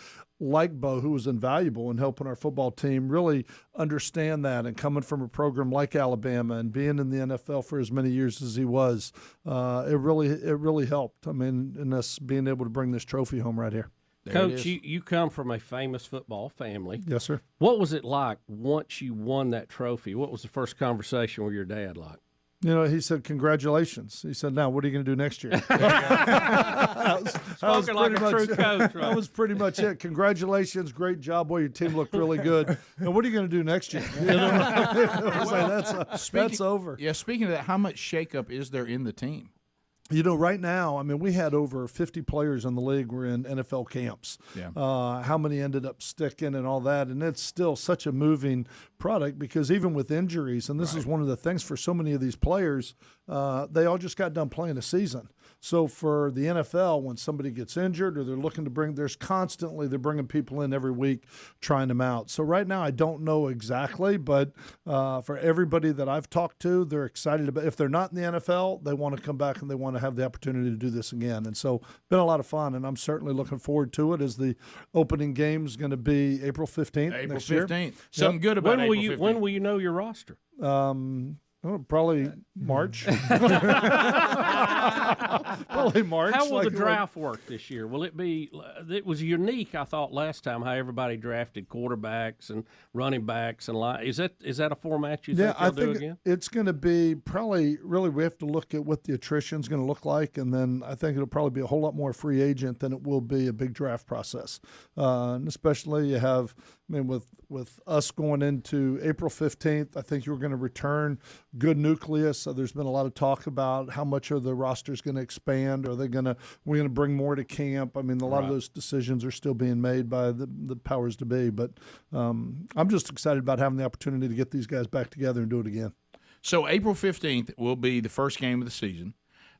like Bo, who was invaluable in helping our football team really understand that, and coming from a program like Alabama and being in the NFL for as many years as he was, it really helped. I mean, in us being able to bring this trophy home right here. Coach, you come from a famous football family. Yes, sir. What was it like once you won that trophy? What was the first conversation with your dad like? He said, congratulations. He said, now, what are you going to do next year? Spoken like a true coach, right? That was pretty much it. Congratulations. Great job. Boy, your team looked really good. And what are you going to do next year? That's over. Yeah, speaking of that, how much shakeup is there in the team? Right now, I mean, we had over 50 players in the league were in NFL camps. Yeah. How many ended up sticking and all that, and it's still such a moving product because even with injuries, and this is one of the things for so many of these players, they all just got done playing a season. So for the NFL, when somebody gets injured or they're looking to they're bringing people in every week, trying them out. So right now, I don't know exactly, but for everybody that I've talked to, they're excited about. If they're not in the NFL, they want to come back and they want to have the opportunity to do this again. And so been a lot of fun, and I'm certainly looking forward to it. As the opening game is going to be April 15th. April next 15th. Year. Something good about April 15th. When will you know your roster? Probably March. Probably March. How will the draft work this year? Will it be? It was unique, I thought, last time how everybody drafted quarterbacks and running backs and is that a format you think they'll do again? It's going to be probably really we have to look at what the attrition is going to look like, and then I think it'll probably be a whole lot more free agent than it will be a big draft process. And especially you have, with us going into April 15th, I think you're going to return good nucleus. So there's been a lot of talk about how much are the rosters going to expand? We're going to bring more to camp? I mean, a lot of those decisions are still being made by the powers to be. But I'm just excited about having the opportunity to get these guys back together and do it again. So April 15th will be the first game of the season.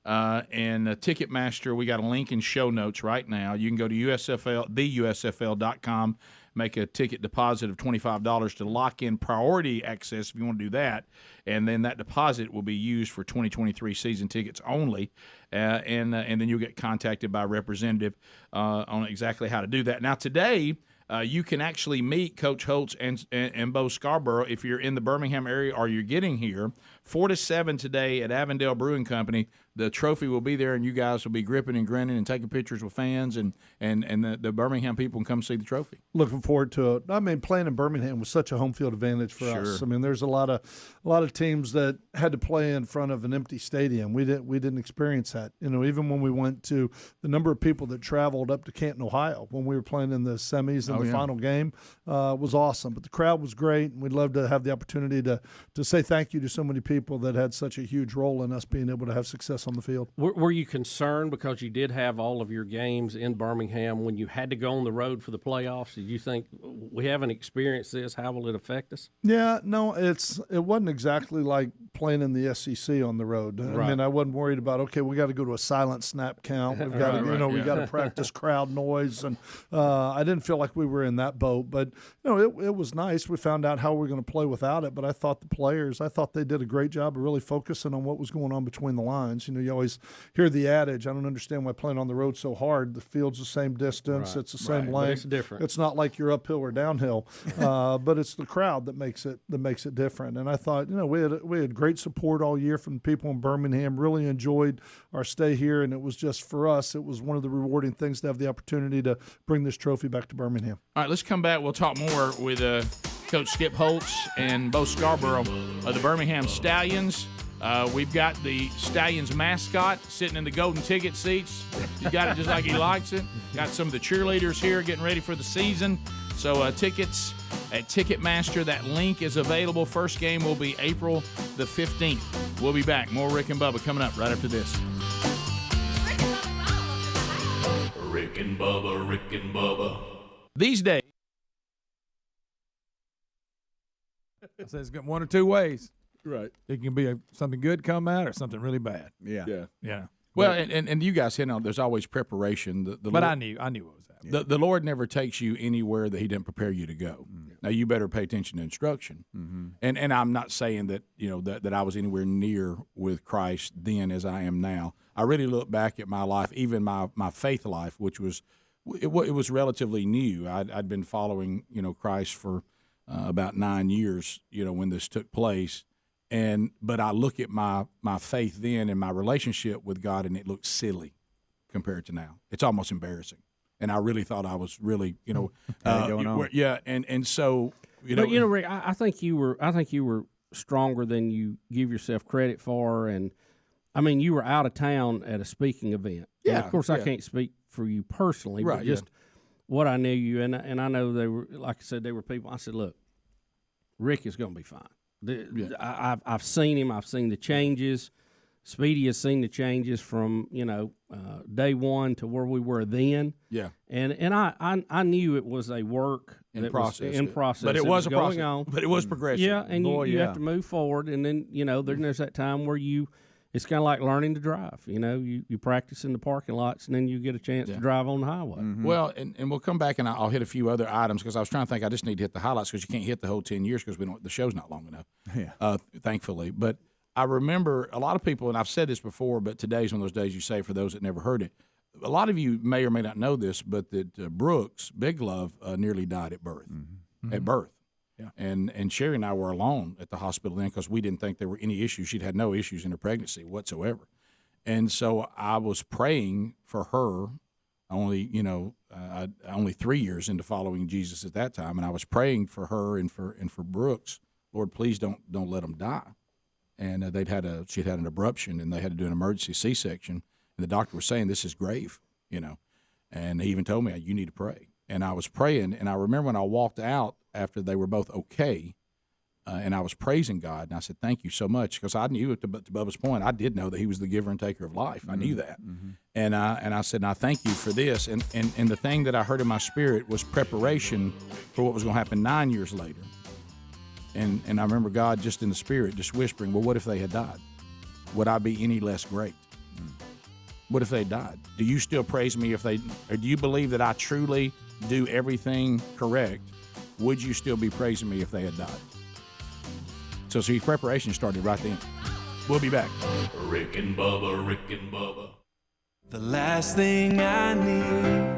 And Ticketmaster, we got a link in show notes right now. You can go to theusfl.com, make a ticket deposit of $25 to lock in priority access if you want to do that. And then that deposit will be used for 2023 season tickets only. And then you'll get contacted by a representative on exactly how to do that. Now, today, you can actually meet Coach Holtz and Bo Scarborough if you're in the Birmingham area or you're getting here. 4 to 7 today at Avondale Brewing Company. The trophy will be there, and you guys will be gripping and grinning and taking pictures with fans, and the Birmingham people can come see the trophy. Looking forward to it. I mean, playing in Birmingham was such a home field advantage for us. I mean, there's a lot of teams that had to play in front of an empty stadium. We didn't experience that. Even when we went to the number of people that traveled up to Canton, Ohio, when we were playing in the semis and the final game, was awesome. But the crowd was great, and we'd love to have the opportunity to say thank you to so many people that had such a huge role in us being able to have success on the field. Were you concerned because you did have all of your games in Birmingham when you had to go on the road for the playoffs? Did you think we haven't experienced this? How will it affect us? Yeah, no, it wasn't exactly like playing in the SEC on the road. I mean, I wasn't worried about, okay, we got to go to a silent snap count. We've got to, we got to practice crowd noise, and I didn't feel like we were in that boat. But it was nice. We found out how we were going to play without it. But I thought they did a great job of really focusing on what was going on between the lines. You always hear the adage, I don't understand why playing on the road so hard. The field's the same distance. It's the same length. But it's different. It's not like you're uphill or downhill, but it's the crowd that makes it different. And I thought, we had great support all year from people in Birmingham. Really enjoyed our stay here, and it was just for us. It was one of the rewarding things to have the opportunity to bring this trophy back to Birmingham. All right, let's come back. We'll talk more with Coach Skip Holtz and Bo Scarborough of the Birmingham Stallions. We've got the Stallions mascot sitting in the golden ticket seats. He's got it just like he likes it. Got some of the cheerleaders here getting ready for the season. So tickets at Ticketmaster. That link is available. First game will be April the 15th. We'll be back. More Rick and Bubba coming up right after this. Rick and Bubba, Rick and Bubba. These days. I said it's got one or two ways. Right. It can be something good come out or something really bad. Yeah. Yeah. Well, and you guys hit on there's always preparation. But Lord, I knew what was happening. The Lord never takes you anywhere that He didn't prepare you to go. Now you better pay attention to instruction. And I'm not saying that that I was anywhere near with Christ then as I am now. I really look back at my life, even my faith life, which was it was relatively new. I'd been following Christ for about 9 years when this took place. But I look at my faith then and my relationship with God, and it looks silly compared to now. It's almost embarrassing. And I really thought I was really, going on. Yeah. And so, But Rick, I think you were stronger than you give yourself credit for, and I mean, you were out of town at a speaking event. Yeah. And of course, I can't speak for you personally, Right, but just what I knew you, and I know they were, like I said, they were people. I said, look, Rick is going to be fine. I've seen him. I've seen the changes. Speedy has seen the changes from day one to where we were then. Yeah, and I knew it was a work in process, but it was a going process. on. But it was progressive. Yeah, and you have to move forward, and then then there's that time where it's kind of like learning to drive. You practice in the parking lots, and then you get a chance to drive on the highway. Well, and we'll come back, and I'll hit a few other items because I was trying to think. I just need to hit the highlights because you can't hit the whole 10 years because the show's not long enough. Yeah. Thankfully, but I remember a lot of people, and I've said this before, but today's one of those days you say for those that never heard it. A lot of you may or may not know this, but that Brooks, Big Love, nearly died at birth. At birth. Yeah. And Sherry and I were alone at the hospital then because we didn't think there were any issues. She'd had no issues in her pregnancy whatsoever. And so I was praying for her only 3 years into following Jesus at that time. And I was praying for her and for Brooks, Lord, please don't let them die. And she'd had an abruption and they had to do an emergency C-section. And the doctor was saying, this is grave, and he even told me, you need to pray. And I was praying. And I remember when I walked out after they were both okay, and I was praising God, and I said, thank you so much, because I knew, to Bubba's point, I did know that He was the giver and taker of life. I knew that. And I said, I thank you for this. And the thing that I heard in my spirit was preparation for what was going to happen 9 years later. And I remember God just in the spirit just whispering, well, what if they had died? Would I be any less great? What if they died? Do you still praise me or do you believe that I truly do everything correct? Would you still be praising me if they had died? So see, preparation started right then. We'll be back. Rick and Bubba, Rick and Bubba. The last thing I need.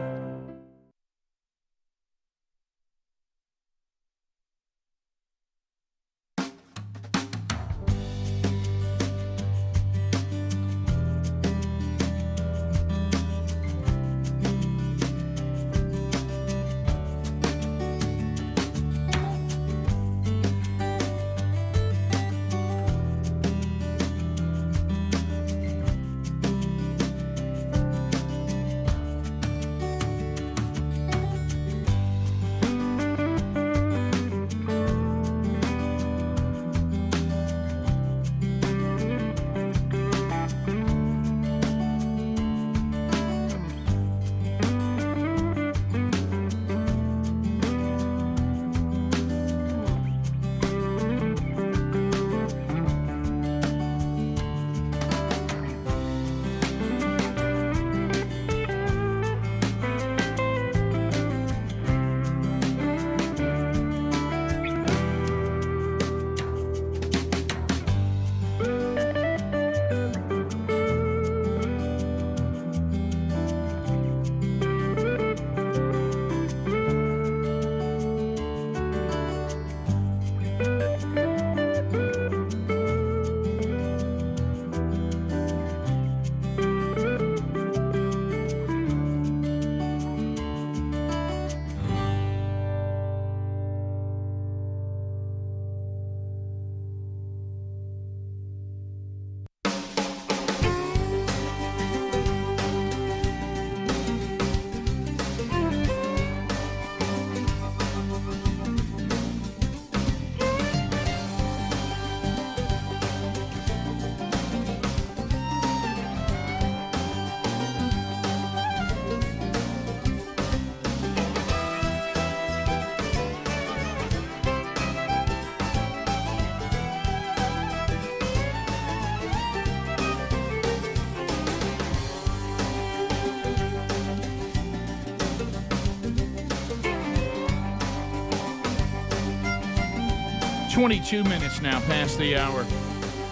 22 minutes now past the hour.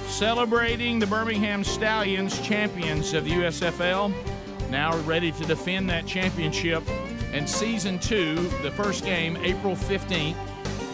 Celebrating the Birmingham Stallions, champions of the USFL, now ready to defend that championship. And Season 2, the first game, April 15th.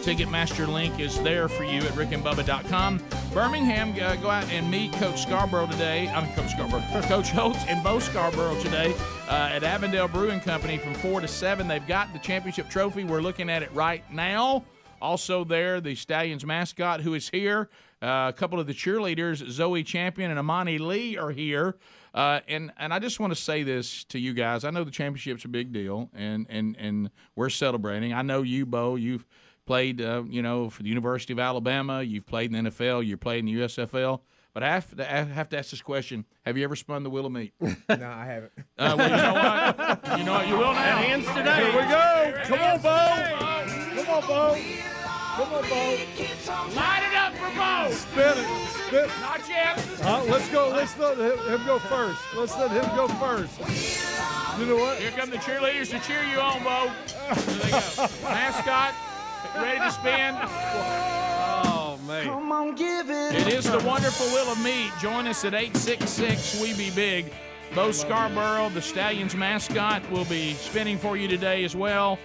Ticketmaster link is there for you at rickandbubba.com. Birmingham, go out and meet Coach Scarborough today. Coach Holtz and Bo Scarborough today at Avondale Brewing Company from 4 to 7. They've got the championship trophy. We're looking at it right now. Also there, the Stallions mascot who is here. A couple of the cheerleaders, Zoe Champion and Amani Lee, are here. And I just want to say this to you guys. I know the championship's a big deal, and we're celebrating. I know you, Bo. You've played, for the University of Alabama. You've played in the NFL. You played in the USFL. But I have to ask this question. Have you ever spun the wheel of meat? No, I haven't. Well, you know what? You know what? You will now. Hands today. Here we go. Come on, Bo. Come on, Bo. Come on, Bo. Line it up for Bo. Spin it. Spin. Not yet. Let's go. Let's let him go first. Let's let him go first. You know what? Here come the cheerleaders to cheer you on, Bo. There they go. Mascot, ready to spin. Oh, man. Come on, give it. It is the wonderful Wheel of Meat. Join us at 866 We Be Big. Bo Scarborough, the Stallions mascot, will be spinning for you today as well.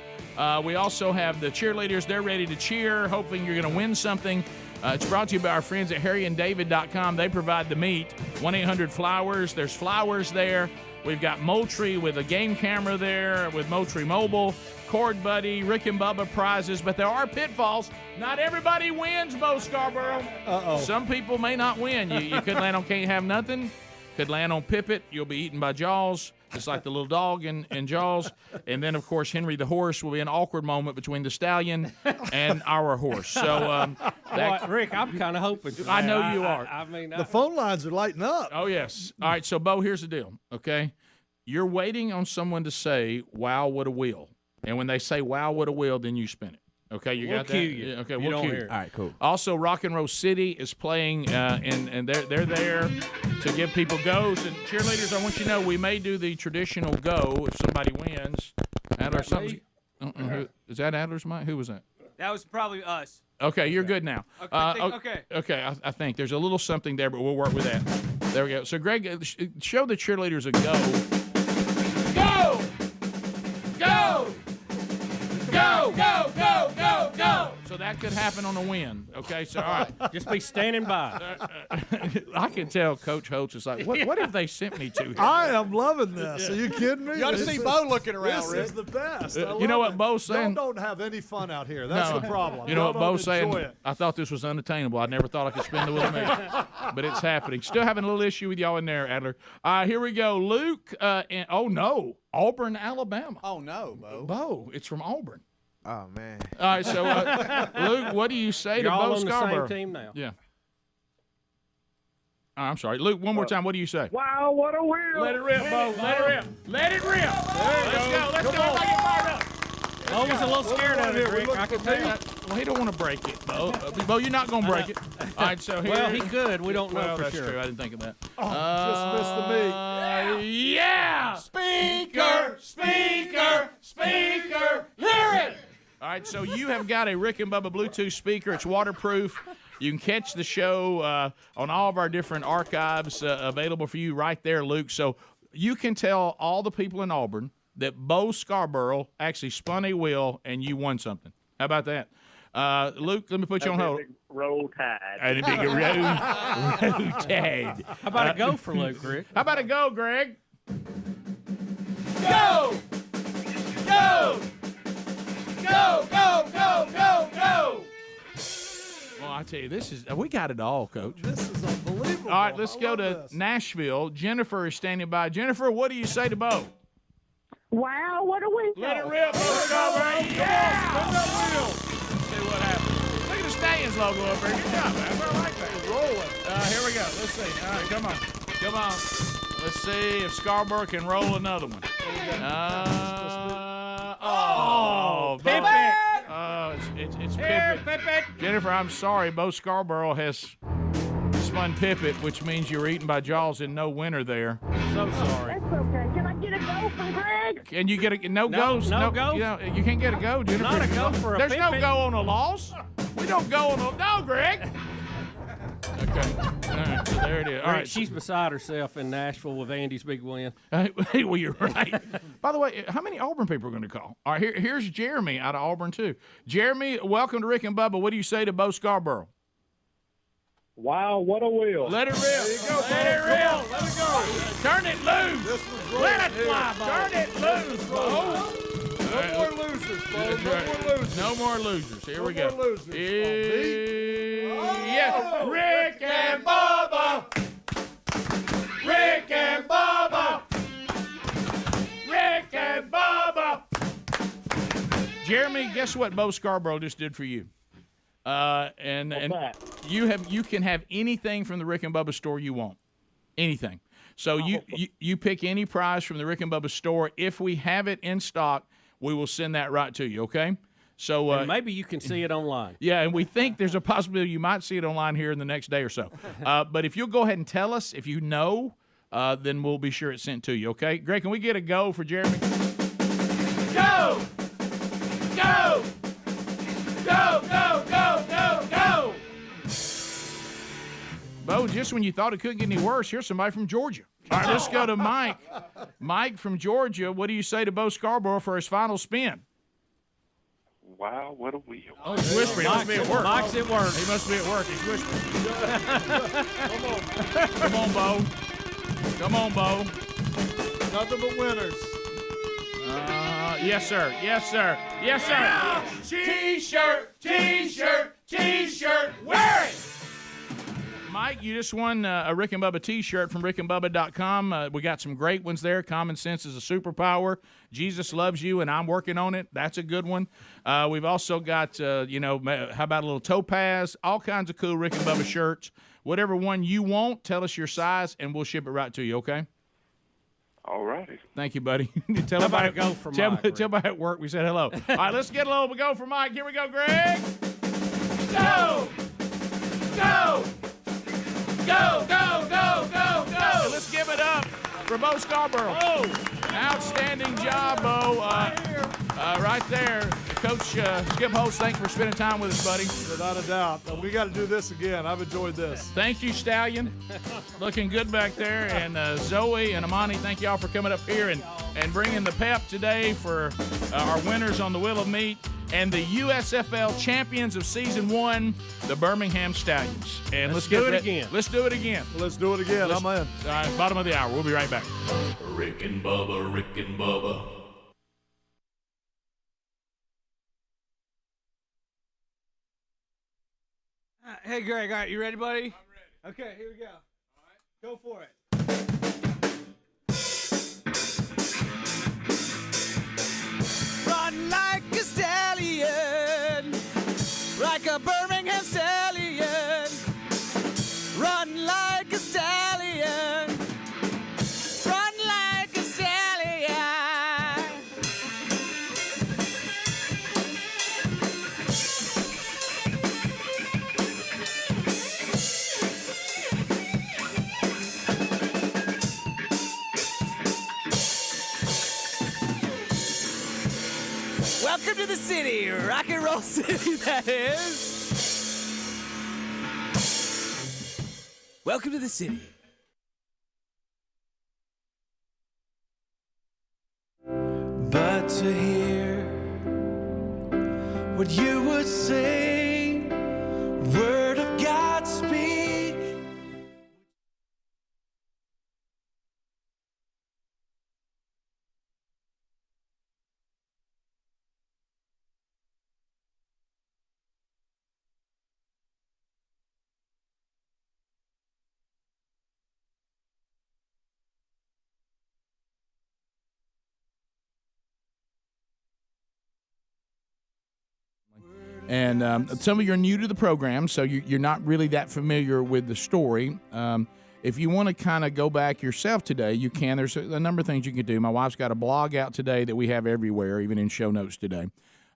We also have the cheerleaders. They're ready to cheer, hoping you're going to win something. It's brought to you by our friends at harryanddavid.com. They provide the meat. 1-800-FLOWERS. There's flowers there. We've got Moultrie with a game camera there with Moultrie Mobile. Cord Buddy, Rick and Bubba prizes, but there are pitfalls. Not everybody wins, Bo Scarborough. Uh-oh. Some people may not win. You could land on Can't Have Nothing. Could land on Pippet. You'll be eaten by Jaws, just like the little dog in Jaws. And then, of course, Henry the horse will be an awkward moment between the stallion and our horse. So, Rick, I'm kind of hoping for that. I know you are. I mean, the phone lines are lighting up. Oh, yes. All right, so, Bo, here's the deal, okay? You're waiting on someone to say, wow, what a wheel. And when they say, wow, what a wheel, then you spin it. Okay, you got that? We'll cue you. Okay, You we'll don't cue hear you. it. All right, cool. Also, Rock and Roll City is playing, and they're there to give people goes. And cheerleaders, I want you to know we may do the traditional go if somebody wins. Adler, something. Is that Adler's mic? Who was that? That was probably us. Okay, you're good now. Okay. Okay, I think there's a little something there, but we'll work with that. There we go. So, Greg, show the cheerleaders a go. Go! Go! Go, go, go, go, go. So that could happen on a win. Okay, so all right. Just be standing by. I can tell Coach Holtz is like, what if they sent me to here? I am loving this. Are you kidding me? You ought to see Bo looking around, This Rick. is the best. You know what Bo's saying? Y'all don't have any fun out here. That's the problem. You know what Y'all Bo's don't saying? enjoy it. I thought this was unattainable. I never thought I could spin the wheel of meat. But it's happening. Still having a little issue with y'all in there, Adler. Here we go. Luke, Auburn, Alabama. Oh, no, Bo. Bo, it's from Auburn. Oh, man. All right, so, Luke, what do you say You're to all Bo on Scarborough? the same team now. Yeah. I'm sorry. Luke, one more time. What do you say? Wow, what a wheel. Let it rip, Bo. Let it rip. Let it rip. Let's go. Let's go. Everybody get fired up. Bo was a little scared of it, Rick. I can tell you. Well, he don't want to break it, Bo. Bo, you're not going to break it. All right, so here. Well, he could. We don't know Well, for that's sure. true. I didn't think of that. Just missed the meat. Yeah. Speaker, speaker, speaker. Hear it. All right, so you have got a Rick and Bubba Bluetooth speaker. It's waterproof. You can catch the show on all of our different archives available for you right there, Luke. So you can tell all the people in Auburn that Bo Scarborough actually spun a wheel and you won something. How about that? Luke, let me put you on hold. Roll Tide. And a big road tide. How about a go for Luke, Rick? How about a go, Greg? Go! Go! Go, go, go, go, go! Well, I tell you, we got it all, Coach. This is unbelievable. All right, let's go to this. Nashville. Jennifer is standing by. Jennifer, what do you say to Bo? Wow, what a wheel. Let it rip, Bo Scarborough. Yeah! Let's see what happens. Look at the Stallions logo up there. Good job, man. I like that. Rolling. Here we go. Let's see. All right, come on. Come on. Let's see if Scarborough can roll another one. Pippet! It's Pippet. Jennifer, I'm sorry. Bo Scarborough has spun Pippet, which means you were eaten by Jaws and no winner there. So sorry. That's okay. Can I get get a go from Greg? Can you get a no goes? No go? You can't get a go, Jennifer. Not a go for a There's no Pippin. go on a loss. We don't go on a no, Greg. Okay. All right. So there it is. All right. She's beside herself in Nashville with Andy's big win. Well, you're right. By the way, how many Auburn people are going to call? All right, here's Jeremy out of Auburn, too. Jeremy, welcome to Rick and Bubba. What do you say to Bo Scarborough? Wow, what a wheel. Let it rip. There you go, Let it Bo. rip. Come on, let it go. Turn it loose. This was great. Let it Here. fly, Bo. Turn it loose, Bo. No more losers, Bo. That's No right. more losers. No more losers. Here we go. No more losers. Yeah. Rick and Bubba. Rick and Bubba. Rick and Bubba. Jeremy, guess what Bo Scarborough just did for you? And you can have anything from the Rick and Bubba store you want. Anything. So you pick any prize from the Rick and Bubba store. If we have it in stock, we will send that right to you, okay? So And maybe you can see it online. Yeah, and we think there's a possibility you might see it online here in the next day or so. But if you'll go ahead and tell us, if you know, then we'll be sure it's sent to you, okay? Greg, can we get a go for Jeremy? Go! Go! Go, go, go, go, go! Bo, just when you thought it couldn't get any worse, here's somebody from Georgia. All right, let's go to Mike. Mike from Georgia, what do you say to Bo Scarborough for his final spin? Wow, what a wheel. Oh, he's whispering. He must be at work. Mike's at work. He must be at work. He's whispering. Come on, Bo. Come on, Bo. Nothing but winners. Yes, sir. Yes, sir. Yes, sir. Yeah. T-shirt, T-shirt, T-shirt. Wear it. Mike, you just won a Rick and Bubba T-shirt from rickandbubba.com. We got some great ones there. Common sense is a superpower. Jesus loves you, and I'm working on it. That's a good one. We've also got, how about a little topaz? All kinds of cool Rick and Bubba shirts. Whatever one you want, tell us your size, and we'll ship it right to you, okay? All righty. Thank you, buddy. Tell everybody at work we said hello. All right, let's get a little go for Mike. Here we go, Greg. Go! Go! Go, go, go, go, go! Let's give it up for Bo Scarborough. Oh. Outstanding job, Bo. Right there. Coach Skip Holtz, thanks for spending time with us, buddy. Without a doubt. We got to do this again. I've enjoyed this. Thank you, Stallion. Looking good back there. And Zoe and Amani, thank y'all for coming up here and bringing the pep today for our winners on the Wheel of Meat and the USFL champions of Season 1, the Birmingham Stallions. And let's do it again. Let's do it again. Let's do it again. I'm in. All right, bottom of the hour. We'll be right back. Rick and Bubba, Rick and Bubba. Hey, Greg, all right, you ready, buddy? I'm ready. Okay, here we go. All right, go for it. Run like a stallion, like a Birmingham Stallion. Run like a stallion, run like a stallion. Welcome to the city, rock and roll city, that is. Welcome to the city. But to hear what you would say, word of God speak. And some of you are new to the program, so you're not really that familiar with the story. If you want to kind of go back yourself today, you can. There's a number of things you can do. My wife's got a blog out today that we have everywhere, even in show notes today.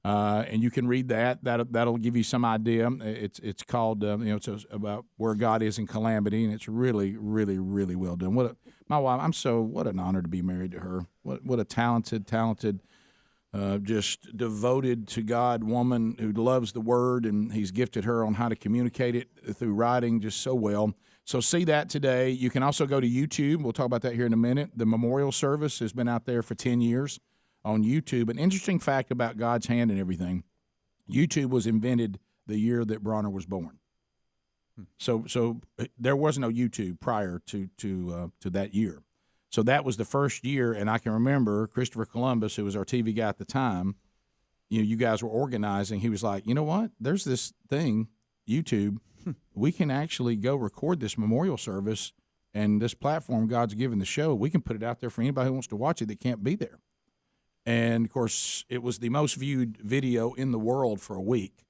And you can read that. That'll give you some idea. It's called it's about where God is in calamity, and it's really, really, really well done. My wife, what an honor to be married to her. What a talented, just devoted to God woman who loves the Word, and He's gifted her on how to communicate it through writing just so well. So see that today. You can also go to YouTube. We'll talk about that here in a minute. The memorial service has been out there for 10 years on YouTube. An interesting fact about God's hand and everything, YouTube was invented the year that Bronner was born. So there was no YouTube prior to that year. So that was the first year, and I can remember Christopher Columbus, who was our TV guy at the time, you guys were organizing. He was like, you know what? There's this thing, YouTube. We can actually go record this memorial service, and this platform God's given the show, we can put it out there for anybody who wants to watch it that can't be there. And, of course, it was the most viewed video in the world for a week,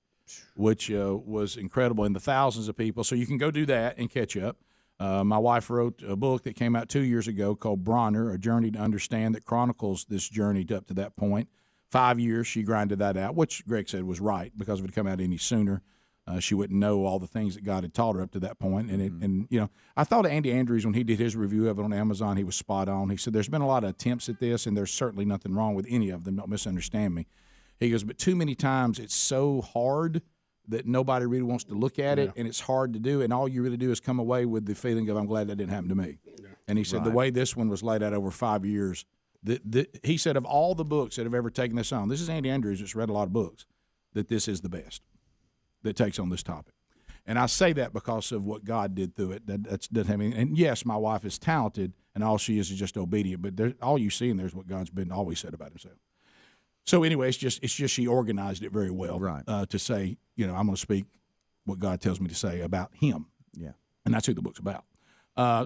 which was incredible, and the thousands of people. So you can go do that and catch up. My wife wrote a book that came out 2 years ago called Bronner, A Journey to Understand, that chronicles this journey up to that point. 5 years she grinded that out, which Greg said was right, because if it had come out any sooner, she wouldn't know all the things that God had taught her up to that point. And I thought of Andy Andrews when he did his review of it on Amazon. He was spot on. He said, there's been a lot of attempts at this, and there's certainly nothing wrong with any of them. Don't misunderstand me. He goes, but too many times it's so hard that nobody really wants to look at it, and it's hard to do, and all you really do is come away with the feeling of, I'm glad that didn't happen to me. Yeah. And he said the way this one was laid out over 5 years, he said of all the books that have ever taken this on, this is Andy Andrews that's read a lot of books, that this is the best that takes on this topic. And I say that because of what God did through it. That doesn't have anything. And yes, my wife is talented, and all she is just obedient, but all you see in there is what God's been always said about himself. So anyway, it's just she organized it very well, right? To say, I'm going to speak what God tells me to say about Him. Yeah, and that's who the book's about.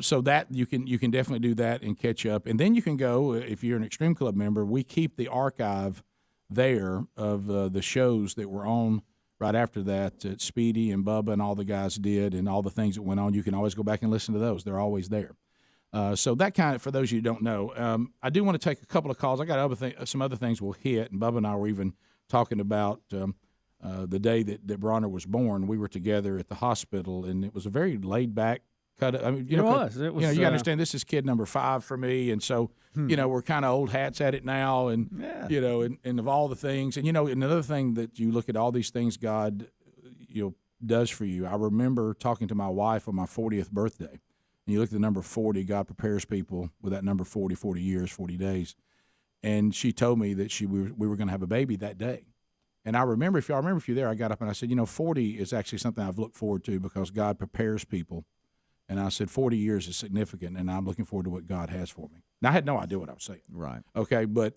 So that you can definitely do that and catch up, and then you can go if you're an Extreme Club member. We keep the archive there of the shows that were on right after that. Speedy and Bubba and all the guys did, and all the things that went on. You can always go back and listen to those. They're always there. So that kind of, for those of you who don't know, I do want to take a couple of calls. I got some other things we'll hit, and Bubba and I were even talking about the day that Bronner was born. We were together at the hospital, and it was a very laid-back cut. I mean, you got to understand, this is kid number 5 for me, and so we're kind of old hats at it now, and and of all the things, and another thing that you look at all these things God does for you. I remember talking to my wife on my 40th birthday. And you look at the number 40, God prepares people with that number 40 years, 40 days. And she told me that we were going to have a baby that day. And I remember, if you're there, I got up and I said, 40 is actually something I've looked forward to because God prepares people. And I said, 40 years is significant, and I'm looking forward to what God has for me. Now, I had no idea what I was saying. Right. Okay, but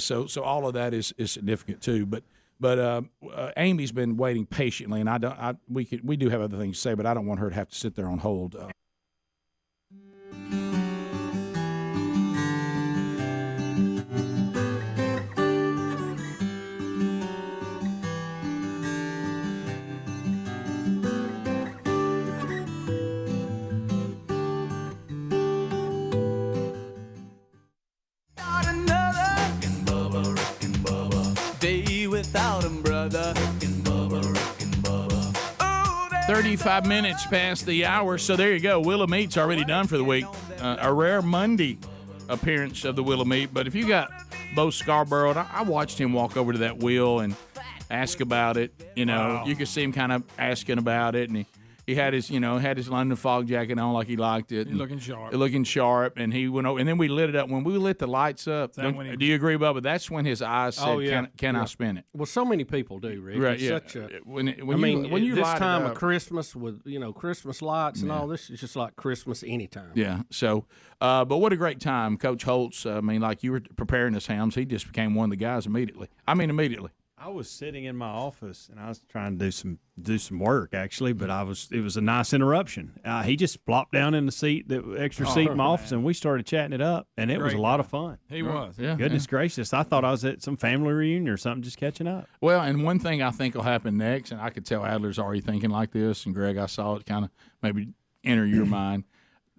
so all of that is significant too. But Amy's been waiting patiently, and we do have other things to say, but I don't want her to have to sit there on hold. 35 minutes past the hour, so there you go. Wheel of Meat's already done for the week. A rare Monday appearance of the Wheel of Meat, but if you got Bo Scarborough, I watched him walk over to that wheel and ask about it. Wow. You could see him kind of asking about it, and he had his London fog jacket on like he liked it. Looking sharp, and he went over, and then we lit it up. When we lit the lights up, do you agree, Bubba? That's when his eyes said, "Can I spin it?" Well, so many people do, Rick. Right? It's yeah. Such a, when you this time of Christmas with Christmas lights and all this is just like Christmas anytime. Yeah. So, but what a great time, Coach Holtz. Like you were preparing us, Hams. He just became one of the guys immediately. Immediately. I was sitting in my office and I was trying to do some work actually, but it was a nice interruption. He just plopped down in the extra seat in my office, and we started chatting it up, and it was a lot of fun. He was, yeah. Goodness gracious! I thought I was at some family reunion or something, just catching up. Well, and one thing I think will happen next, and I could tell Adler's already thinking like this, and Greg, I saw it kind of maybe enter your mind.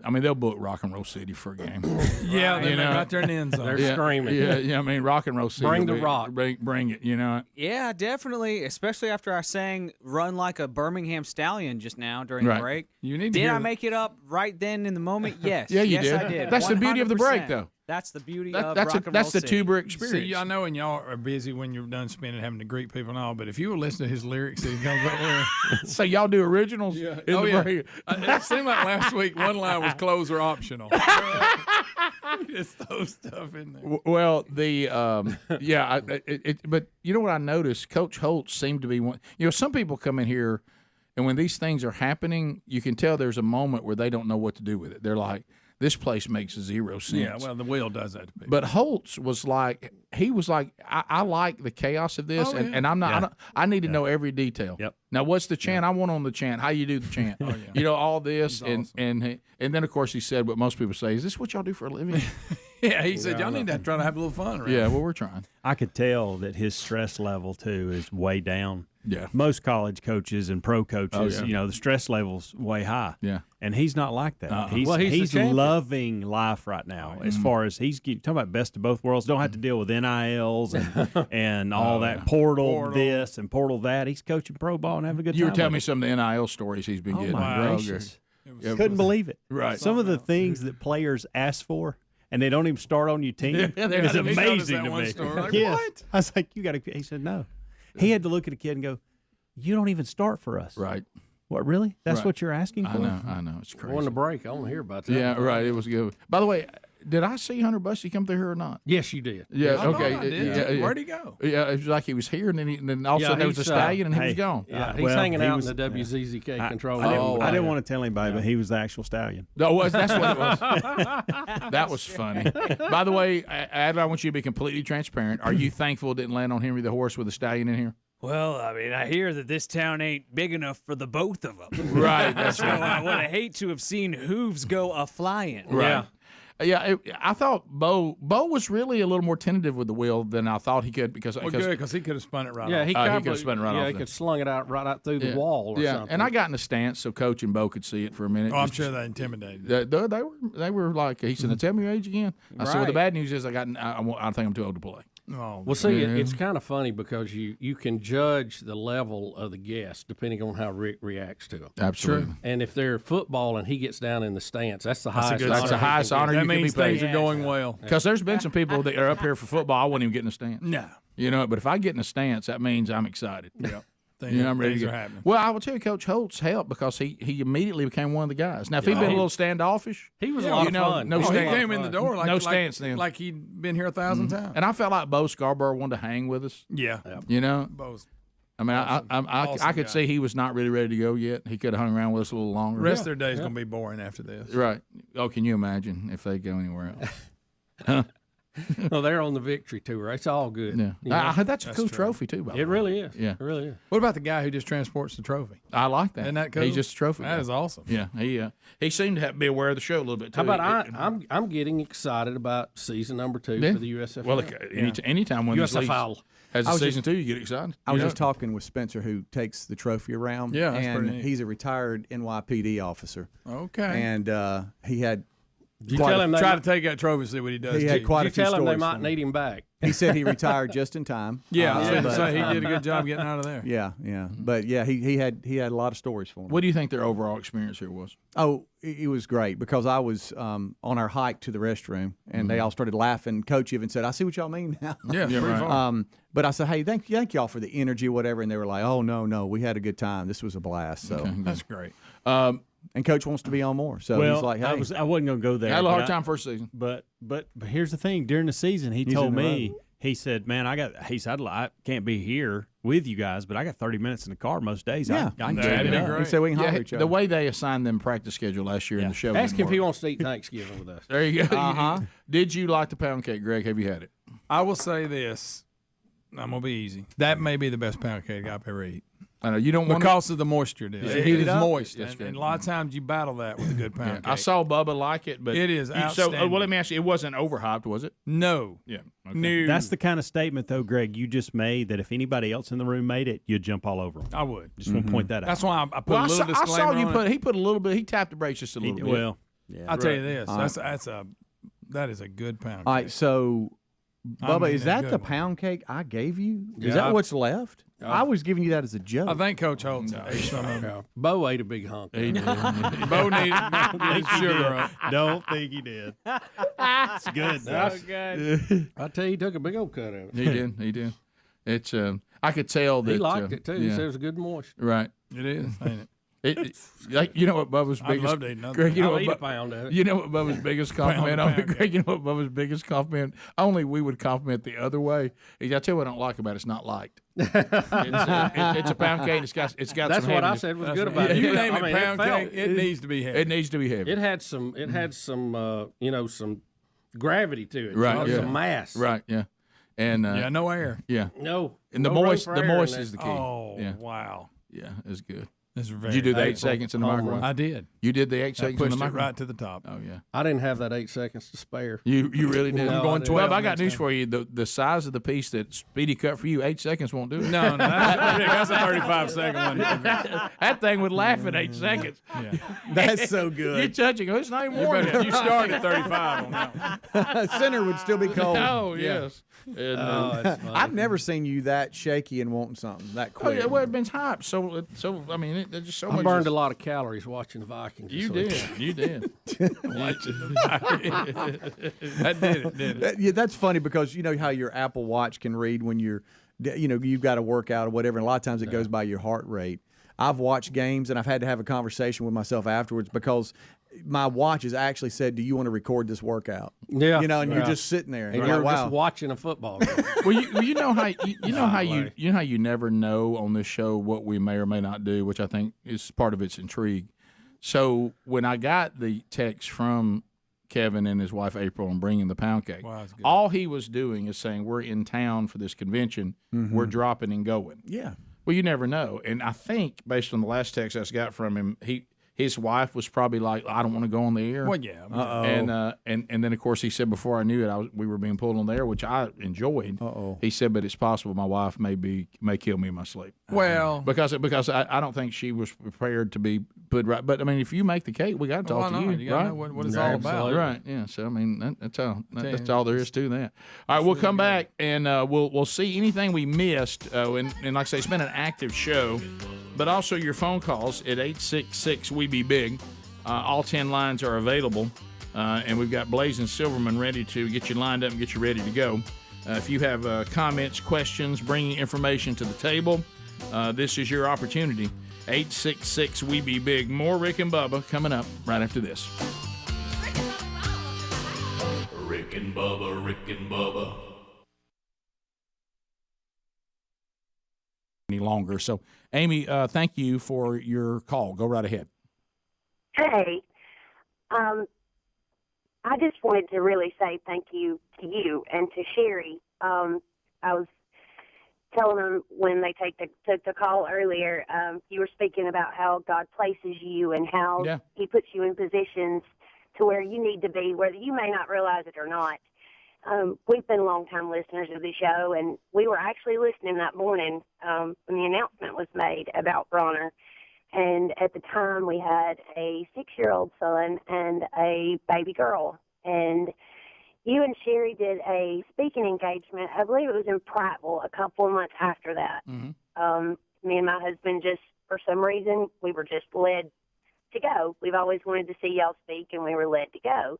I mean, they'll book Rock and Roll City for a game. Yeah, they're right there in the end zone. They're screaming. Yeah. I mean, Rock and Roll City. Bring the rock. Bring it. You know. Yeah, definitely. Especially after I sang "Run Like a Birmingham Stallion" just now during the break. You need to Did hear I make it up right then in the moment? Yes. Yeah, you did. I did. That's the beauty of the break, 100%. though. That's the beauty That- of that's rock a- and that's roll the city. tuber experience. See, I know, and y'all are busy when you're done spinning, having to greet people and all. But if you were listening to his lyrics, he comes up there. So y'all do originals? Yeah. in Oh the yeah. break? It seemed like last week one line was "clothes are optional." Just throw stuff in there. Well, the but you know what I noticed? Coach Holt seemed to be one. You know, some people come in here, and when these things are happening, you can tell there's a moment where they don't know what to do with it. They're like, "This place makes zero sense." Yeah, well, the wheel does that to people. But Holtz was like, I like the chaos of this, Oh, and, yeah. and I'm not. Yeah. I need to know every detail. Yep. Now, what's the chant? I want on the chant. How you do the chant? You know, all this, He's and then of course he said what most people say: "Is this what y'all do for a living?" Yeah, he said, y'all need to try to have a little fun around. Yeah, well, we're trying. I could tell that his stress level too is way down. Yeah. Most college coaches and pro coaches, yeah. you know, the stress level's way high. Yeah. And he's not like that. Uh-uh. He's, Well, he's the he's champion. loving life right now. As far as he's talking about best of both worlds, don't have to deal with NILs and all that portal this and portal that. He's coaching pro ball and having a good time. You were telling me with it. some of the NIL stories he's been getting. My Bro, gracious. yeah. Couldn't believe it. Right. Some of the things that players ask for and they don't even start on your team Yeah, they is haven't even noticed amazing that to one me. story. Like, Yes. what? I was like, you got to. He said no. He had to look at a kid and go, "You don't even start for us." Right. What, really? That's Right. what you're asking for? I know. It's crazy. On the break, I want to hear about that. Yeah, right. It was good. By the way, did I see Hunter Bussey come through here or not? Yes, you did. Yeah. I know Okay. I did. Yeah. Where'd he go? Yeah, it was like he was here, and then all of a Yeah, sudden there was a he's, stallion, and he hey, was gone. Yeah, he's Well, hanging he out was- in the WZZK control. I didn't want to tell anybody, but he was the actual stallion. No, that's what it was. That was funny. By the way, Adler, I want you to be completely transparent. Are you thankful it didn't land on Henry the horse with a stallion in here? Well, I mean, I hear that this town ain't big enough for the both of them. Right. That's So I would hate to have seen hooves go a flying. Right. Yeah, I thought Bo was really a little more tentative with the wheel than I thought he could because Well, good, because he could have spun it right Yeah, off. he could could have spun it right off he then. could slung it out right out through the wall or something. and I got in the stance so Coach and Bo could see it for a minute. Oh, I'm Just- sure that intimidated. They were like, he said, "Now tell me your age again." I said, "Well, the Right. bad news is I think I'm too old to play." Oh, Well, see, Yeah. it's kind of funny because you can judge the level of the guest depending on how Rick reacts to them. Absolutely. And if they're football and he gets down in the stance, that's the That's a highest. good honor That's the he can highest get. honor that you can be means things paid. are going well. Because there's been some people that are up here for football, I wouldn't even get in a stance. No. You know, but if I get in a stance, that means I'm excited. Yep. You know, I'm ready to things go. are happening. Well, I will tell you, Coach Holtz helped because he immediately became one of the guys. Now, if he'd been a little standoffish, He was a lot of fun. No he stance. came in the door like no stance then. like he'd been here 1,000 times. And I felt like Bo Scarborough wanted to hang with us. Yeah. You know, Both. I mean, Awesome. I Awesome could guy. see he was not really ready to go yet. He could have hung around with us a little longer. The rest of their day is going to be boring after this. Right. Oh, can you imagine if they go anywhere else? No, they're on the victory tour. It's all good. Yeah. You know? That's a cool true. trophy, too, by the It way. really is. Yeah. It really is. What about the guy who just transports the trophy? I like that. Isn't that cool? He's just a trophy That guy. is awesome. Yeah, he seemed to be aware of the show a little bit too. How about I'm getting excited about season number 2 Yeah. for the USFL. Well, anytime when this league USFL. has I a was season just- 2, you get excited. I was You know? just talking with Spencer, who takes the trophy around. Yeah, that's and pretty neat. he's a retired NYPD officer. Okay. And he had. Did you quite tell a- him they Try to might, take that trophy, see what he does. He to had you. quite did a you few tell him they stories might for me. need him back? He said he retired just in time. Yeah, I was going to but- say he did a good job getting out of there. Yeah, yeah. But yeah, he had a lot of stories for me. What do you think their overall experience here was? Oh, it was great because I was on our hike to the restroom and they all started laughing. Coach even said, "I see what y'all mean now." Yeah, pretty right. far. But I said, "Hey, thank y'all for the energy, whatever." And they were like, "Oh no, we had a good time. This was a blast." So, That's great. and Coach wants to be on more. So Well, he's like, "Hey, I wasn't going to go there. Had a but hard I- time first season. But here's the thing. During the season, he He's told in the me, he said, "Man, he said, I can't be here with you guys, but I got 30 minutes in the car most days. Yeah. I can That'd check it be out." great. he said we can holler Yeah, at each other." the way they assigned them practice schedule last year in the show. Ask didn't him if he work. wants to eat Thanksgiving with us. There you go. Uh-huh. Did you like the pound cake, Greg? Have you had it? I will say this. I'm going to be easy. That may be the best pound cake I've ever eaten. I know you don't want Because of the moisture it is. Yeah, It heat is it up. moist. That's And, good. and a lot of times you battle that with a good pound cake. I saw Bubba like it, but It is So, outstanding. well, let me ask you: it wasn't overhyped, was it? No. Yeah. Okay. No. That's the kind of statement, though, Greg, you just made that if anybody else in the room made it, you'd jump all over them. I would. Just want to point that out. That's why I put Well, a little I saw disclaimer you on put. it. He put a little bit. He tapped the brakes just a little bit. Well, Yeah. I'll tell you this. That is a good pound cake. All right, so Bubba, is that the one. pound cake I gave you? Is Yeah, that what's left? I was giving you that as a joke. I think Coach Holt's ate some of them. Bo ate a big hunk. He did. Bo needed his sugar up. Don't think he did. It's good. So good. I tell you, he took a big old cut of it. He did. It's I could tell that he liked it too. He yeah. said it was a good moist. Right. It is, ain't it? Like you know what Bubba's I'd biggest love to eat another Greg, you know I'll what eat a pound of it. You know what Bubba's biggest compliment Pound on of Greg, you know what Bubba's biggest compliment only we would compliment the other way. I tell you what I don't like about it, it's not liked. It's a pound cake. It's got That's some what I heaviness. said was good about If it. you name I it mean, pound felt- cake, it needs to be heavy. It needs to be heavy. It had some some gravity to it. Right, yeah. Some mass. Right, yeah. And no air. Yeah. No. And no the room moist for the air in moist there. is the key. Oh, yeah. wow. Yeah, it's good. It's very Did you do the 8 thankful. seconds in the microwave? I did. You did the 8 I seconds in pushed the it microwave? right to the top. Oh yeah. I didn't have that 8 seconds to spare. You really did. No, I'm going I 12 Bub, I got next news time. for you. The size of the piece that Speedy cut for you, 8 seconds won't do it. No, that's a 35-second one. That thing would laugh at 8 seconds. Yeah. That's so good. You touching it. It's not even You, warm. you started at 35 on that one. Center would still be cold. Oh, Yeah. yes. And, that's funny. I've never seen you that shaky and wanting something that oh, quick. yeah, well, it's been hot. So I mean, it's just so I much. burned a lot of calories watching the Vikings. You this did. week. You did. That did it, didn't it? Yeah, that's funny because you know how your Apple Watch can read when you've got to work out or whatever, and a lot of times it goes by your heart rate. I've watched games and I've had to have a conversation with myself afterwards because my watch has actually said, "Do you want to record this workout?" Yeah, and you're just sitting there, and you're you're like, wow. just watching a football game. Well, you know how you never know on this show what we may or may not do, which I think is part of its intrigue. So when I got the text from Kevin and his wife April and bringing the pound cake, Wow, that's good. all he was doing is saying, "We're in town for this convention. We're dropping and going." Yeah. Well, you never know, and I think based on the last text I got from him, his wife was probably like, "I don't want to go on the air." Well, yeah. And then of course he said before I knew it, we were being pulled on the air, which I enjoyed. He said, but it's possible my wife may kill me in my sleep. Well, because I don't think she was prepared to be put right. But I mean, if you make the cake, we got to talk to you, You gotta right? know what it's all about. Right? Yeah. So I mean, that's all there is to that. All right, we'll come back and we'll see anything we missed. And like I say, it's been an active show, but also your phone calls at 866-WE-BE-BIG. All 10 lines are available, and we've got Blazing Silverman ready to get you lined up and get you ready to go. If you have comments, questions, bringing information to the table, this is your opportunity. 866-WE-BE-BIG. More Rick and Bubba coming up right after this. Rick and Bubba, Rick and Bubba. Any longer. So, Amy, thank you for your call. Go right ahead. Hey, I just wanted to really say thank you to you and to Sherry. I was telling them when they took the call earlier, you were speaking about how God places you and how he puts you in positions to where you need to be, whether you may not realize it or not. We've been longtime listeners of the show, and we were actually listening that morning when the announcement was made about Bronner. And at the time, we had a 6-year-old son and a baby girl. And you and Sherry did a speaking engagement. I believe it was in Prattville a couple of months after that. Mm-hmm. Me and my husband just, for some reason, we were just led to go. We've always wanted to see y'all speak, and we were led to go.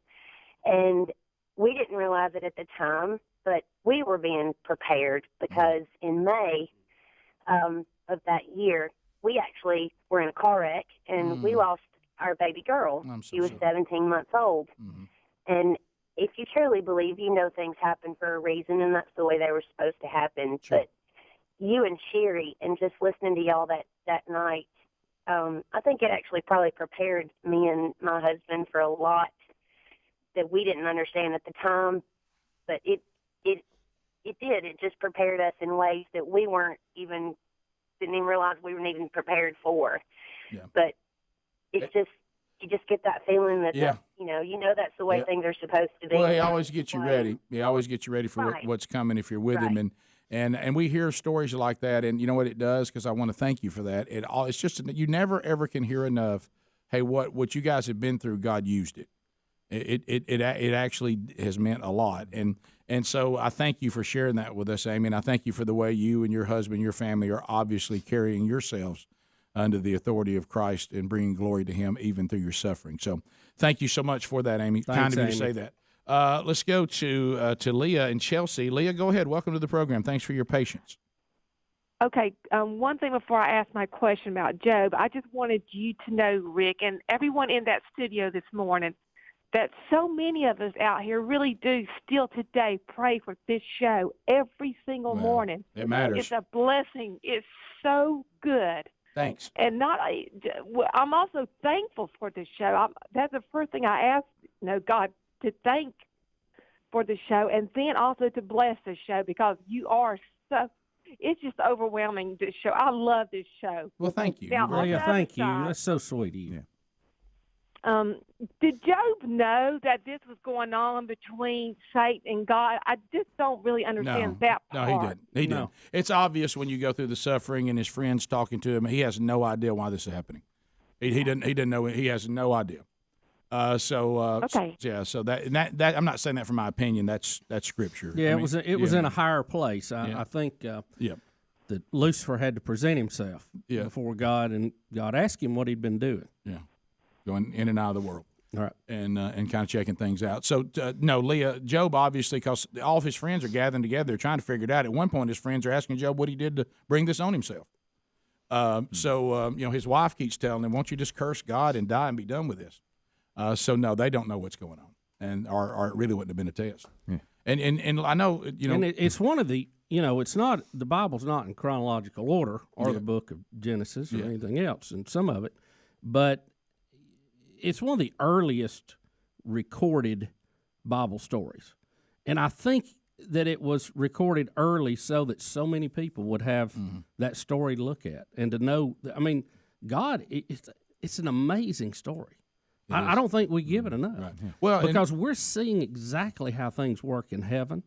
And we didn't realize it at the time, but we were being prepared because in May of that year, we actually were in a car wreck, and we lost our baby girl. She was 17 months old. Mm-hmm. And if you truly believe, you know things happen for a reason, and that's the way they were supposed to happen. Sure. But you and Sherry, and just listening to y'all that night, I think it actually probably prepared me and my husband for a lot that we didn't understand at the time. But it did. It just prepared us in ways that we didn't even realize we weren't even prepared for. Yeah. But it's just, you just get that feeling that, Yeah. you know that's the way things are supposed to be. Well, he always gets you ready. He always gets you ready for what's coming if you're with him. And we hear stories like that, and you know what it does? Because I want to thank you for that. It's just, you never, ever can hear enough, hey, what you guys have been through, God used it. It actually has meant a lot. And so I thank you for sharing that with us, Amy, and I thank you for the way you and your husband, your family are obviously carrying yourselves under the authority of Christ and bringing glory to Him even through your suffering. So thank you so much for that, Amy. Thanks, kind of you Amy. to say that. Let's go to Leah in Chelsea. Leah, go ahead. Welcome to the program. Thanks for your patience. Okay, one thing before I ask my question about Job, I just wanted you to know, Rick, and everyone in that studio this morning, that so many of us out here really do still today pray for this show every single morning. It matters. It's a blessing. It's so good. Thanks. And I'm also thankful for the show. That's the first thing I ask, God to thank for the show, and then also to bless the show, because you are so. It's just overwhelming, this show. I love this show. Well, thank you. Now, Thank you. That's so sweet of you. Did Job know that this was going on between Satan and God? I just don't really understand that part. No, he didn't. He didn't. It's obvious when you go through the suffering and his friends talking to him. He has no idea why this is happening. He didn't know. He has no idea. Okay. So that I'm not saying that from my opinion. That's scripture. Yeah, it was in a higher place. I think that Lucifer had to present himself before God, and God asked him what he'd been doing. Yeah, going in and out of the world. All right. And kind of checking things out. So, no, Leah, Job, obviously, because all of his friends are gathering together, they're trying to figure it out. At one point, his friends are asking Job what he did to bring this on himself. His wife keeps telling him, won't you just curse God and die and be done with this? No, they don't know what's going on, and or it really wouldn't have been a test. Yeah. And I know, And it's one of the, it's not, the Bible's not in chronological order or the book of Genesis or anything else, and some of it, but it's one of the earliest recorded Bible stories. And I think that it was recorded early so that so many people would have that story to look at and to know. I mean, God, it's an amazing story. I don't think we give it enough. Right. Yeah. Well, because we're seeing exactly how things work in heaven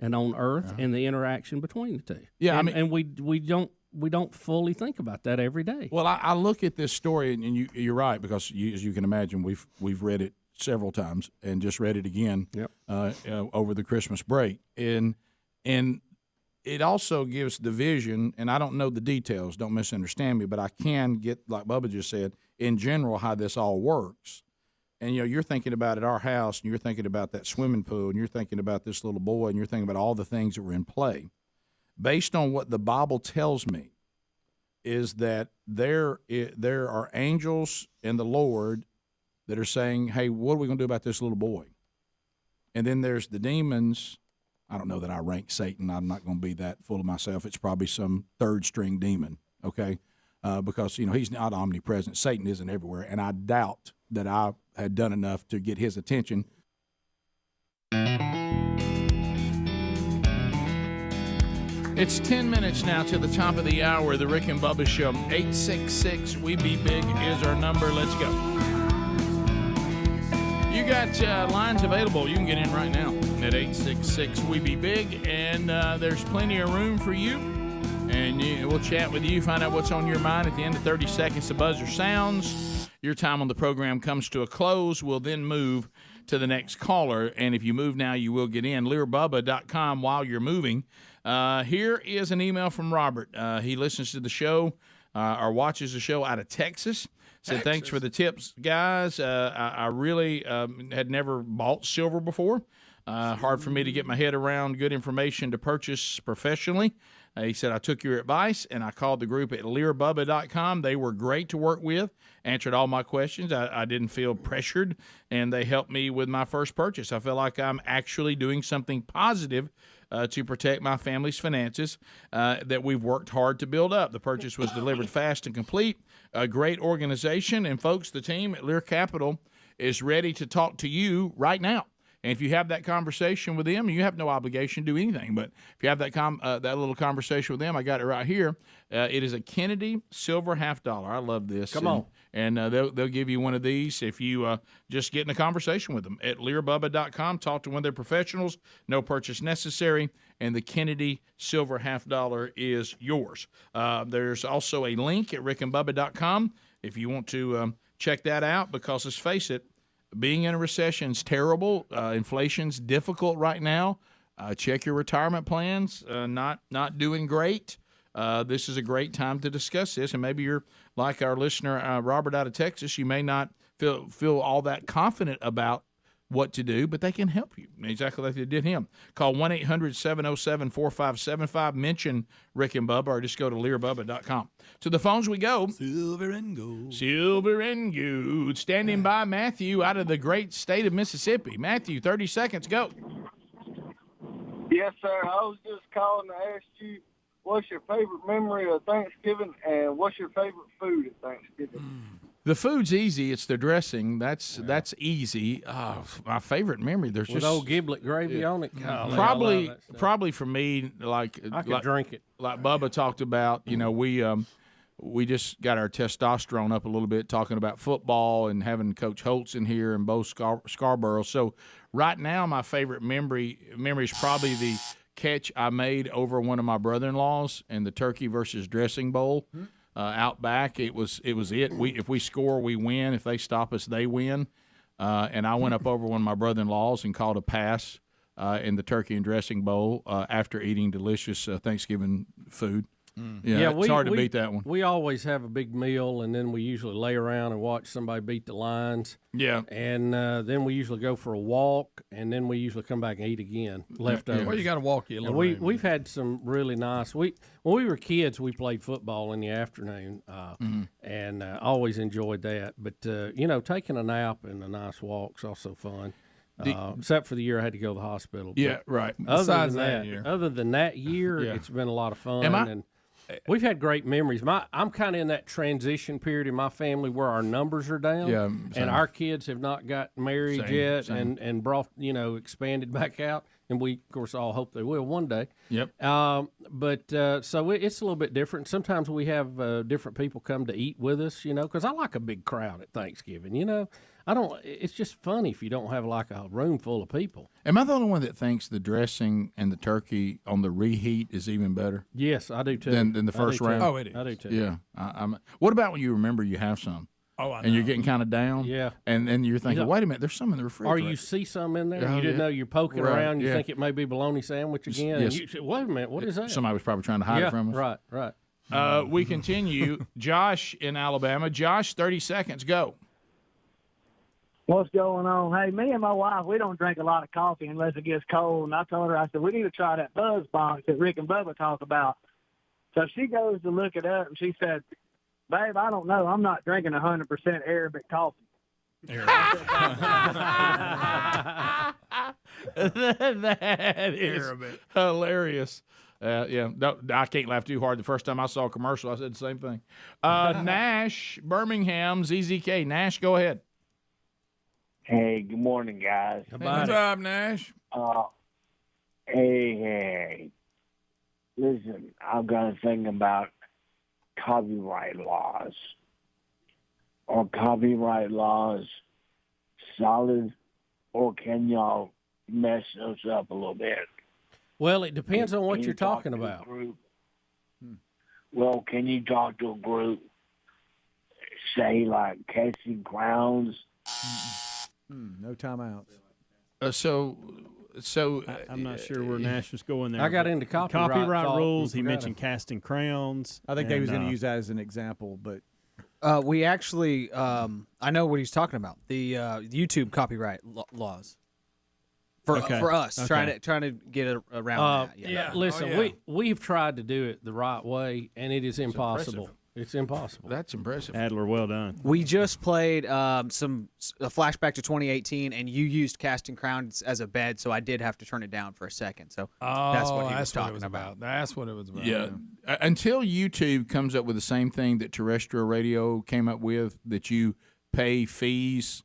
and on earth and the interaction between the two. Yeah, and we don't fully think about that every day. Well, I look at this story, and you're right, because as you can imagine, we've read it several times and just read it again over the Christmas break. And it also gives the vision, and I don't know the details, don't misunderstand me, but I can get, like Bubba just said, in general, how this all works. And, you're thinking about at our house, and you're thinking about that swimming pool, and you're thinking about this little boy, and you're thinking about all the things that were in play. Based on what the Bible tells me is that there are angels in the Lord that are saying, hey, what are we going to do about this little boy? And then there's the demons. I don't know that I rank Satan. I'm not going to be that full of myself. It's probably some third-string demon, okay? Because, he's not omnipresent. Satan isn't everywhere, and I doubt that I had done enough to get his attention. It's 10 minutes now to the top of the hour, the Rick and Bubba Show. 866-WE-BE-BIG is our number. Let's go. You got lines available. You can get in right now at 866-WE-BE-BIG, and there's plenty of room for you. And we'll chat with you, find out what's on your mind. At the end of 30 seconds, the buzzer sounds. Your time on the program comes to a close. We'll then move to the next caller. And if you move now, you will get in. LearBubba.com while you're moving. Here is an email from Robert. He listens to the show or watches the show out of Texas. Said, thanks for the tips, guys. I really had never bought silver before. Hard for me to get my head around good information to purchase professionally. He said, I took your advice, and I called the group at LearBubba.com. They were great to work with, answered all my questions. I didn't feel pressured, and they helped me with my first purchase. I feel like I'm actually doing something positive to protect my family's finances that we've worked hard to build up. The purchase was delivered fast and complete. A great organization. And, folks, the team at Lear Capital is ready to talk to you right now. And if you have that conversation with them, you have no obligation to do anything. But if you have that little conversation with them, I got it right here. It is a Kennedy silver $50. I love this. Come on. And they'll give you one of these if you just get in a conversation with them at LearBubba.com. Talk to one of their professionals. No purchase necessary. And the Kennedy silver $50 is yours. There's also a link at rickandbubba.com if you want to check that out, because let's face it, being in a recession is terrible. Inflation's difficult right now. Check your retirement plans. Not doing great. This is a great time to discuss this, and maybe you're like our listener Robert out of Texas. You may not feel all that confident about what to do, but they can help you exactly like they did him. Call 1-800-707-4575. Mention Rick and Bubba, or just go to learbubba.com. To the phones we go. Silver and gold. Silver and gold. Standing by Matthew out of the great state of Mississippi. Matthew, 30 seconds, go. Yes, sir. I was just calling to ask you, what's your favorite memory of Thanksgiving, and what's your favorite food at Thanksgiving? The food's easy. It's the dressing. That's easy. My favorite memory. There's with just old giblet gravy on it. Golly, probably for me, I could drink it. Like Bubba talked about. We just got our testosterone up a little bit talking about football and having Coach Holtz in here and Bo Scarborough. So right now, my favorite memory is probably the catch I made over one of my brother-in-laws in the turkey versus dressing bowl. Out back, it was it. If we score, we win. If they stop us, they win. And I went up over one of my brother-in-laws and called a pass in the turkey and dressing bowl after eating delicious Thanksgiving food. It's hard to beat that one. We always have a big meal, and then we usually lay around and watch somebody beat the Lions. Yeah. And then we usually go for a walk, and then we usually come back and eat again, leftovers. Well, you got to walk you a little bit. We've had some really nice. When we were kids, we played football in the afternoon, and always enjoyed that. But, taking a nap and a nice walk's also fun. Except for the year I had to go to the hospital. Yeah, right. Other than that year, it's been a lot of fun. And we've had great memories. I'm kind of in that transition period in my family where our numbers are down, and our kids have not got married yet, and brought expanded back out, and we of course all hope they will one day. Yep. So it's a little bit different. Sometimes we have different people come to eat with us, because I like a big crowd at Thanksgiving. I don't. It's just funny if you don't have like a room full of people. Am I the only one that thinks the dressing and the turkey on the reheat is even better? Yes, I do too. Than the first round. Oh, it is. I do too. Yeah. What about when you remember you have some? Oh, I know. And you're getting kind of down. Yeah. And then you're thinking, wait a minute, there's some in the refrigerator. Or you see some in there, you didn't know you're poking around. You think it may be bologna sandwich again. Yes. And you say, wait a minute, what is that? Somebody was probably trying to hide it from us. Right. We continue. Josh in Alabama. Josh, 30 seconds. Go. What's going on? Hey, me and my wife, we don't drink a lot of coffee unless it gets cold. And I told her, I said, we need to try that Buzz box that Rick and Bubba talk about. So she goes to look it up, and she said, babe, I don't know. I'm not drinking 100% Arabic coffee. That is hilarious. No, I can't laugh too hard. The first time I saw a commercial, I said the same thing. Nash, Birmingham, ZZK. Nash, go ahead. Hey, good morning, guys. What's up, Nash? Hey. Listen, I've got a thing about copyright laws. Are copyright laws solid, or can y'all mess us up a little bit? Well, it depends on what you're talking about. Well, can you talk to a group, say like Casting Crowns? No timeouts. I'm not sure where Nash was going there. I got into copyright rules. He mentioned Casting Crowns. I think they was going to use that as an example, but we actually, I know what he's talking about. The YouTube copyright laws for us, trying to get around that. Yeah. Listen, we've tried to do it the right way, and it is impossible. It's impossible. That's impressive. Adler, well done. We just played a flashback to 2018, and you used Casting Crowns as a bed, so I did have to turn it down for a second. So that's what he was talking about. That's what it was about. Yeah. Until YouTube comes up with the same thing that terrestrial radio came up with, that you pay fees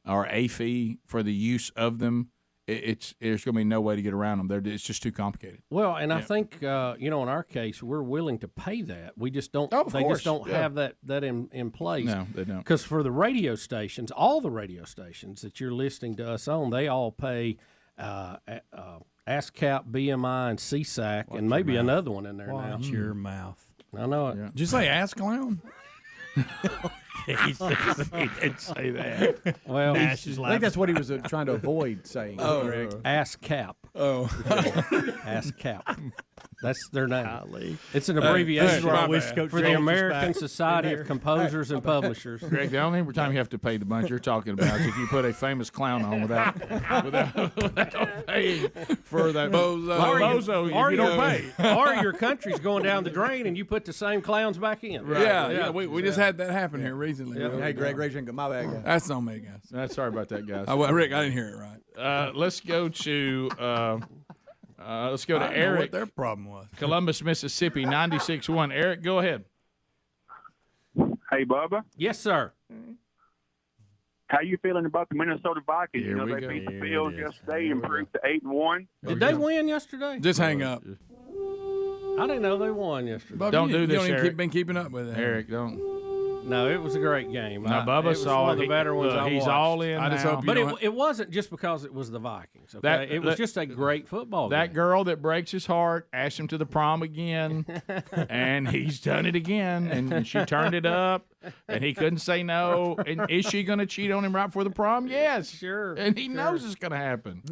or a fee for the use of them, there's going to be no way to get around them. It's just too complicated. Well, and I think in our case, we're willing to pay that. We just don't. Of they course. just don't have that in place. No, they don't. Because for the radio stations, all the radio stations that you're listening to us on, they all pay ASCAP, BMI, and CSAC, and maybe another one in there now. Watch your mouth. I know it. Did you say ass clown? He didn't say that. Well, I think that's what he was trying to avoid saying. Greg. Ask Cap. Oh. Ask Cap. That's their name. Golly. It's an abbreviation for the American Society of Composers and Publishers. Greg, the only time you have to pay the bunch you're talking about is if you put a famous clown on without paying for that bozo. Or you don't pay. Or your country's going down the drain and you put the same clowns back in. Right. Yeah. We just had that happen here recently. Yeah. Hey, Greg, raise your hand. My bad, guys. That's on me, guys. Sorry about that, guys. Rick, I didn't hear it right. Let's go to Eric. Know what their problem was. Columbus, Mississippi, 96.1. Eric, go ahead. Hey, Bubba. Yes, sir. How you feeling about the Minnesota Vikings? Here we they go. beat the Bills yesterday, improved to 8-1. Did they win yesterday? Just hang up. I didn't know they won yesterday. Bubba, Don't do this, You Eric. don't been keeping up with it. Eric, don't. No, it was a great game. Now, Bubba it was saw one of it. the better ones I He's watched. all in I just now. hope you But don't it wasn't just because it was the Vikings. Okay? It was just a great football game. That girl that breaks his heart asked him to the prom again, and he's done it again, and she turned it up, and he couldn't say no. And is she going to cheat on him right before the prom? Yes. Sure. And he knows it's going to happen.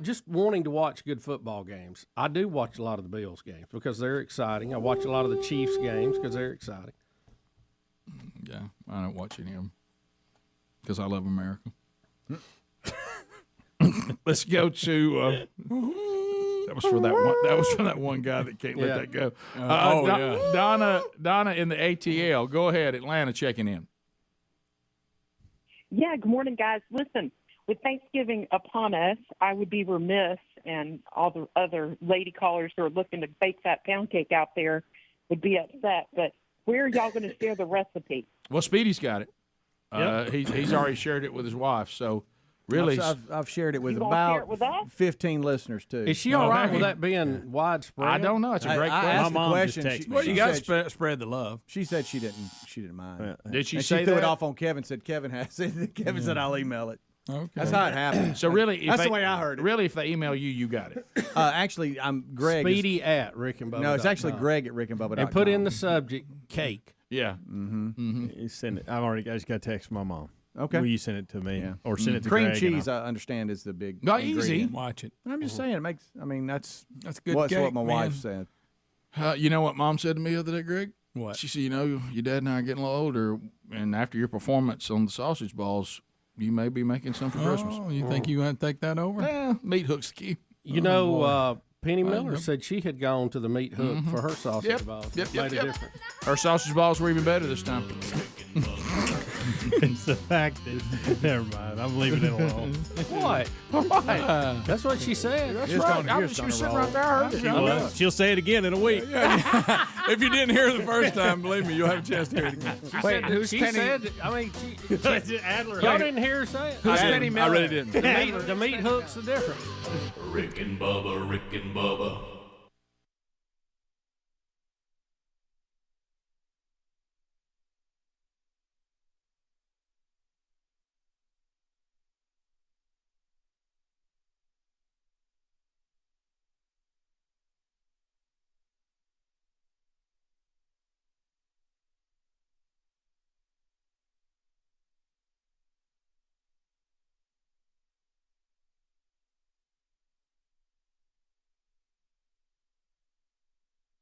Just wanting to watch good football games. I do watch a lot of the Bills games because they're exciting. I watch a lot of the Chiefs games because they're exciting. Yeah, I don't watch any of them because I love America. Let's go to that was for that one. That was for that one guy that can't let that go. Donna in the ATL. Go ahead, Atlanta checking in. Yeah, good morning, guys. Listen, with Thanksgiving upon us, I would be remiss, and all the other lady callers who are looking to bake that pound cake out there would be upset. But where are y'all going to share the recipe? Well, Speedy's got it. Yep. He's already shared it with his wife. So really, I've shared it with You gonna share about it with us? 15 listeners too. Is she all right with that being widespread? I don't know. It's a great I question. asked the question. Well, you got to spread the love. She said she didn't mind. Did she and say she threw that? it off on Kevin? Said Kevin has it. Kevin said I'll email it. Okay. That's how it happened. So really, that's the way I heard it. Really, if they email you, you got it. Actually, I'm Greg. Speedy at rickandbubba.com. No, it's actually Greg at rickandbubba.com. And put in the subject cake. Yeah. You send it. I just got a text from my mom. Okay. Will you send it to me or send it to cream Greg cheese? I understand is the big. Not easy. ingredient. Watch it. I'm just saying it makes. I mean, that's good. What's cake, what my man. wife said. You know what Mom said to me the other day, Greg? What? She said, your dad and I are getting a little older, and after your performance on the sausage balls, you may be making some for Christmas. Oh, you think you want to take that over? Yeah, meat hook's the key. You know, Penny Miller said she had gone to the meat hook for her sausage balls. Yep. Made a difference. Her sausage balls were even better this time. It's the fact that never mind. I'm leaving it alone. What? That's what she said. That's right. She was sitting right there. I heard it. She'll say it again in a week. If you didn't hear it the first time, believe me, you'll have a chance to hear it again. Wait, who's Penny? Said, I mean, Adler. Y'all didn't hear her say it. Who's Penny Miller? I really didn't. The meat hook's the difference. Rick and Bubba, Rick and Bubba.